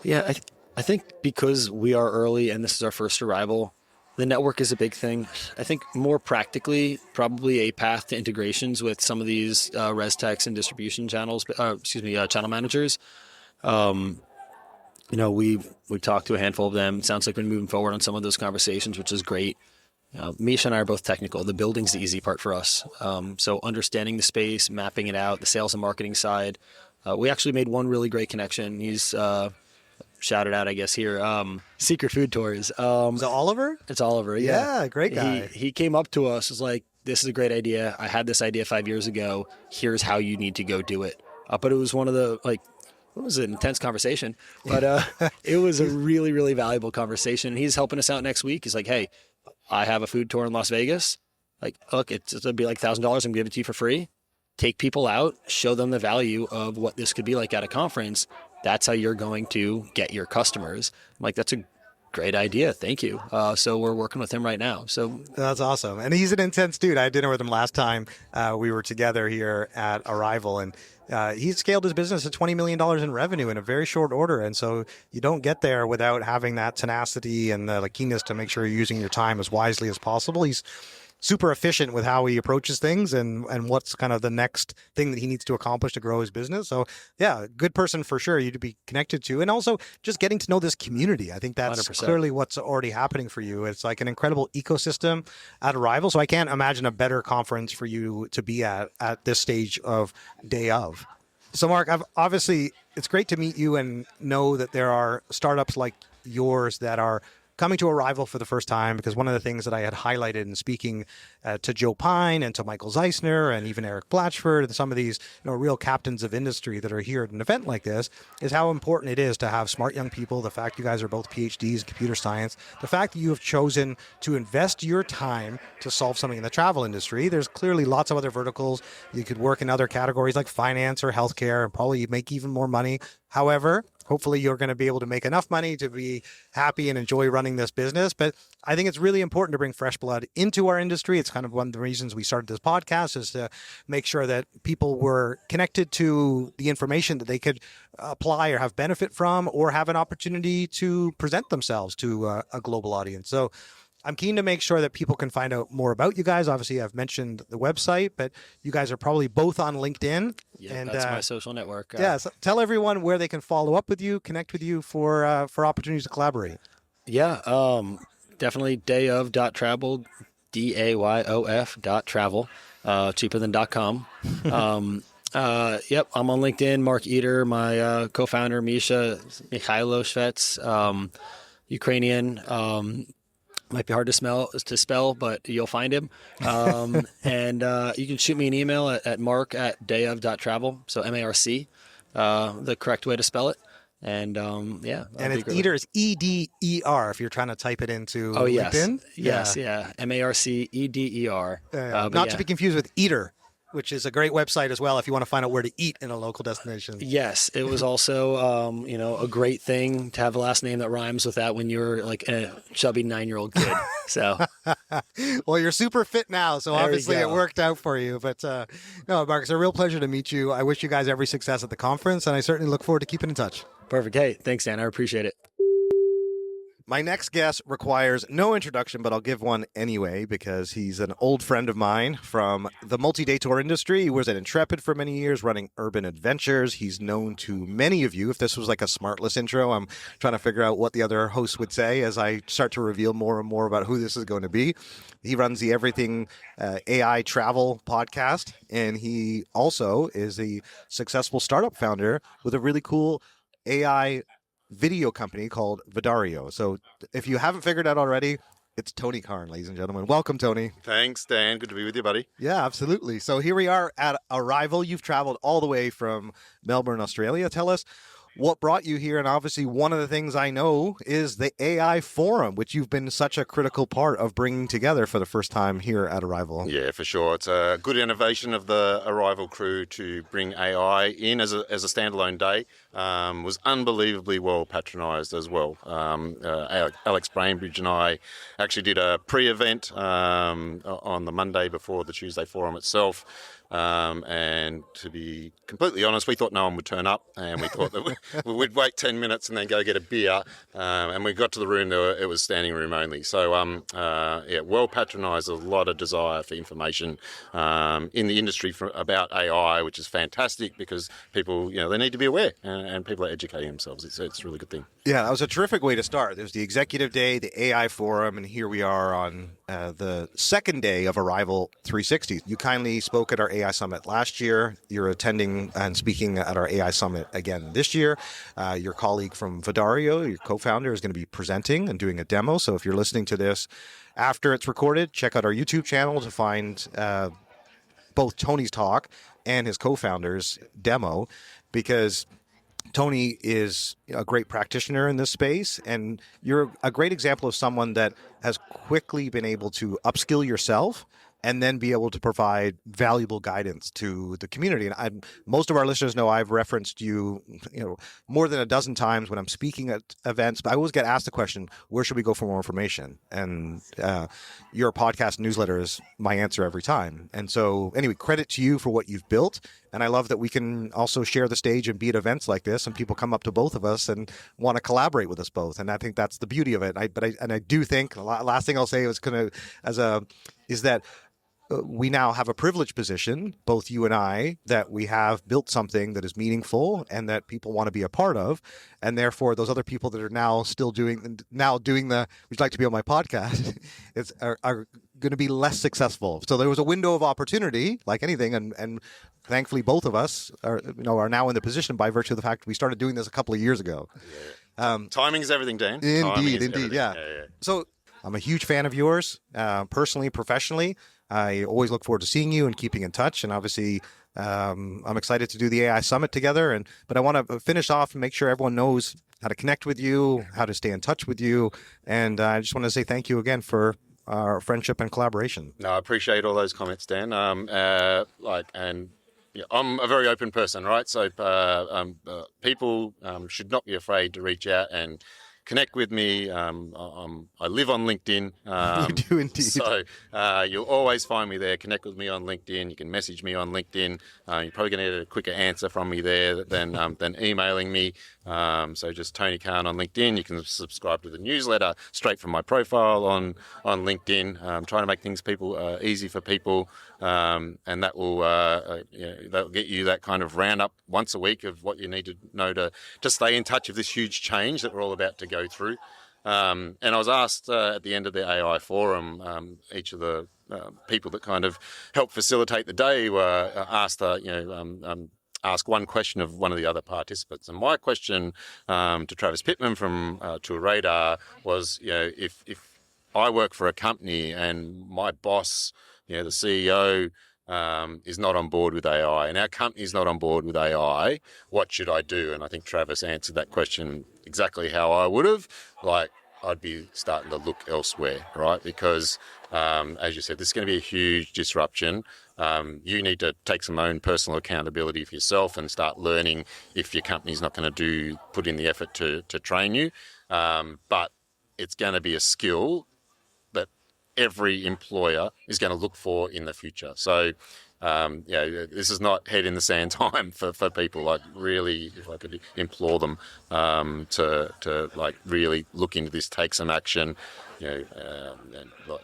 Yeah, I think because we are early and this is our first Arival, the network is a big thing. I think more practically, probably a path to integrations with some of these res techs and distribution channels, channel managers. We've talked to a handful of them. It sounds like we're moving forward on some of those conversations, which is great. Misha and I are both technical. The building's the easy part for us. So understanding the space, mapping it out, the sales and marketing side. We actually made one really great connection. He's shouted out, I guess, here. Secret Food Tours. Is it Oliver? It's Oliver, yeah. Yeah, great guy. He came up to us, was like, this is a great idea. I had this idea 5 years ago. Here's how you need to go do it. But it was one of the, it was an intense conversation, but it was a really, really valuable conversation. He's helping us out next week. He's like, hey, I have a food tour in Las Vegas. Look, it'll be like $1,000. I'm going to give it to you for free. Take people out, show them the value of what this could be like at a conference. That's how you're going to get your customers. I'm like, that's a great idea. Thank you. So we're working with him right now. So that's awesome. And he's an intense dude. I had dinner with him last time we were together here at Arival, and he scaled his business to $20 million in revenue in a very short order. And so you don't get there without having that tenacity and the keenness to make sure you're using your time as wisely as possible. He's super efficient with how he approaches things and what's kind of the next thing that he needs to accomplish to grow his business. So yeah, good person for sure you to be connected to. And also just getting to know this community. I think that's 100%. Clearly what's already happening for you. It's like an incredible ecosystem at Arival. So I can't imagine a better conference for you to be at this stage of DayOf. So Marc, obviously it's great to meet you and know that there are startups like yours that are coming to Arival for the first time, because one of the things that I had highlighted in speaking to Joe Pine and to Michael Zeisser and even Eric Blatchford and some of these real captains of industry that are here at an event like this is how important it is to have smart young people. The fact you guys are both PhDs in computer science, the fact that you have chosen to invest your time to solve something in the travel industry. There's clearly lots of other verticals. You could work in other categories like finance or healthcare and probably make even more money. However, hopefully you're going to be able to make enough money to be happy and enjoy running this business. But I think it's really important to bring fresh blood into our industry. It's kind of one of the reasons we started this podcast, is to make sure that people were connected to the information that they could apply or have benefit from, or have an opportunity to present themselves to a global audience. So I'm keen to make sure that people can find out more about you guys. Obviously, I've mentioned the website, but you guys are probably both on LinkedIn. Yeah, and that's my social network. So tell everyone where they can follow up with you, connect with you for opportunities to collaborate. Yeah, definitely dayof.travel, DAYOF.travel, cheaper than .com. Yep, I'm on LinkedIn. Marc, Eder, my co-founder, Misha, Mikhailo Shvets, Ukrainian. Might be hard to spell, but you'll find him. And you can shoot me an email at marc@dayof.travel. So MARC, the correct way to spell it. And and it's Eder is EDER if you're trying to type it into LinkedIn. Yes, MARCEDER. Not to be confused with Eder, which is a great website as well if you want to find out where to eat in a local destination. Yes, it was also a great thing to have a last name that rhymes with that when you're like a chubby 9-year-old kid. So, well, you're super fit now, so obviously it worked out for you. But no, Marc, it's a real pleasure to meet you. I wish you guys every success at the conference, and I certainly look forward to keeping in touch. Perfect. Hey, thanks, Dan. I appreciate it. My next guest requires no introduction, but I'll give one anyway because he's an old friend of mine from the multi-day tour industry. He was at Intrepid for many years running urban adventures. He's known to many of you. If this was like a Smartless intro, I'm trying to figure out what the other hosts would say as I start to reveal more and more about who this is going to be. He runs the Everything AI Travel podcast, and he also is a successful startup founder with a really cool AI video company called Videreo. So if you haven't figured out already, it's Tony Carne, ladies and gentlemen. Welcome, Tony. Thanks, Dan. Good to be with you, buddy. Yeah, absolutely. So here we are at Arival. You've traveled all the way from Melbourne, Australia. Tell us what brought you here. And obviously, one of the things I know is the AI Forum, which you've been such a critical part of bringing together for the first time here at Arival. Yeah, for sure. It's a good innovation of the Arival crew to bring AI in as a standalone day. Was unbelievably well patronised as well. Alex Bainbridge and I actually did a pre-event on the Monday before the Tuesday Forum itself. And to be completely honest, we thought no one would turn up, and we thought that we'd wait 10 minutes and then go get a beer. And we got to the room, it was standing room only. So, well patronised, a lot of desire for information in the industry about AI, which is fantastic because people, they need to be aware, and people are educating themselves. It's a really good thing. Yeah, that was a terrific way to start. There's the Executive Day, the AI Forum, and here we are on the second day of Arival 360. You kindly spoke at our AI Summit last year. You're attending and speaking at our AI Summit again this year. Your colleague from Videreo, your co-founder, is going to be presenting and doing a demo. So if you're listening to this after it's recorded, check out our YouTube channel to find both Tony's talk and his co-founder's demo, because Tony is a great practitioner in this space, and you're a great example of someone that has quickly been able to upskill yourself and then be able to provide valuable guidance to the community. And most of our listeners know I've referenced you, more than a dozen times when I'm speaking at events, but I always get asked the question, where should we go for more information? And your podcast newsletter is my answer every time. And so anyway, credit to you for what you've built. And I love that we can also share the stage and be at events like this, and people come up to both of us and want to collaborate with us both. And I think that's the beauty of it. I do think the last thing I'll say is that we now have a privileged position, both you and I, that we have built something that is meaningful and that people want to be a part of. And therefore, those other people that are now doing the, would you like to be on my podcast, are going to be less successful. So there was a window of opportunity, like anything, and thankfully both of us are now in the position by virtue of the fact we started doing this a couple of years ago. Yeah. Timing is everything, Dan. Indeed, yeah. So I'm a huge fan of yours, personally, professionally. I always look forward to seeing you and keeping in touch. And obviously, I'm excited to do the AI Summit together. But I want to finish off and make sure everyone knows how to connect with you, how to stay in touch with you. And I just want to say thank you again for our friendship and collaboration. No, I appreciate all those comments, Dan. I'm a very open person, right? So people should not be afraid to reach out and connect with me. I live on LinkedIn. You do indeed. So you'll always find me there. Connect with me on LinkedIn. You can message me on LinkedIn. You're probably going to get a quicker answer from me there than emailing me. So just Tony Carne on LinkedIn. You can subscribe to the newsletter straight from my profile on LinkedIn. I'm trying to make things easy for people, and that will that'll get you that kind of roundup once a week of what you need to know to stay in touch of this huge change that we're all about to go through. And I was asked at the end of the AI Forum, each of the people that kind of helped facilitate the day were asked ask one question of one of the other participants. And my question to Travis Pittman from Tourseta was, if I work for a company and my boss, the CEO, is not on board with AI and our company's not on board with AI, what should I do? And I think Travis answered that question exactly how I would have. I'd be starting to look elsewhere, right? Because, as you said, this is going to be a huge disruption. You need to take some own personal accountability for yourself and start learning if your company's not going to put in the effort to train you. But it's going to be a skill that every employer is going to look for in the future. So, this is not head in the sand time for people. Really, if I could implore them to really look into this, take some action. And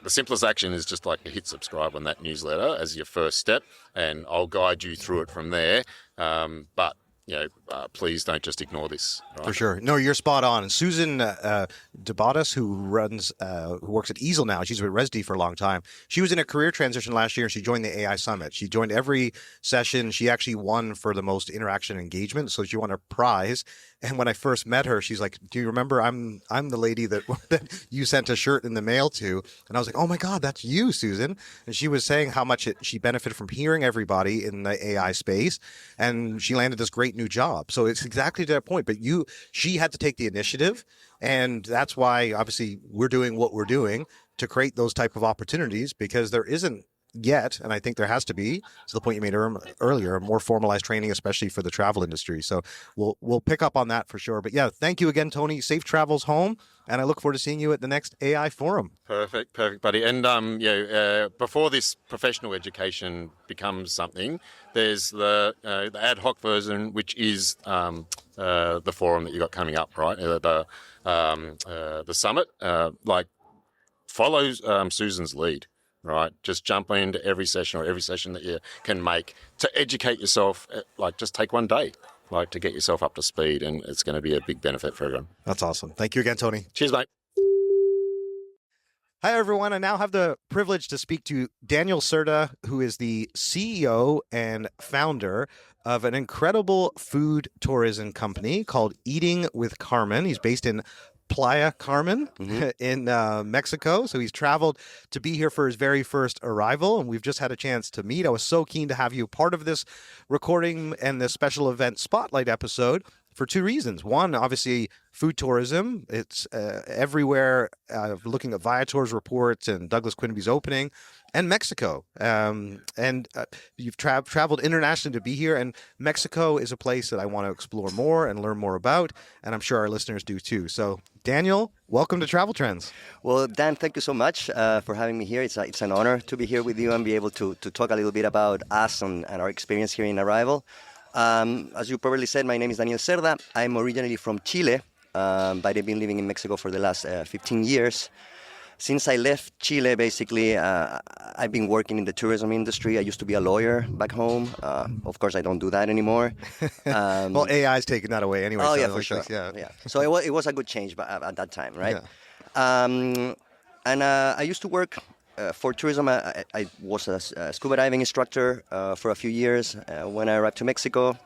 the simplest action is just to hit subscribe on that newsletter as your first step, and I'll guide you through it from there. But please don't just ignore this. Right? For sure. No, you're spot on. Susan DeBottis, who works at Easel now, she's with ResD for a long time. She was in a career transition last year. She joined the AI Summit. She joined every session. She actually won for the most interaction and engagement. So she won a prize. And when I first met her, she's like, "Do you remember I'm the lady that you sent a shirt in the mail to?" And I was like, "Oh my God, that's you, Susan." And she was saying how much she benefited from hearing everybody in the AI space, and she landed this great new job. So it's exactly to that point. But she had to take the initiative, and that's why obviously we're doing what we're doing to create those type of opportunities, because there isn't yet, and I think there has to be, to the point you made earlier, more formalized training, especially for the travel industry. So we'll pick up on that for sure. But yeah, thank you again, Tony. Safe travels home, and I look forward to seeing you at the next AI forum. Perfect, buddy. And before this professional education becomes something, there's the ad hoc version, which is the forum that you got coming up, right? The summit. Follow Susan's lead. Right, just jump into every session that you can make to educate yourself. Just take one day, to get yourself up to speed, and it's going to be a big benefit for everyone. That's awesome. Thank you again, Tony. Cheers, mate. Hi, everyone. I now have the privilege to speak to Daniel Cerda, who is the CEO and founder of an incredible food tourism company called Eating with Carmen. He's based in Playa Carmen in Mexico. So he's traveled to be here for his very first arrival, and we've just had a chance to meet. I was so keen to have you part of this recording and this special event spotlight episode for two reasons. One, obviously, food tourism. It's everywhere, looking at Viator's reports and Douglas Quinby's opening, and Mexico. You've traveled internationally to be here, and Mexico is a place that I want to explore more and learn more about, and I'm sure our listeners do too. So, Daniel, welcome to Travel Trends. Well, Dan, thank you so much for having me here. It's an honor to be here with you and be able to talk a little bit about us and our experience here in Arival. As you probably said, my name is Daniel Cerda. I'm originally from Chile, but I've been living in Mexico for the last 15 years. Since I left Chile, basically, I've been working in the tourism industry. I used to be a lawyer back home. Of course, I don't do that anymore. Well, AI's taken that away anyway. Oh, so yeah, for sure. Yeah. So it was a good change at that time, right? Yeah. I used to work for tourism. I was a scuba diving instructor for a few years when I arrived to Mexico.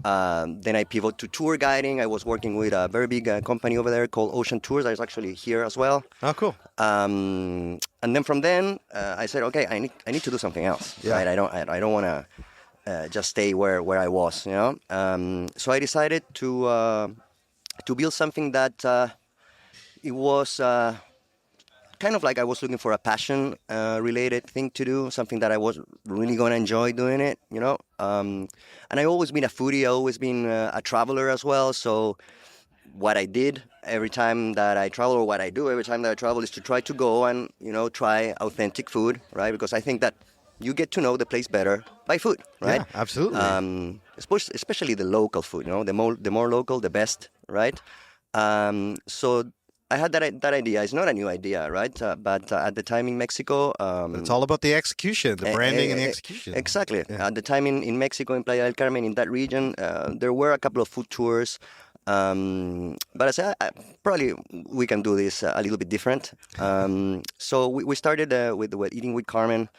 Then I pivoted to tour guiding. I was working with a very big company over there called Ocean Tours. I was actually here as well. Oh, cool. And then from then, I said, okay, I need to do something else. Yeah. Right? I don't want to just stay where I was. So I decided to build something that it was kind of like I was looking for a passion related thing to do, something that I was really going to enjoy doing it, and I've always been a foodie, I've always been a traveler as well. So what I did every time that I travel, or what I do every time that I travel, is to try to go and, try authentic food, right? Because I think that you get to know the place better by food, right? Yeah, absolutely. Especially the local food, the more local, the best, right? So I had that idea. It's not a new idea, right? But at the time in Mexico... it's all about the execution, the branding and the execution. Exactly. Yeah. At the time in Mexico, in Playa del Carmen, in that region, there were a couple of food tours. But I said, probably we can do this a little bit different. So we started with Eating with Carmen.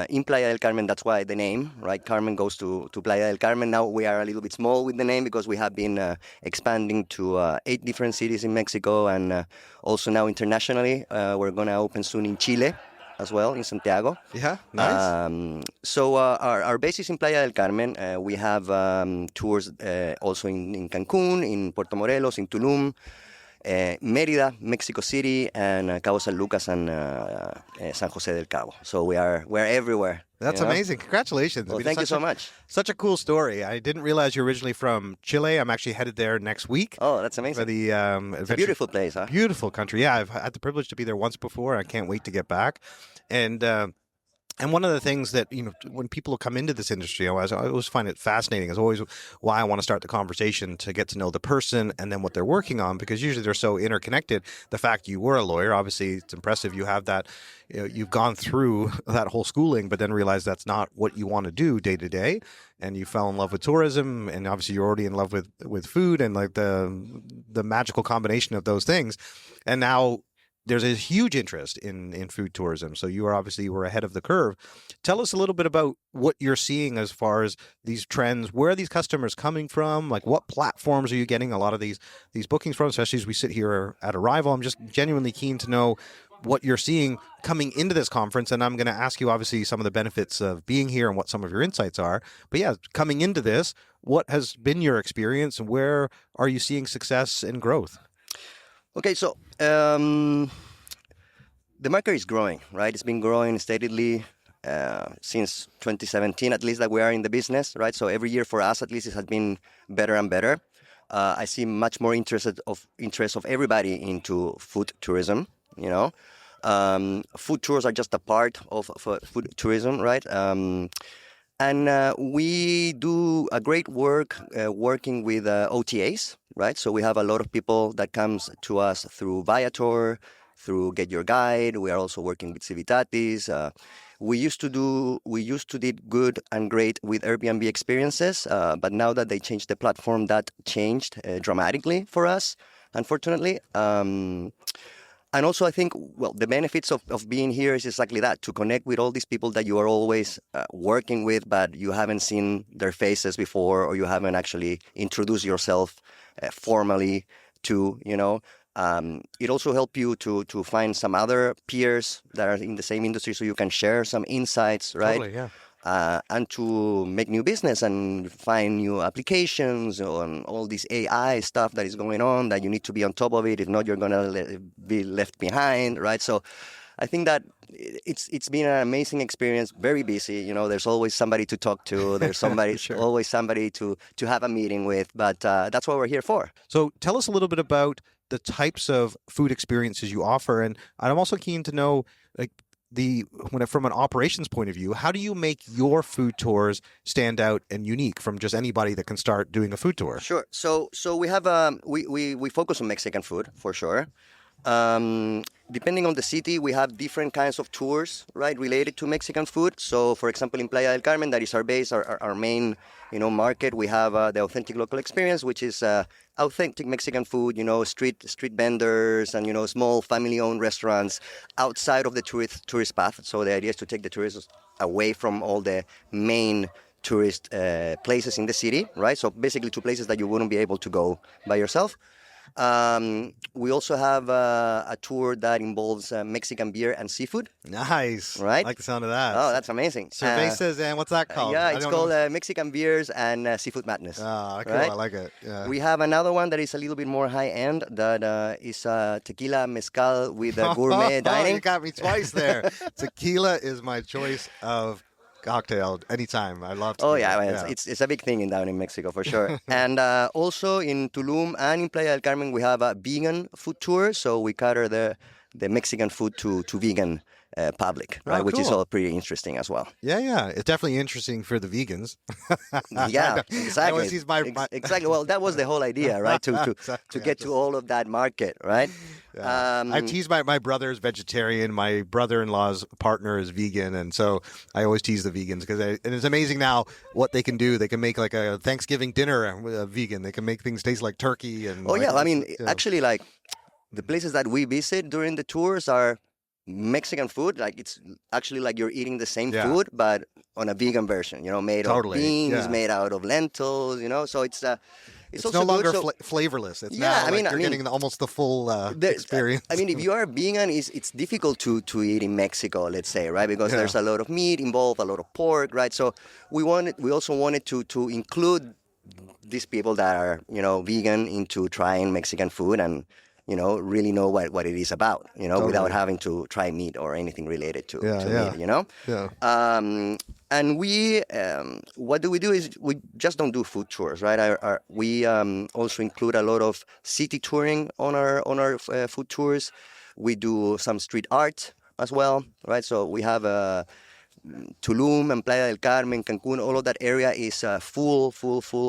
In Playa del Carmen, that's why the name, right? Carmen goes to Playa del Carmen. Now we are a little bit small with the name because we have been expanding to 8 different cities in Mexico, and also now internationally. We're going to open soon in Chile as well, in Santiago. Yeah, nice. So our base is in Playa del Carmen. We have tours also in Cancun, in Puerto Morelos, in Tulum, Mérida, Mexico City, and Cabo San Lucas and San Jose del Cabo. So we're everywhere. That's amazing. Congratulations. Well, thank you so much. Such a cool story. I didn't realize you're originally from Chile. I'm actually headed there next week. Oh, that's amazing. For the it's a beautiful place, huh? Beautiful country. Yeah, I've had the privilege to be there once before. I can't wait to get back. And one of the things that, when people come into this industry, I always find it fascinating. Is always why I want to start the conversation, to get to know the person and then what they're working on, because usually they're so interconnected. The fact you were a lawyer, obviously it's impressive. You have that, you've gone through that whole schooling, but then realize that's not what you want to do day to day. And you fell in love with tourism, and obviously you're already in love with food and like the magical combination of those things. And now there's a huge interest in food tourism. So you were ahead of the curve. Tell us a little bit about what you're seeing as far as these trends. Where are these customers coming from? Like, what platforms are you getting a lot of these bookings from, especially as we sit here at Arival? I'm just genuinely keen to know what you're seeing coming into this conference. And I'm going to ask you, obviously, some of the benefits of being here and what some of your insights are. But yeah, coming into this, what has been your experience and where are you seeing success and growth? Okay, so the market is growing, right? It's been growing steadily since 2017, at least, that we are in the business, right? So every year for us, at least, it has been better and better. I see much more interest of everybody into food tourism. Food tours are just a part of food tourism, right? And we do a great work working with OTAs, right? So we have a lot of people that comes to us through Viator, through Get Your Guide. We are also working with Civitatis. We used to do good and great with Airbnb experiences, but now that they changed the platform, that changed dramatically for us, unfortunately. And also, I think, the benefits of being here is exactly that, to connect with all these people that you are always working with, but you haven't seen their faces before, or you haven't actually introduced yourself formally to, It also helps you to find some other peers that are in the same industry so you can share some insights, right? Totally, yeah. And to make new business and find new applications on all this AI stuff that is going on, that you need to be on top of it. If not, you're going to be left behind, right? So I think that it's been an amazing experience, very busy. There's always somebody to talk to. There's somebody, sure. Always somebody to have a meeting with. But that's what we're here for. So tell us a little bit about the types of food experiences you offer. And I'm also keen to know, from an operations point of view, how do you make your food tours stand out and unique from just anybody that can start doing a food tour? Sure. So we have we focus on Mexican food for sure. Depending on the city, we have different kinds of tours, right, related to Mexican food. So, for example, in Playa del Carmen, that is our base, our main, market. We have the authentic local experience, which is authentic Mexican food. Street vendors and small family-owned restaurants outside of the tourist path. So the idea is to take the tourists away from all the main tourist places in the city, right? So basically, to places that you wouldn't be able to go by yourself. We also have a tour that involves Mexican beer and seafood. Nice. Right? I like the sound of that. Oh, that's amazing. Cervezas, and what's that called? Yeah, it's called Mexican Beers and Seafood Madness. Ah, cool. Right? I like it. Yeah. We have another one that is a little bit more high-end, that is tequila mezcal with gourmet dining. You got me twice there. Tequila is my choice of cocktail anytime. I love tequila. Oh yeah, it's a big thing down in Mexico for sure. And also in Tulum and in Playa del Carmen, we have a vegan food tour. So we cater the Mexican food to vegan public, right? Which is all pretty interesting as well. Yeah. It's definitely interesting for the vegans. Yeah, exactly. Exactly. Well, that was the whole idea, right? To get to all of that market, right? Yeah. I tease my brother's vegetarian. My brother-in-law's partner is vegan, and so I always tease the vegans and it's amazing now what they can do. They can make like a Thanksgiving dinner with a vegan. They can make things taste like turkey and. Oh yeah, I mean, actually, like the places that we visit during the tours are Mexican food. Like it's actually like you're eating the same food, but on a vegan version. Made of beans, made out of lentils. So it's no longer flavorless. It's now you're getting almost the full experience. I mean, if you are vegan, it's difficult to eat in Mexico, let's say, right? Because there's a lot of meat involved, a lot of pork, right? So we also wanted to include these people that are vegan into trying Mexican food and really know what it is about, totally. Without having to try meat or anything related to meat, Yeah. And we, what do is we just don't do food tours, right? We also include a lot of city touring on our food tours. We do some street art as well, right? So we have Tulum and Playa del Carmen, Cancun, all of that area is full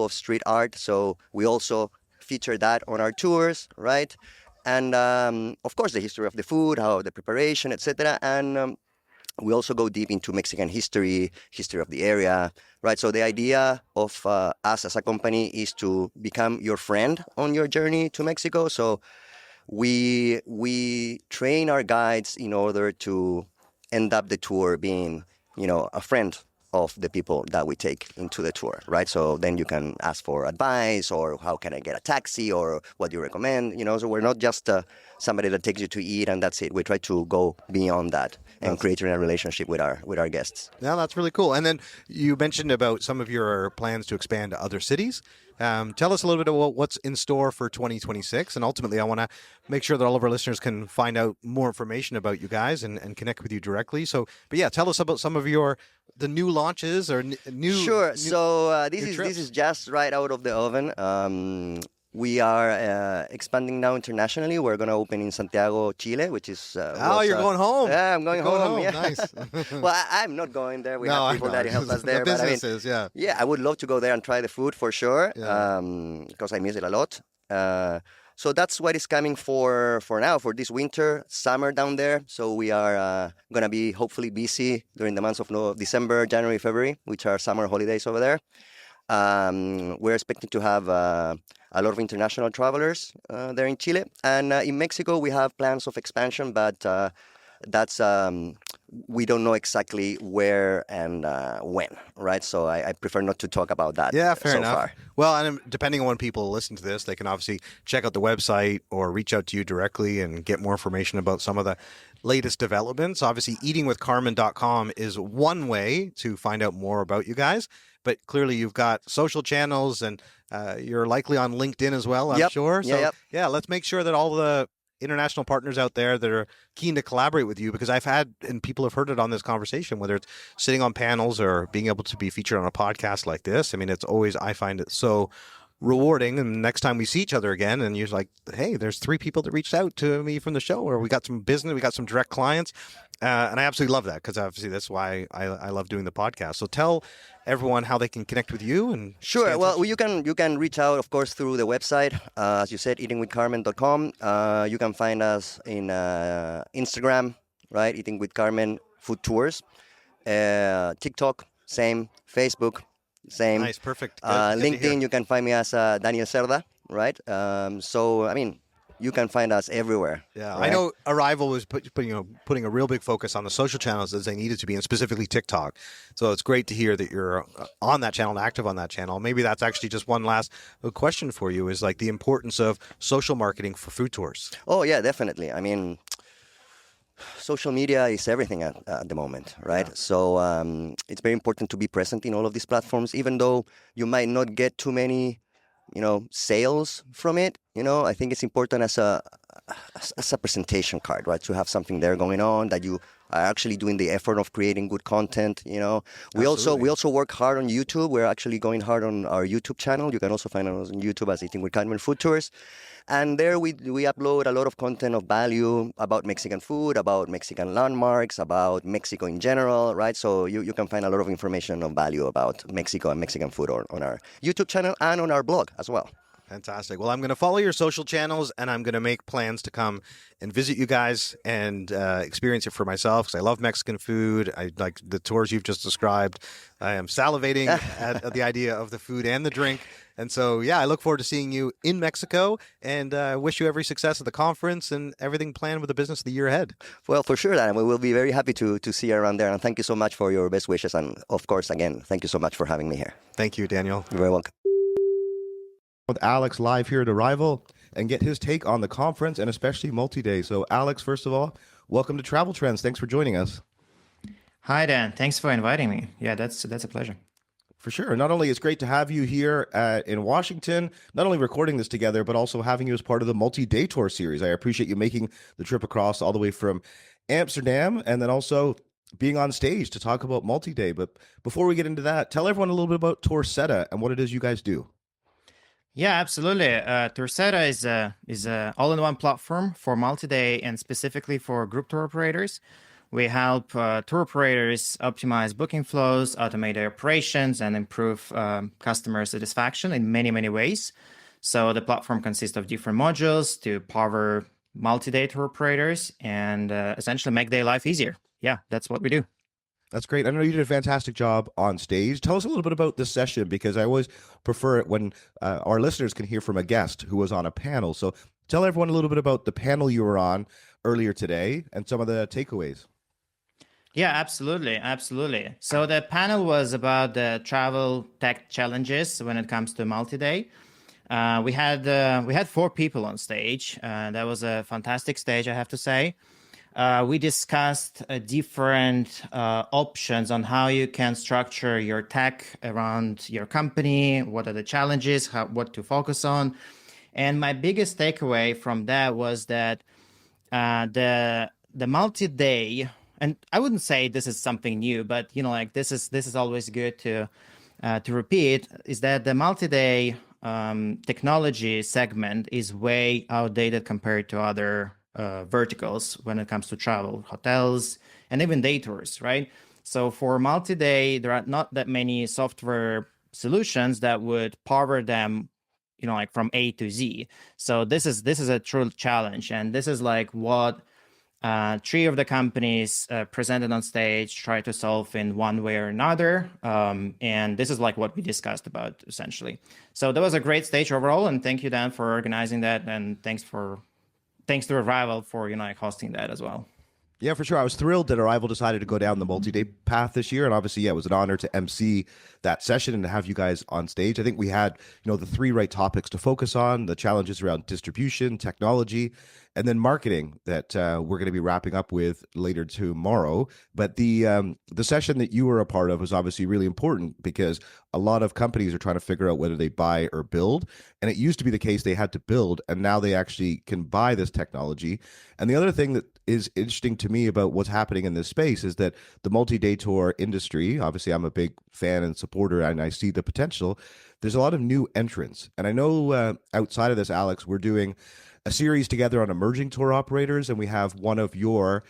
of street art. So we also feature that on our tours, right? And of course, the history of the food, how the preparation, etc. And we also go deep into Mexican history of the area, right? So the idea of us as a company is to become your friend on your journey to Mexico. So we train our guides in order to end up the tour being, a friend of the people that we take into the tour, right? So then you can ask for advice, or how can I get a taxi, or what do you recommend, So we're not just somebody that takes you to eat and that's it. We try to go beyond that and creating a relationship with our guests. Yeah, that's really cool. And then you mentioned about some of your plans to expand to other cities. Tell us a little bit about what's in store for 2026. And ultimately, I want to make sure that all of our listeners can find out more information about you guys and connect with you directly. So, but yeah, tell us about some of the new launches or new. Sure. So this is just right out of the oven. We are expanding now internationally. We're going to open in Santiago, Chile, which is... you're going home. Yeah, I'm going home. Yeah. Nice. Well, I'm not going there. We have people that help us there. The businesses, yeah. Yeah, I would love to go there and try the food for sure, because I miss it a lot. So that's what is coming for now, for this winter, summer down there. So we are going to be hopefully busy during the months of December, January, February, which are summer holidays over there. We're expecting to have a lot of international travelers there in Chile. And in Mexico, we have plans of expansion, but that's we don't know exactly where and when, right? So I prefer not to talk about that. Yeah, fair enough. Far. Well, and depending on when people listen to this, they can obviously check out the website or reach out to you directly and get more information about some of the latest developments. Obviously, eatingwithcarmen.com is one way to find out more about you guys, but clearly you've got social channels and you're likely on LinkedIn as well, I'm sure. So yeah, let's make sure that all the international partners out there that are keen to collaborate with you, because I've had, and people have heard it on this conversation, whether it's sitting on panels or being able to be featured on a podcast like this. I mean, it's always, I find it so rewarding. And next time we see each other again and you're like, hey, there's 3 people that reached out to me from the show, or we got some business, we got some direct clients. And I absolutely love that, because obviously that's why I love doing the podcast. So tell everyone how they can connect with you. And sure. Well, you can reach out, of course, through the website. As you said, eatingwithcarmen.com. You can find us in Instagram, right? Eating with Carmen Food Tours. TikTok, same. Facebook, same. Nice, perfect. LinkedIn, you can find me as Daniel Cerda, right? So, I mean, you can find us everywhere. Yeah, right? I know Arival was putting a real big focus on the social channels as they needed to be, and specifically TikTok. So it's great to hear that you're on that channel and active on that channel. Maybe that's actually just one last question for you, is like the importance of social marketing for food tours. Oh, yeah, definitely. I mean, social media is everything at the moment, right? Yeah. So it's very important to be present in all of these platforms, even though you might not get too many sales from it. I think it's important as a presentation card, right? To have something there going on, that you are actually doing the effort of creating good content. We also work hard on YouTube. We're actually going hard on our YouTube channel. You can also find us on YouTube as Eating with Carmen Food Tours. And there we upload a lot of content of value about Mexican food, about Mexican landmarks, about Mexico in general, right? So you can find a lot of information of value about Mexico and Mexican food on our YouTube channel and on our blog as well. Fantastic. Well, I'm going to follow your social channels, and I'm going to make plans to come and visit you guys and experience it for myself, because I love Mexican food. I like the tours you've just described. I am salivating at the idea of the food and the drink. And so, yeah, I look forward to seeing you in Mexico, and wish you every success at the conference and everything planned with the business of the year ahead. Well, for sure, and we will be very happy to see you around there. And thank you so much for your best wishes. And of course, again, thank you so much for having me here. Thank you, Daniel. You're very welcome. With Alex live here at Arival and get his take on the conference and especially multi-day. So Alex, first of all, welcome to Travel Trends. Thanks for joining us. Hi, Dan. Thanks for inviting me. Yeah, that's a pleasure. For sure. Not only it's great to have you here in Washington, not only recording this together, but also having you as part of the multi-day tour series. I appreciate you making the trip across all the way from Amsterdam, and then also being on stage to talk about multi-day. But before we get into that, tell everyone a little bit about Tourseta and what it is you guys do. Yeah, absolutely. Tourseta is a all-in-one platform for multi-day and specifically for group tour operators. We help tour operators optimize booking flows, automate their operations, and improve customer satisfaction in many, many ways. So the platform consists of different modules to power multi-day tour operators and essentially make their life easier. Yeah, that's what we do. That's great. I know you did a fantastic job on stage. Tell us a little bit about this session, because I always prefer it when our listeners can hear from a guest who was on a panel. So Tell everyone a little bit about the panel you were on earlier today and some of the takeaways. Yeah, absolutely. So the panel was about the travel tech challenges when it comes to multi-day. We had 4 people on stage. That was a fantastic stage, I have to say. We discussed different options on how you can structure your tech around your company. What are the challenges? What to focus on? And my biggest takeaway from that was that the multi-day. And I wouldn't say this is something new, but this is always good to repeat, is that the multi-day technology segment is way outdated compared to other verticals when it comes to travel, hotels, and even day tours, right? So for multi-day, there are not that many software solutions that would power them, from A to Z. So this is a true challenge, and this is like what 3 of the companies presented on stage try to solve in one way or another. And this is like what we discussed about essentially. So that was a great stage overall. And thank you, Dan, for organizing that. And thanks to Arival for, hosting that as well. Yeah, for sure. I was thrilled that Arival decided to go down the multi-day path this year. And obviously, it was an honor to MC that session and to have you guys on stage. I think we had, the 3 right topics to focus on, the challenges around distribution, technology, and then marketing that we're going to be wrapping up with later tomorrow. But the session that you were a part of was obviously really important because a lot of companies are trying to figure out whether they buy or build. And it used to be the case they had to build, and now they actually can buy this technology. And the other thing that is interesting to me about what's happening in this space is that the multi-day tour industry, obviously I'm a big fan and supporter and I see the potential. There's a lot of new entrants. And I know outside of this, Alex, we're doing a series together on emerging tour operators, and we have one of your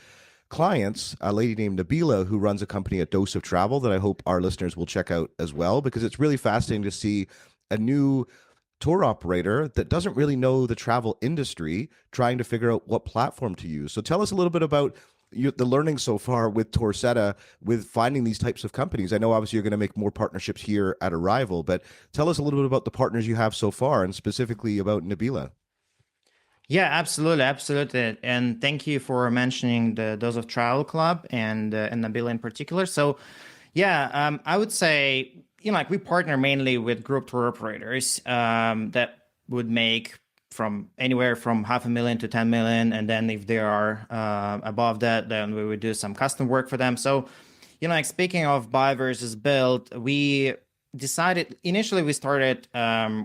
clients, a lady named Nabila, who runs a company at DayOf Travel that I hope our listeners will check out as well, because it's really fascinating to see a new tour operator that doesn't really know the travel industry trying to figure out what platform to use. So tell us a little bit about the learning so far with Tourseta, with finding these types of companies. I know obviously you're going to make more partnerships here at Arival, but tell us a little bit about the partners you have so far and specifically about Nabila. Yeah, absolutely. And thank you for mentioning the DayOf Travel Club and Nabila in particular. So yeah, I would say, we partner mainly with group tour operators that would make from anywhere from $500,000 to $10 million. And then if they are above that, then we would do some custom work for them. So, speaking of buy versus build, we decided initially we started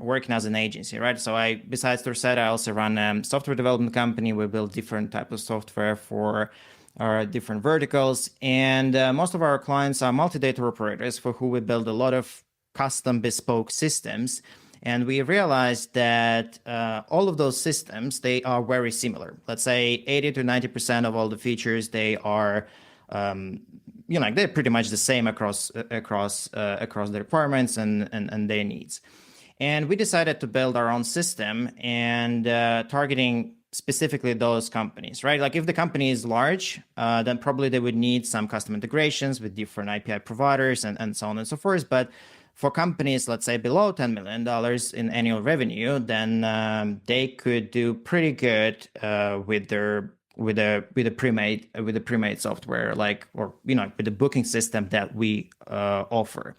working as an agency, right? So besides Tourseta, I also run a software development company. We build different types of software for our different verticals, and most of our clients are multi-day tour operators for who we build a lot of custom bespoke systems. And we realized that all of those systems, they are very similar. Let's say 80 to 90% of all the features, they are they're pretty much the same across the requirements and their needs. And we decided to build our own system and targeting specifically those companies, right? Like if the company is large, then probably they would need some custom integrations with different API providers and so on and so forth. But for companies, let's say below $10 million in annual revenue, then they could do pretty good with the pre-made software, with the booking system that we offer.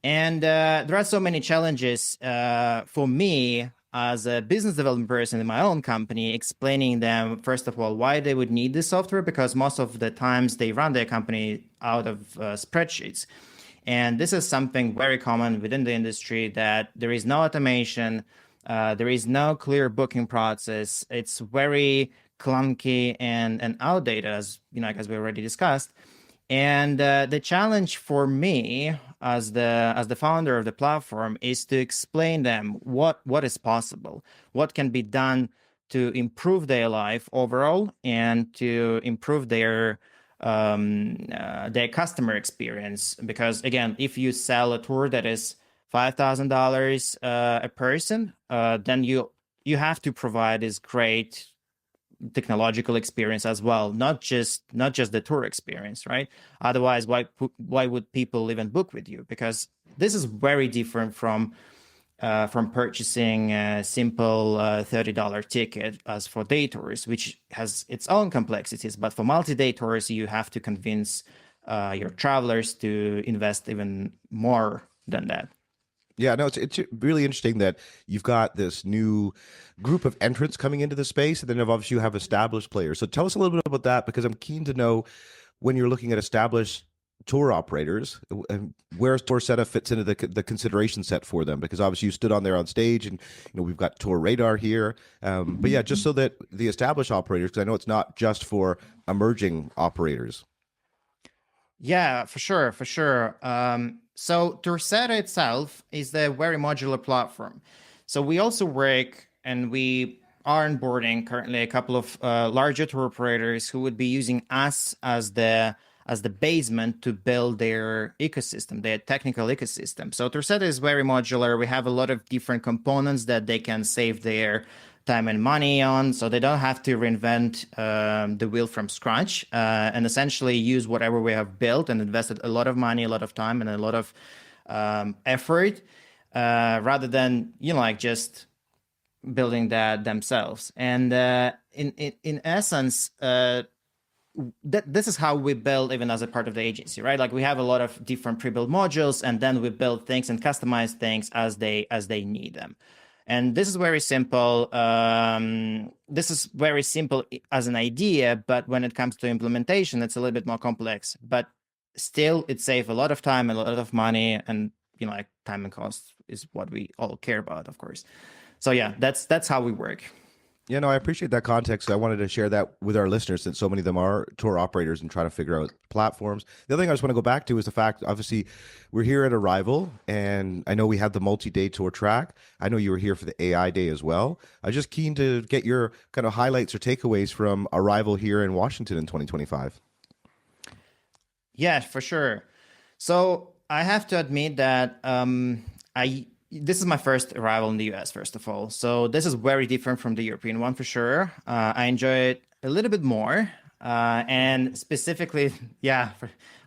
And there are so many challenges for me as a business development person in my own company, explaining them, first of all, why they would need this software, because most of the times they run their company out of spreadsheets. And this is something very common within the industry, that there is no automation, there is no clear booking process. It's very clunky and outdated, as we already discussed. And the challenge for me as the founder of the platform is to explain them what is possible, what can be done to improve their life overall and to improve their customer experience. Because again, if you sell a tour that is $5,000 a person, then you have to provide this great technological experience as well, not just the tour experience, right? Otherwise, why would people even book with you? Because this is very different from from purchasing a simple $30 ticket as for day tours, which has its own complexities. But for multi-day tours, you have to convince your travelers to invest even more than that. Yeah, no, it's really interesting that you've got this new group of entrants coming into the space, and then obviously you have established players. So tell us a little bit about that, because I'm keen to know, when you're looking at established tour operators, where Tourseta fits into the consideration set for them, because obviously you stood on there on stage, and we've got Tour Radar here, but yeah, just so that the established operators, because I know it's not just for emerging operators. Yeah, for sure. So Tourseta itself is a very modular platform. So we also work, and we are onboarding currently a couple of larger tour operators who would be using us as the basement to build their ecosystem, their technical ecosystem. So Tourseta is very modular. We have a lot of different components that they can save their time and money on, so they don't have to reinvent the wheel from scratch, and essentially use whatever we have built and invested a lot of money, a lot of time, and a lot of effort, rather than just building that themselves. And in essence, this is how we build even as a part of the agency, right? Like, we have a lot of different pre-built modules, and then we build things and customize things as they need them. And this is very simple. This is very simple as an idea, but when it comes to implementation, it's a little bit more complex. But still, it saves a lot of time, a lot of money, and time and cost is what we all care about, of course. So yeah, that's how we work. Yeah, no, I appreciate that context. I wanted to share that with our listeners, since so many of them are tour operators and trying to figure out platforms. The other thing I just want to go back to is the fact, obviously, we're here at Arival, and I know we have the multi-day tour track. I know you were here for the AI day as well. I'm just keen to get your kind of highlights or takeaways from Arival here in Washington in 2025. Yeah, for sure. So I have to admit that this is my first arrival in the US, first of all. So this is very different from the European one, for sure. I enjoy it a little bit more. And specifically,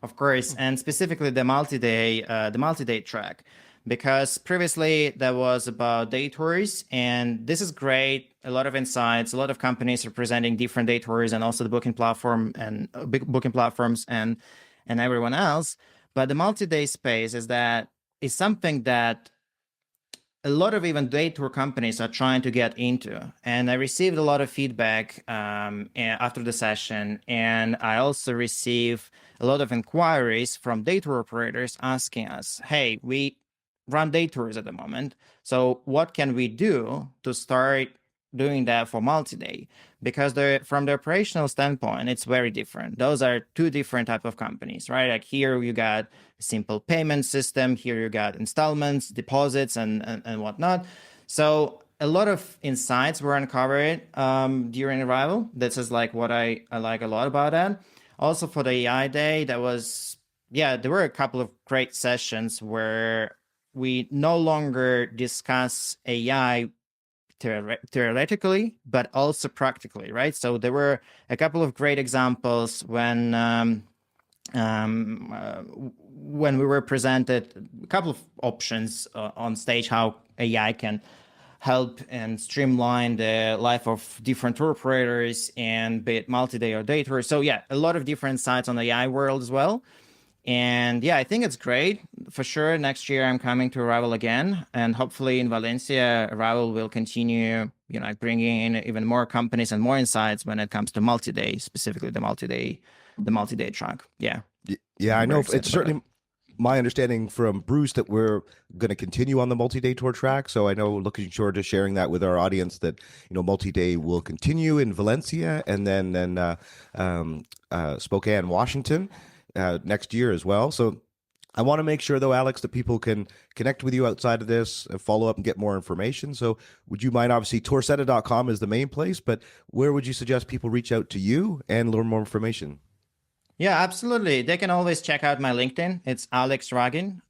of course, and specifically the multi-day track. Because previously that was about day tours, and this is great. A lot of insights, a lot of companies representing different day tours, and also the booking platform and booking platforms and everyone else. But the multi-day space is something that a lot of even day tour companies are trying to get into. And I received a lot of feedback after the session. And I also received a lot of inquiries from day tour operators asking us, hey, we run day tours at the moment. So what can we do to start doing that for multi-day? Because from the operational standpoint, it's very different. Those are two different type of companies, right? Like, here you got a simple payment system. Here you got installments, deposits, and whatnot. So a lot of insights were uncovered during Arival. This is like what I like a lot about that. Also for the AI day, there were a couple of great sessions where we no longer discuss AI theoretically, but also practically, right? So there were a couple of great examples when we were presented a couple of options on stage, how AI can help and streamline the life of different tour operators, and be it multi-day or day tour. So yeah, a lot of different sides on the AI world as well. And yeah, I think it's great. For sure, next year I'm coming to Arival again, and hopefully in Valencia, Arival will continue, bringing in even more companies and more insights when it comes to multi-day, specifically the multi-day track. Yeah. Yeah, I know it's certainly my understanding from Bruce that we're going to continue on the multi-day tour track. So I know, looking forward to sharing that with our audience, that multi-day will continue in Valencia, and then Spokane, Washington. Next year as well. So I want to make sure, though, Alex, that people can connect with you outside of this, follow up and get more information. So would you mind, obviously, tourseta.com is the main place, but where would you suggest people reach out to you and learn more information? Yeah, absolutely. They can always check out my LinkedIn. It's Alex Ragin.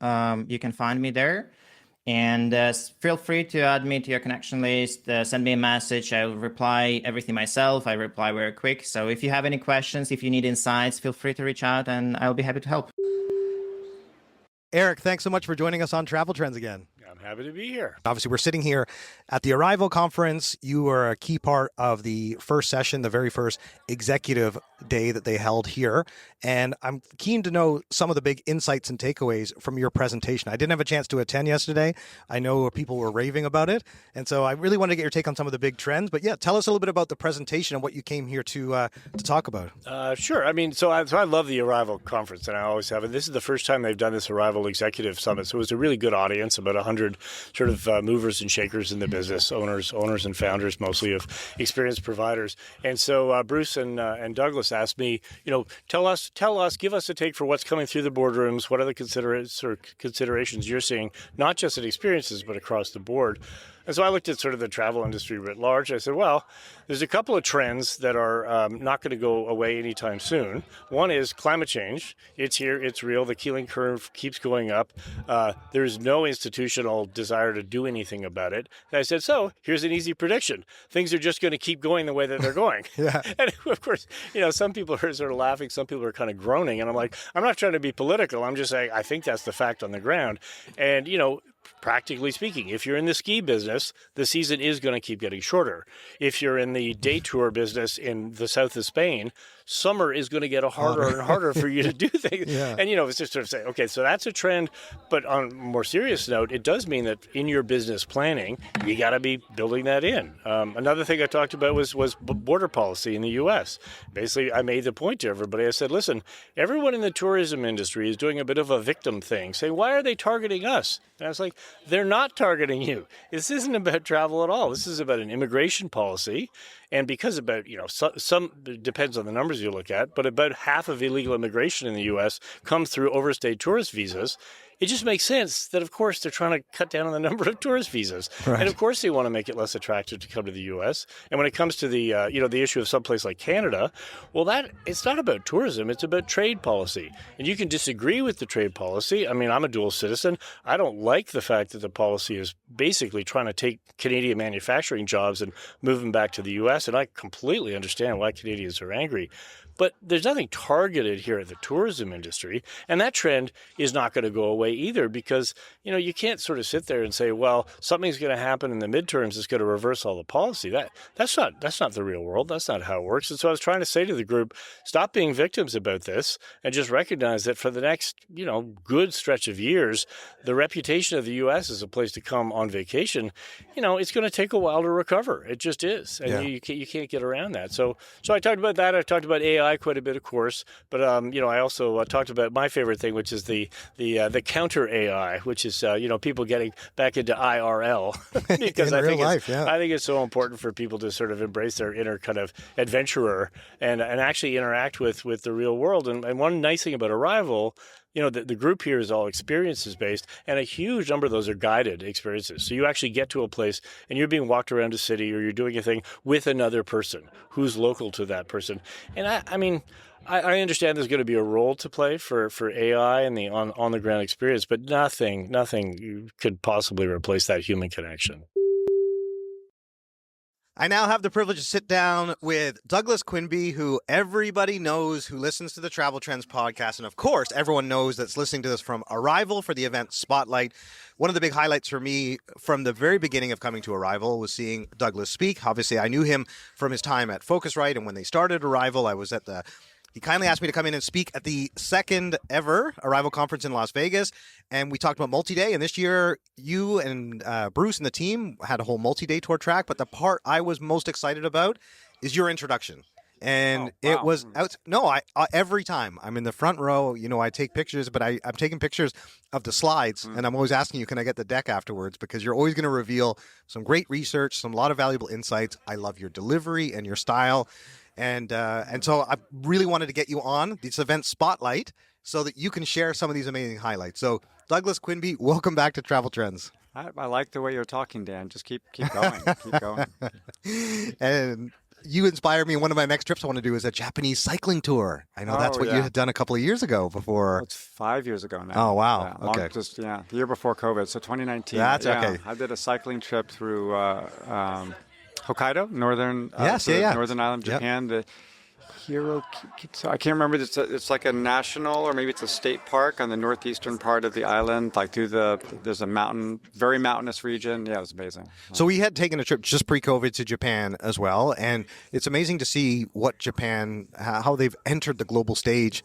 You can find me there. And feel free to add me to your connection list. Send me a message. I'll reply everything myself. I reply very quick. So if you have any questions, if you need insights, feel free to reach out, and I'll be happy to help. Eric, thanks so much for joining us on Travel Trends again. I'm Happy to be here. Obviously, we're sitting here at the Arival conference. You were a key part of the first session, the very first executive day that they held here. And I'm keen to know some of the big insights and takeaways from your presentation. I didn't have a chance to attend yesterday. I know people were raving about it. And so I really wanted to get your take on some of the big trends. But yeah, tell us a little bit about the presentation and what you came here to talk about. Sure. I mean, so I love the Arival conference, and I always have. And this is the first time they've done this Arival Executive Summit. So it was a really good audience, about 100 sort of movers and shakers in the business, owners and founders, mostly of experienced providers. And so Bruce and Douglas asked me, tell us, give us a take for what's coming through the boardrooms. What are the considerations you're seeing, not just at experiences, but across the board? And so I looked at sort of the travel industry writ large. I said, well, there's a couple of trends that are not going to go away anytime soon. One is climate change. It's here. It's real. The Keeling curve keeps going up. There's no institutional desire to do anything about it. And I said, so here's an easy prediction. Things are just going to keep going the way that they're going. Yeah. And of course, some people are sort of laughing. Some people are kind of groaning. And I'm like, I'm not trying to be political. I'm just saying I think that's the fact on the ground. And, practically speaking, if you're in the ski business, the season is going to keep getting shorter. If you're in the day tour business in the south of Spain, summer is going to get harder and harder for you to do things. Yeah. And, it's just sort of say, okay, so that's a trend. But on a more serious note, it does mean that in your business planning, you got to be building that in. Another thing I talked about was border policy in the U.S. Basically, I made the point to everybody. I said, listen, everyone in the tourism industry is doing a bit of a victim thing, saying, why are they targeting us? And I was like, they're not targeting you. This isn't about travel at all. This is about an immigration policy. And because about, some it depends on the numbers you look at, but about half of illegal immigration in the U.S. comes through overstayed tourist visas. It just makes sense that, of course, they're trying to cut down on the number of tourist visas. Right. And, of course, they want to make it less attractive to come to the U.S. And when it comes to the, the issue of someplace like Canada, well, it's not about tourism. It's about trade policy. And you can disagree with the trade policy. I mean, I'm a dual citizen. I don't like the fact that the policy is basically trying to take Canadian manufacturing jobs and move them back to the U.S. And I completely understand why Canadians are angry. But there's nothing targeted here at the tourism industry. And that trend is not going to go away either because, you can't sort of sit there and say, well, something's going to happen in the midterms that's going to reverse all the policy. That's not the real world. That's not how it works. And so I was trying to say to the group, stop being victims about this and just recognize that for the next, good stretch of years, the reputation of the U.S. as a place to come on vacation, it's going to take a while to recover. It just is. And you can't get around that. So I talked about that. I talked about AI quite a bit, of course, but I also talked about my favorite thing, which is the counter AI, which is people getting back into IRL because I think it's so important for people to sort of embrace their inner kind of adventurer and actually interact with the real world. And one nice thing about Arival, the group here is all experiences based, and a huge number of those are guided experiences. So you actually get to a place and you're being walked around a city or you're doing a thing with another person who's local to that person. And I understand there's going to be a role to play for AI and the on the ground experience, but nothing could possibly replace that human connection. I now have the privilege to sit down with Douglas Quinby, who everybody knows who listens to the Travel Trends podcast. And of course, everyone knows that's listening to this from Arival for the event Spotlight. One of the big highlights for me from the very beginning of coming to Arival was seeing Douglas speak. Obviously, I knew him from his time at Focusrite. And when they started Arival, I was at he kindly asked me to come in and speak at the second ever Arival conference in Las Vegas. And we talked about multi-day. And this year, you and Bruce and the team had a whole multi-day tour track. But the part I was most excited about is your introduction. And it was out. No, I every time I'm in the front row, I take pictures, but I'm taking pictures of the slides. And I'm always asking you, can I get the deck afterwards? Because you're always going to reveal some great research, a lot of valuable insights. I love your delivery and your style. And so I really wanted to get you on this event Spotlight so that you can share some of these amazing highlights. So Douglas Quinby, welcome back to Travel Trends. I like the way you're talking, Dan. Just keep going. Keep going. And you inspire me. One of my next trips I want to do is a Japanese cycling tour. I know that's what you had done a couple of years ago before. It's 5 years ago now. Oh, wow. Okay. The year before COVID, so 2019. That's okay. I did a cycling trip through Hokkaido, northern island of Japan. The I can't remember. It's like a national, or maybe it's a state park on the northeastern part of the island, like there's a mountain, very mountainous region. Yeah, it was amazing. So we had taken a trip just pre-COVID to Japan as well, and it's amazing to see what Japan, how they've entered the global stage.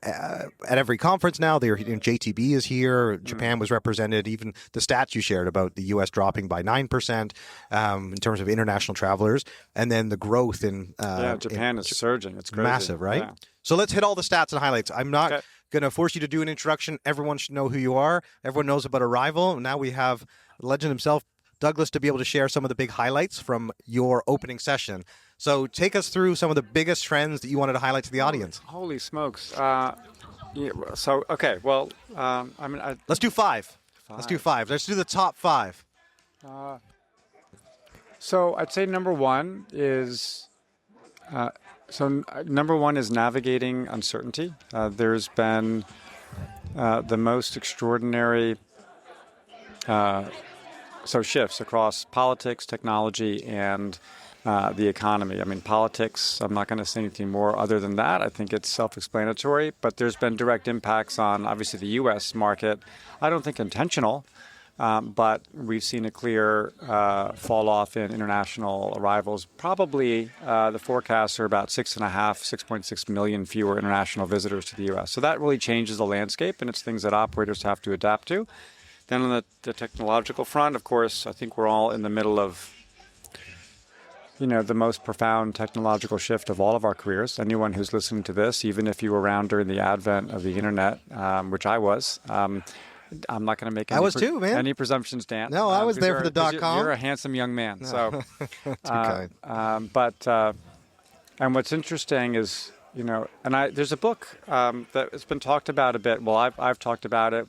At every conference now, JTB is here. Japan was represented. Even the stats you shared about the U.S. dropping by 9% in terms of international travelers, and then the growth in Japan is surging. It's crazy. Massive, right? Yeah. So let's hit all the stats and highlights. I'm not going to force you to do an introduction. Everyone should know who you are. Everyone knows about Arival. Now we have the legend himself, Douglas, to be able to share some of the big highlights from your opening session. So take us through some of the biggest trends that you wanted to highlight to the audience. Holy smokes. Let's do five. Let's do five. Let's do the top five. So I'd say number one is navigating uncertainty. There's been the most extraordinary shifts across politics, technology, and the economy. I mean, politics, I'm not going to say anything more other than that. I think it's self-explanatory, but there's been direct impacts on, obviously, the U.S. market. I don't think intentional, but we've seen a clear fall off in international arrivals. Probably the forecasts are about 6.6 million fewer international visitors to the U.S. So that really changes the landscape, and it's things that operators have to adapt to. Then on the technological front, of course, I think we're all in the middle of the most profound technological shift of all of our careers. Anyone who's listening to this, even if you were around during the advent of the internet, which I was, I'm not going to make any presumptions, Dan. No, I was there for the .com. You're a handsome young man. No. So, Too kind. And what's interesting is, there's a book that has been talked about a bit. Well, I've talked about it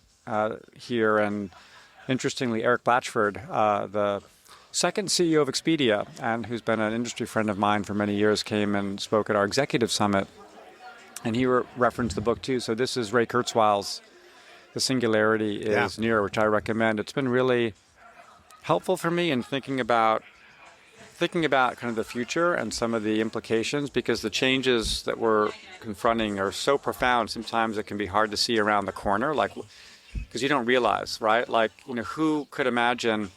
here, and interestingly, Eric Blatchford, the second CEO of Expedia, and who's been an industry friend of mine for many years, came and spoke at our executive summit, and he referenced the book too. So this is Ray Kurzweil's The Singularity is Near, which I recommend. It's been really helpful for me in thinking about kind of the future and some of the implications, because the changes that we're confronting are so profound. Sometimes it can be hard to see around the corner, because you don't realize, right? Who could imagine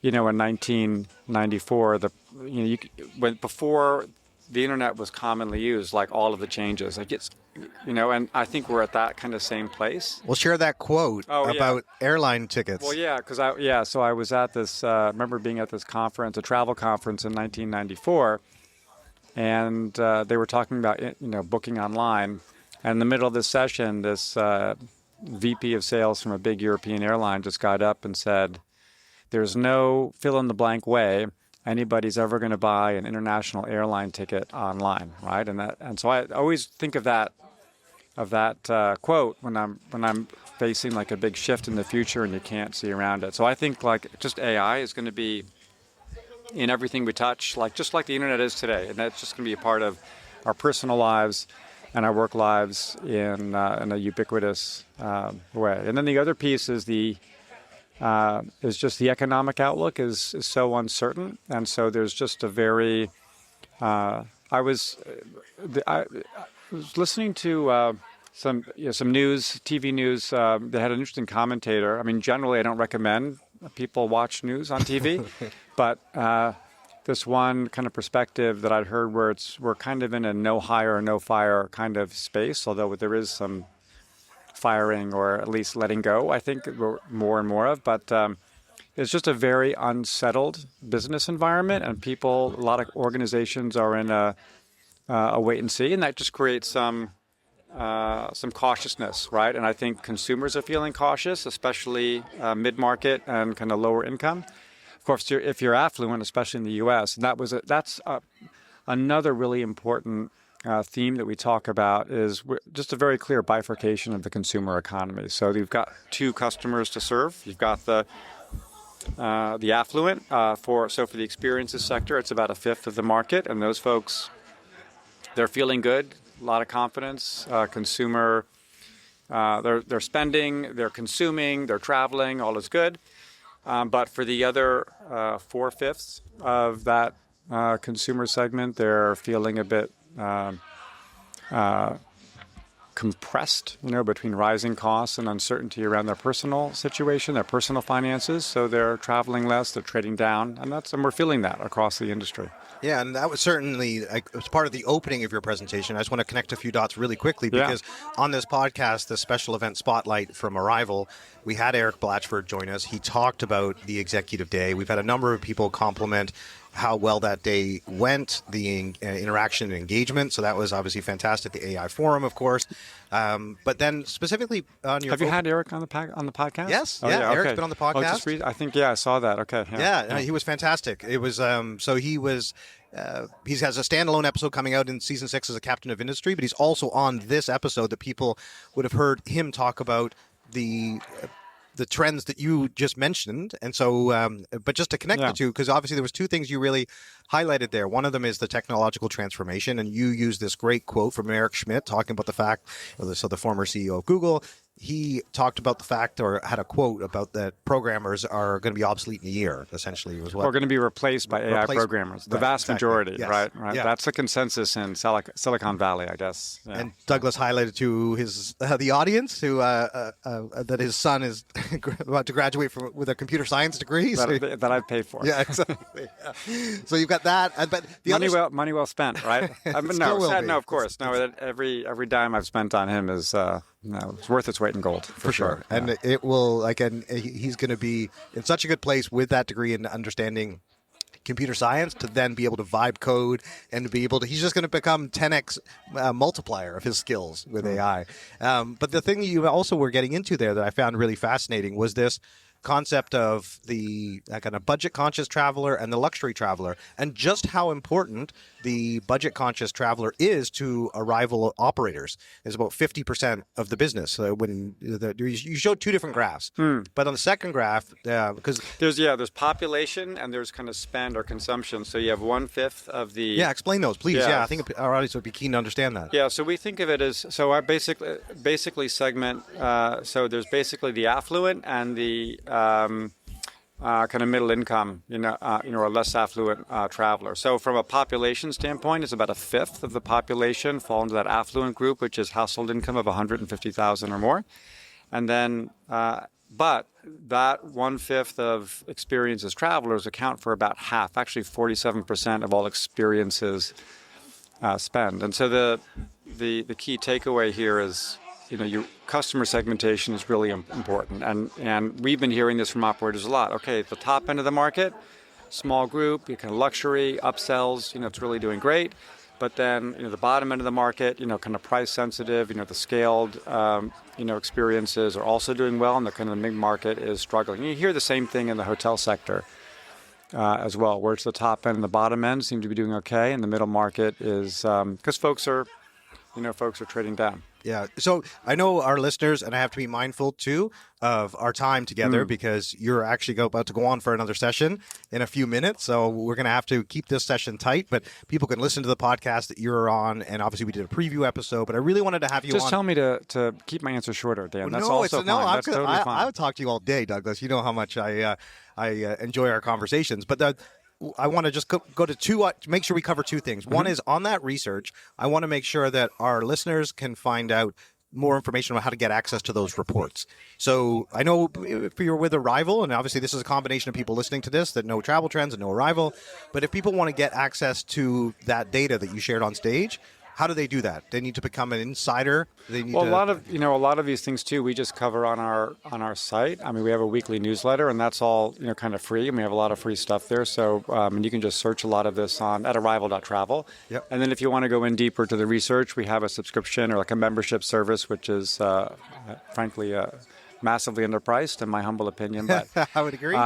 in 1994, before the internet was commonly used, all of the changes, and I think we're at that kind of same place. We'll share that quote about airline tickets. Well, so I was at this, remember being at this conference, a travel conference in 1994, and they were talking about, booking online. And in the middle of this session, this VP of sales from a big European airline just got up and said, there's no fill-in-the-blank way anybody's ever going to buy an international airline ticket online, right? And so I always think of that quote when I'm facing a big shift in the future and you can't see around it. So I think just AI is going to be in everything we touch, just like the internet is today, and that's just going to be a part of our personal lives and our work lives in a ubiquitous way. And then the other piece is just the economic outlook is so uncertain, and so there's just a very. I was listening to some news, TV news. They had an interesting commentator. I mean, generally, I don't recommend people watch news on TV, but this one kind of perspective that I'd heard where we're kind of in a no hire, no fire kind of space, although there is some firing or at least letting go, I think more and more of, but it's just a very unsettled business environment, and a lot of organizations are in a wait and see, and that just creates some cautiousness, right? And I think consumers are feeling cautious, especially mid-market and kind of lower income. Of course, if you're affluent, especially in the U.S., and that's another really important theme that we talk about is just a very clear bifurcation of the consumer economy. So you've got two customers to serve. You've got the affluent. For the experiences sector, it's about a fifth of the market, and those folks, they're feeling good, a lot of confidence. Consumer, they're spending, they're consuming, they're traveling, all is good. But for the other 4/5 of that consumer segment, they're feeling a bit compressed, between rising costs and uncertainty around their personal situation, their personal finances. So they're traveling less, they're trading down, and we're feeling that across the industry. Yeah, and that was certainly as part of the opening of your presentation. I just want to connect a few dots really quickly because on this podcast, the special event spotlight from Arival, we had Eric Blatchford join us. He talked about the executive day. We've had a number of people compliment how well that day went, the interaction and engagement. So that was obviously fantastic. The AI forum, of course. But then specifically on your... Have you had Eric on the podcast? Yes. Oh, yeah, Eric's been on the podcast. I think, I saw that. Okay. Yeah, he was fantastic. It was, so he was... he has a standalone episode coming out in season 6 as a captain of industry, but he's also on this episode that people would have heard him talk about the trends that you just mentioned. And so, but just to connect the two, because obviously there was two things you really highlighted there. One of them is the technological transformation. And you used this great quote from Eric Schmidt talking about the fact, so the former CEO of Google, he talked about the fact, or had a quote about that programmers are going to be obsolete in a year, essentially. Was what? Or going to be replaced by AI programmers. The vast majority, yes. Right? Yeah. That's the consensus in Silicon Valley, I guess. Yeah. And Douglas highlighted to his the audience who that his son is about to graduate with a computer science degree. That I've paid for. Yeah, exactly. So you've got that. But the money well spent, right? No, of course. No, every dime I've spent on him is... it's worth its weight in gold for sure. And it will, and he's going to be in such a good place with that degree in understanding computer science to then be able to vibe code and to be able to, he's just going to become 10x multiplier of his skills with AI. But the thing you also were getting into there that I found really fascinating was this concept of the kind of budget conscious traveler and the luxury traveler, and just how important the budget conscious traveler is to Arival operators. Is about 50% of the business. When you showed two different graphs, but on the second graph, because there's population and there's kind of spend or consumption. So you have 1/5 of the explain those, please. I think our audience would be keen to understand that. Yeah, so we think of it as I basically segment. So there's basically the affluent and the kind of middle income, or less affluent traveler. So from a population standpoint, it's about 1/5 of the population fall into that affluent group, which is household income of $150,000 or more. And then, but that 1/5 of experiences travelers account for about half, actually 47% of all experiences spend. And so the key takeaway here is, your customer segmentation is really important. And we've been hearing this from operators a lot. Okay, at the top end of the market, small group, kind of luxury, upsells, it's really doing great. But then, the bottom end of the market, kind of price sensitive, the scaled, experiences are also doing well, and the kind of mid-market is struggling. You hear the same thing in the hotel sector as well, where it's the top end and the bottom end seem to be doing okay, and the middle market is, because folks are trading down. Yeah. So I know our listeners, and I have to be mindful too of our time together because you're actually about to go on for another session in a few minutes. So we're going to have to keep this session tight, but people can listen to the podcast that you're on. And obviously we did a preview episode, but I really wanted to have you on. Just tell me to keep my answer shorter, Dan. That's also fine. That's totally fine. I would talk to you all day, Douglas. You know how much I enjoy our conversations, but I want to just go to two, make sure we cover two things. One is on that research, I want to make sure that our listeners can find out more information on how to get access to those reports. So I know if you're with Arival, and obviously this is a combination of people listening to this that know travel trends and know Arival, but if people want to get access to that data that you shared on stage, how do they do that? They need to become an insider. They need a lot of these things too. We just cover on our site. I mean, we have a weekly newsletter, and that's all kind of free. And we have a lot of free stuff there. So and you can just search a lot of this at arival.travel. Yep. And then if you want to go in deeper to the research, we have a subscription or like a membership service, which is frankly massively underpriced, in my humble opinion. But I would agree,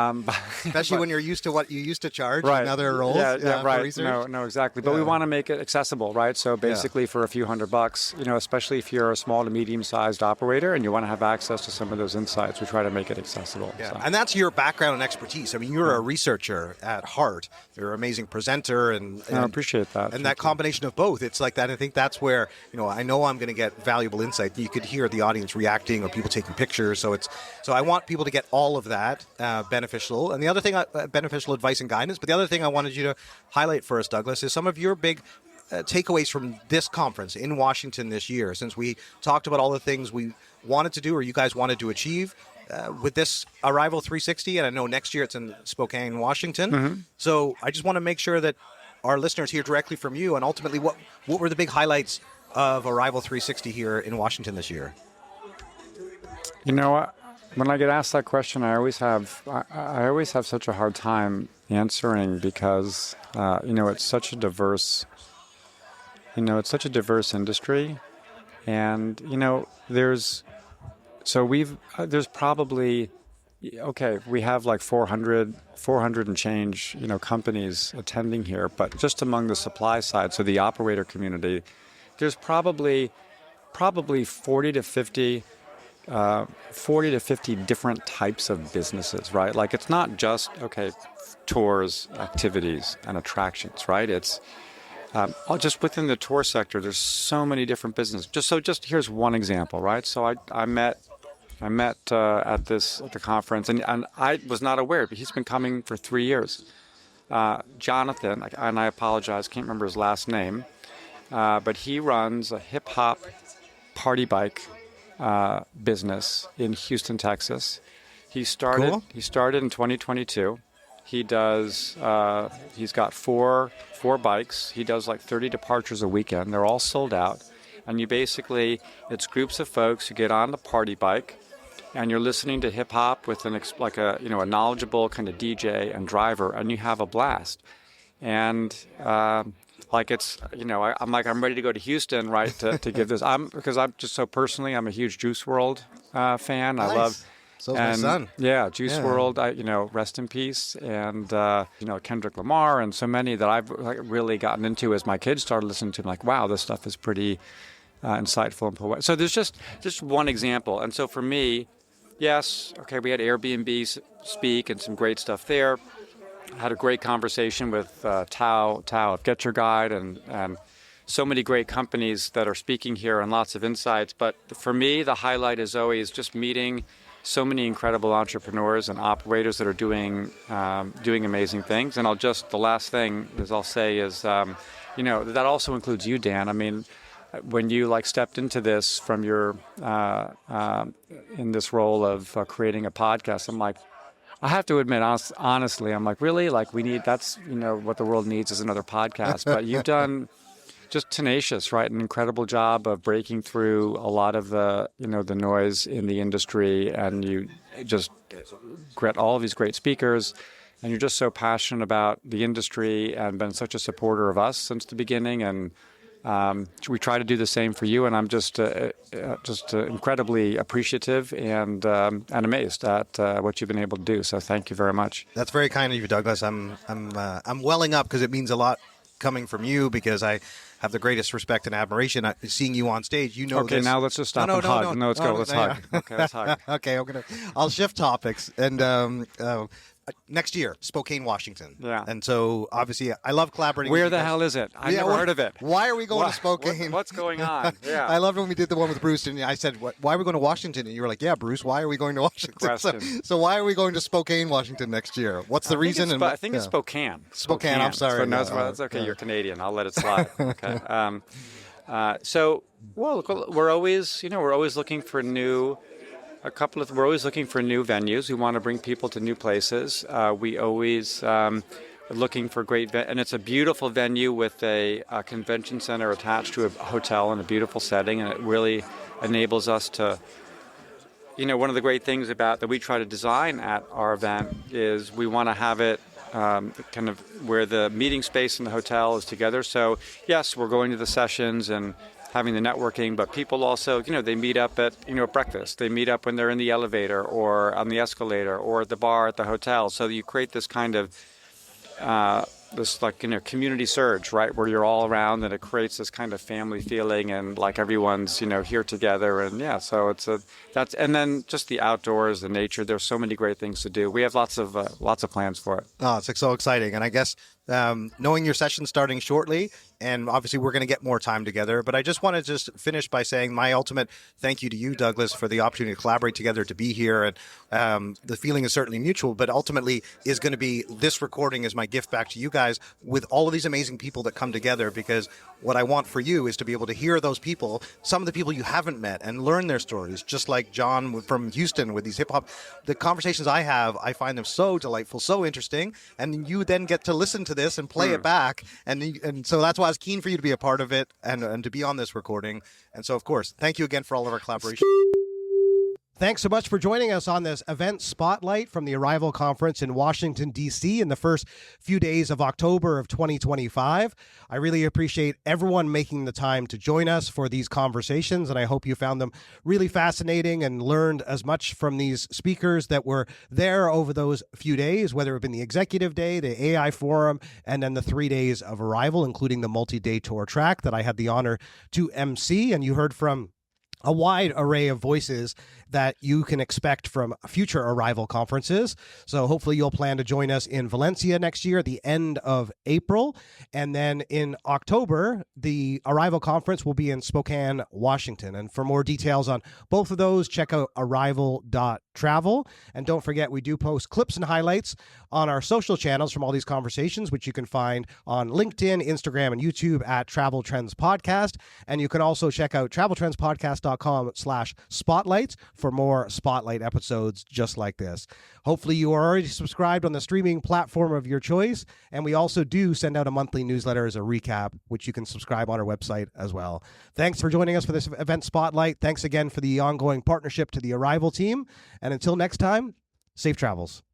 especially when you're used to what you used to charge right. in other roles. Yeah, right. For research. No, exactly. But we want to make it accessible, right? So basically, for a few $100, especially if you're a small to medium-sized operator and you want to have access to some of those insights, we try to make it accessible. Yeah. So. And that's your background and expertise. I mean, you're a researcher at heart. You're an amazing presenter, and I appreciate that. And that combination of both, it's like that. I think that's where I know I'm going to get valuable insight. You could hear the audience reacting or people taking pictures. So I want people to get all of that beneficial. And the other thing, beneficial advice and guidance. But the other thing I wanted you to highlight for us, Douglas, is some of your big takeaways from this conference in Washington this year, since we talked about all the things we wanted to do or you guys wanted to achieve with this Arival 360, and I know next year it's in Spokane, Washington. Mm-hmm. So I just want to make sure that our listeners hear directly from you, and ultimately what were the big highlights of Arival 360 here in Washington this year? You know what? When I get asked that question, I always have such a hard time answering because it's such a diverse industry, and there's probably we have like 400 and change companies attending here, but just among the supply side, so the operator community, there's probably 40 to 50 different types of businesses, right? Like it's not just, tours, activities, and attractions, right? It's just within the tour sector, there's so many different businesses. Just here's one example, right? So I met at the conference, and I was not aware, but he's been coming for 3 years. Jonathan, and I apologize, can't remember his last name, but he runs a hip-hop party bike business in Houston, Texas. He started in 2022. He does. He's got four bikes. He does like 30 departures a weekend. They're all sold out, and it's groups of folks who get on the party bike, and you're listening to hip hop with a knowledgeable kind of DJ and driver, and you have a blast. And I'm ready to go to Houston, right, to give this. Because I'm just so personally, I'm a huge Juice WRLD fan. Nice. I love. So's my son. Yeah, Juice WRLD. Rest in peace, and Kendrick Lamar, and so many that I've really gotten into as my kids started listening to. I'm like, wow, this stuff is pretty insightful and poetic. So there's just one example, and so for me, yes, we had Airbnb speak and some great stuff there. Had a great conversation with Tao of Get Your Guide, and so many great companies that are speaking here and lots of insights. But for me, the highlight is always just meeting so many incredible entrepreneurs and operators that are doing amazing things. And the last thing I'll say is, that also includes you, Dan. I mean, when you stepped into this from your in this role of creating a podcast, I'm like, I have to admit, honestly, I'm like, really? We need, that's, what the world needs is another podcast. But you've done just tenacious, right? An incredible job of breaking through a lot of the, the noise in the industry. And you just get all of these great speakers. And you're just so passionate about the industry and been such a supporter of us since the beginning. And we try to do the same for you, and I'm just incredibly appreciative and amazed at what you've been able to do. So thank you very much. That's very kind of you, Douglas. I'm welling up because it means a lot coming from you, because I have the greatest respect and admiration. Seeing you on stage, Okay, this. now let's just stop and hug. No, let's go. Let's hug. Okay, let's hug. Okay, I'll shift topics and. Next year, Spokane, Washington. Yeah. And so, obviously, I love collaborating. Where the hell is it? I've never heard of it. Why are we going to Spokane? What's going on? Yeah. I loved when we did the one with Bruce, and I said, why are we going to Washington? And you were like, yeah, Bruce, why are we going to Washington? So why are we going to Spokane, Washington next year? What's the reason? I think it's Spokane. Spokane, I'm sorry. That's okay. You're Canadian. I'll let it slide. Okay. We're always looking for new... We're always looking for new venues. We want to bring people to new places. We always are looking for great, and it's a beautiful venue with a convention center attached to a hotel in a beautiful setting, and it really enables us to, one of the great things about that we try to design at our event is we want to have it kind of where the meeting space and the hotel is together. So yes, we're going to the sessions and having the networking, but people also, they meet up at, breakfast. They meet up when they're in the elevator or on the escalator or at the bar at the hotel. So you create this kind of, community surge, right, where you're all around, and it creates this kind of family feeling, and everyone's, here together. And yeah, so and then just the outdoors, the nature. There's so many great things to do. We have lots of plans for it. Oh, it's so exciting. And I guess knowing your session starting shortly, and obviously we're going to get more time together, but I just want to just finish by saying my ultimate thank you to you, Douglas, for the opportunity to collaborate together, to be here. And the feeling is certainly mutual, but ultimately is going to be, this recording is my gift back to you guys with all of these amazing people that come together, because what I want for you is to be able to hear those people, some of the people you haven't met, and learn their stories, just like John from Houston with these hip-hop. The conversations I have, I find them so delightful, so interesting, and you then get to listen to this and play it back, and so that's why I was keen for you to be a part of it and to be on this recording. And so, of course, thank you again for all of our collaboration. Thanks so much for joining us on this event spotlight from the Arival Conference in Washington, D.C. in the first few days of October of 2025. I really appreciate everyone making the time to join us for these conversations, and I hope you found them really fascinating and learned as much from these speakers that were there over those few days, whether it been the Executive Day, the AI Forum, and then the 3 days of Arival, including the multi-day tour track that I had the honor to MC. And you heard from a wide array of voices that you can expect from future Arival conferences. So hopefully you'll plan to join us in Valencia next year at the end of April. And then in October, the Arival conference will be in Spokane, Washington. And for more details on both of those, check out arival.travel. And don't forget, we do post clips and highlights on our social channels from all these conversations, which you can find on LinkedIn, Instagram, and YouTube at Travel Trends Podcast. And you can also check out traveltrendspodcast.com/spotlights for more spotlight episodes just like this. Hopefully you are already subscribed on the streaming platform of your choice. And we also do send out a monthly newsletter as a recap, which you can subscribe on our website as well. Thanks for joining us for this event spotlight. Thanks again for the ongoing partnership to the Arival team. And until next time, safe travels.